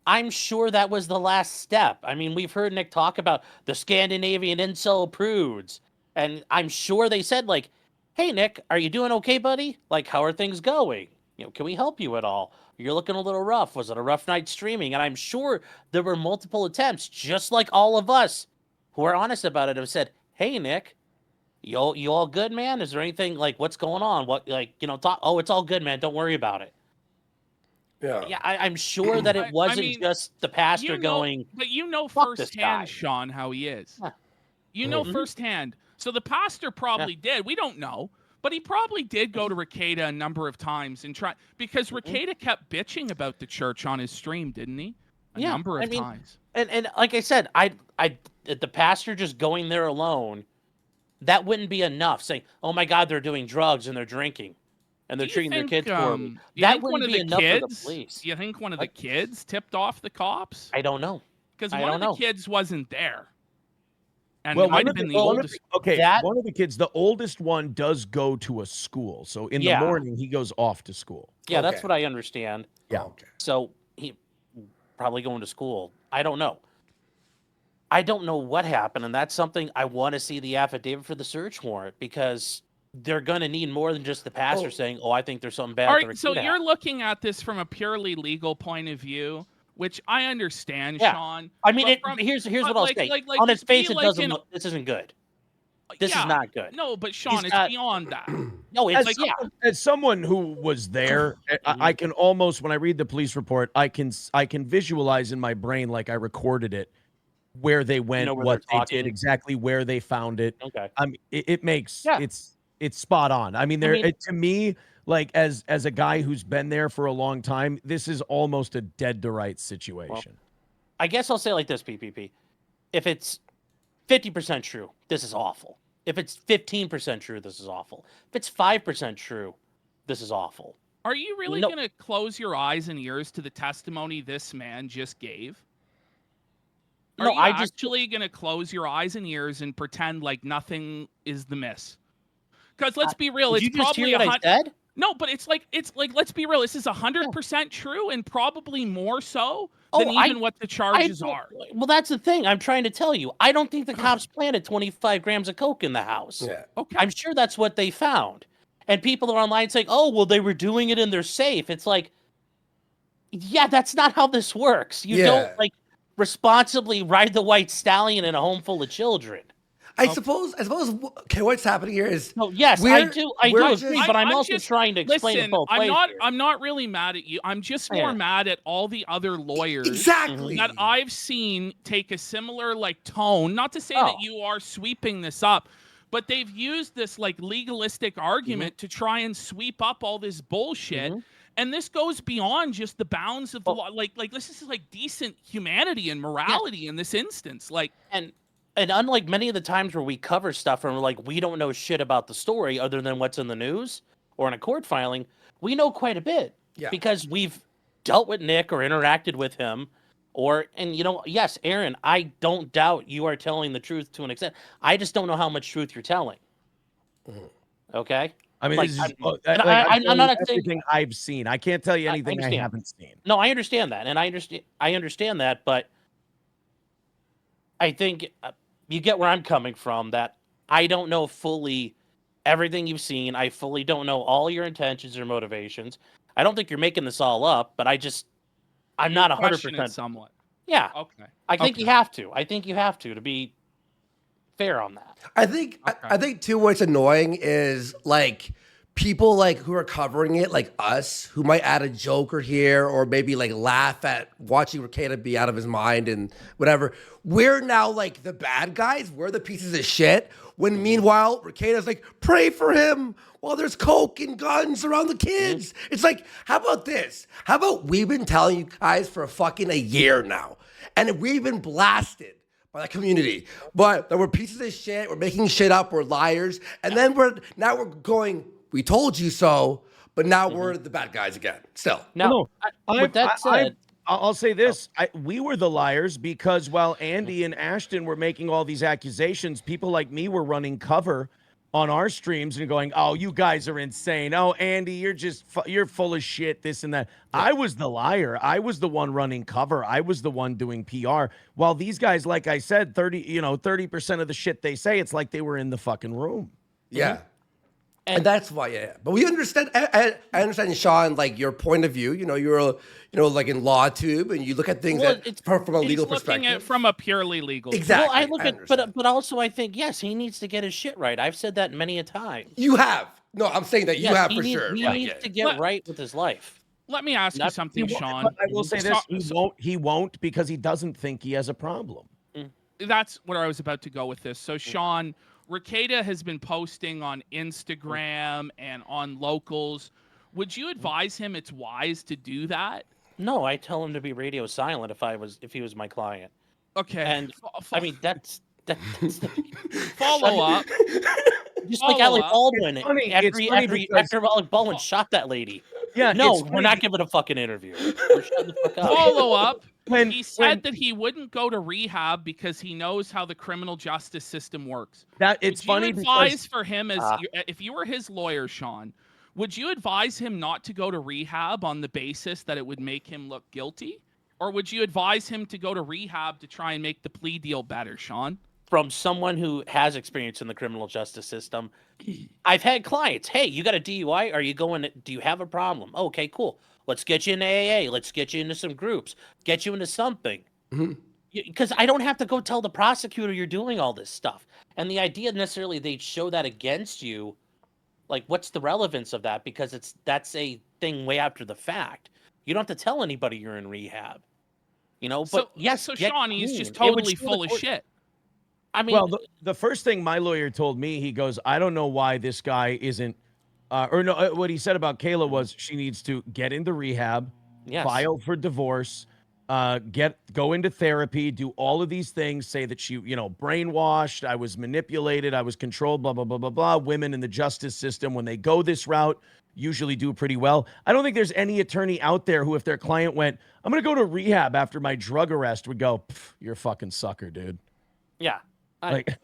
I'm sure that was the last step. I mean, we've heard Nick talk about the Scandinavian incel prudes. And I'm sure they said, hey, Nick, are you doing okay, buddy? How are things going? Can we help you at all? You're looking a little rough. Was it a rough night streaming? And I'm sure there were multiple attempts, just like all of us who are honest about it, have said, hey, Nick, you all good, man? Is there anything, what's going on? What, talk, oh, it's all good, man. Don't worry about it. Yeah, I'm sure that it wasn't just the pastor going. But firsthand, Sean, how he is. Yeah. Firsthand. So the pastor probably did. We don't know, but he probably did go to Rekieta a number of times and try, because Rekieta kept bitching about the church on his stream, didn't he? a number of times. And like I said, the pastor just going there alone, that wouldn't be enough. Saying, "Oh my God, they're doing drugs and they're drinking, and they're treating their kids poorly." That wouldn't be enough for the police. Do you think one of the kids tipped off the cops? I don't know. Because one of the kids wasn't there. And well, it might have been the oldest. One of the kids, the oldest one, does go to a school. So in the morning, he goes off to school. Yeah, that's what I understand. Yeah. Okay. So he probably going to school. I don't know. I don't know what happened, and that's something I want to see the affidavit for the search warrant, because they're going to need more than just the pastor saying, "Oh, I think there's something bad." All right, so you're looking at this from a purely legal point of view, which I understand, Sean. I mean, here's what I'll say. On its face, it doesn't look. This isn't good. This is not good. No, but Sean, it's beyond that. No, it's as someone who was there, I can almost, when I read the police report, I can visualize in my brain, like I recorded it, where they went, what they did, exactly where they found it. Okay. I mean, it makes it's spot on. I mean, to me, like as a guy who's been there for a long time, this is almost a dead to rights situation. Well, I guess I'll say like this, PPP. If it's 50% true, this is awful. If it's 15% true, this is awful. If it's 5% true, this is awful. Are you really going to close your eyes and ears to the testimony this man just gave? Are you actually going to close your eyes and ears and pretend like nothing is the miss? Because let's be real, it's probably I said? No, but it's like let's be real. This is 100% true, and probably more so than even what the charges are. Well, that's the thing. I'm trying to tell you. I don't think the cops planted 25 grams of coke in the house. Yeah. Okay. I'm sure that's what they found. And people are online saying, "Oh, well, they were doing it in their safe." It's like, yeah, that's not how this works. You don't responsibly ride the white stallion in a home full of children. I suppose. Okay, what's happening here is. No, yes, I do agree, but I'm also trying to explain it both ways. I'm not really mad at you. I'm just more mad at all the other lawyers that I've seen take a similar tone. Not to say that you are sweeping this up, but they've used this legalistic argument to try and sweep up all this bullshit. And this goes beyond just the bounds of the law. This is decent humanity and morality in this instance. And unlike many of the times where we cover stuff and we're like, we don't know shit about the story other than what's in the news or in a court filing, we know quite a bit because we've dealt with Nick or interacted with him. Yes, Aaron, I don't doubt you are telling the truth to an extent. I just don't know how much truth you're telling. Okay? I mean, I'm not everything I've seen. I can't tell you anything I haven't seen. No, I understand that, and I understand that, but I think you get where I'm coming from. That I don't know fully everything you've seen. I fully don't know all your intentions or motivations. I don't think you're making this all up, but I'm not 100% somewhat. Yeah. Okay. I think you have to. I think you have to be fair on that. I think too, what's annoying is people who are covering it, like us, who might add a joke or here, or maybe laugh at watching Rekieta be out of his mind and whatever. We're now the bad guys. We're the pieces of shit. When meanwhile, Rekieta's pray for him while there's coke and guns around the kids. It's how about this? How about we've been telling you guys for fucking a year now, and we've been blasted by the community, but that we're pieces of shit, we're making shit up, we're liars, and then we're going, we told you so, but now we're the bad guys again. Still. No. With that said, I'll say this. We were the liars because while Andy and Ashton were making all these accusations, people like me were running cover on our streams and going, "Oh, you guys are insane. Oh, Andy, you're full of shit, this and that." I was the liar. I was the one running cover. I was the one doing PR. While these guys, like I said, 30% of the shit they say, it's like they were in the fucking room. Yeah. And that's why, But we understand. I understand, Sean, your point of view. You're, in law tube, and you look at things from a legal perspective. Looking at from a purely legal. Exactly. Well, I look at, but also I think yes, he needs to get his shit right. I've said that many a time. You have. No, I'm saying that you have for sure. He needs to get right with his life. Let me ask you something, Sean. I will say this: he won't because he doesn't think he has a problem. That's where I was about to go with this. So, Sean, Rekieta has been posting on Instagram and on locals. Would you advise him it's wise to do that? No, I tell him to be radio silent if he was my client. Okay. And I mean that's follow up. Just like Follow Alec up. Baldwin It's funny because after Alec Baldwin shot that lady. yeah, No, it's we're funny not giving a fucking interview. We're shutting the fuck up. Follow up. when He said that he wouldn't go to rehab because he knows how the criminal justice system works. that it's Would funny you advise because for him if you were his lawyer, Sean, would you advise him not to go to rehab on the basis that it would make him look guilty? Or would you advise him to go to rehab to try and make the plea deal better, Sean? From someone who has experience in the criminal justice system, I've had clients, hey, you got a DUI? Are you going, do you have a problem? Okay, cool. Let's get you into AA. Let's get you into some groups. Get you into something. Because I don't have to go tell the prosecutor you're doing all this stuff. And the idea necessarily they'd show that against you, like, what's the relevance of that? Because that's a thing way after the fact. You don't have to tell anybody you're in rehab. You know, but yes, so get Sean, he's clean. just It would totally show the full of court- shit. I mean, well, the first thing my lawyer told me, he goes, I don't know why this guy isn't, what he said about Kayla was she needs to get into rehab, yes. file for divorce, go into therapy, do all of these things, say that she, brainwashed, I was manipulated, I was controlled, blah, blah, blah, blah, blah. Women in the justice system, when they go this route, usually do pretty well. I don't think there's any attorney out there who, if their client went, I'm going to go to rehab after my drug arrest, would go, you're a fucking sucker, dude. Yeah. Like,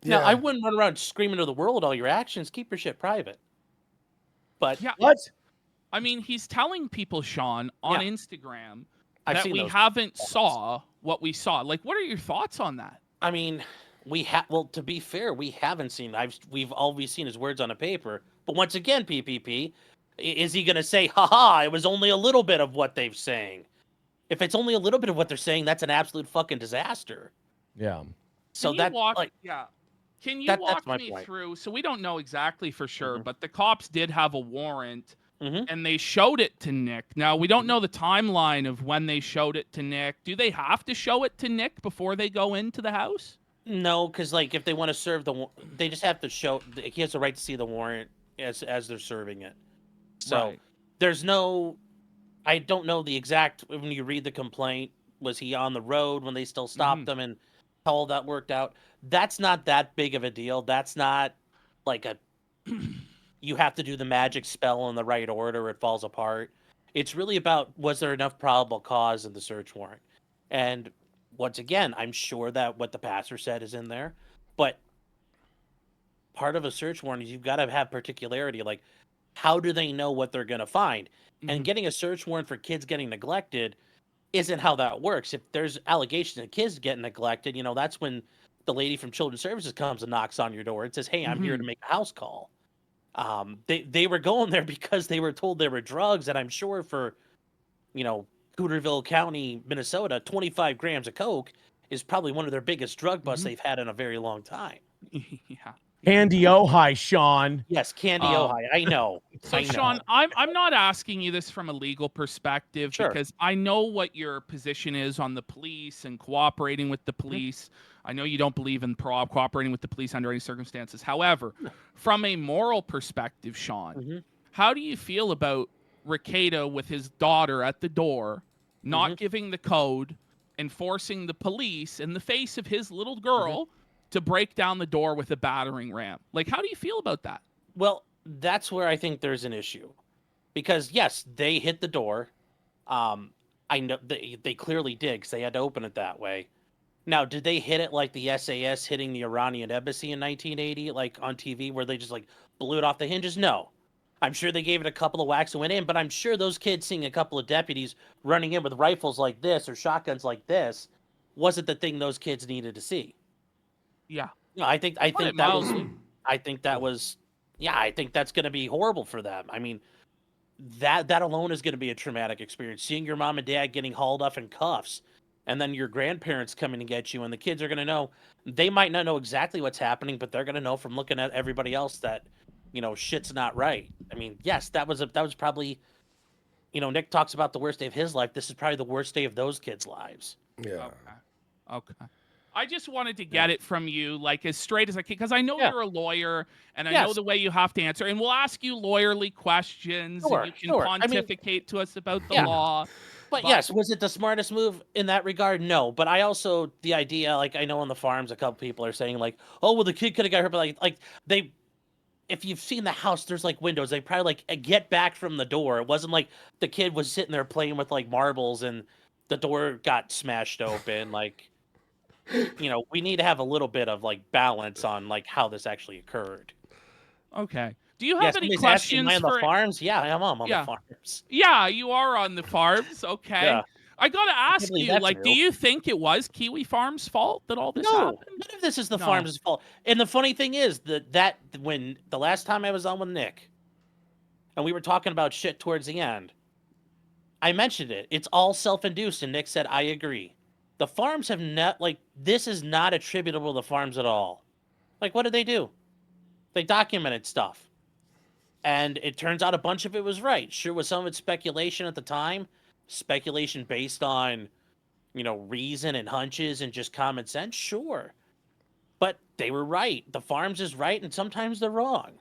No, I wouldn't run around screaming to the world all your actions. Keep your shit private. But Yeah. what? I mean, he's telling people, Sean, on Instagram I've that seen we those haven't comments. saw what we saw. Like, what are your thoughts on that? I mean, well, to be fair, we haven't seen. We've always seen his words on a paper. But once again, PPP, is he going to say, haha, it was only a little bit of what they're saying? If it's only a little bit of what they're saying, that's an absolute fucking disaster. Yeah. So that, Can you that's walk my me point. through? So we don't know exactly for sure, Mm-hmm. but the cops did have a warrant and they showed it to Nick. Now, we don't know the timeline of when they showed it to Nick. Do they have to show it to Nick before they go into the house? No, because like if they want to serve they just have to show. He has the right to see the warrant as they're serving it. So Right. there's no. I don't know the exact. When you read the complaint, was he on the road when they still stopped him, and how all that worked out? That's not that big of a deal. That's not like a. You have to do the magic spell in the right order, it falls apart. It's really about, was there enough probable cause in the search warrant? And once again, I'm sure that what the pastor said is in there, but part of a search warrant is you've got to have particularity. Like, how do they know what they're going to find? And getting a search warrant for kids getting neglected isn't how that works. If there's allegations of kids getting neglected, that's when the lady from Children's Services comes and knocks on your door and says, hey, I'm here to make a house call. They were going there because they were told there were drugs, and I'm sure for, Cooterville County, Minnesota, 25 grams of coke is probably one of their biggest drug busts they've had in a very long time. Yeah. Candy Ojai, Sean. Yes, Candy Ojai. I know. So, I know. Sean, I'm not asking you this from a legal perspective because I know what your position is on the police and cooperating with the police. I know you don't believe in cooperating with the police under any circumstances. However, from a moral perspective, Sean, how do you feel about Rekieta with his daughter at the door, not giving the code and forcing the police in the face of his little girl to break down the door with a battering ram? Like, how do you feel about that? Well, that's where I think there's an issue. Because, yes, they hit the door. I know they clearly did because they had to open it that way. Now, did they hit it like the SAS hitting the Iranian embassy in 1980, like on TV, where they just like blew it off the hinges? No. I'm sure they gave it a couple of whacks and went in, but I'm sure those kids seeing a couple of deputies running in with rifles like this or shotguns like this wasn't the thing those kids needed to see. Yeah. No, I think that was I think that's going to be horrible for them. I mean, that alone is going to be a traumatic experience. Seeing your mom and dad getting hauled off in cuffs, and then your grandparents coming to get you, and the kids are going to know. They might not know exactly what's happening, but they're going to know from looking at everybody else that, shit's not right. I mean, yes, that was probably, Nick talks about the worst day of his life. This is probably the worst day of those kids' lives. Yeah. Okay. I just wanted to get it from you, like, as straight as I can, because I know Yeah. you're a lawyer, and I know Yes. the way you have to answer. And we'll ask you lawyerly questions, Sure, and you can sure. I mean, pontificate to us about the yeah. law. But yes, was it the smartest move in that regard? No. But I also the idea, like I know on the farms, a couple people are saying like, oh well, the kid could have got hurt, but like they, if you've seen the house, there's like windows. They probably like get back from the door. It wasn't like the kid was sitting there playing with like marbles and the door got smashed open. Like, you know, we need to have a little bit of like balance on like how this actually occurred. Okay. Do you Yeah, have any somebody's asking, am I questions on the for? farms? Yeah, I am on the Yeah. farms. Yeah, you are on the farms. Okay. Yeah. I gotta ask believe you, that's like, do real. you think it was Kiwi Farms' fault that all this No, happened? none of this is the No. farm's fault. And the funny thing is that when the last time I was on with Nick, and we were talking about shit towards the end, I mentioned it. It's all self-induced, and Nick said, "I agree." The farms have not like this is not attributable to the farms at all. Like, what did they do? They documented stuff, and it turns out a bunch of it was right. Sure, was some of it speculation at the time, speculation based on, you know, reason and hunches and just common sense. Sure. But they were right. The farms is right, and sometimes they're wrong.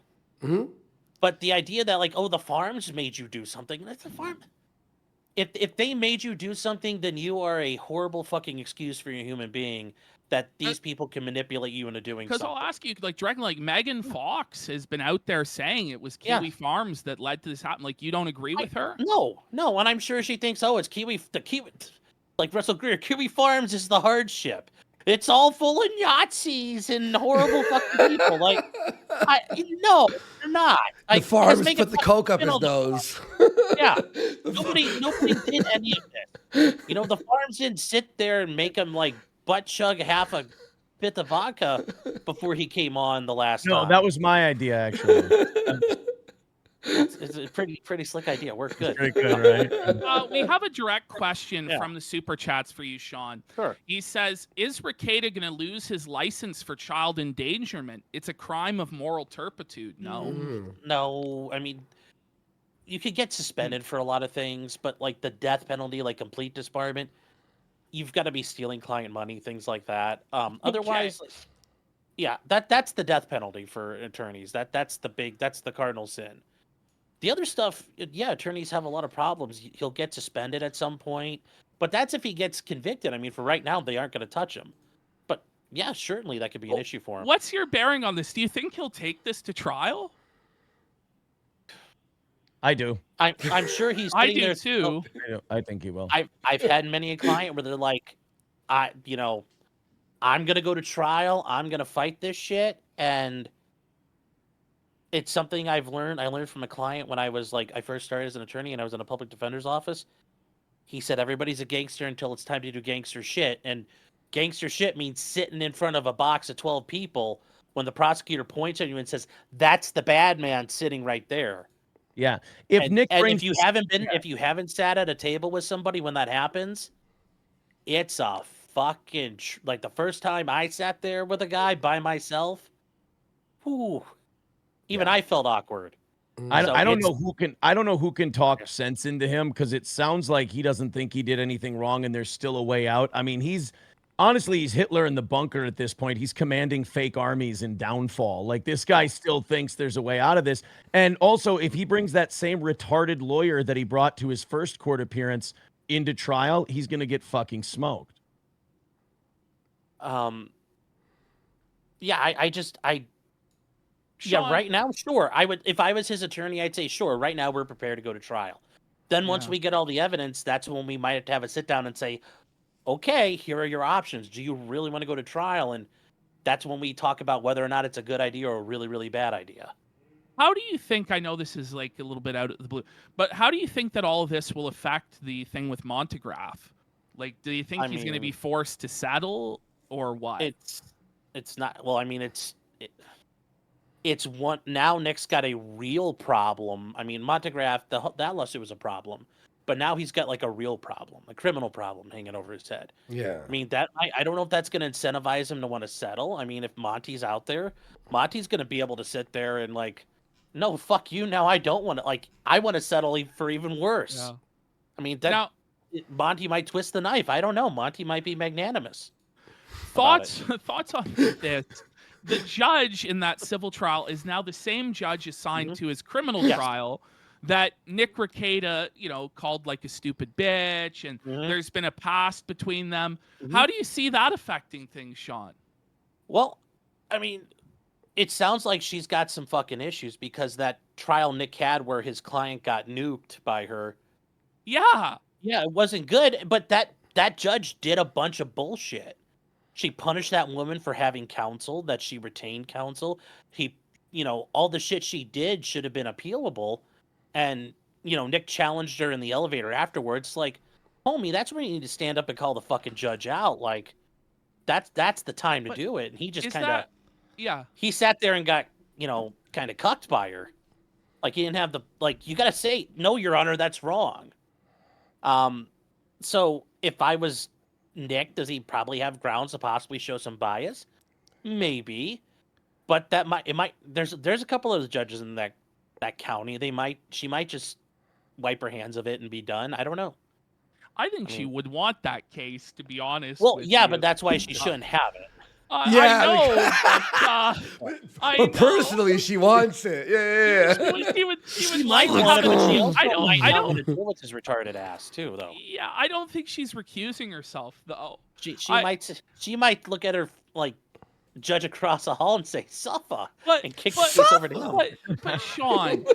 Mm-hmm. But the idea that like, oh, the farms made you do something, that's the farm. If they made you do something, then you are a horrible fucking excuse for your human being that these people can manipulate you into doing Because something. I'll ask you, like, directly, like, Megan Fox has been out there saying it was Yeah. Kiwi Farms that led to this happen. Like, you don't agree with her? No, and I'm sure she thinks, oh, it's the Kiwi, like Russell Greer, Kiwi Farms is the hardship. It's all full of Nazis and horrible fucking people. Like, no, they're not. The Like, farms Megan put the Fox coke up did his all the nose. Yeah, nobody did any of this. You know, the farms didn't sit there and make him like butt chug half a fifth of vodka before he came on the last No, time. that was my idea, actually. It's a pretty slick idea. Worked good. Pretty good, right? We have a direct question Yeah. from the super chats for you, Sean. Sure. He says, "Is Rekieta going to lose his license for child endangerment? It's a crime of moral turpitude." No. No, I mean, you could get suspended for a lot of things, but like the death penalty, like complete disbarment, you've got to be stealing client money, things like that. Otherwise, yeah, that's the death penalty for attorneys. That's the cardinal sin. The other stuff, yeah, attorneys have a lot of problems. He'll get suspended at some point, but that's if he gets convicted. I mean, for right now, they aren't going to touch him. But yeah, certainly that could be an issue for him. What's your bearing on this? Do you think he'll take this to trial? I do. I'm sure he's. I sitting do there, too. I think he will. I've had many a client where they're like, I'm gonna go to trial. I'm gonna fight this shit, and it's something I've learned. I learned from a client when I was like, I first started as an attorney and I was in a public defender's office. He said everybody's a gangster until it's time to do gangster shit, and gangster shit means sitting in front of a box of 12 people when the prosecutor points at you and says, "That's the bad man sitting right there." Yeah. If Nick brings if you haven't sat at a table with somebody when that happens, it's a fucking like the first time I sat there with a guy by myself. Whew, even I felt awkward. I don't know who can talk sense into him, because it sounds like he doesn't think he did anything wrong and there's still a way out. I mean, he's Hitler in the bunker at this point. He's commanding fake armies in Downfall. Like, this guy still thinks there's a way out of this. And also, if he brings that same retarded lawyer that he brought to his first court appearance into trial, he's going to get fucking smoked. Yeah, Sean, right now, sure. I would, if I was his attorney, I'd say, sure, right now we're prepared to go to trial. Then once we get all the evidence, that's when we might have to have a sit down and say, okay, here are your options. Do you really want to go to trial? And that's when we talk about whether or not it's a good idea or a really, really bad idea. How do you think, I know this is like a little bit out of the blue, but how do you think that all of this will affect the thing with Montegraph? Like, do you think he's going to be forced to settle, or what? It's not, well, I mean, it's one, now Nick's got a real problem. I mean, Montegraph, that lawsuit was a problem, but now he's got like a real problem, a criminal problem hanging over his head. Yeah. I mean, I don't know if that's going to incentivize him to want to settle. I mean, if Monty's out there, Monty's going to be able to sit there and like, no, fuck you. Now I don't want to, like, I want to settle for even worse. Yeah. I mean, Monty might twist the knife. I don't know. Monty might be magnanimous. thoughts on this. The judge in that civil trial is now the same judge assigned to his criminal trial that Nick Rekieta, called like a stupid bitch, and there's been a past between them. How do you see that affecting things, Sean? Well, I mean, it sounds like she's got some fucking issues because that trial Nick had where his client got nuked by her. Yeah, it wasn't good, but that judge did a bunch of bullshit. She punished that woman for having counsel, that she retained counsel. All the shit she did should have been appealable. And, Nick challenged her in the elevator afterwards. Like, homie, that's where you need to stand up and call the fucking judge out. Like, that's the time to do it. And he just kind of... Yeah. He sat there and got, kind of cucked by her. Like, he didn't have the... Like, you got to say, no, Your Honor, that's wrong. So, if I was Nick, does he probably have grounds to possibly show some bias? Maybe. But there's a couple of the judges in that county. She might just wipe her hands of it and be done. I don't know. I think she would want that case, to be honest. Well, yeah, but that's why she shouldn't have it. I know. But personally, she wants it. Yeah. She might want it. I don't want to deal with his retarded ass too, though. Yeah, I don't think she's recusing herself, though. She might look at her like judge across the hall and say "suffer" and kick the but, case over to him. But Sean,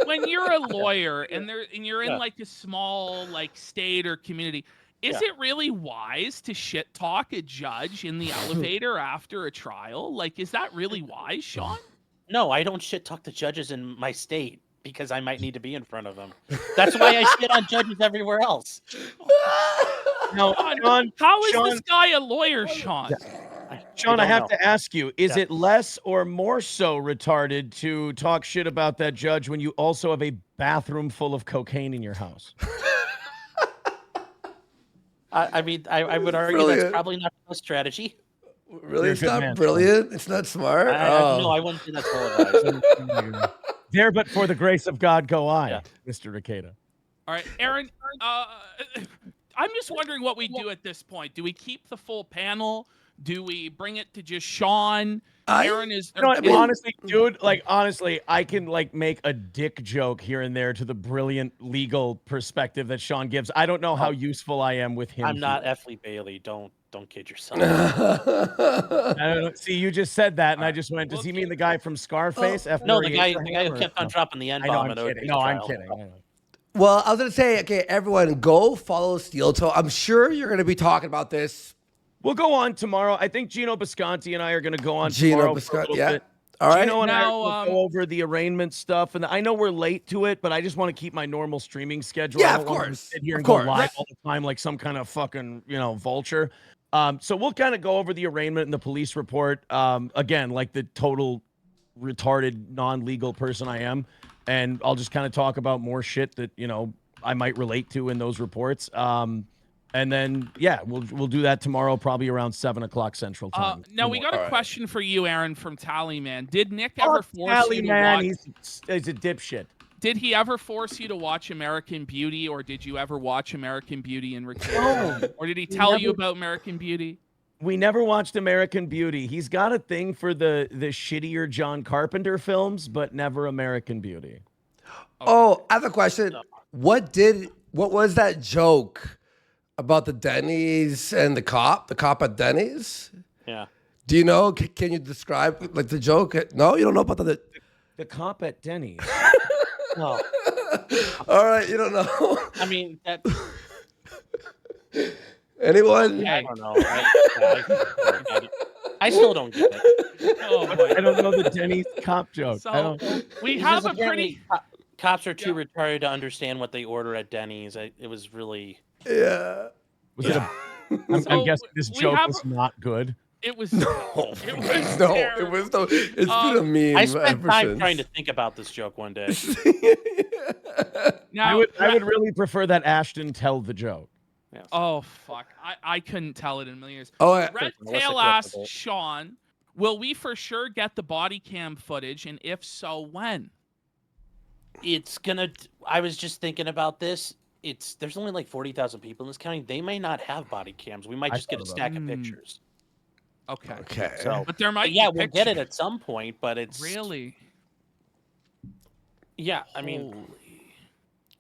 when you're a lawyer and you're in like a small like state or community, is it really wise to shit talk a judge in the elevator after a trial? Like, is that really wise, Sean? No, I don't shit talk the judges in my state because I might need to be in front of them. That's why I shit on judges everywhere else. No, Sean, how is this guy a lawyer, Sean? Sean, I have to ask you, is it less or more so retarded to talk shit about that judge when you also have a bathroom full of cocaine in your house? I mean, I would argue that's probably not a strategy. Really? It's not brilliant? It's not smart? No, I wouldn't say that's well-advised. There, but for the grace of God go I, Mr. Rekieta. All right, Aaron, I'm just wondering what we do at this point. Do we keep the full panel? Do we bring it to just Sean? Aaron is... honestly, dude, honestly, I can, make a dick joke here and there to the brilliant legal perspective that Sean gives. I don't know how useful I am with him. I'm not F. Lee Bailey. Don't kid yourself. I don't know. See, you just said that, and I just went, does he mean the guy from Scarface? No, the guy who kept on dropping the N-bomb. I'm kidding. Well, I was going to say, okay, everyone, go follow Steel Toe. I'm sure you're going to be talking about this. We'll go on tomorrow. I think Gino Bisconti and I are going to go on Gino tomorrow. Bisconti, yeah. Bit. All right. Gino and I will go over the arraignment stuff. And I know we're late to it, but I just want to keep my normal streaming schedule. Yeah, I don't of want course. to sit here and go live all the time like some kind of fucking, vulture. So we'll kind of go over the arraignment and the police report. Again, like the total retarded, non-legal person I am. And I'll just kind of talk about more shit that, I might relate to in those reports. And then, we'll do that tomorrow, probably around 7 o'clock Central Time. Now, we got a question for you, Aaron, from Tallyman. Did Nick ever force you to watch... He's a dipshit. Did he ever force you to watch American Beauty, or did you ever watch American Beauty in Rekieta? Or did he tell you about American Beauty? We never watched American Beauty. He's got a thing for the shittier John Carpenter films, but never American Beauty. Oh, I have a question. What was that joke about the Denny's and the cop at Denny's? Yeah. Do you know? Can you describe the joke? No, you don't know about the cop at Denny's. No. All right, you don't know. I mean, that. Anyone? Yeah, I don't know. I still don't get it. Oh boy. I don't know the Denny's cop joke. So we have a pretty. Cops are too retarded to understand what they order at Denny's. It was really. Yeah. I'm guessing this joke was not good. It was no. It's been a meme. I spent time trying to think about this joke one day. Now, I would really prefer that Ashton tell the joke. Yes. Oh fuck! I couldn't tell it in a million years. Oh, yeah. Red Tail asked Sean, "Will we for sure get the body cam footage, and if so, when?" It's gonna. I was just thinking about this. There's only like 40,000 people in this county. They may not have body cams. We might just get a stack of pictures. Okay. Okay. So, But there might yeah, be we'll get it pictures. at some point, but it's Really? Yeah, I mean, Holy.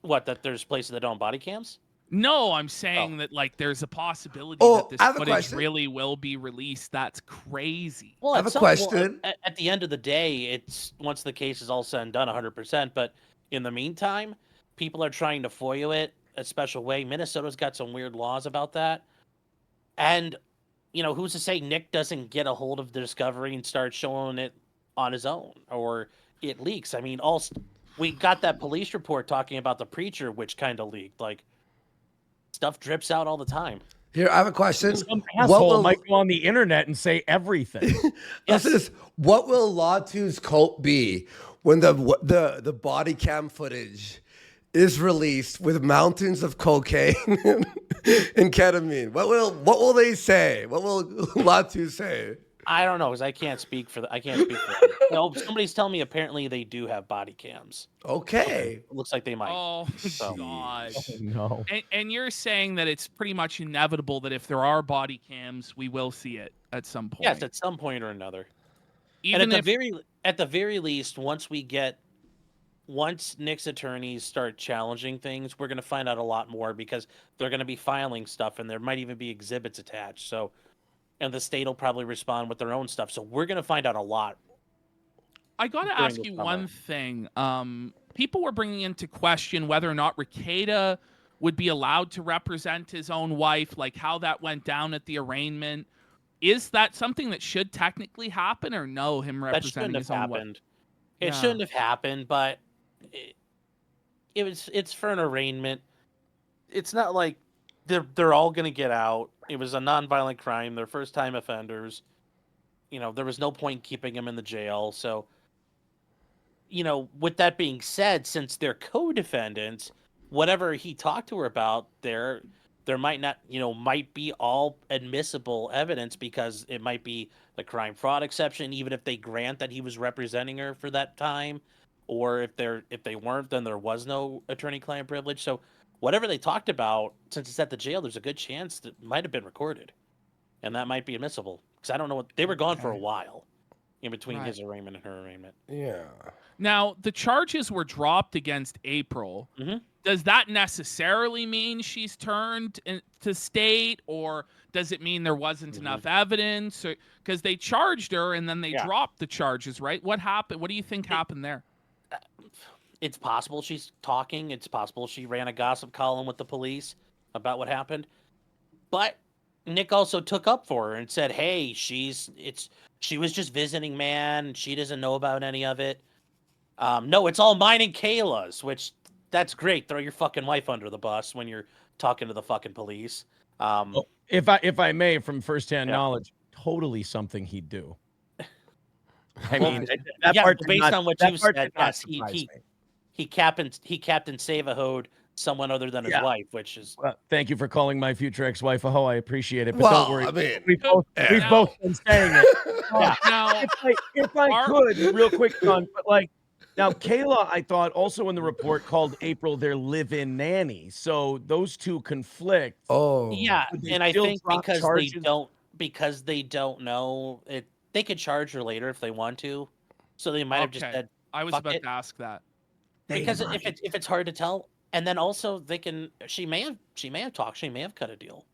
what? That there's places that don't body cams? No, I'm Oh. saying that like there's a possibility Oh, that this I have a footage question. really will be released. That's crazy. Well, I have a well, question. at the end of the day, it's once the case is all said and done, 100%. But in the meantime, people are trying to FOIA it a special way. Minnesota's got some weird laws about that, and who's to say Nick doesn't get a hold of the discovery and start showing it on his own, or it leaks? I mean, we got that police report talking about the preacher, which kind of leaked. Like, stuff drips out all the time. Here, I have a question. Some What asshole will might go on the internet and say everything. Listen to this. What will Latu's cope be when the body cam footage is released with mountains of cocaine and ketamine? What will they say? What will Latu say? I don't know, because I can't speak for I can't speak for them. No, somebody's telling me apparently they do have body cams. Okay. It looks like they might. Oh So- God. Oh, no. And you're saying that it's pretty much inevitable that if there are body cams, we will see it at some point. Yes, at some point or another. Even and if at the very least, once Nick's attorneys start challenging things, we're going to find out a lot more, because they're going to be filing stuff, and there might even be exhibits attached. So, and the state will probably respond with their own stuff. So we're going to find out a lot. I got to during ask the you summer. one thing. People were bringing into question whether or not Rekieta would be allowed to represent his own wife, like how that went down at the arraignment. Is that something that should technically happen, or no? Him That representing shouldn't his have own wife. happened. It Yeah. shouldn't have happened, but it's for an arraignment. It's not like they're all going to get out. It was a nonviolent crime. They're first-time offenders. There was no point keeping them in the jail. So, with that being said, since they're co-defendants, whatever he talked to her about, there might not, might be all admissible evidence, because it might be the crime fraud exception, even if they grant that he was representing her for that time, or if they weren't, then there was no attorney-client privilege. So whatever they talked about, since it's at the jail, there's a good chance that it might have been recorded, and that might be admissible, because I don't know what they were gone for a while in between Right. his arraignment and her arraignment. Yeah. Now, the charges were dropped against April. Mhm. Does that necessarily mean she's turned to state, or does it mean there wasn't enough evidence? Because they charged her and then they Yeah. dropped the charges, right? What happened? What do you think happened there? It's possible she's talking. It's possible she ran a gossip column with the police about what happened. But Nick also took up for her and said, "Hey, she was just visiting, man. She doesn't know about any of it. No, it's all mine and Kayla's," which that's great. Throw your fucking wife under the bus when you're talking to the fucking police. If I may, from firsthand knowledge, totally something he'd do. I mean, that yeah, part did based not- on what that you part said, did not yes, surprise me. he Captain Save-A-Hoed someone other than his Yeah. wife, which is Well, thank you for calling my future ex-wife a hoe. I appreciate it, but Well, don't worry. I mean, we've both been saying it. Now, If I could, real quick, John, but now Kayla, I thought also in the report called April their live-in nanny. So those two conflict. Oh. yeah, Would they and I still think drop charges? because they don't know it, they could charge her later if they want to. So they might have just okay. said, I was fuck about it. to ask that. Because if it's hard to tell, and then also she may have talked, she may have cut a deal.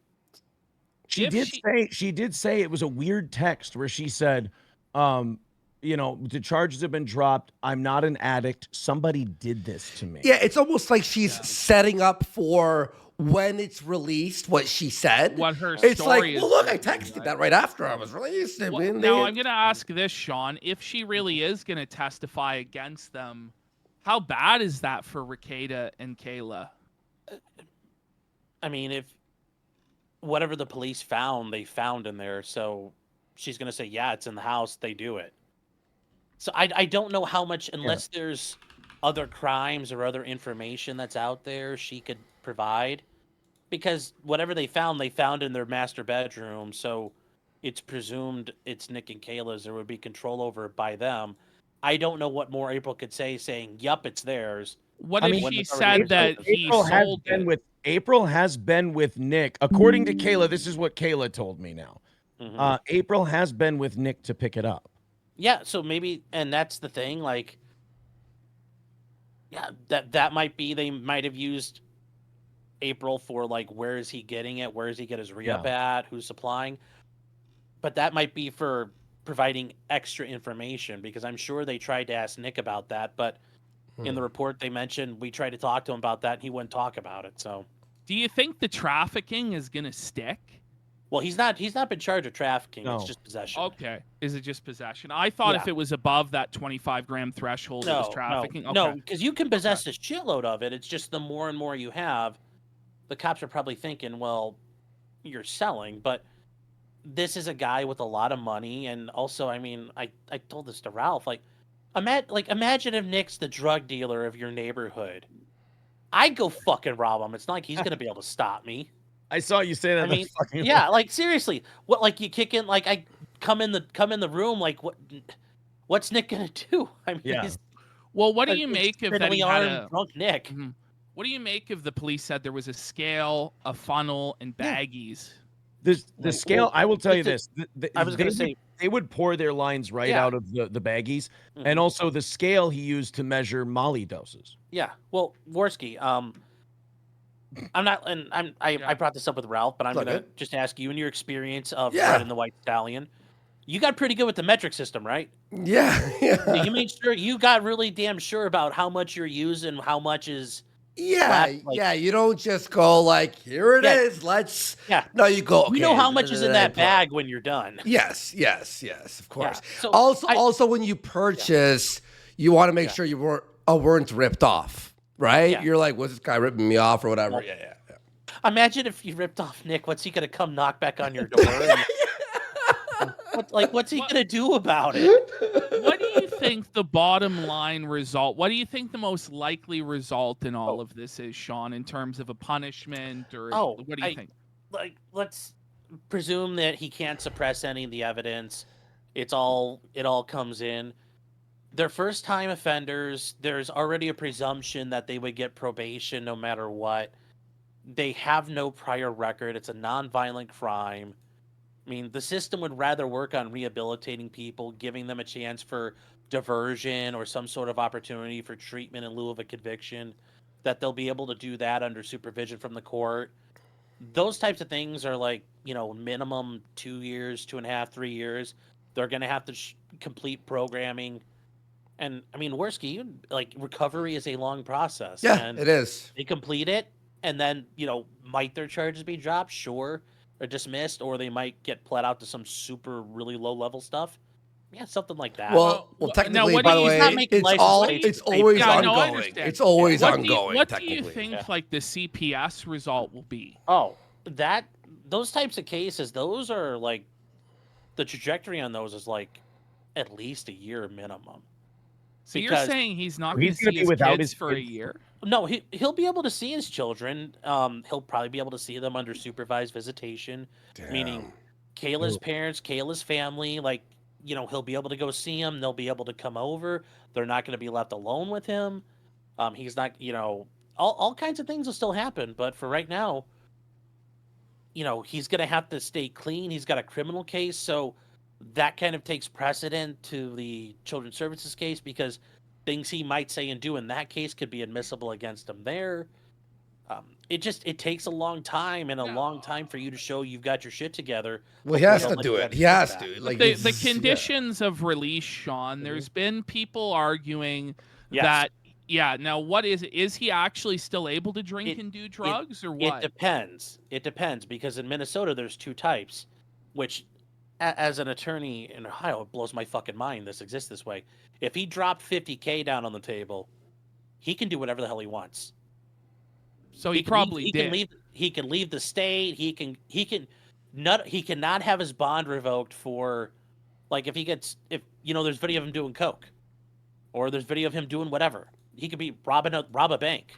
She did say it was a weird text where she said, the charges have been dropped. I'm not an addict. Somebody did this to me. Yeah, it's almost like she's setting up for when it's released what she said. What her It's story like, is. well, look, I texted that right after I was released. I Well, mean, now I'm going to ask this, Sean. If she really is going to testify against them, how bad is that for Rekieta and Kayla? I mean, if whatever the police found, they found in there, so she's gonna say, yeah, it's in the house, they do it. So I don't know how much, unless there's other crimes or other information that's out there she could provide, because whatever they found in their master bedroom, so it's presumed it's Nick and Kayla's. There would be control over it by them. I don't know what more April could say, saying, yup, it's theirs. What I if mean, she it's already said that he April has sold been it? with April has been with Nick. According to Kayla, this is what Kayla told me now. April has been with Nick to pick it up. Yeah, so maybe, and that's the thing, like, yeah, that might be, they might have used April for, like, where is he getting it? Where does he get his re-up at? Who's supplying? But that might be for providing extra information, because I'm sure they tried to ask Nick about that, but in the report they mentioned we tried to talk to him about that and he wouldn't talk about it. So Do you think the trafficking is gonna stick? well, he's not been charged with trafficking. No. It's just possession. Okay. Is it just possession? I thought if Yeah. it was above that 25-gram threshold, it was trafficking. No, Okay. because you can possess a shitload of it. It's just the more and more you have, the cops are probably thinking, well, you're selling. But this is a guy with a lot of money, and also, I mean, I told this to Ralph, imagine if Nick's the drug dealer of your neighborhood. I'd go fucking rob him. It's not like he's gonna be able to stop me. I saw you say that. I mean, yeah, like seriously, what? Like you kick in, like I come in the room, like what's Nick gonna do? I mean, Yeah. he's Well, what do you make of that? criminally He had armed drunk Nick. What do you make of the police said there was a scale, a funnel, and baggies? The scale, I will tell you this. I was gonna say they would pour their lines right out of the baggies, and also the scale he used to measure Molly doses. Yeah. Well, Worski, I'm not, and I brought this up with Ralph, but I'm gonna just ask you, in your experience of Red and the White Stallion, you got pretty good with the metric system, right? Yeah. You made sure you got really damn sure about how much you're using, how much is. Yeah, you don't just go like, here it is, let's. Yeah. No, you go. Okay, You know how much is in that bag when you're done. Yes, of course. Yeah. So also, when you purchase, you want to make sure you weren't ripped off, right? Yeah. You're like, was this guy ripping me off or whatever? Well, Yeah. Imagine if you ripped off Nick. What's he gonna come knock back on your door? What's he gonna do about it? What do you think the bottom line result? What do you think the most likely result in all of this is, Sean, in terms of a punishment, or what do you think? Like, let's presume that he can't suppress any of the evidence. It all comes in. They're first-time offenders. There's already a presumption that they would get probation no matter what. They have no prior record. It's a non-violent crime. I mean, the system would rather work on rehabilitating people, giving them a chance for diversion or some sort of opportunity for treatment in lieu of a conviction, that they'll be able to do that under supervision from the court. Those types of things are like, minimum 2 years, 2.5, 3 years. They're going to have to complete programming. And I mean, Worski, like, recovery is a long process. Yeah, and it is. They complete it, and then, might their charges be dropped? Sure. Or dismissed, or they might get pled out to some super really low level stuff. Yeah, something like that. Well, technically, by the way, it's always ongoing. It's always ongoing. What do you think, like, the CPS result will be? Oh, those types of cases, those are like, the trajectory on those is like at least a year minimum. So you're saying he's not going to see his kids for a year? No, he'll be able to see his children. He'll probably be able to see them under supervised visitation, meaning Kayla's parents, Kayla's family. Like, he'll be able to go see them. They'll be able to come over. They're not going to be left alone with him. He's not, all kinds of things will still happen. But for right now, he's going to have to stay clean. He's got a criminal case, so that kind of takes precedent to the children's services case, because things he might say and do in that case could be admissible against him there. It takes a long time, and a long time for you to show you've got your shit together. Well, he has to do it. He has to. Like, the conditions of release, Sean, there's been people arguing that, now what is it? Is he actually still able to drink and do drugs, or what? It depends. It depends, because in Minnesota there's two types, which, as an attorney in Ohio, it blows my fucking mind this exists this way. If he dropped $50K down on the table, he can do whatever the hell he wants. So he probably did. He can leave the state. He cannot have his bond revoked for, like, if there's video of him doing coke, or there's video of him doing whatever. He could be rob a bank.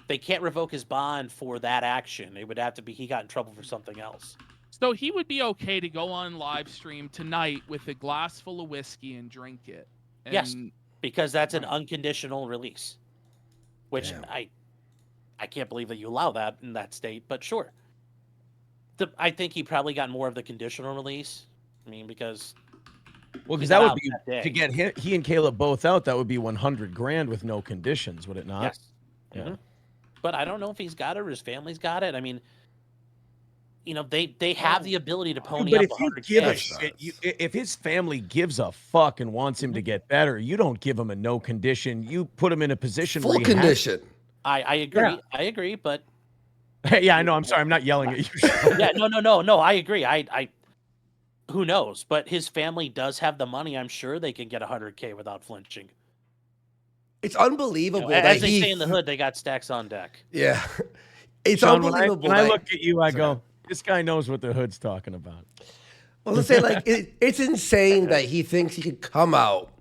They can't revoke his bond for that action. It would have to be he got in trouble for something else. So he would be okay to go on live stream tonight with a glass full of whiskey and drink it. Yes, because that's an unconditional release, which I can't believe that you allow that in that state, but sure. I think he probably got more of the conditional release. I mean, because Because got that would out be that day. to get he and Caleb both out. That would be 100 grand with no conditions, would it not? yes. Yeah. Mhm. But I don't know if he's got it or his family's got it. I mean, they have the ability to pony But up if you 100K. give a shit, if his family gives a fuck and wants him to get better, you don't give him a no condition. You put him in a position Full where he has- condition. I agree. Yeah. I agree, but yeah, I know. I'm sorry. I'm not yelling at you. yeah, no. I agree. I who knows? But his family does have the money. I'm sure they can get 100K without flinching. It's unbelievable that as they say in the hood, they got stacks on deck. Yeah, it's Sean, unbelievable. When I that- look at you, I go, this guy knows what the hood's talking about. Well, let's say like it's insane that he thinks he could come out,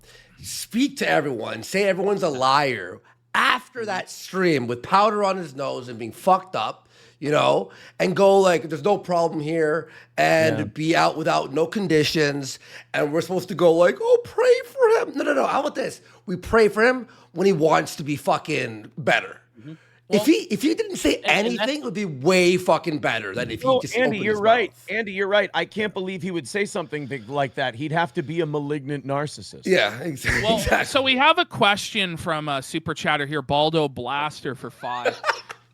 speak to everyone, say everyone's a liar after that stream with powder on his nose and being fucked up, and go like, there's no problem here, and be out without no conditions, and we're supposed to go like, oh, pray for him. No. How about this? We pray for him when he wants to be fucking better. Well, if he didn't say anything, it would be way fucking better than if he just Andy, opened you're his right. mouth. Andy, you're right. I can't believe he would say something big like that. He'd have to be a malignant narcissist. Yeah, exactly. Well, so we have a question from a super chatter here, Baldo Blaster for 5.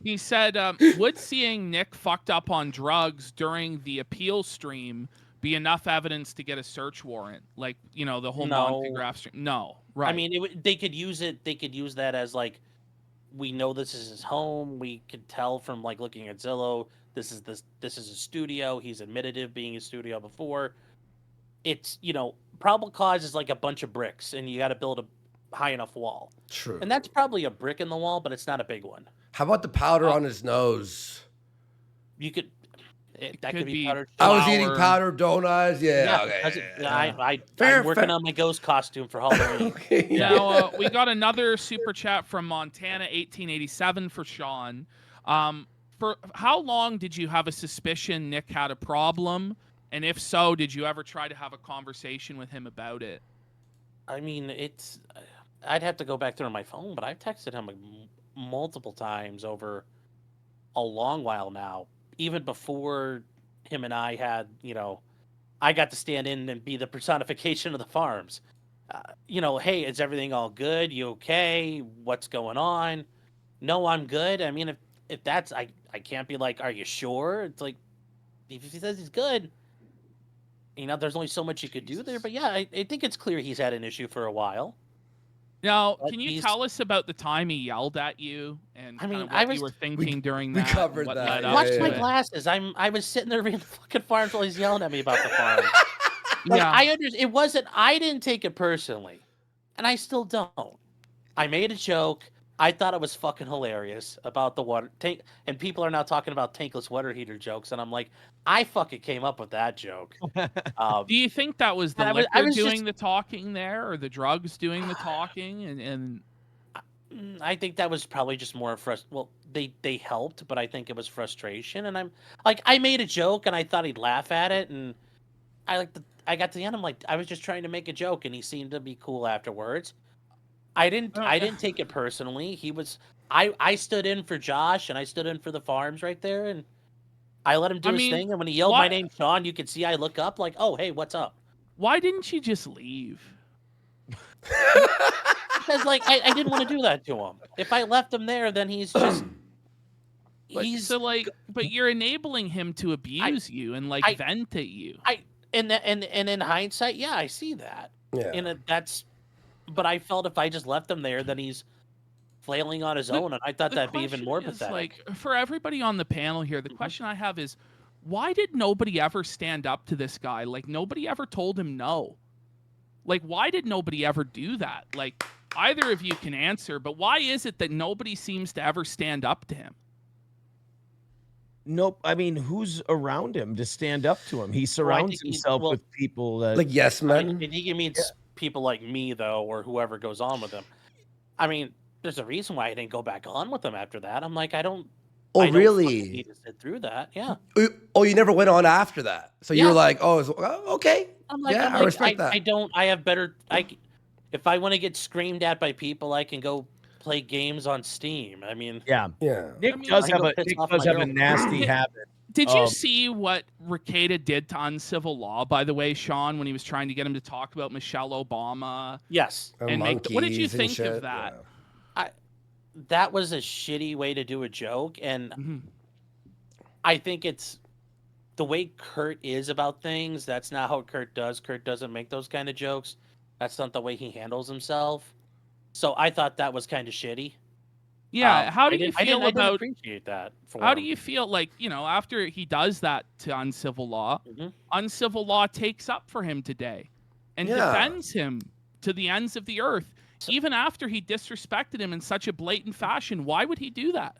He said, would seeing Nick fucked up on drugs during the appeal stream be enough evidence to get a search warrant? Like, the whole Montegraph stream? No, right. I mean, they could use it. They could use that as like, we know this is his home. We could tell from like looking at Zillow, this is a studio. He's admitted to being a studio before. It's probable cause is like a bunch of bricks, and you got to build a high enough wall. True. And that's probably a brick in the wall, but it's not a big one. How about the powder on his nose? You could. That could could be be powdered. I was Flour. eating powdered donuts. Yeah. that's Okay. it. I'm Fair, working fair. on my ghost costume for Halloween. Okay. Now, we got another super chat from Montana 1887 for Sean. For how long did you have a suspicion Nick had a problem? And if so, did you ever try to have a conversation with him about it? I mean, I'd have to go back through my phone, but I've texted him multiple times over a long while now. Even before him and I had, I got to stand in and be the personification of the farms. Hey, is everything all good? You okay? What's going on? No, I'm good. I mean, if that's, I can't be like, are you sure? It's like, if he says he's good, there's only so much you could do there. But yeah, I think it's clear he's had an issue for a while. Now, But can you he's- tell us about the time he yelled at you and I mean, kind of I what was- you were thinking during we that? covered what that, led yeah, up Watch to my it? glasses. I was sitting there reading the fucking farms while he's yelling at me about the farm. Yeah. I understand. It wasn't. I didn't take it personally, and I still don't. I made a joke. I thought it was fucking hilarious about the water tank, and people are now talking about tankless water heater jokes, and I'm like, I fucking came up with that joke. Do you think that was the And liquor I was doing just- the talking there, or the drugs doing the talking? And I think that was probably just more well, they helped, but I think it was frustration, and I'm like, I made a joke, and I thought he'd laugh at it, and I got to the end, I'm like, I was just trying to make a joke, and he seemed to be cool afterwards. I didn't take it personally. I stood in for Josh, and I stood in for the farms right there, and I let him do his thing. And when he yelled my name, Sean, you could see I look up like, oh, hey, what's up? why didn't you just leave? Because like I didn't want to do that to him. If I left him there, then he's just But you're enabling him to abuse you and vent at you. and in hindsight, yeah, I see that. Yeah. And but I felt if I just left him there, then he's flailing on his own, and I thought that'd be even more question is, pathetic. for everybody on the panel here, the question I have is, why did nobody ever stand up to this guy? Like, nobody ever told him no. Like, why did nobody ever do that? Like, either of you can answer, but why is it that nobody seems to ever stand up to him? Nope. I mean, who's around him to stand up to him? He surrounds himself with people that like yes men. I think he means people like me though, or whoever goes on with him. I mean, there's a reason why I didn't go back on with him after that. I'm like, I don't really? need to sit through that. Yeah. Oh, you never went on after that. So you were Yeah. like, oh, okay. I'm like, I respect that. I have better. If I want to get screamed at by people, I can go play games on Steam. I mean, yeah. Yeah. Nick I mean, does I have go a piss Nick off does my have a girlfriend. nasty habit. Did you see what Rekieta did to Uncivil Law, by the way, Sean, when he was trying to get him to talk about Michelle Obama? Yes. And what did you think of that? Yeah. That was a shitty way to do a joke, and I think it's the way Kurt is about things. That's not how Kurt does. Kurt doesn't make those kind of jokes. That's not the way he handles himself. So I thought that was kind of shitty. Yeah, how do you feel I about? didn't appreciate that. How do you feel like, after he does that to Uncivil Law, Uncivil Law takes up for him today and defends him to the ends of the earth, even after he disrespected him in such a blatant fashion? Why would he do that?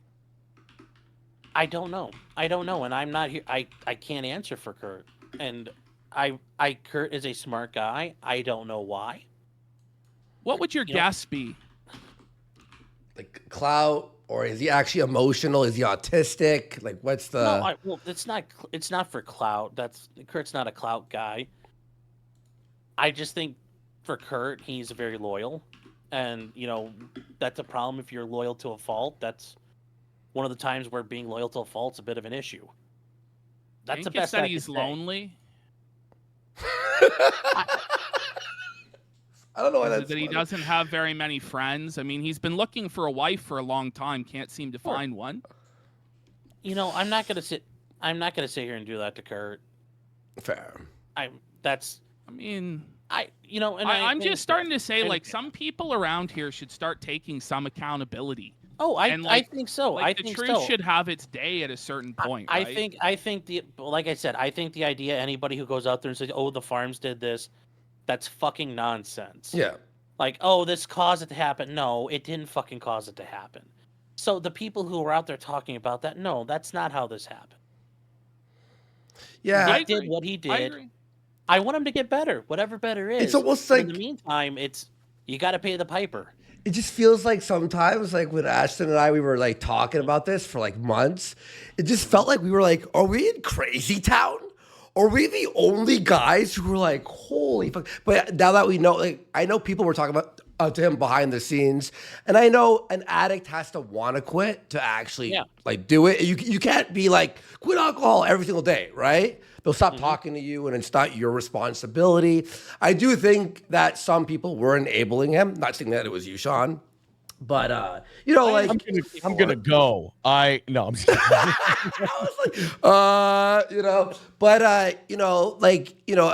I don't know, and I'm not here. I can't answer for Kurt, and Kurt is a smart guy. I don't know why. What would your guess be? Like clout, or is he actually emotional? Is he autistic? Like, what's the? No, well, it's not for clout. Kurt's not a clout guy. I just think for Kurt, he's very loyal, and that's a problem if you're loyal to a fault. That's one of the times where being loyal to a fault's a bit of an issue. That's the best. That he's lonely. I don't know why that he doesn't have very many friends. I mean, he's been looking for a wife for a long time. Can't seem to find one. I'm not gonna sit here and do that to Kurt. Fair. I'm just starting to say, like, some people around here should start taking some accountability. Oh, I think so. Like, the truth should have its day at a certain point. I think like I said, I think the idea anybody who goes out there and says, "Oh, the farms did this," that's fucking nonsense. Yeah. Like, "Oh, this caused it to happen." No, it didn't fucking cause it to happen. So the people who are out there talking about that, no, that's not how this happened. Yeah. He did what he did. I want him to get better, whatever better is. It's almost like, in the meantime, you got to pay the piper. It just feels like sometimes, like when Ashton and I, we were like talking about this for like months. It just felt like we were like, are we in crazy town? Are we the only guys who were like, holy fuck? But now that we know, like, I know people were talking about to him behind the scenes, and I know an addict has to want to quit to actually like do it. You can't be like, quit alcohol every single day, right? They'll stop talking to you, and it's not your responsibility. I do think that some people were enabling him. Not saying that it was you, Sean, but like I'm gonna go. I'm just I was like,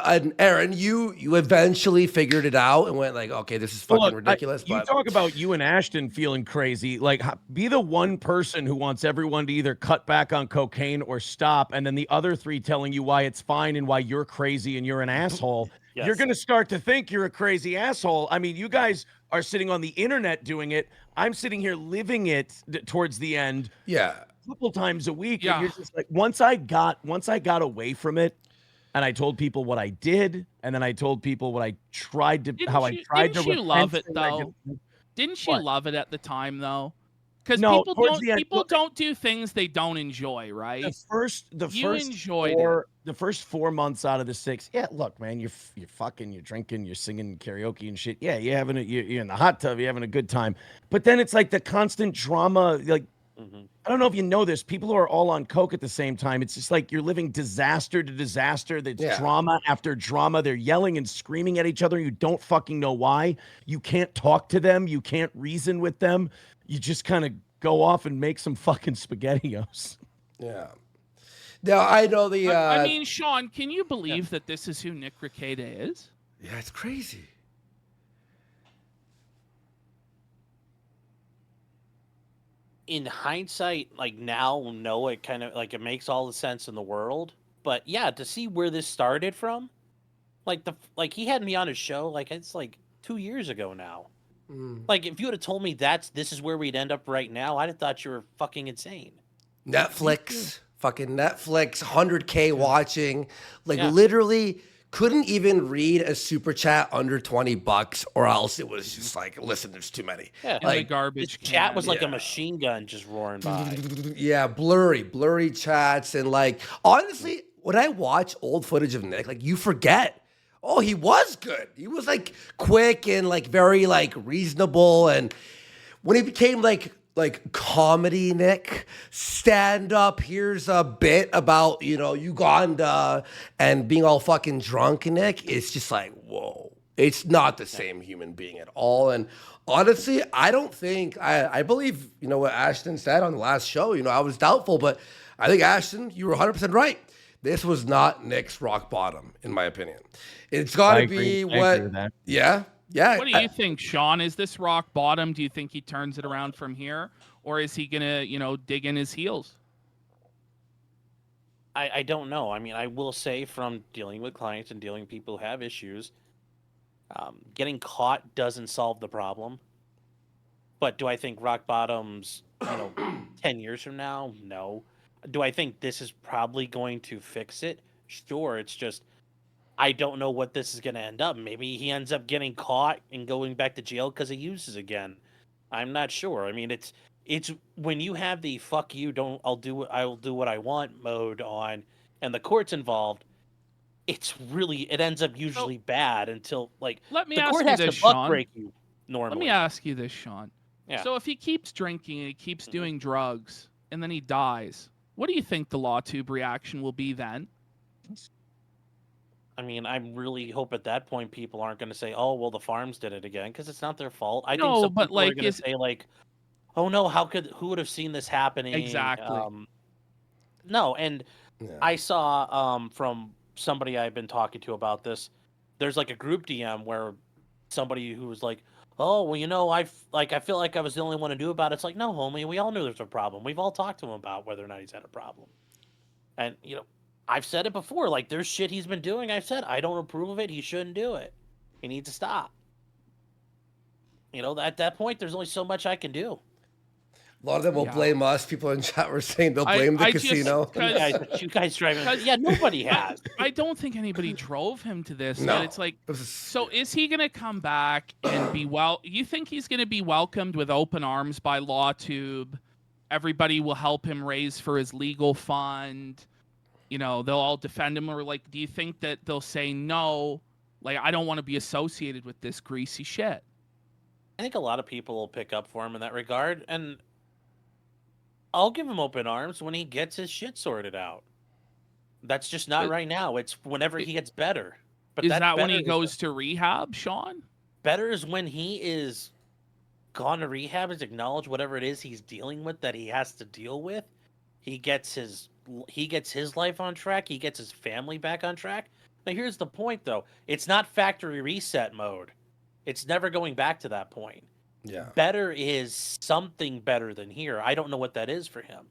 and Aaron, you eventually figured it out and went like, okay, this is fucking ridiculous. You talk about you and Ashton feeling crazy. Like, be the one person who wants everyone to either cut back on cocaine or stop, and then the other three telling you why it's fine and why you're crazy and you're an asshole. Yes. You're going to start to think you're a crazy asshole. I mean, you guys are sitting on the internet doing it. I'm sitting here living it towards the end. Yeah. A couple times a week. Yeah. And you're just like, once I got away from it, and I told people what I did, and then I told people what I tried to, Didn't you love it though? Didn't you love it at the time though? Because people don't do things they don't enjoy, right? The first 4 months out of the 6. Yeah, look, man, you're fucking, you're drinking, you're singing karaoke and shit. Yeah, you're in the hot tub, you're having a good time. But then it's like the constant drama. Like, I don't know if you know this. People who are all on coke at the same time, it's just like you're living disaster to disaster. There's drama after drama. They're yelling and screaming at each other. You don't fucking know why. You can't talk to them. You can't reason with them. You just kind of go off and make some fucking SpaghettiOs. Yeah. Now, I know the... I mean, Sean, can you believe that this is who Nick Rekieta is? Yeah, it's crazy. In hindsight, like now, no, it kind of like it makes all the sense in the world. But yeah, to see where this started from, like he had me on his show, like it's like 2 years ago now. Like, if you would have told me this is where we'd end up right now, I'd have thought you were fucking insane. Netflix, 100K watching, literally couldn't even read a super chat under $20, or else it was just like, listen, there's too many. Yeah, like the garbage. Chat was like a machine gun just roaring by. Yeah, blurry chats, and like honestly, when I watch old footage of Nick, like you forget. Oh, he was good. He was like quick and like very like reasonable. And when he became like like comedy, Nick. Stand up. Here's a bit about, Uganda and being all fucking drunk, Nick. It's just like, whoa. It's not the same human being at all. And honestly, I don't think, I believe, what Ashton said on the last show. I was doubtful, but I think, Ashton, you were 100% right. This was not Nick's rock bottom, in my opinion. It's got to be what. I agree with that. Yeah. Yeah. What do you think, Sean? Is this rock bottom? Do you think he turns it around from here? Or is he going to, dig in his heels? I don't know. I mean, I will say from dealing with clients and dealing with people who have issues, getting caught doesn't solve the problem. But do I think rock bottom's, 10 years from now? No. Do I think this is probably going to fix it? Sure. It's just, I don't know what this is going to end up. Maybe he ends up getting caught and going back to jail because he uses again. I'm not sure. I mean, it's when you have the "fuck you, I'll do what I want" mode on, and the court's involved. It ends up usually bad until Let me the ask court you has this, to buck Sean. break you normally. Let me ask you this, Sean. Yeah. So if he keeps drinking and he keeps doing drugs and then he dies, what do you think the LawTube reaction will be then? I mean, I really hope at that point people aren't going to say, "Oh, well, the farms did it again," because it's not their fault. I think some people are going to say "Oh no, who would have seen this happening?" Exactly. No, and I saw from somebody I've been talking to about this. There's like a group DM where somebody who was like, "Oh, well, I feel like I was the only one to do about it." It's like, no, homie, we all knew there's a problem. We've all talked to him about whether or not he's had a problem, and I've said it before. Like, there's shit he's been doing. I've said I don't approve of it. He shouldn't do it. He needs to stop. At that point, there's only so much I can do. A lot of them will blame us. People in chat were saying they'll blame the casino. You guys driving? Yeah, nobody has. I don't think anybody drove him to this. No. But it's like, so is he going to come back and be you think he's going to be welcomed with open arms by LawTube? Everybody will help him raise for his legal fund. They'll all defend him, or do you think that they'll say no? I don't want to be associated with this greasy shit. I think a lot of people will pick up for him in that regard, and I'll give him open arms when he gets his shit sorted out. That's just not right now. It's whenever he gets better. But is that when he goes to rehab, Sean? Better is when he is gone to rehab, is acknowledge whatever it is he's dealing with that he has to deal with. He gets his life on track. He gets his family back on track. Now, here's the point, though. It's not factory reset mode. It's never going back to that point. Yeah. Better is something better than here. I don't know what that is for him.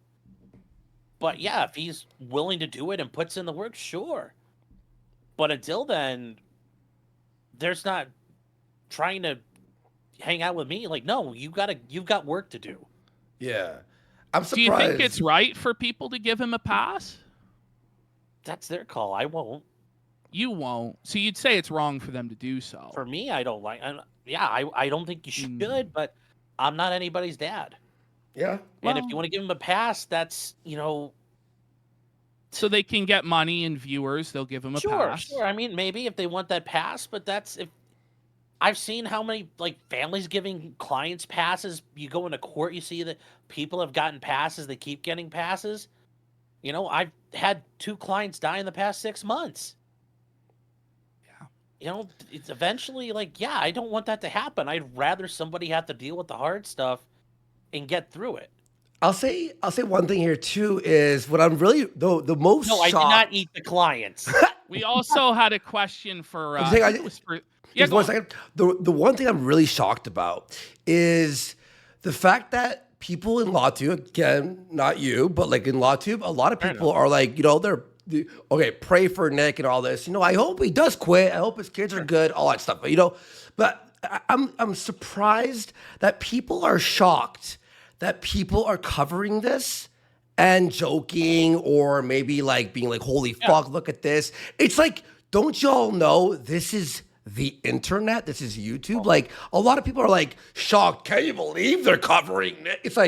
But yeah, if he's willing to do it and puts in the work, sure. But until then, there's not trying to hang out with me. No, you've got work to do. Yeah. I'm surprised. Do you think it's right for people to give him a pass? That's their call. I won't. You won't. So you'd say it's wrong for them to do so. For me, I don't like. I don't think you should. But I'm not anybody's dad. Yeah. And if you want to give him a pass, that's So they can get money and viewers. They'll give him a pass. Sure. I mean, maybe if they want that pass, but that's if. I've seen how many families giving clients passes. You go into court, you see that people have gotten passes. They keep getting passes. I've had 2 clients die in the past 6 months. It's eventually I don't want that to happen. I'd rather somebody have to deal with the hard stuff and get through it. I'll say one thing here too is what I'm really the most. No, I did not eat the clients. We also had a question for. One second. The one thing I'm really shocked about is the fact that people in LawTube, again, not you, but in LawTube, a lot of people are they're. Okay, pray for Nick and all this. I hope he does quit. I hope his kids are good, all that stuff. But I'm surprised that people are shocked that people are covering this and joking or maybe being holy fuck, look at this. It's don't y'all know this is the internet? This is YouTube. A lot of people are shocked. Can you believe they're covering Nick? It's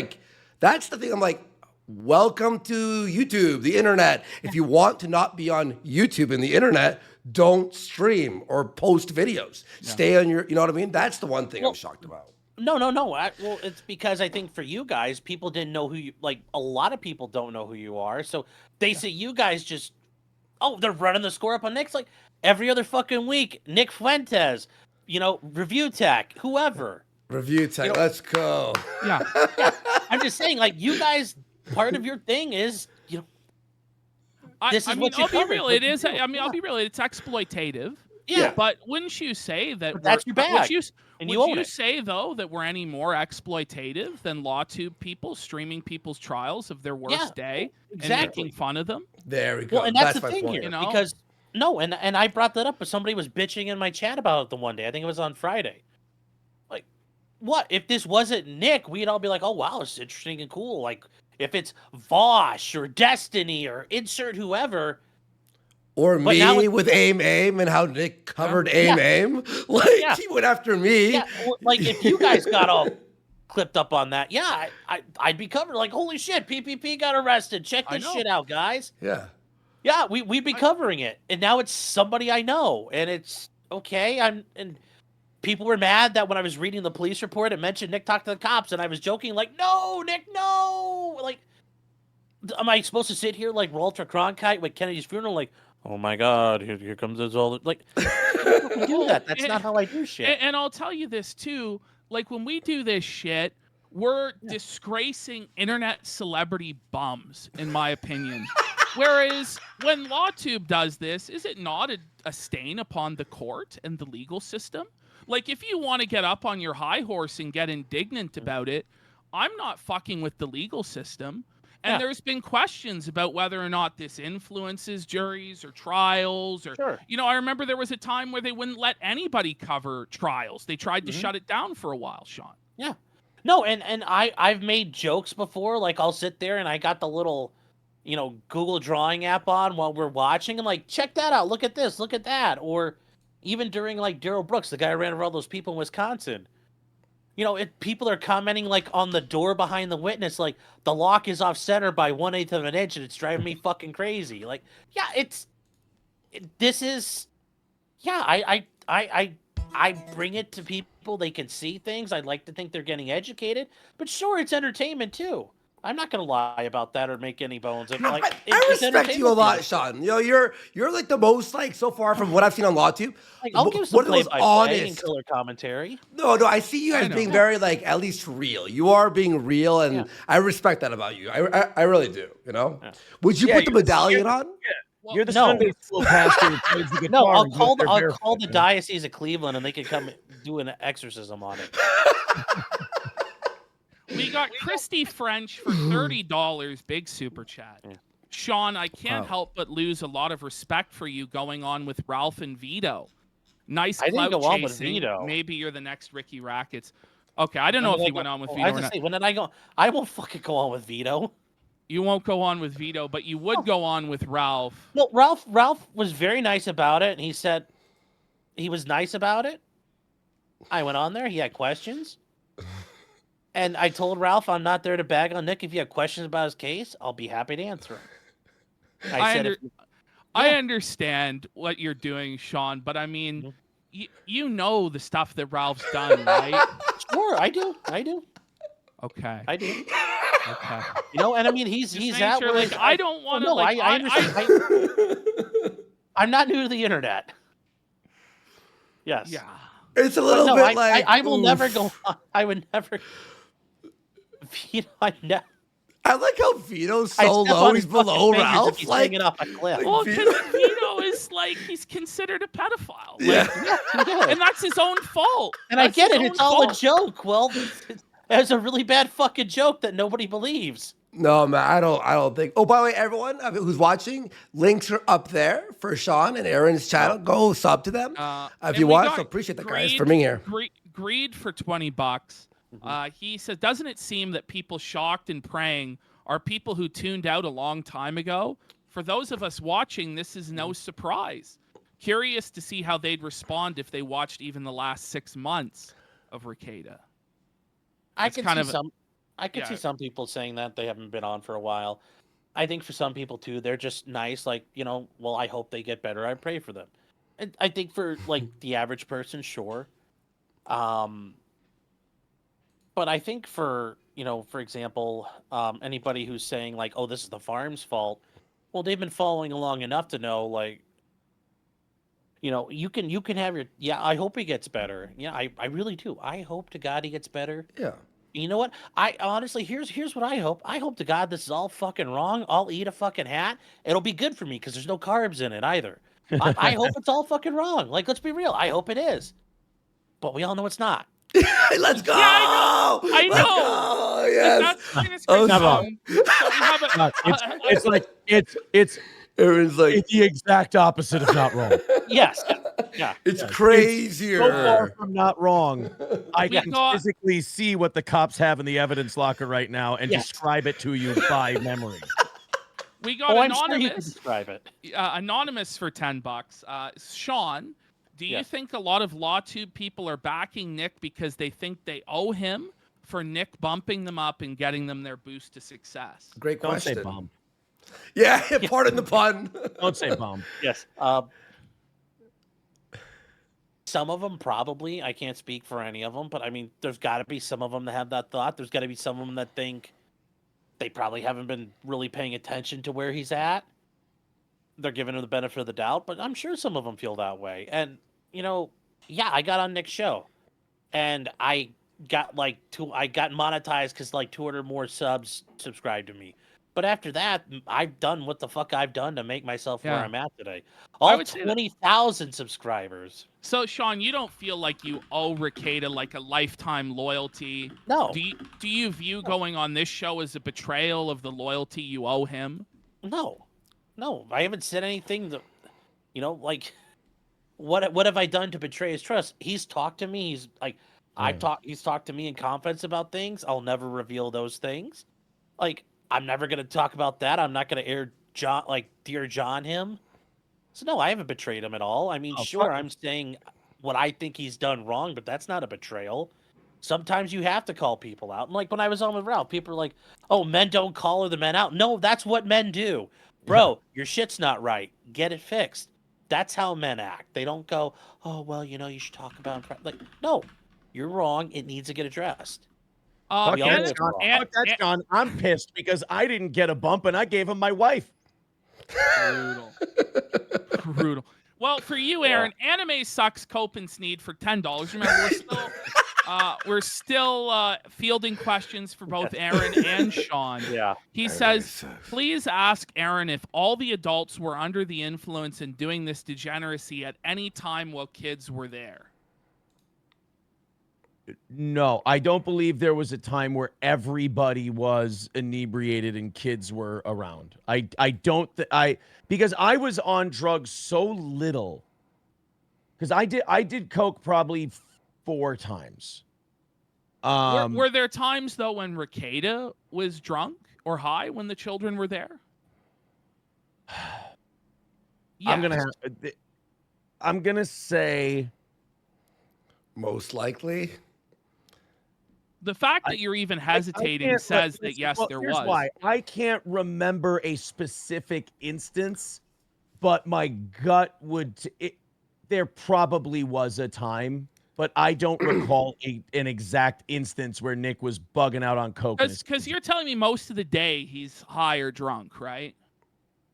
that's the thing. I'm welcome to YouTube, the internet. If you want to not be on YouTube and the internet, don't stream or post videos. Stay on your, you know what I mean? That's the one thing I'm shocked about. No. Well, it's because I think for you guys, people didn't know who you like. A lot of people don't know who you are, so they see you guys just, oh, they're running the score up on Nick's like every other fucking week. Nick Fuentes, Review Tech, whoever. Review Tech, let's go. Yeah. I'm just saying, like, you guys, part of your thing is, this is what you I'll be cover, real. what It you is. do. I'll be real. It's exploitative. Yeah. But wouldn't you say that But that's your bag, Would and you, you own you it. say though that we're any more exploitative than LawTube people streaming people's trials of their worst day and exactly. making fun of them? There we go. Well, and that's the my thing point. here, because and I brought that up, but somebody was bitching in my chat about it the one day. I think it was on Friday. Like, what if this wasn't Nick? We'd all be like, "Oh wow, it's interesting and cool." Like, if it's Vosh or Destiny or insert whoever. Or But me now with aim and how Nick covered aim. Like he went after me. Yeah, like if you guys got all clipped up on that, I'd be covered. Like, holy shit, PPP got arrested. Check this shit out, guys. Yeah. Yeah, we'd be covering it, and now it's somebody I know, and it's okay. And people were mad that when I was reading the police report, it mentioned Nick talked to the cops, and I was joking like, "No, Nick, no!" Like, am I supposed to sit here like Walter Cronkite with Kennedy's funeral, like, "Oh my God, here comes this all," like, I don't do that. That's not how I do shit. And I'll tell you this too. Like when we do this shit, we're disgracing internet celebrity bums, in my opinion. Whereas when LawTube does this, is it not a stain upon the court and the legal system? Like if you want to get up on your high horse and get indignant about it, I'm not fucking with the legal system. And there's been questions about whether or not this influences juries or trials or, I remember there was a time where they wouldn't let anybody cover trials. They tried to shut it down for a while, Sean. Yeah. No, and I've made jokes before. Like I'll sit there and I got the little, Google Drawing app on while we're watching and like, check that out. Look at this. Look at that. Or even during like Daryl Brooks, the guy who ran over all those people in Wisconsin. People are commenting like on the door behind the witness, like the lock is off center by 1/8 of an inch, and it's driving me fucking crazy. Like, I bring it to people. They can see things. I'd like to think they're getting educated, but sure, it's entertainment too. I'm not gonna lie about that or make any bones. I respect you a lot, Sean. You're like the most so far from what I've seen on LawTube. Like, I'll give some play-by-play and color commentary. No, I see you as being very at least real. You are being real, and I respect that about you. I really do. Would you put the medallion on? Yeah. You're the Sunday school pastor who plays the guitar. No, I'll call the Diocese of Cleveland and they can come do an exorcism on it. We got Christy French for $30, big super chat. Sean, I can't help but lose a lot of respect for you going on with Ralph and Vito. Nice clout didn't go chasing. on with Vito. Maybe you're the next Ricky Rackets. Okay, I don't know if he went on with Vito or not. When did I go? I won't fucking go on with Vito. You won't go on with Vito, but you would go on with Ralph. No, Ralph was very nice about it, and he said he was nice about it. I went on there. He had questions. And I told Ralph I'm not there to bag on Nick. If you have questions about his case, I'll be happy to answer them. I understand what you're doing, Sean, but I mean, you know the stuff that Ralph's done, right? Sure, I do. Okay. I do. Okay. And I mean, he's at sure, where I don't want to. No, I understand. I'm not new to the internet. Yes. Yeah. It's a little bit I will never go. I would never. I like how Vito's so low. He's below Ralph. Hanging off a cliff. Well, because Vito is he's considered a pedophile. And that's his own fault. And I get it. It's all a joke. Well, it's a really bad fucking joke that nobody believes. No, man, I don't think. Oh, by the way, everyone who's watching, links are up there for Sean and Aaron's channel. Go sub to them if you want. So appreciate that, guys, for being here. Greed for $20. He says, doesn't it seem that people shocked and praying are people who tuned out a long time ago? For those of us watching, this is no surprise. Curious to see how they'd respond if they watched even the last 6 months of Rekieta. I can see some people saying that they haven't been on for a while. I think for some people too, they're just nice. Like, well, I hope they get better. I pray for them. And I think for the average person, sure. But I think for example, anybody who's saying like, "Oh, this is the farm's fault," well, they've been following along enough to know, like, you can have your I hope he gets better. Yeah, I really do. I hope to God he gets better. Yeah. You know what? I honestly, here's what I hope. I hope to God this is all fucking wrong. I'll eat a fucking hat. It'll be good for me because there's no carbs in it either. I hope it's all fucking wrong. Like, let's be real. I hope it is. But we all know it's not. Let's go. Yeah, I know. Let's go. Yes. That's Oh, not wrong. It's Everyone's like, the exact opposite of not wrong. Yes. Yeah. It's Yes. crazier. So far from not wrong. I We can got- physically see what the cops have in the evidence locker right now and Yes. describe it to you by memory. We got I'm sure you can anonymous. describe it. Anonymous for $10. Sean, do you Yes. think a lot of LawTube people are backing Nick because they think they owe him for Nick bumping them up and getting them their boost to success? Great Don't question. say bum. Yeah, pardon the pun. Don't say bum. Yes. Some of them probably. I can't speak for any of them, but I mean, there's got to be some of them that have that thought. There's got to be some of them that think they probably haven't been really paying attention to where he's at. They're giving him the benefit of the doubt, but I'm sure some of them feel that way. And I got on Nick's show, and I got monetized because like 200 more subs subscribed to me. But after that, I've done what the fuck I've done to make myself where Yeah. I'm at today. I All would say that- 20,000 subscribers. So, Sean, you don't feel like you owe Rekieta like a lifetime loyalty? No. Do you view going on this show as a betrayal of the loyalty you owe him? No, I haven't said anything that, like, what have I done to betray his trust? He's talked to me. He's like, he's talked to me in confidence about things. I'll never reveal those things. Like, I'm never going to talk about that. I'm not going to Dear John him. So no, I haven't betrayed him at all. I mean, sure, I'm saying what I think he's done wrong, but that's not a betrayal. Sometimes you have to call people out. And like when I was on with Ralph, people are like, "Oh, men don't call other men out." No, that's what men do. Bro, your shit's not right. Get it fixed. That's how men act. They don't go, "Oh, well, you should talk about it." Like, no, you're wrong. It needs to get addressed. Fuck we all that, know it's John. wrong. Fuck that, John. I'm pissed because I didn't get a bump and I gave him my wife. Brutal. Well, for you, Aaron, Anime Sucks Cope and Sneed for $10. Remember, we're still fielding questions for both Aaron and Sean. Yeah. He says, please ask Aaron if all the adults were under the influence and doing this degeneracy at any time while kids were there. No, I don't believe there was a time where everybody was inebriated and kids were around. Because I was on drugs so little. Because I did coke probably 4 times. Were there times though when Rekieta was drunk or high when the children were there? Yes. I'm gonna say most likely. The fact that you're even hesitating says that yes, there was. Why I can't remember a specific instance, but my gut would. There probably was a time, but I don't recall an exact instance where Nick was bugging out on coke. Because you're telling me most of the day he's high or drunk, right?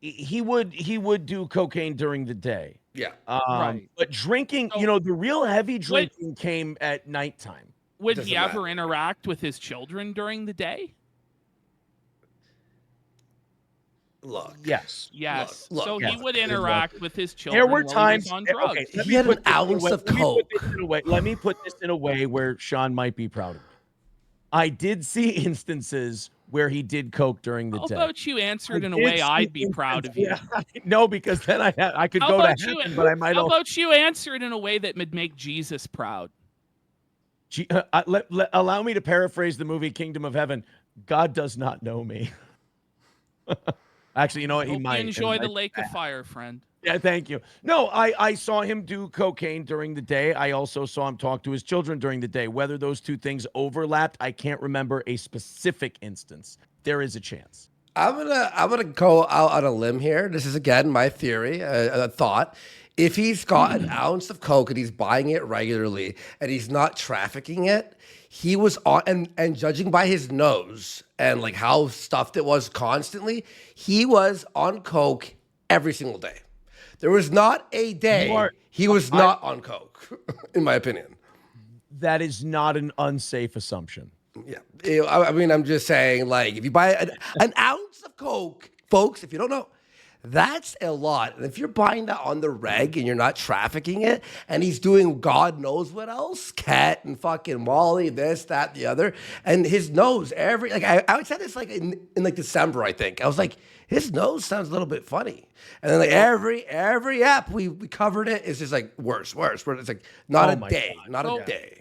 He would do cocaine during the day. Yeah. Right. But drinking, the real heavy drinking came at nighttime. Would he ever interact with his children during the day? Look. Yes. Yes. Look, so yes. he would interact with his children. There were while times he was on drugs. Okay, He had an ounce of coke. Let me put this in a way where Sean might be proud of me. I did see instances where he did coke during the day. How about you answer it in a way I'd be proud of you? Yeah, no, because then I could go to heaven, but I might. How about you answer it in a way that would make Jesus proud? Allow me to paraphrase the movie Kingdom of Heaven. God does not know me. Actually, you know what? He might. Enjoy the lake of fire, friend. Yeah, thank you. No, I saw him do cocaine during the day. I also saw him talk to his children during the day. Whether those two things overlapped, I can't remember a specific instance. There is a chance. I'm gonna go out on a limb here. This is again my theory, a thought. if he's got an ounce of coke and he's buying it regularly and he's not trafficking it, he was on and judging by his nose and like how stuffed it was constantly, he was on coke every single day. There was not a day he was not on coke, in my opinion. That is not an unsafe assumption. Yeah. I mean, I'm just saying, like, if you buy an ounce of coke, folks, if you don't know, that's a lot. And if you're buying that on the reg and you're not trafficking it, and he's doing God knows what else, cat and fucking Molly, this, that, the other, and his nose, I said this like in like December, I think. I was like, his nose sounds a little bit funny. And then like every app we covered it is just like worse. It's like not a day.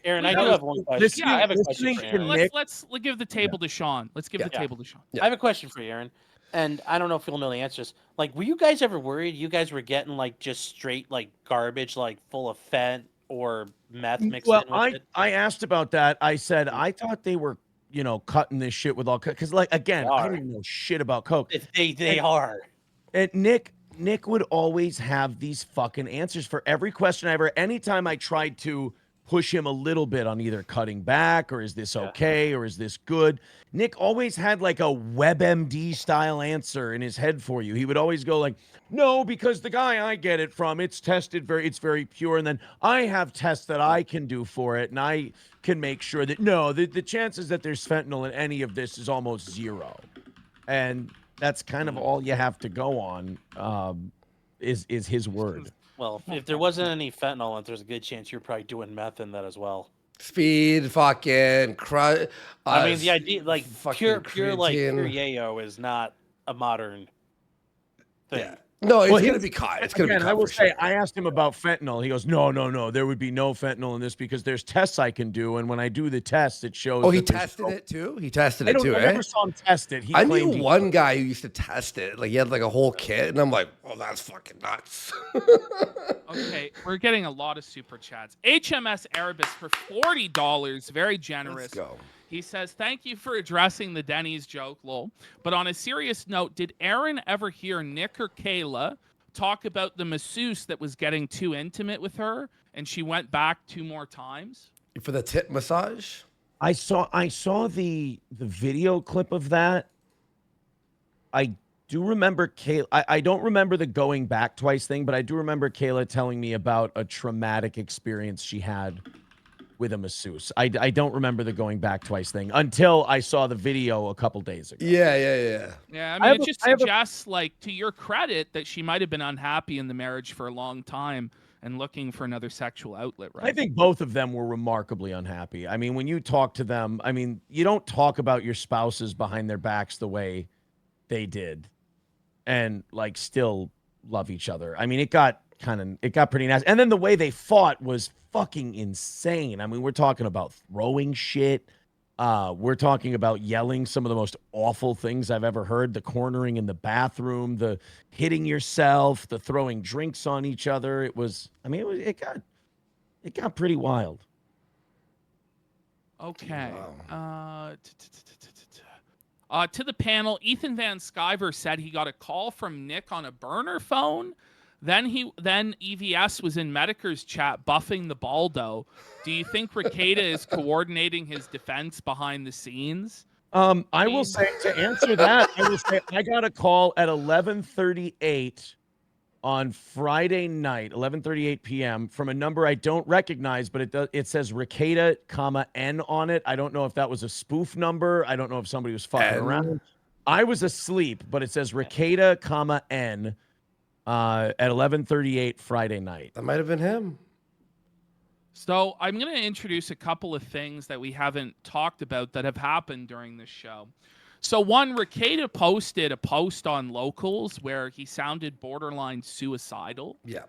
Aaron, I do have one question. I have a question for Aaron. Let's give the table to Sean. Let's give the table to Sean. I have a question for you, Aaron. And I don't know if you'll know the answers. Like, were you guys ever worried you guys were getting like just straight like garbage, like full of fent or meth mixed in with it? I asked about that. I said I thought they were, cutting this shit with all because like again, I don't know shit about coke. They are. And Nick would always have these fucking answers for every question I ever. Anytime I tried to push him a little bit on either cutting back or is this okay or is this good, Nick always had like a WebMD style answer in his head for you. He would always go like, no, because the guy I get it from, it's tested it's very pure. And then I have tests that I can do for it. And I can make sure that the chances that there's fentanyl in any of this is almost zero. And that's kind of all you have to go on is his word. Well, if there wasn't any fentanyl, there's a good chance you're probably doing meth in that as well. Speed, fucking crush. I mean, the idea, like pure yayo is not a modern thing. Yeah. No, it's going to be caught. It's going to be caught. I will say, I asked him about fentanyl. He goes, no. There would be no fentanyl in this because there's tests I can do. And when I do the tests, it shows. Oh, he tested it too? He tested it too, I never saw him test it. I knew one guy who used to test it. Like, he had like a whole kit. And I'm like, oh, that's fucking nuts. Okay, we're getting a lot of super chats. HMS Erebus for $40. Very generous. Let's go. He says, thank you for addressing the Denny's joke, lol. But on a serious note, did Aaron ever hear Nick or Kayla talk about the masseuse that was getting too intimate with her and she went back 2 more times? For the tip massage? I saw the video clip of that. I do remember Kayla. I don't remember the going back twice thing, but I do remember Kayla telling me about a traumatic experience she had with a masseuse. I don't remember the going back twice thing until I saw the video a couple days ago. Yeah. Yeah, I mean, it just suggests, like, to your credit, that she might have been unhappy in the marriage for a long time and looking for another sexual outlet, right? I think both of them were remarkably unhappy. I mean, when you talk to them, I mean, you don't talk about your spouses behind their backs the way they did and, like, still love each other. I mean, it got pretty nasty. And then the way they fought was fucking insane. I mean, we're talking about throwing shit. We're talking about yelling some of the most awful things I've ever heard. The cornering in the bathroom, the hitting yourself, the throwing drinks on each other. It got pretty wild. Okay. To the panel, Ethan Van Sciver said he got a call from Nick on a burner phone. Then EVS was in Medicare's chat buffing the Baldo. Do you think Rekieta is coordinating his defense behind the scenes? I will say, to answer that, I got a call at 11:38 on Friday night, 11:38 p.m. from a number I don't recognize, but it says Rekieta, N on it. I don't know if that was a spoof number. I don't know if somebody was fucking around. I was asleep, but it says Rekieta, N. At 11:38 Friday night. That might have been him. So I'm going to introduce a couple of things that we haven't talked about that have happened during this show. So one, Rekieta posted a post on Locals where he sounded borderline suicidal. Yeah.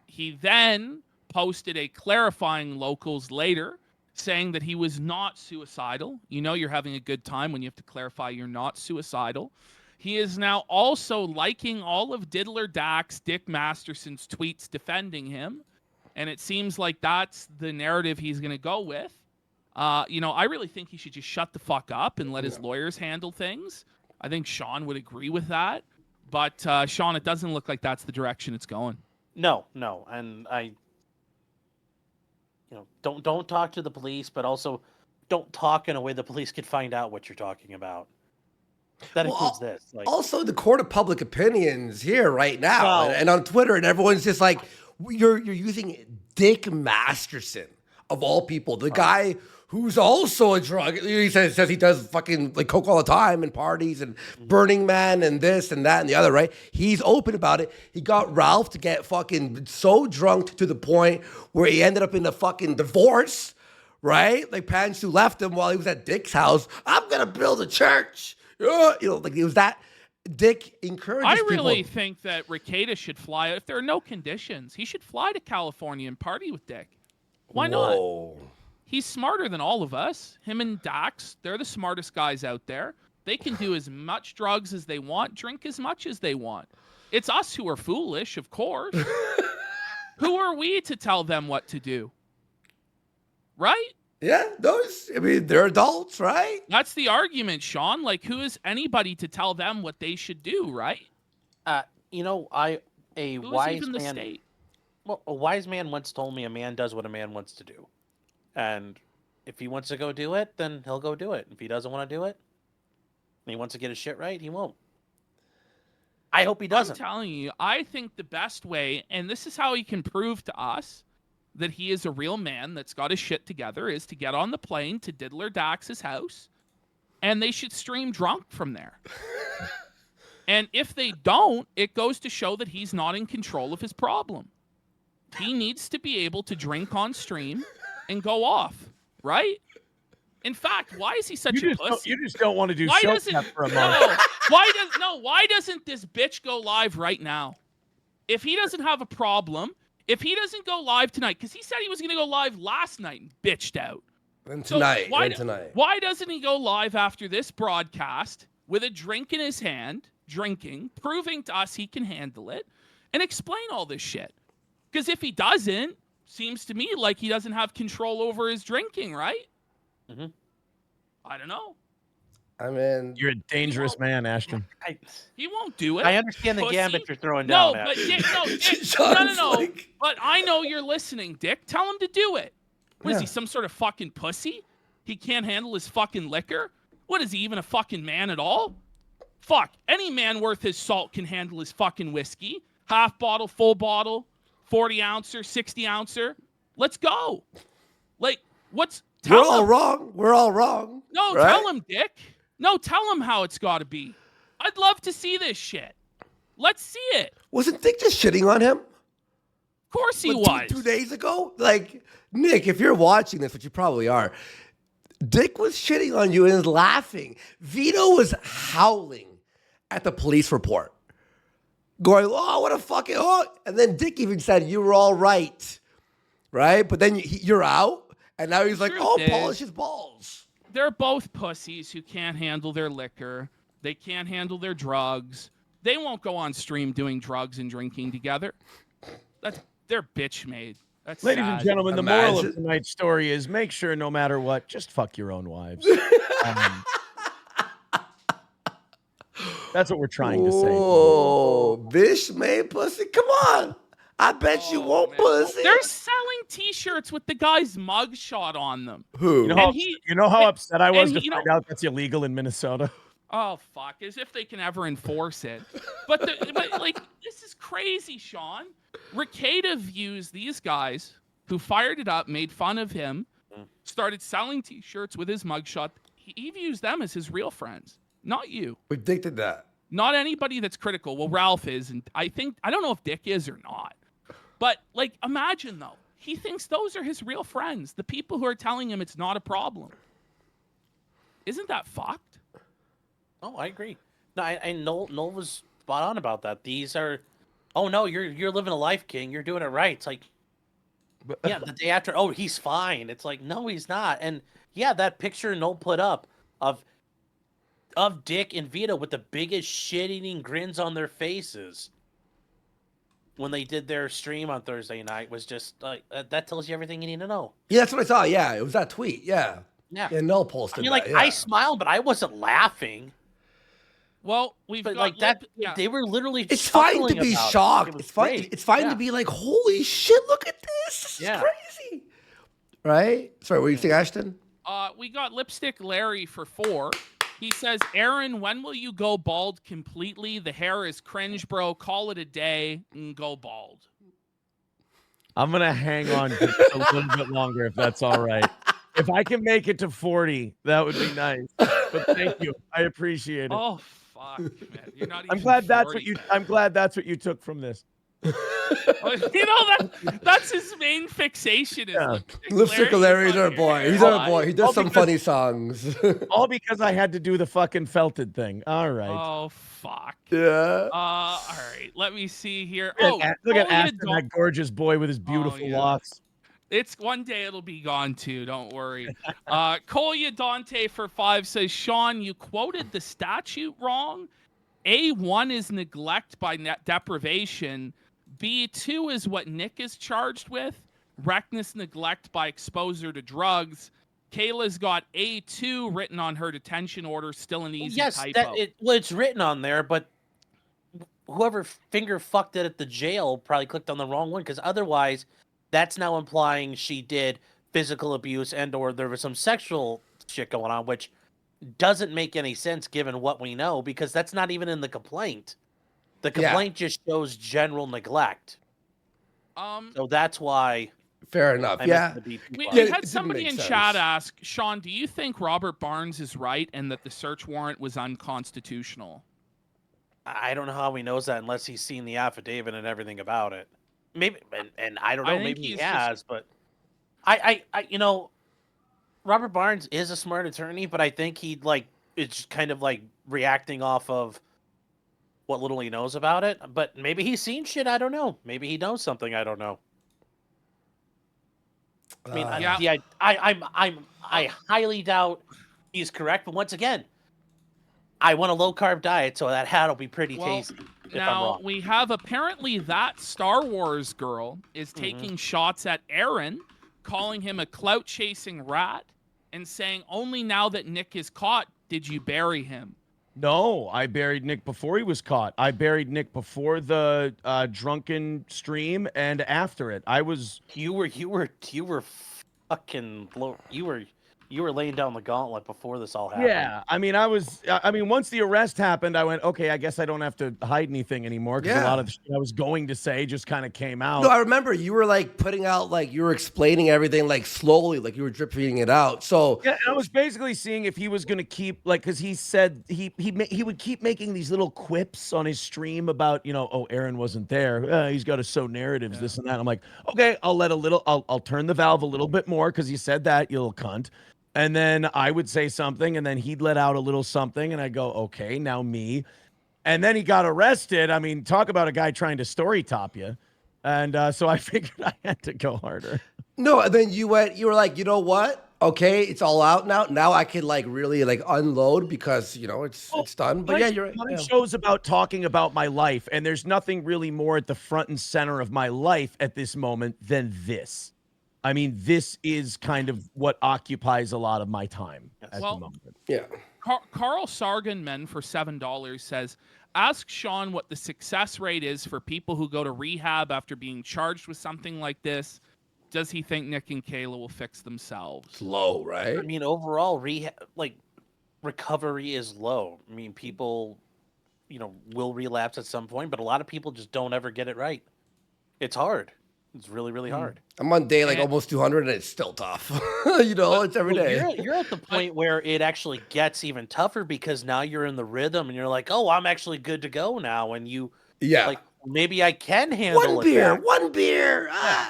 He then posted a clarifying Locals later saying that he was not suicidal. You know you're having a good time when you have to clarify you're not suicidal. He is now also liking all of Diddler Dax, Dick Masterson's tweets defending him. And it seems like that's the narrative he's going to go with. I really think he should just shut the fuck up and let his lawyers handle things. I think Sean would agree with that. But, Sean, it doesn't look like that's the direction it's going. No, and don't talk to the police, but also don't talk in a way the police could find out what you're talking about. That includes this. Like, also, the court of public opinions here right now, Well- and on Twitter, and everyone's just like, you're using Dick Masterson of all people, the guy who's also a drug. He says he does fucking like coke all the time and parties and Burning Man and this and that and the other, right? He's open about it. He got Ralph to get fucking so drunk to the point where he ended up in a fucking divorce, right? Like Pantsu left him while he was at Dick's house. I'm gonna build a church. Like it was that. Dick encourages I really people. think that Rekieta should fly. If there are no conditions, he should fly to California and party with Dick. Why not? He's smarter than all of us. Him and Dax, they're the smartest guys out there. They can do as much drugs as they want, drink as much as they want. It's us who are foolish, of course. Who are we to tell them what to do? Right? Yeah, they're adults, right? That's the argument, Sean. Like, who is anybody to tell them what they should do, right? a Who wise is even the man. state? Well, a wise man once told me a man does what a man wants to do. And if he wants to go do it, then he'll go do it. If he doesn't want to do it, and he wants to get his shit right, he won't. I hope he doesn't. I'm telling you, I think the best way, and this is how he can prove to us that he is a real man that's got his shit together, is to get on the plane to Diddler Dax's house, and they should stream drunk from there. And if they don't, it goes to show that he's not in control of his problem. He needs to be able to drink on stream and go off, right? In fact, why is he such a pussy? You just don't want to do Why show doesn't prep for a moment. why doesn't this bitch go live right now? If he doesn't have a problem, if he doesn't go live tonight, because he said he was going to go live last night and bitched out. And So tonight, why, why doesn't he go live after this broadcast with a drink in his hand, drinking, proving to us he can handle it, and explain all this shit? Because if he doesn't, seems to me like he doesn't have control over his drinking, right? Mm-hmm. I don't know. I mean, You're a dangerous man, Ashton. He won't do it. I understand the pussy. gambit you're throwing down. No, but Ashton. Dick, Sean's no. like- But I know you're listening, Dick. Tell him to do it. What is Yeah. he, some sort of fucking pussy? He can't handle his fucking liquor? What is he, even a fucking man at all? Fuck, any man worth his salt can handle his fucking whiskey. Half bottle, full bottle, 40 ouncer, 60 ouncer. Let's go. Like, we're all wrong. We're all wrong. No, right? tell him, Dick. No, tell him how it's got to be. I'd love to see this shit. Let's see it. Wasn't Dick just shitting on him? Of course he Like, was. two days ago? Like, Nick, if you're watching this, which you probably are, Dick was shitting on you and laughing. Vito was howling at the police report, going, oh, what a fucking, oh. And then Dick even said, you were all right, right? But then you're out, and now he's like, Truth oh, is- polish his balls. They're both pussies who can't handle their liquor. They can't handle their drugs. They won't go on stream doing drugs and drinking together. They're bitch made. That's Ladies sad. and gentlemen, the moral Imagine- of tonight's story is make sure no matter what, just fuck your own wives. That's what we're trying to say. Oh, bitch made pussy. Come on. I bet you won't man. pussy. They're selling T-shirts with the guy's mugshot on them. Who? You know how and- upset I was and to he- find out that's illegal in Minnesota? Oh fuck! As if they can ever enforce it. But like, this is crazy, Sean. Rekieta views these guys who fired it up, made fun of him, started selling T-shirts with his mugshot. He views them as his real friends, not you. We dictated that. Not anybody that's critical. Well, Ralph is, and I don't know if Dick is or not. But like, imagine though, he thinks those are his real friends, the people who are telling him it's not a problem. Isn't that fucked? Oh, I agree. No, and Noel was spot on about that. These are, oh no, you're living a life, King. You're doing it right. It's like, yeah, the day after, oh, he's fine. It's like, no, he's not. And yeah, that picture Noel put up of Dick and Vito with the biggest shit-eating grins on their faces when they did their stream on Thursday night was just like that tells you everything you need to know. Yeah, that's what I saw. Yeah, it was that tweet. Yeah. Yeah. Yeah, Noel posted I mean, that, like, yeah. I smiled, but I wasn't laughing. Well, we've But got like that, yeah. they were literally. It's fine to chuckling be about it. shocked. It was It's fine. great. It's fine Yeah. to be like, holy shit, look at this. This is crazy. Right? Sorry, what were you saying, Ashton? We got Lipstick Larry for 4. He says, Aaron, when will you go bald completely? The hair is cringe, bro. Call it a day and go bald. I'm going to hang on just a little bit longer if that's all right. If I can make it to 40, that would be nice. But thank you. I appreciate it. Oh, fuck, man. You're not even I'm glad 40. that's what you took from this. You know, that's his main fixation. Is Lipstick Larry's our boy. He's our boy. He does some funny songs. All because I had to do the fucking felted thing. All right. Oh, fuck. Yeah. All right. Let me see here. Look at Ashton, that gorgeous boy with his beautiful locks. It's one day it'll be gone too. Don't worry. Kolya Dante for 5 says, Sean, you quoted the statute wrong. A1 is neglect by net deprivation. B2 is what Nick is charged with. Reckless neglect by exposure to drugs. Kayla's got A2 written on her detention order, still an easy typo. It's written on there, but whoever finger fucked it at the jail probably clicked on the wrong one, because otherwise that's now implying she did physical abuse and or there was some sexual shit going on, which doesn't make any sense given what we know, because that's not even in the complaint. The complaint just shows general neglect. So that's why. Fair enough. We had somebody in chat ask, Sean, do you think Robert Barnes is right and that the search warrant was unconstitutional? I don't know how he knows that unless he's seen the affidavit and everything about it. Maybe, and I don't know, maybe he has, but I you know, Robert Barnes is a smart attorney, but I think he'd it's kind of like reacting off of what little he knows about it. But maybe he's seen shit, I don't know. Maybe he knows something, I don't know. I mean, I highly doubt he's correct, but once again, I want a low-carb diet, so that hat will be pretty tasty. Now, we have apparently that Star Wars girl is taking shots at Aaron, calling him a clout-chasing rat, and saying, only now that Nick is caught did you bury him. No, I buried Nick before he was caught. I buried Nick before the drunken stream and after it. I was. You were fucking. You were laying down the gauntlet before this all happened. Yeah, I mean, once the arrest happened, I went, okay, I guess I don't have to hide anything anymore, because a lot of the shit I was going to say just kind of came out. No, I remember you were putting out, you were explaining everything slowly, you were drip feeding it out. So yeah, I was basically seeing if he was going to keep, because he said he would keep making these little quips on his stream about, oh, Aaron wasn't there. He's got to sow narratives, this and that. I'm like, okay, I'll turn the valve a little bit more because you said that, you little cunt. And then I would say something, and then he'd let out a little something, and I go, okay, now me. And then he got arrested. I mean, talk about a guy trying to story top you. And so I figured I had to go harder. No, and then you were like, you know what? Okay, it's all out now. Now I can really unload because it's done. But yeah, you're right. My show's about talking about my life, and there's nothing really more at the front and center of my life at this moment than this. I mean, this is kind of what occupies a lot of my time at the moment. Yeah. Carl Sargenman for $7 says, ask Sean what the success rate is for people who go to rehab after being charged with something like this. Does he think Nick and Kayla will fix themselves? It's low, right? I mean, overall, recovery is low. I mean, people, will relapse at some point, but a lot of people just don't ever get it right. It's hard. It's really, really hard. I'm on day almost 200, and it's still tough. It's every day. You're at the point where it actually gets even tougher because now you're in the rhythm, and you're like, oh, I'm actually good to go now. And maybe I can handle one beer.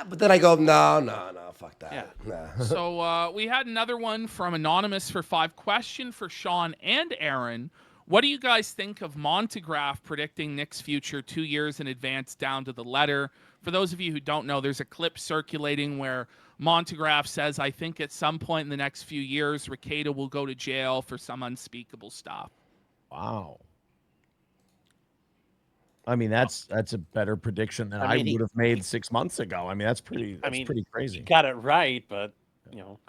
But then I go, no, fuck that. Yeah. Nah. So we had another one from Anonymous for 5. Question for Sean and Aaron. What do you guys think of Montegraph predicting Nick's future 2 years in advance down to the letter? For those of you who don't know, there's a clip circulating where Montegraph says, I think at some point in the next few years, Rekieta will go to jail for some unspeakable stuff. Wow. I mean, that's a better prediction than I would have made 6 months ago. I mean, that's pretty crazy. He got it right, but,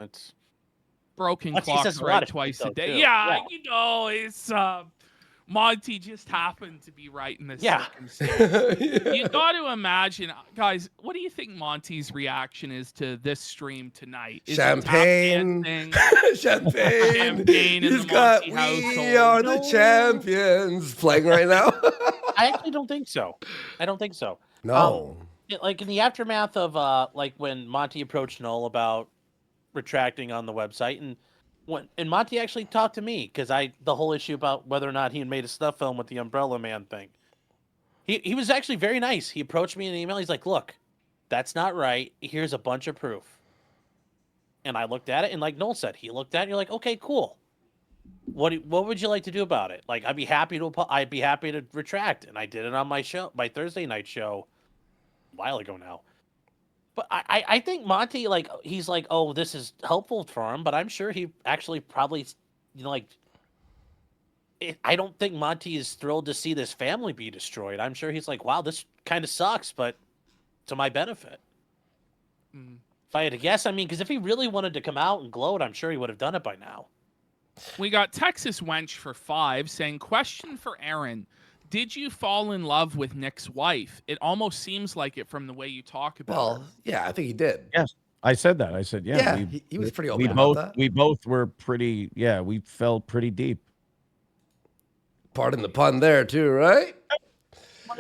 it's... Broken clocks right twice a day. Yeah, it's... Monty just happened to be right in this Yeah. circumstance. You got to imagine, guys. What do you think Monty's reaction is to this stream tonight? Is it tap Champagne. dancing? Champagne. Champagne in He's the got Monty "We household. Are the Champions" playing right now. I actually don't think so. I don't think so. No. Like in the aftermath of like when Monty approached Noel about retracting on the website, and Monty actually talked to me because the whole issue about whether or not he had made a snuff film with the Umbrella Man thing. He was actually very nice. He approached me in an email. He's like, "Look, that's not right. Here's a bunch of proof." And I looked at it, and like Noel said, he looked at it, and you're like, "Okay, cool. What would you like to do about it?" Like, I'd be happy to retract, and I did it on my Thursday night show a while ago now. But I think Monty, like, he's like, oh, this is helpful for him, but I'm sure he actually probably, I don't think Monty is thrilled to see this family be destroyed. I'm sure he's like, wow, this kind of sucks, but to my benefit. If I had to guess, I mean, because if he really wanted to come out and gloat, I'm sure he would have done it by now. We got Texas Wench for 5 saying, question for Aaron. Did you fall in love with Nick's wife? It almost seems like it from the way you talk about her. Well, yeah, I think he did. Yes, I said that. I said, yeah. He was pretty open about that. We both were pretty, we fell pretty deep. Pardon the pun there too, right?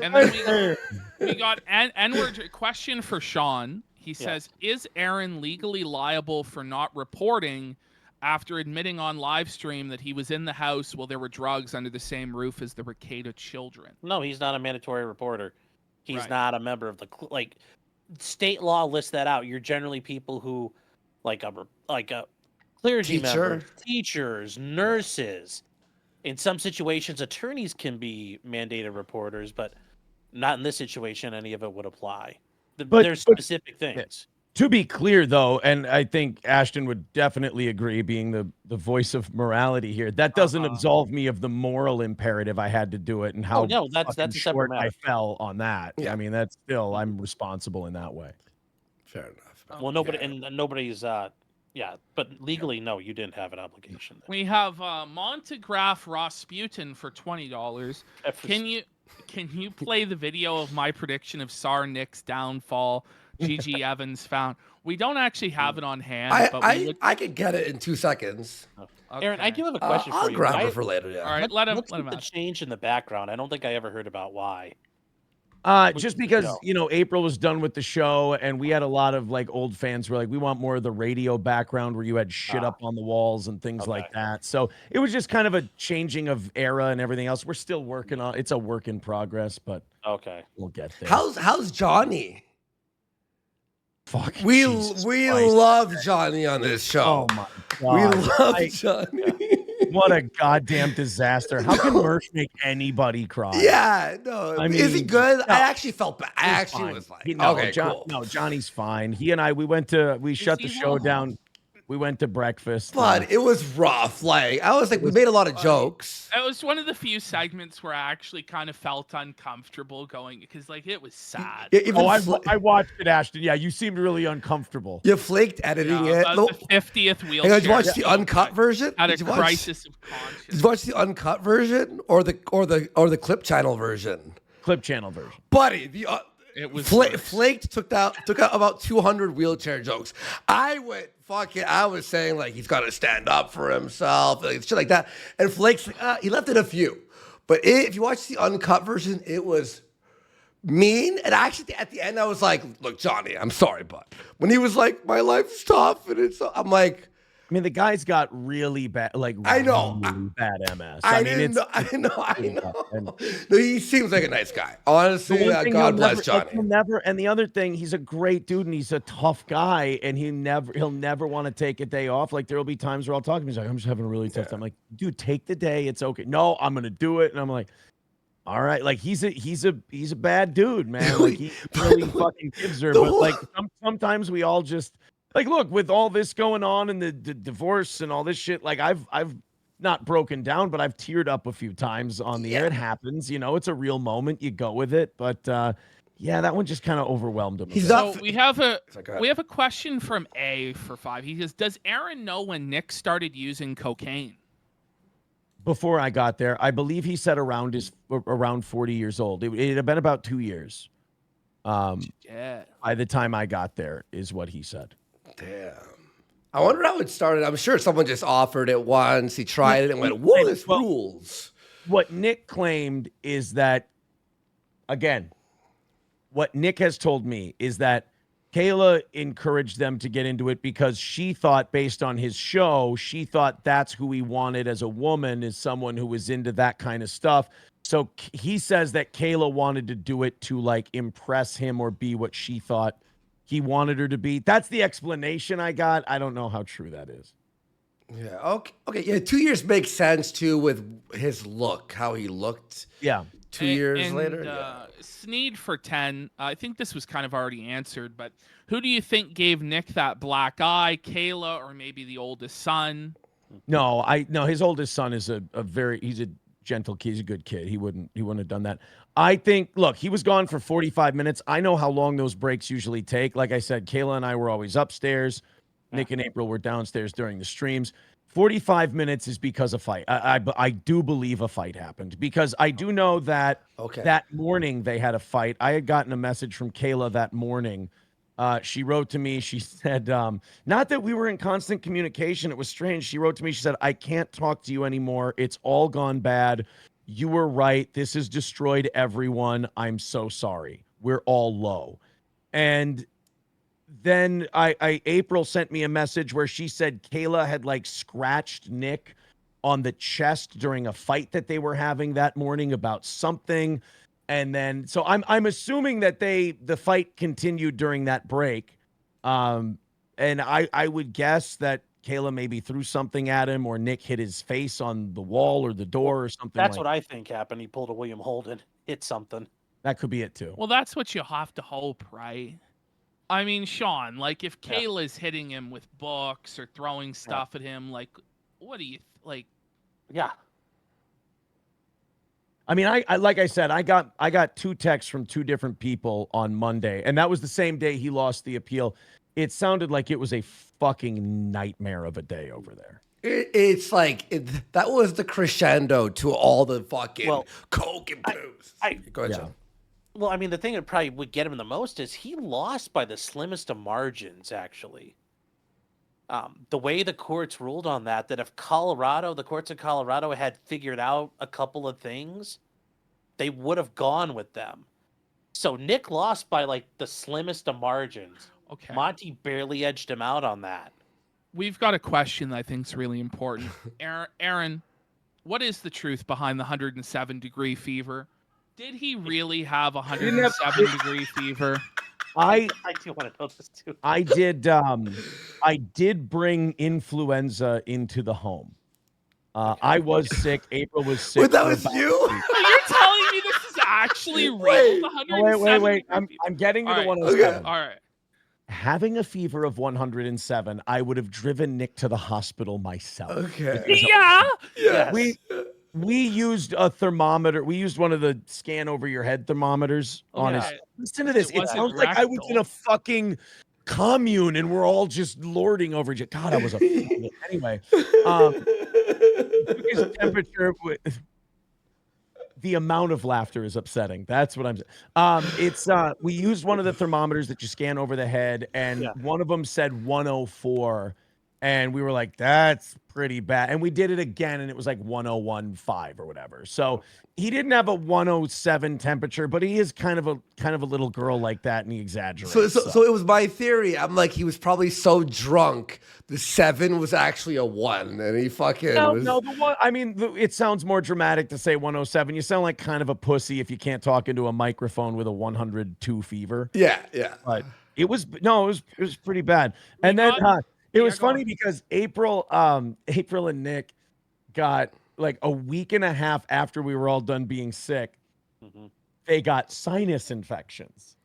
And then we got N-word question for Sean. He says, is Aaron legally liable for not reporting after admitting on live stream that he was in the house while there were drugs under the same roof as the Rekieta children? No, he's not a mandatory reporter. He's Right. not a member of the state law lists that out. You're generally people who like a clergy member, teachers, nurses. In some situations, attorneys can be mandated reporters, but not in this situation. Any of it would apply. There's specific things. To be clear, though, and I think Ashton would definitely agree, being the voice of morality here, that doesn't absolve me of the moral imperative I had to do it and how that's a short separate matter. I fell on that. Yeah. I mean, that's still, I'm responsible in that way. Fair enough. Well, nobody's but legally, no, you didn't have an obligation. We have Montegraph Rasputin for $20. Can you play the video of my prediction of Tsar Nick's downfall? Gigi Evans found. We don't actually have it on hand. I could get it in 2 seconds. Okay. Aaron, I do have a question for you. I'll grab it for later. Yeah. All right, let him the change in the background. I don't think I ever heard about why. Just because, April was done with the show and we had a lot of like old fans who were like, we want more of the radio background where you had shit up on the walls and things like that. So it was just kind of a changing of era and everything else. We're still working on it's a work in progress, but we'll get there. How's Johnny? Fuck. We love Johnny on this show. Oh my God. We love Johnny. What a goddamn disaster. How can Murph make anybody cry? Yeah, no. I mean, is he good? No, I actually felt bad. I actually was like, cool. No, Johnny's fine. He and I, we shut the show down. We went to breakfast. But it was rough. Like, I was like, we made a lot of jokes. It was one of the few segments where I actually kind of felt uncomfortable going because, like, it was sad. I watched it, Ashton. Yeah, you seemed really uncomfortable. You flaked editing it. The 50th wheelchair. Did you watch the uncut version? Had a crisis of conscience. Did you watch the uncut version or the clip channel version? Clip channel version. Buddy, it was Flaked took out about 200 wheelchair jokes. I went I was saying like he's got to stand up for himself, like, shit like that. And Flake's like, he left in a few. But if you watch the uncut version, it was mean. And actually at the end, I was like, look, Johnny, I'm sorry, but when he was like, my life's tough, and I'm like, I mean, the guy's got really bad, I know, really bad MS. I know. No, he seems like a nice guy. Honestly, God bless Johnny. And the other thing, he's a great dude and he's a tough guy, and he'll never want to take a day off. Like there will be times where I'll talk to him. He's like, I'm just having a really tough time. I'm like, dude, take the day. It's okay. No, I'm gonna do it. And I'm like, all right. Like he's a bad dude, man. Like he really fucking gives her. But like sometimes we all just. Like, look, with all this going on and the divorce and all this shit, like I've not broken down, but I've teared up a few times on the air. It happens, it's a real moment. You go with it, but that one just kind of overwhelmed him. So we have a question from A for 5. He says, "Does Aaron know when Nick started using cocaine?" before I got there. I believe he said around 40 years old. It had been about 2 years. Yeah. By the time I got there, is what he said. Damn. I wonder how it started. I'm sure someone just offered it once. He tried it and went, "Whoa, this rules." What Nick claimed is that, again, what Nick has told me is that Kayla encouraged them to get into it because she thought, based on his show, she thought that's who he wanted as a woman, is someone who was into that kind of stuff. So he says that Kayla wanted to do it to like impress him or be what she thought he wanted her to be. That's the explanation I got. I don't know how true that is. Yeah. Okay. Okay. Yeah. 2 years makes sense too with his look, how he looked. Yeah. 2 years later. Yeah. Sneed for 10. I think this was kind of already answered, but who do you think gave Nick that black eye? Kayla or maybe the oldest son? No, his oldest son is he's a gentle kid. He's a good kid. He wouldn't have done that. I think, look, he was gone for 45 minutes. I know how long those breaks usually take. Like I said, Kayla and I were always upstairs. Nick and April were downstairs during the streams. 45 minutes is because a fight. I do believe a fight happened because I do know that that morning they had a fight. I had gotten a message from Kayla that morning. She wrote to me. She said, not that we were in constant communication. It was strange. She wrote to me. She said, "I can't talk to you anymore. It's all gone bad. You were right. This has destroyed everyone. I'm so sorry. We're all low." And then April sent me a message where she said Kayla had like scratched Nick on the chest during a fight that they were having that morning about something. And then, so I'm assuming that the fight continued during that break. And I would guess that Kayla maybe threw something at him or Nick hit his face on the wall or the door or something. That's what I think happened. He pulled a William Holden, hit something. That could be it too. Well, that's what you have to hope, right? I mean, Sean, like if Kayla's hitting him with books or throwing stuff at him, like, what do you like? Yeah. I mean, I like I said, I got 2 texts from 2 different people on Monday, and that was the same day he lost the appeal. It sounded like it was a fucking nightmare of a day over there. It's like that was the crescendo to all the fucking coke and booze. Go ahead, John. Well, I mean, the thing that probably would get him the most is he lost by the slimmest of margins, actually. The way the courts ruled on that if the courts in Colorado had figured out a couple of things, they would have gone with them. So Nick lost by like the slimmest of margins. Okay. Monty barely edged him out on that. We've got a question that I think is really important. Aaron, what is the truth behind the 107-degree fever? Did he really have 107-degree fever? I do want to know this too. I did bring influenza into the home. I was sick. April was sick. Wait, that was you? Are you telling me this is actually real? Wait. I'm getting to the 107. Okay. All right. Having a fever of 107, I would have driven Nick to the hospital myself. Okay. Yeah. Yes. We used a thermometer. We used one of the scan over your head thermometers on his. Listen to this. It sounds like I was in a fucking commune and we're all just lording over you. God, I was a anyway. His temperature. The amount of laughter is upsetting. That's what I'm saying. We used one of the thermometers that you scan over the head, and one of them said 104. And we were like, that's pretty bad. And we did it again, and it was like 101.5 or whatever. So he didn't have a 107 temperature, but he is kind of a little girl like that, and he exaggerates. So it was my theory. I'm like, he was probably so drunk, the 7 was actually a 1, and he fucking was... No, the one. I mean, it sounds more dramatic to say 107. You sound like kind of a pussy if you can't talk into a microphone with a 102 fever. Yeah. But it was pretty bad. And then. It was funny because April and Nick got like a week and a half after we were all done being sick, they got sinus infections.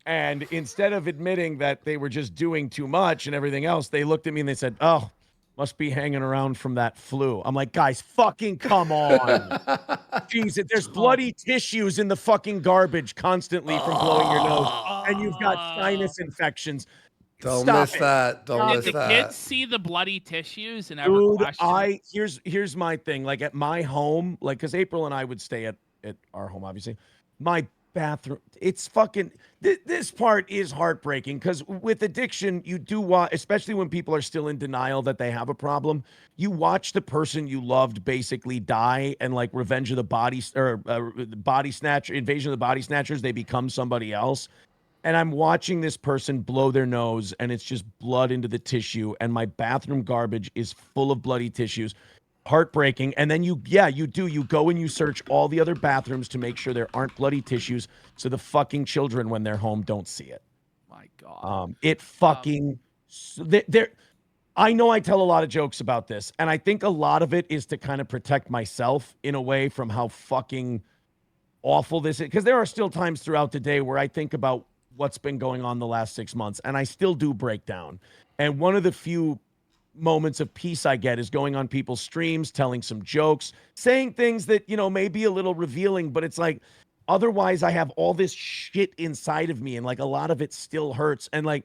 And instead of admitting that they were just doing too much and everything else, they looked at me and they said, "Oh, must be hanging around from that flu." I'm like, guys, fucking come on. Jesus, there's bloody tissues in the fucking garbage constantly from blowing your nose. And you've got sinus infections. Don't Stop miss it. that. Don't Did miss the that. kids see the bloody tissues and ever Dude, question? here's my thing. Like at my home, like because April and I would stay at our home, obviously. My bathroom, it's fucking. This part is heartbreaking because with addiction, you do watch, especially when people are still in denial that they have a problem. You watch the person you loved basically die, and like Revenge of the Body or Body Snatcher, Invasion of the Body Snatchers, they become somebody else. And I'm watching this person blow their nose and it's just blood into the tissue. And my bathroom garbage is full of bloody tissues. Heartbreaking. And then you go and you search all the other bathrooms to make sure there aren't bloody tissues. So the fucking children, when they're home, don't see it. My God. It fucking, there. I know I tell a lot of jokes about this. And I think a lot of it is to kind of protect myself in a way from how fucking awful this is. Because there are still times throughout the day where I think about what's been going on the last 6 months, and I still do break down. And one of the few moments of peace I get is going on people's streams, telling some jokes, saying things that, may be a little revealing, but it's like, otherwise I have all this shit inside of me, and like a lot of it still hurts. And like,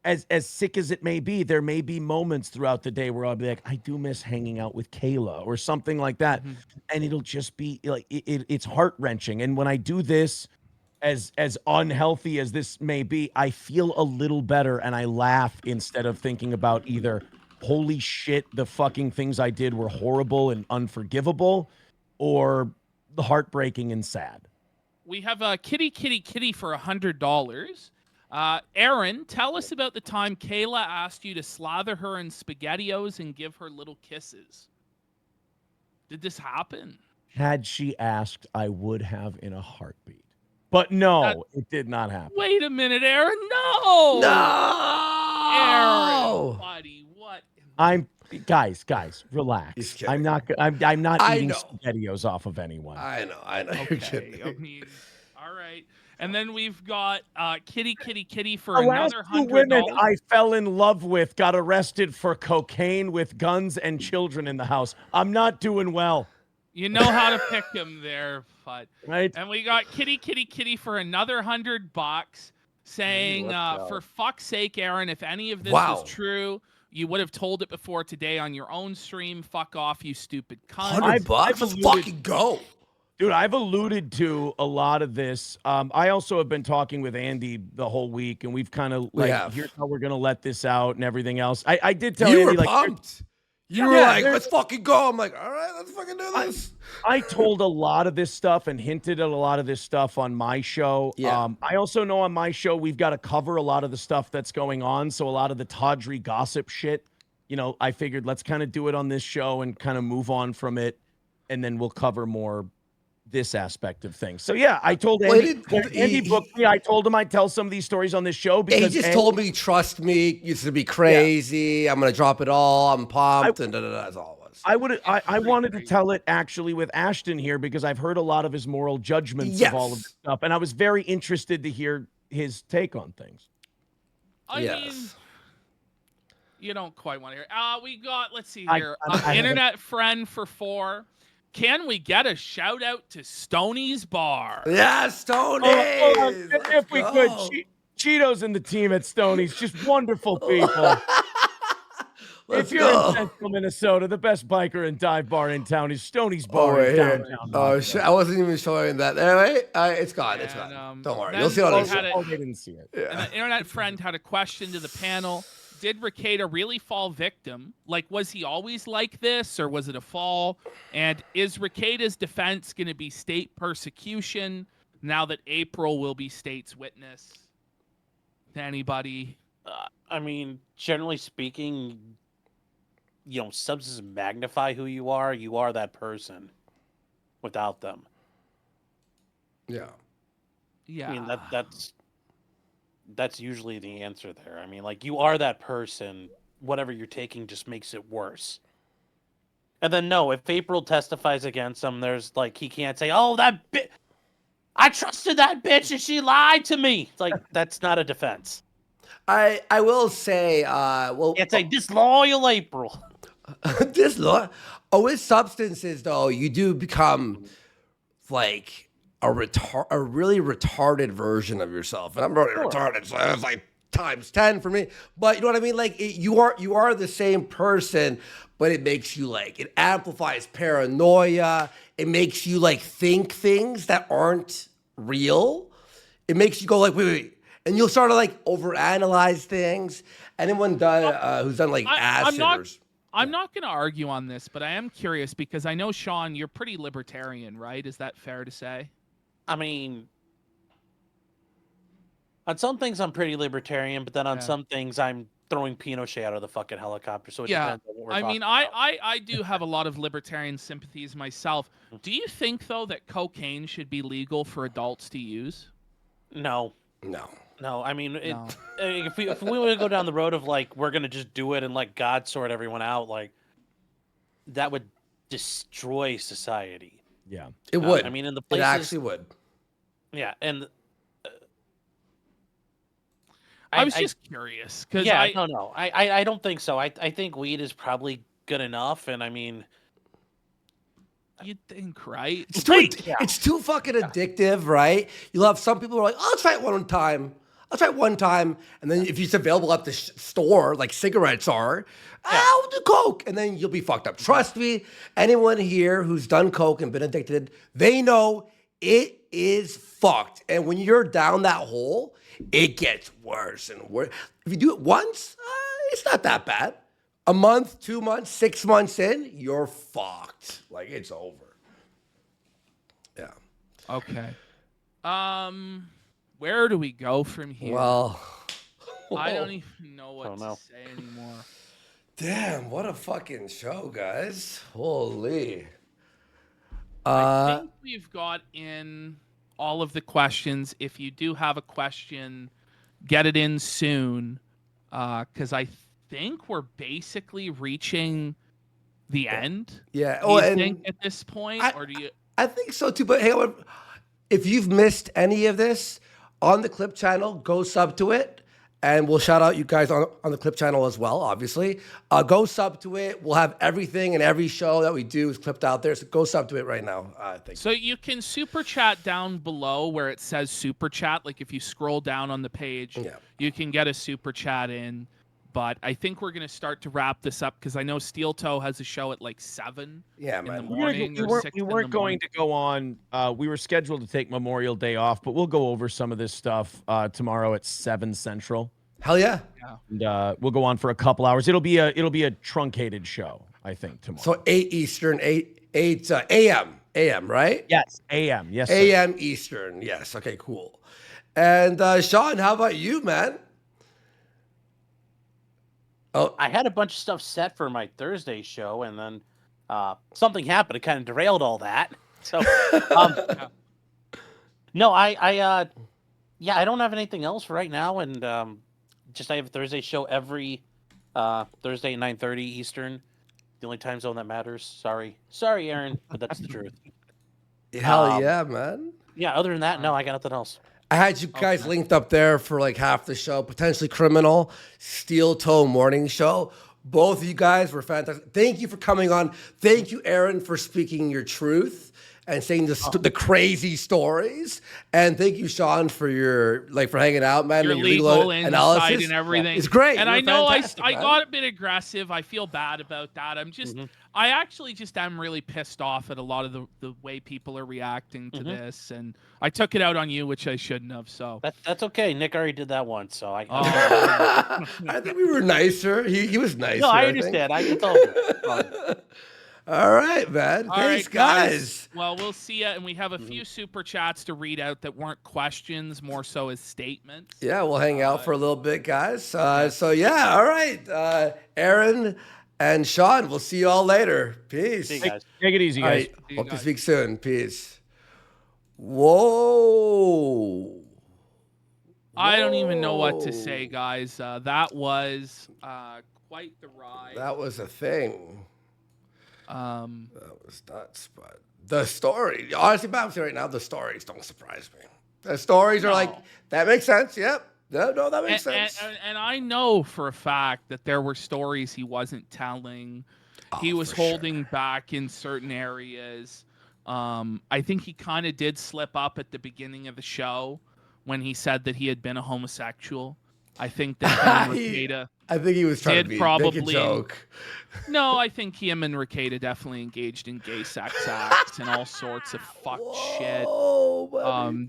as sick as it may be, there may be moments throughout the day where I'll be like, I do miss hanging out with Kayla or something like that. Mm-hmm. And it'll just be like, it's heart wrenching. And when I do this, as unhealthy as this may be, I feel a little better and I laugh instead of thinking about either, holy shit, the fucking things I did were horrible and unforgivable, or the heartbreaking and sad. We have a kitty for $100. Aaron, tell us about the time Kayla asked you to slather her in SpaghettiOs and give her little kisses. Did this happen? Had she asked, I would have in a heartbeat. But no, it did not happen. Wait a minute, Aaron. No. Aaron, buddy, what? Guys, relax. I'm not eating SpaghettiOs off of anyone. I know. Okay, I mean, all right. And then we've got kitty for The another last two $100. women I fell in love with got arrested for cocaine with guns and children in the house. I'm not doing well. You know how to pick him there, but right. And we got kitty for another $100, saying, for fuck's sake, Aaron, if any of this was true, you would have told it before today on your own stream. Fuck off, you stupid cunt. $100? Let's fucking go. Dude, I've alluded to a lot of this. I also have been talking with Andy the whole week, and we've kind of here's how we're gonna let this out and everything else. I did tell you Andy, were pumped. You were like, let's fucking go. I'm like, all right, let's fucking do this. I told a lot of this stuff and hinted at a lot of this stuff on my show. Yeah. I also know on my show we've got to cover a lot of the stuff that's going on. So a lot of the tawdry gossip shit, I figured let's kind of do it on this show and kind of move on from it, and then we'll cover more this aspect of things. So yeah, I told Andy. Andy booked me. I told him I'd tell some of these stories on this show because he just told me, trust me, used to be crazy. Yeah. I'm gonna drop it all. I'm pumped, and that's all it was. I wanted to tell it actually with Ashton here because I've heard a lot of his moral judgments of all of this stuff, and I was very interested to hear his take on things. I mean, you don't quite want to hear. We got, let's see here, internet friend for 4. Can we get a shout out to Stoney's Bar? Yeah, Stoney's. If we could, Cheeto's and the team at Stoney's, just wonderful people. If you're in Central Minnesota, the best biker and dive bar in town is Stoney's Bar in downtown. Oh shit! I wasn't even showing that. Anyway, it's gone. It's gone. Don't worry, you'll see it on the show. They didn't see it. And an internet friend had a question to the panel. Did Rekieta really fall victim? Like, was he always like this, or was it a fall? And is Rekieta's defense going to be state persecution now that April will be state's witness? To anybody? I mean, generally speaking, substances magnify who you are. You are that person without them. Yeah. Yeah. I mean, that's usually the answer there. I mean, like, you are that person. Whatever you're taking just makes it worse. And then, no, if April testifies against him, there's, like, he can't say, oh, that bitch, I trusted that bitch and she lied to me. It's like, that's not a defense. I will say, it's a disloyal April. Disloyal? Oh, with substances, though, you do become, like, a really retarded version of yourself. And I'm really retarded, so it's like, times 10 for me. But you know what I mean? Like you are the same person, but it makes you like, it amplifies paranoia. It makes you like think things that aren't real. It makes you go like, wait. And you'll start to like overanalyze things. Anyone who's done like acid I'm not going to argue on this, but I am curious because I know, Sean, you're pretty libertarian, right? Is that fair to say? I mean, on some things I'm pretty libertarian, but then on some things I'm throwing Pinochet out of the fucking helicopter. So it depends on what we're talking about. I do have a lot of libertarian sympathies myself. Do you think, though, that cocaine should be legal for adults to use? No. No, I mean, if we were to go down the road of like we're gonna just do it and let God sort everyone out, like that would destroy society. Yeah, it would. I mean, in the places, it actually would. Yeah, and I was just curious because I don't think so. I think weed is probably good enough, and I mean, you'd think, right? It's too fucking addictive, right? You'll have some people who are like, oh, I'll try it one time. And then if it's available at the store, like cigarettes are, I'll do coke. And then you'll be fucked up. Trust me, anyone here who's done coke and been addicted, they know it is fucked. And when you're down that hole, it gets worse and worse. If you do it once, it's not that bad. A month, 2 months, 6 months in, you're fucked. Like, it's over. Yeah. Okay. Where do we go from here? Well, I don't even know what to say anymore. Damn, what a fucking show, guys. Holy. I think we've got in all of the questions. If you do have a question, get it in soon. Because I think we're basically reaching the end. Yeah. Do you think at this point? Or do you? I think so too. But hey, if you've missed any of this on the Clip channel, go sub to it. And we'll shout out you guys on the Clip channel as well, obviously. Go sub to it. We'll have everything and every show that we do is clipped out there. So go sub to it right now, I think. So you can super chat down below where it says super chat. Like if you scroll down on the page, you can get a super chat in. But I think we're going to start to wrap this up because I know Steel Toe has a show at like 7 in the morning. We weren't going to go on. We were scheduled to take Memorial Day off, but we'll go over some of this stuff tomorrow at 7 Central. Hell yeah. And we'll go on for a couple hours. It'll be a truncated show, I think, tomorrow. So 8 Eastern, 8 a.m., right? Yes, a.m. Yes, a.m. Eastern. Yes. Okay, cool. And Sean, how about you, man? Oh, I had a bunch of stuff set for my Thursday show, and then something happened. It kind of derailed all that. So, no, I don't have anything else for right now, and I have a Thursday show every Thursday at 9:30 Eastern. The only time zone that matters. Sorry, Aaron, but that's the truth. Hell yeah, man. Yeah. Other than that, no, I got nothing else. I had you guys linked up there for like half the show. Potentially Criminal, Steel Toe Morning Show. Both of you guys were fantastic. Thank you for coming on. Thank you, Aaron, for speaking your truth and saying the crazy stories. And thank you, Sean, for for hanging out, man. Your and legal analysis insight and everything. It's great. And You're I know I man. got a bit aggressive. I feel bad about that. I'm just, I actually just am really pissed off at a lot of the way people are reacting to this. And I took it out on you, which I shouldn't have. So that's okay. Nick already did that once. So I think we were nicer. He was nicer. No, I understand. I can tell you. All right, man. Thanks, guys. Well, we'll see you. And we have a few super chats to read out that weren't questions, more so as statements. Yeah, we'll hang out for a little bit, guys. So, yeah, all right. Aaron and Sean, we'll see you all later. Peace. See you guys. Take it easy, guys. Right. Hope to speak soon. Peace. Whoa. I don't even know what to say, guys. That was quite the ride. That was a thing. That was nuts, but the story, honestly, I'm saying right now, the stories don't surprise me. The stories are like, that makes sense. Yep. No, that makes sense. And I know for a fact that there were stories he wasn't telling. He was holding back in certain areas. I think he kind of did slip up at the beginning of the show when he said that he had been a homosexual. I think that Rekieta I think he was trying to make a joke. No, I think him and Rekieta definitely engaged in gay sex acts and all sorts of fuck shit.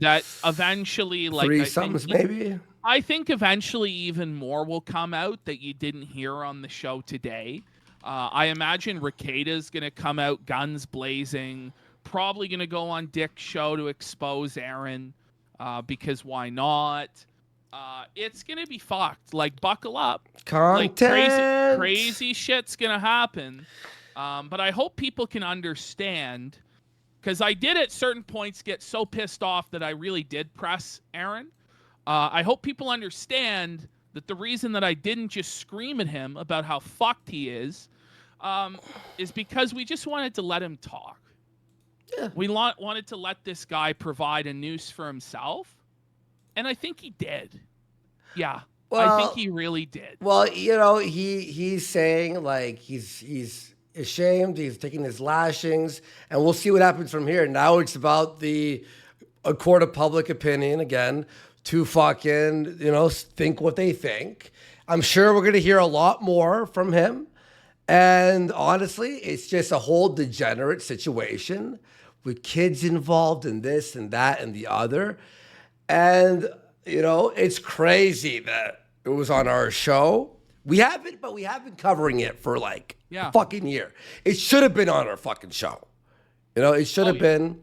That eventually, like, threesomes, maybe. I think eventually even more will come out that you didn't hear on the show today. I imagine Rekieta's gonna come out guns blazing, probably gonna go on Dick's show to expose Aaron, because why not? It's gonna be fucked. Like, buckle up. Content. Like, crazy shit's gonna happen. But I hope people can understand, because I did at certain points get so pissed off that I really did press Aaron. I hope people understand that the reason that I didn't just scream at him about how fucked he is because we just wanted to let him talk. Yeah. We wanted to let this guy provide a noose for himself. And I think he did. Yeah. Well, I think he really did. Well, you know, he's saying, like, he's ashamed, he's taking his lashings, and we'll see what happens from here. Now it's about a court of public opinion again to fucking, you know, think what they think. I'm sure we're going to hear a lot more from him. And honestly, it's just a whole degenerate situation with kids involved in this and that and the other. And, you know, it's crazy that it was on our show. We haven't been covering it for like a fucking year. It should have been on our fucking show. You know, it should have been.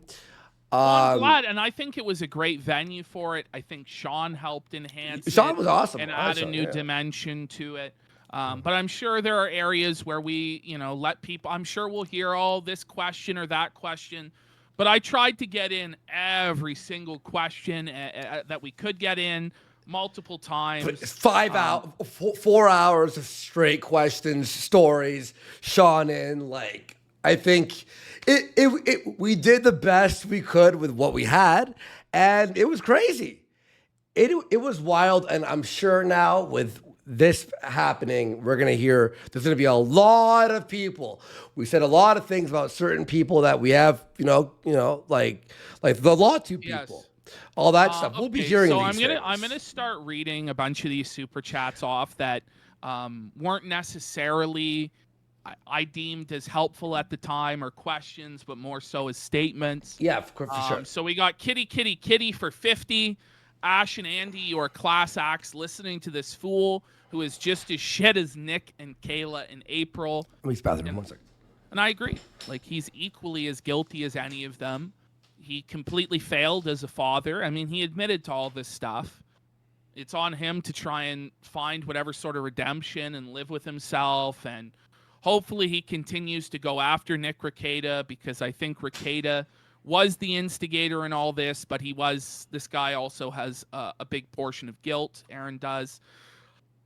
I'm glad, and I think it was a great venue for it. I think Sean helped enhance Sean was awesome. And add a new dimension to it. But I'm sure there are areas where we, you know, let people, I'm sure we'll hear all this question or that question. But I tried to get in every single question that we could get in multiple times. 4 hours of straight questions, stories, Sean in. Like, I think we did the best we could with what we had, and it was crazy. It was wild, and I'm sure now with this happening, we're going to hear there's going to be a lot of people. We said a lot of things about certain people that we have, you know, like the Law 2 people, all that stuff. We'll be hearing these things. I'm going to start reading a bunch of these super chats off that weren't necessarily I deemed as helpful at the time or questions, but more so as statements. Yeah, for sure. So we got Kitty for 50. Ash and Andy, your class acts listening to this fool who is just as shit as Nick and Kayla in April. Let me spaz him 1 second. And I agree. Like, he's equally as guilty as any of them. He completely failed as a father. I mean, he admitted to all this stuff. It's on him to try and find whatever sort of redemption and live with himself. And hopefully he continues to go after Nick Rekieta, because I think Rekieta was the instigator in all this, but this guy also has a big portion of guilt. Aaron does.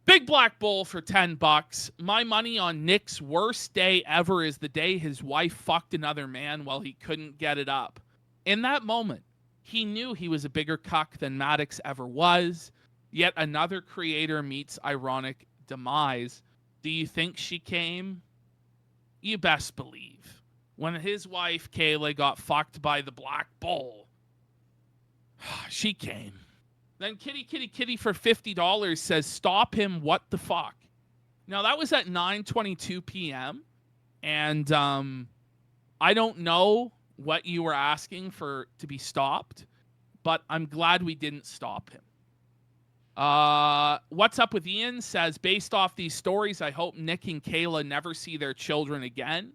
Big Black Bull for $10. My money on Nick's worst day ever is the day his wife fucked another man while he couldn't get it up. In that moment, he knew he was a bigger cuck than Maddox ever was. Yet another creator meets ironic demise. Do you think she came? You best believe. When his wife, Kayla, got fucked by the Black Bull, she came. Then Kitty for $50 says, stop him, what the fuck? Now, that was at 9:22 p.m., and I don't know what you were asking for to be stopped, but I'm glad we didn't stop him. What's Up with Ian says, based off these stories, I hope Nick and Kayla never see their children again.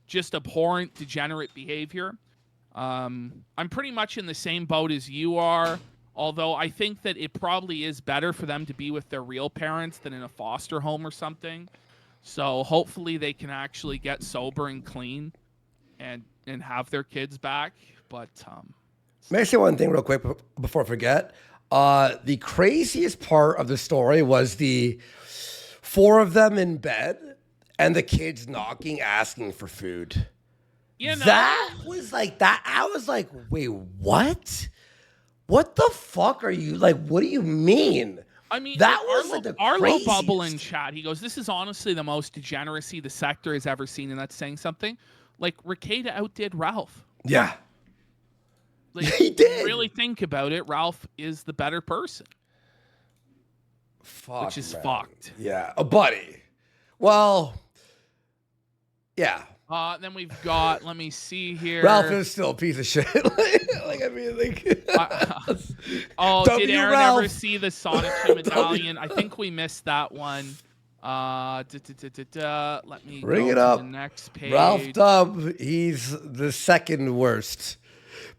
Just abhorrent, degenerate behavior. I'm pretty much in the same boat as you are, although I think that it probably is better for them to be with their real parents than in a foster home or something. So hopefully they can actually get sober and clean and have their kids back. But may I say one thing real quick before I forget? The craziest part of the story was the 4 of them in bed and the kids knocking, asking for food. You know, that was like that. I was like, wait, what? What the fuck are you like? What do you mean? I mean, that was like the Arlo Bubble craziest. in chat. He goes, "This is honestly the most degeneracy the sector has ever seen," and that's saying something. Like, Rekieta outdid Ralph. Yeah, like, he did. Really think about it. Ralph is the better person. Fuck, which is man. fucked. Yeah, a buddy. Well, yeah. Then we've got, let me see here. Ralph is still a piece of shit. like, I mean, like. Did Aaron Ralph. ever see the Sonic medallion? I think we missed that one. Let me Bring go it to up. the next page. Ralph Dub, he's the second worst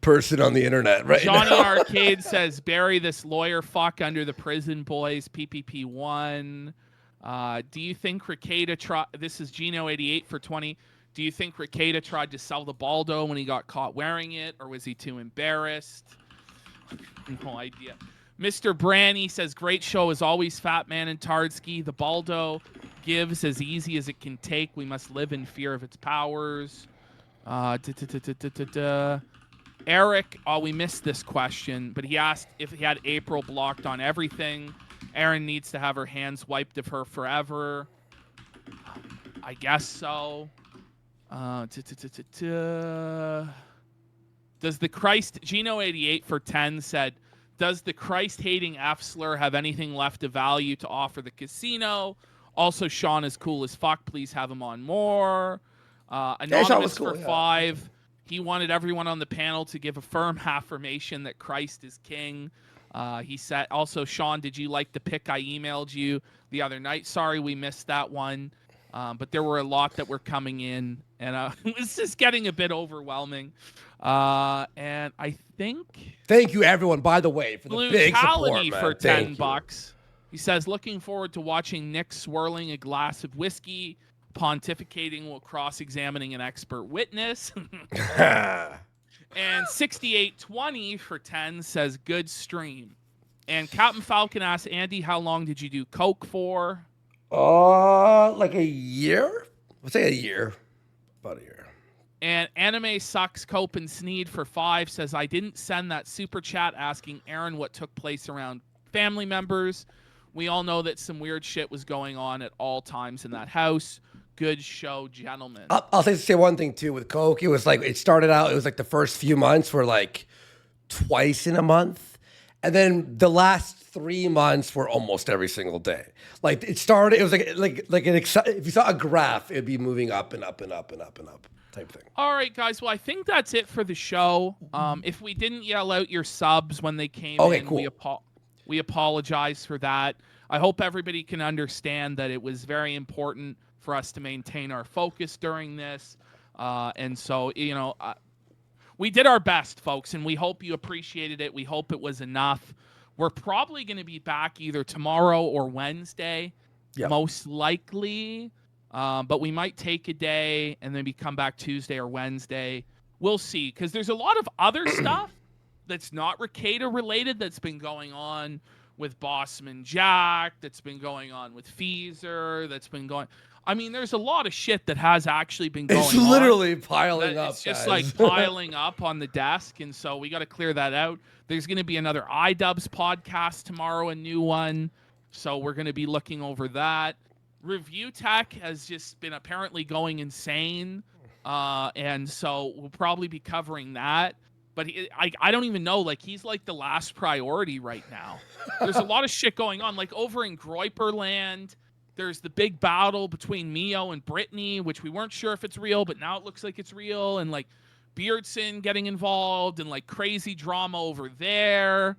person on the internet right Johnny now. Arcade says, bury this lawyer fuck under the prison boys, PPP1. Do you think Rekieta this is Gino88 for 20. Do you think Rekieta tried to sell the Baldo when he got caught wearing it, or was he too embarrassed? No idea. Mr. Branny says, great show as always, Fat Man and Tardsky. The Baldo gives as easy as it can take. We must live in fear of its powers. Eric, we missed this question, but he asked if he had April blocked on everything. Aaron needs to have her hands wiped of her forever. I guess so. Does the Christ, Gino88 for 10 said, does the Christ-hating F-slur have anything left of value to offer the casino? Also, Sean is cool as fuck. Please have him on more. Anonymous cool, for 5. He wanted everyone on the panel to give a firm affirmation that Christ is king. He said, also, Sean, did you like the pic I emailed you the other night? Sorry, we missed that one. But there were a lot that were coming in, and it was just getting a bit overwhelming. And I think... Thank you, everyone, by the way, for the big support, man. For $10. He says, looking forward to watching Nick swirling a glass of whiskey, pontificating while cross-examining an expert witness. And 6820 for 10 says, good stream. And Captain Falcon asks, Andy, how long did you do coke for? Like a year? Let's say a year. About a year. And Anime Sucks Cope and Sneed for 5 says, I didn't send that super chat asking Aaron what took place around family members. We all know that some weird shit was going on at all times in that house. Good show, gentlemen. I'll say one thing, too, with Coke. It was like, it started out, it was like the first few months were like twice in a month. And then the last 3 months were almost every single day. Like it started, it was like an if you saw a graph, it'd be moving up and up and up and up and up type thing. All right, guys. Well, I think that's it for the show. If we didn't yell out your subs when they came in, cool. We apologize for that. I hope everybody can understand that it was very important for us to maintain our focus during this. And so, we did our best, folks, and we hope you appreciated it. We hope it was enough. We're probably going to be back either tomorrow or Wednesday, most likely. But we might take a day and then we come back Tuesday or Wednesday. We'll see, because there's a lot of other stuff that's not Rekieta related that's been going on with Bossman Jack, that's been going on with Feezer, that's been going... I mean, there's a lot of shit that has actually been going on. It's literally piling up, It's just guys. like piling up on the desk, and so we got to clear that out. There's going to be another iDubbbz podcast tomorrow, a new one, so we're going to be looking over that. Review Tech has just been apparently going insane, and so we'll probably be covering that. But I don't even know, like, he's like the last priority right now. There's a lot of shit going on, like over in Groiperland. There's the big battle between Mio and Brittany, which we weren't sure if it's real, but now it looks like it's real. And like Beardson getting involved and like crazy drama over there.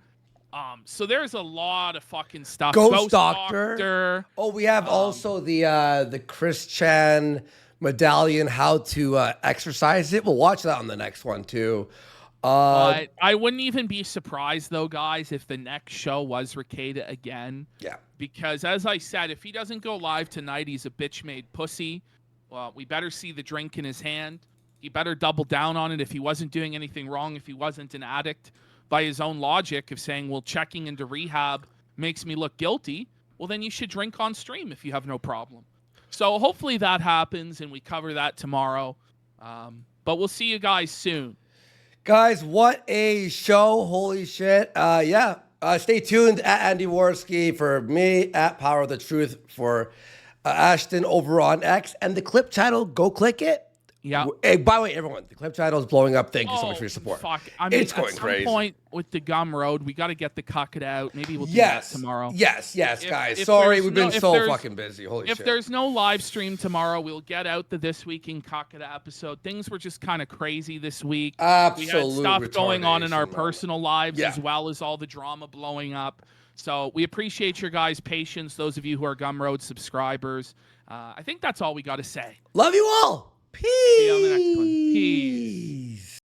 So there's a lot of fucking stuff. Ghost Doctor. Oh, we have also the Chris Chan medallion, how to exercise it. We'll watch that on the next one too. I wouldn't even be surprised though, guys, if the next show was Rekieta again. Yeah. Because as I said, if he doesn't go live tonight, he's a bitch-made pussy. Well, we better see the drink in his hand. He better double down on it if he wasn't doing anything wrong, if he wasn't an addict. By his own logic of saying, well, checking into rehab makes me look guilty, well, then you should drink on stream if you have no problem. So hopefully that happens, and we cover that tomorrow. But we'll see you guys soon. Guys, what a show. Holy shit. Stay tuned at Andy Worski for me, at Power of the Truth for Ashton over on X. And the clip channel, go click it. Yeah. Hey, by the way, everyone, the clip channel is blowing up. Thank you so much for your support. Fuck. I mean, It's going at some crazy. point with the Gum Road, we got to get the cuck it out. Maybe we'll do that tomorrow. Yes, guys. If Sorry, there's we've no- been if so there's- fucking busy. Holy shit. If there's no live stream tomorrow, we'll get out the This Week in Kakada episode. Things were just kind of crazy this week. Absolute We had stuff going on in our retardation, man. personal lives Yeah. as well as all the drama blowing up. So we appreciate your guys' patience, those of you who are Gumroad subscribers. I think that's all we got to say. Love you all. Peace. See you on the next one. Peace.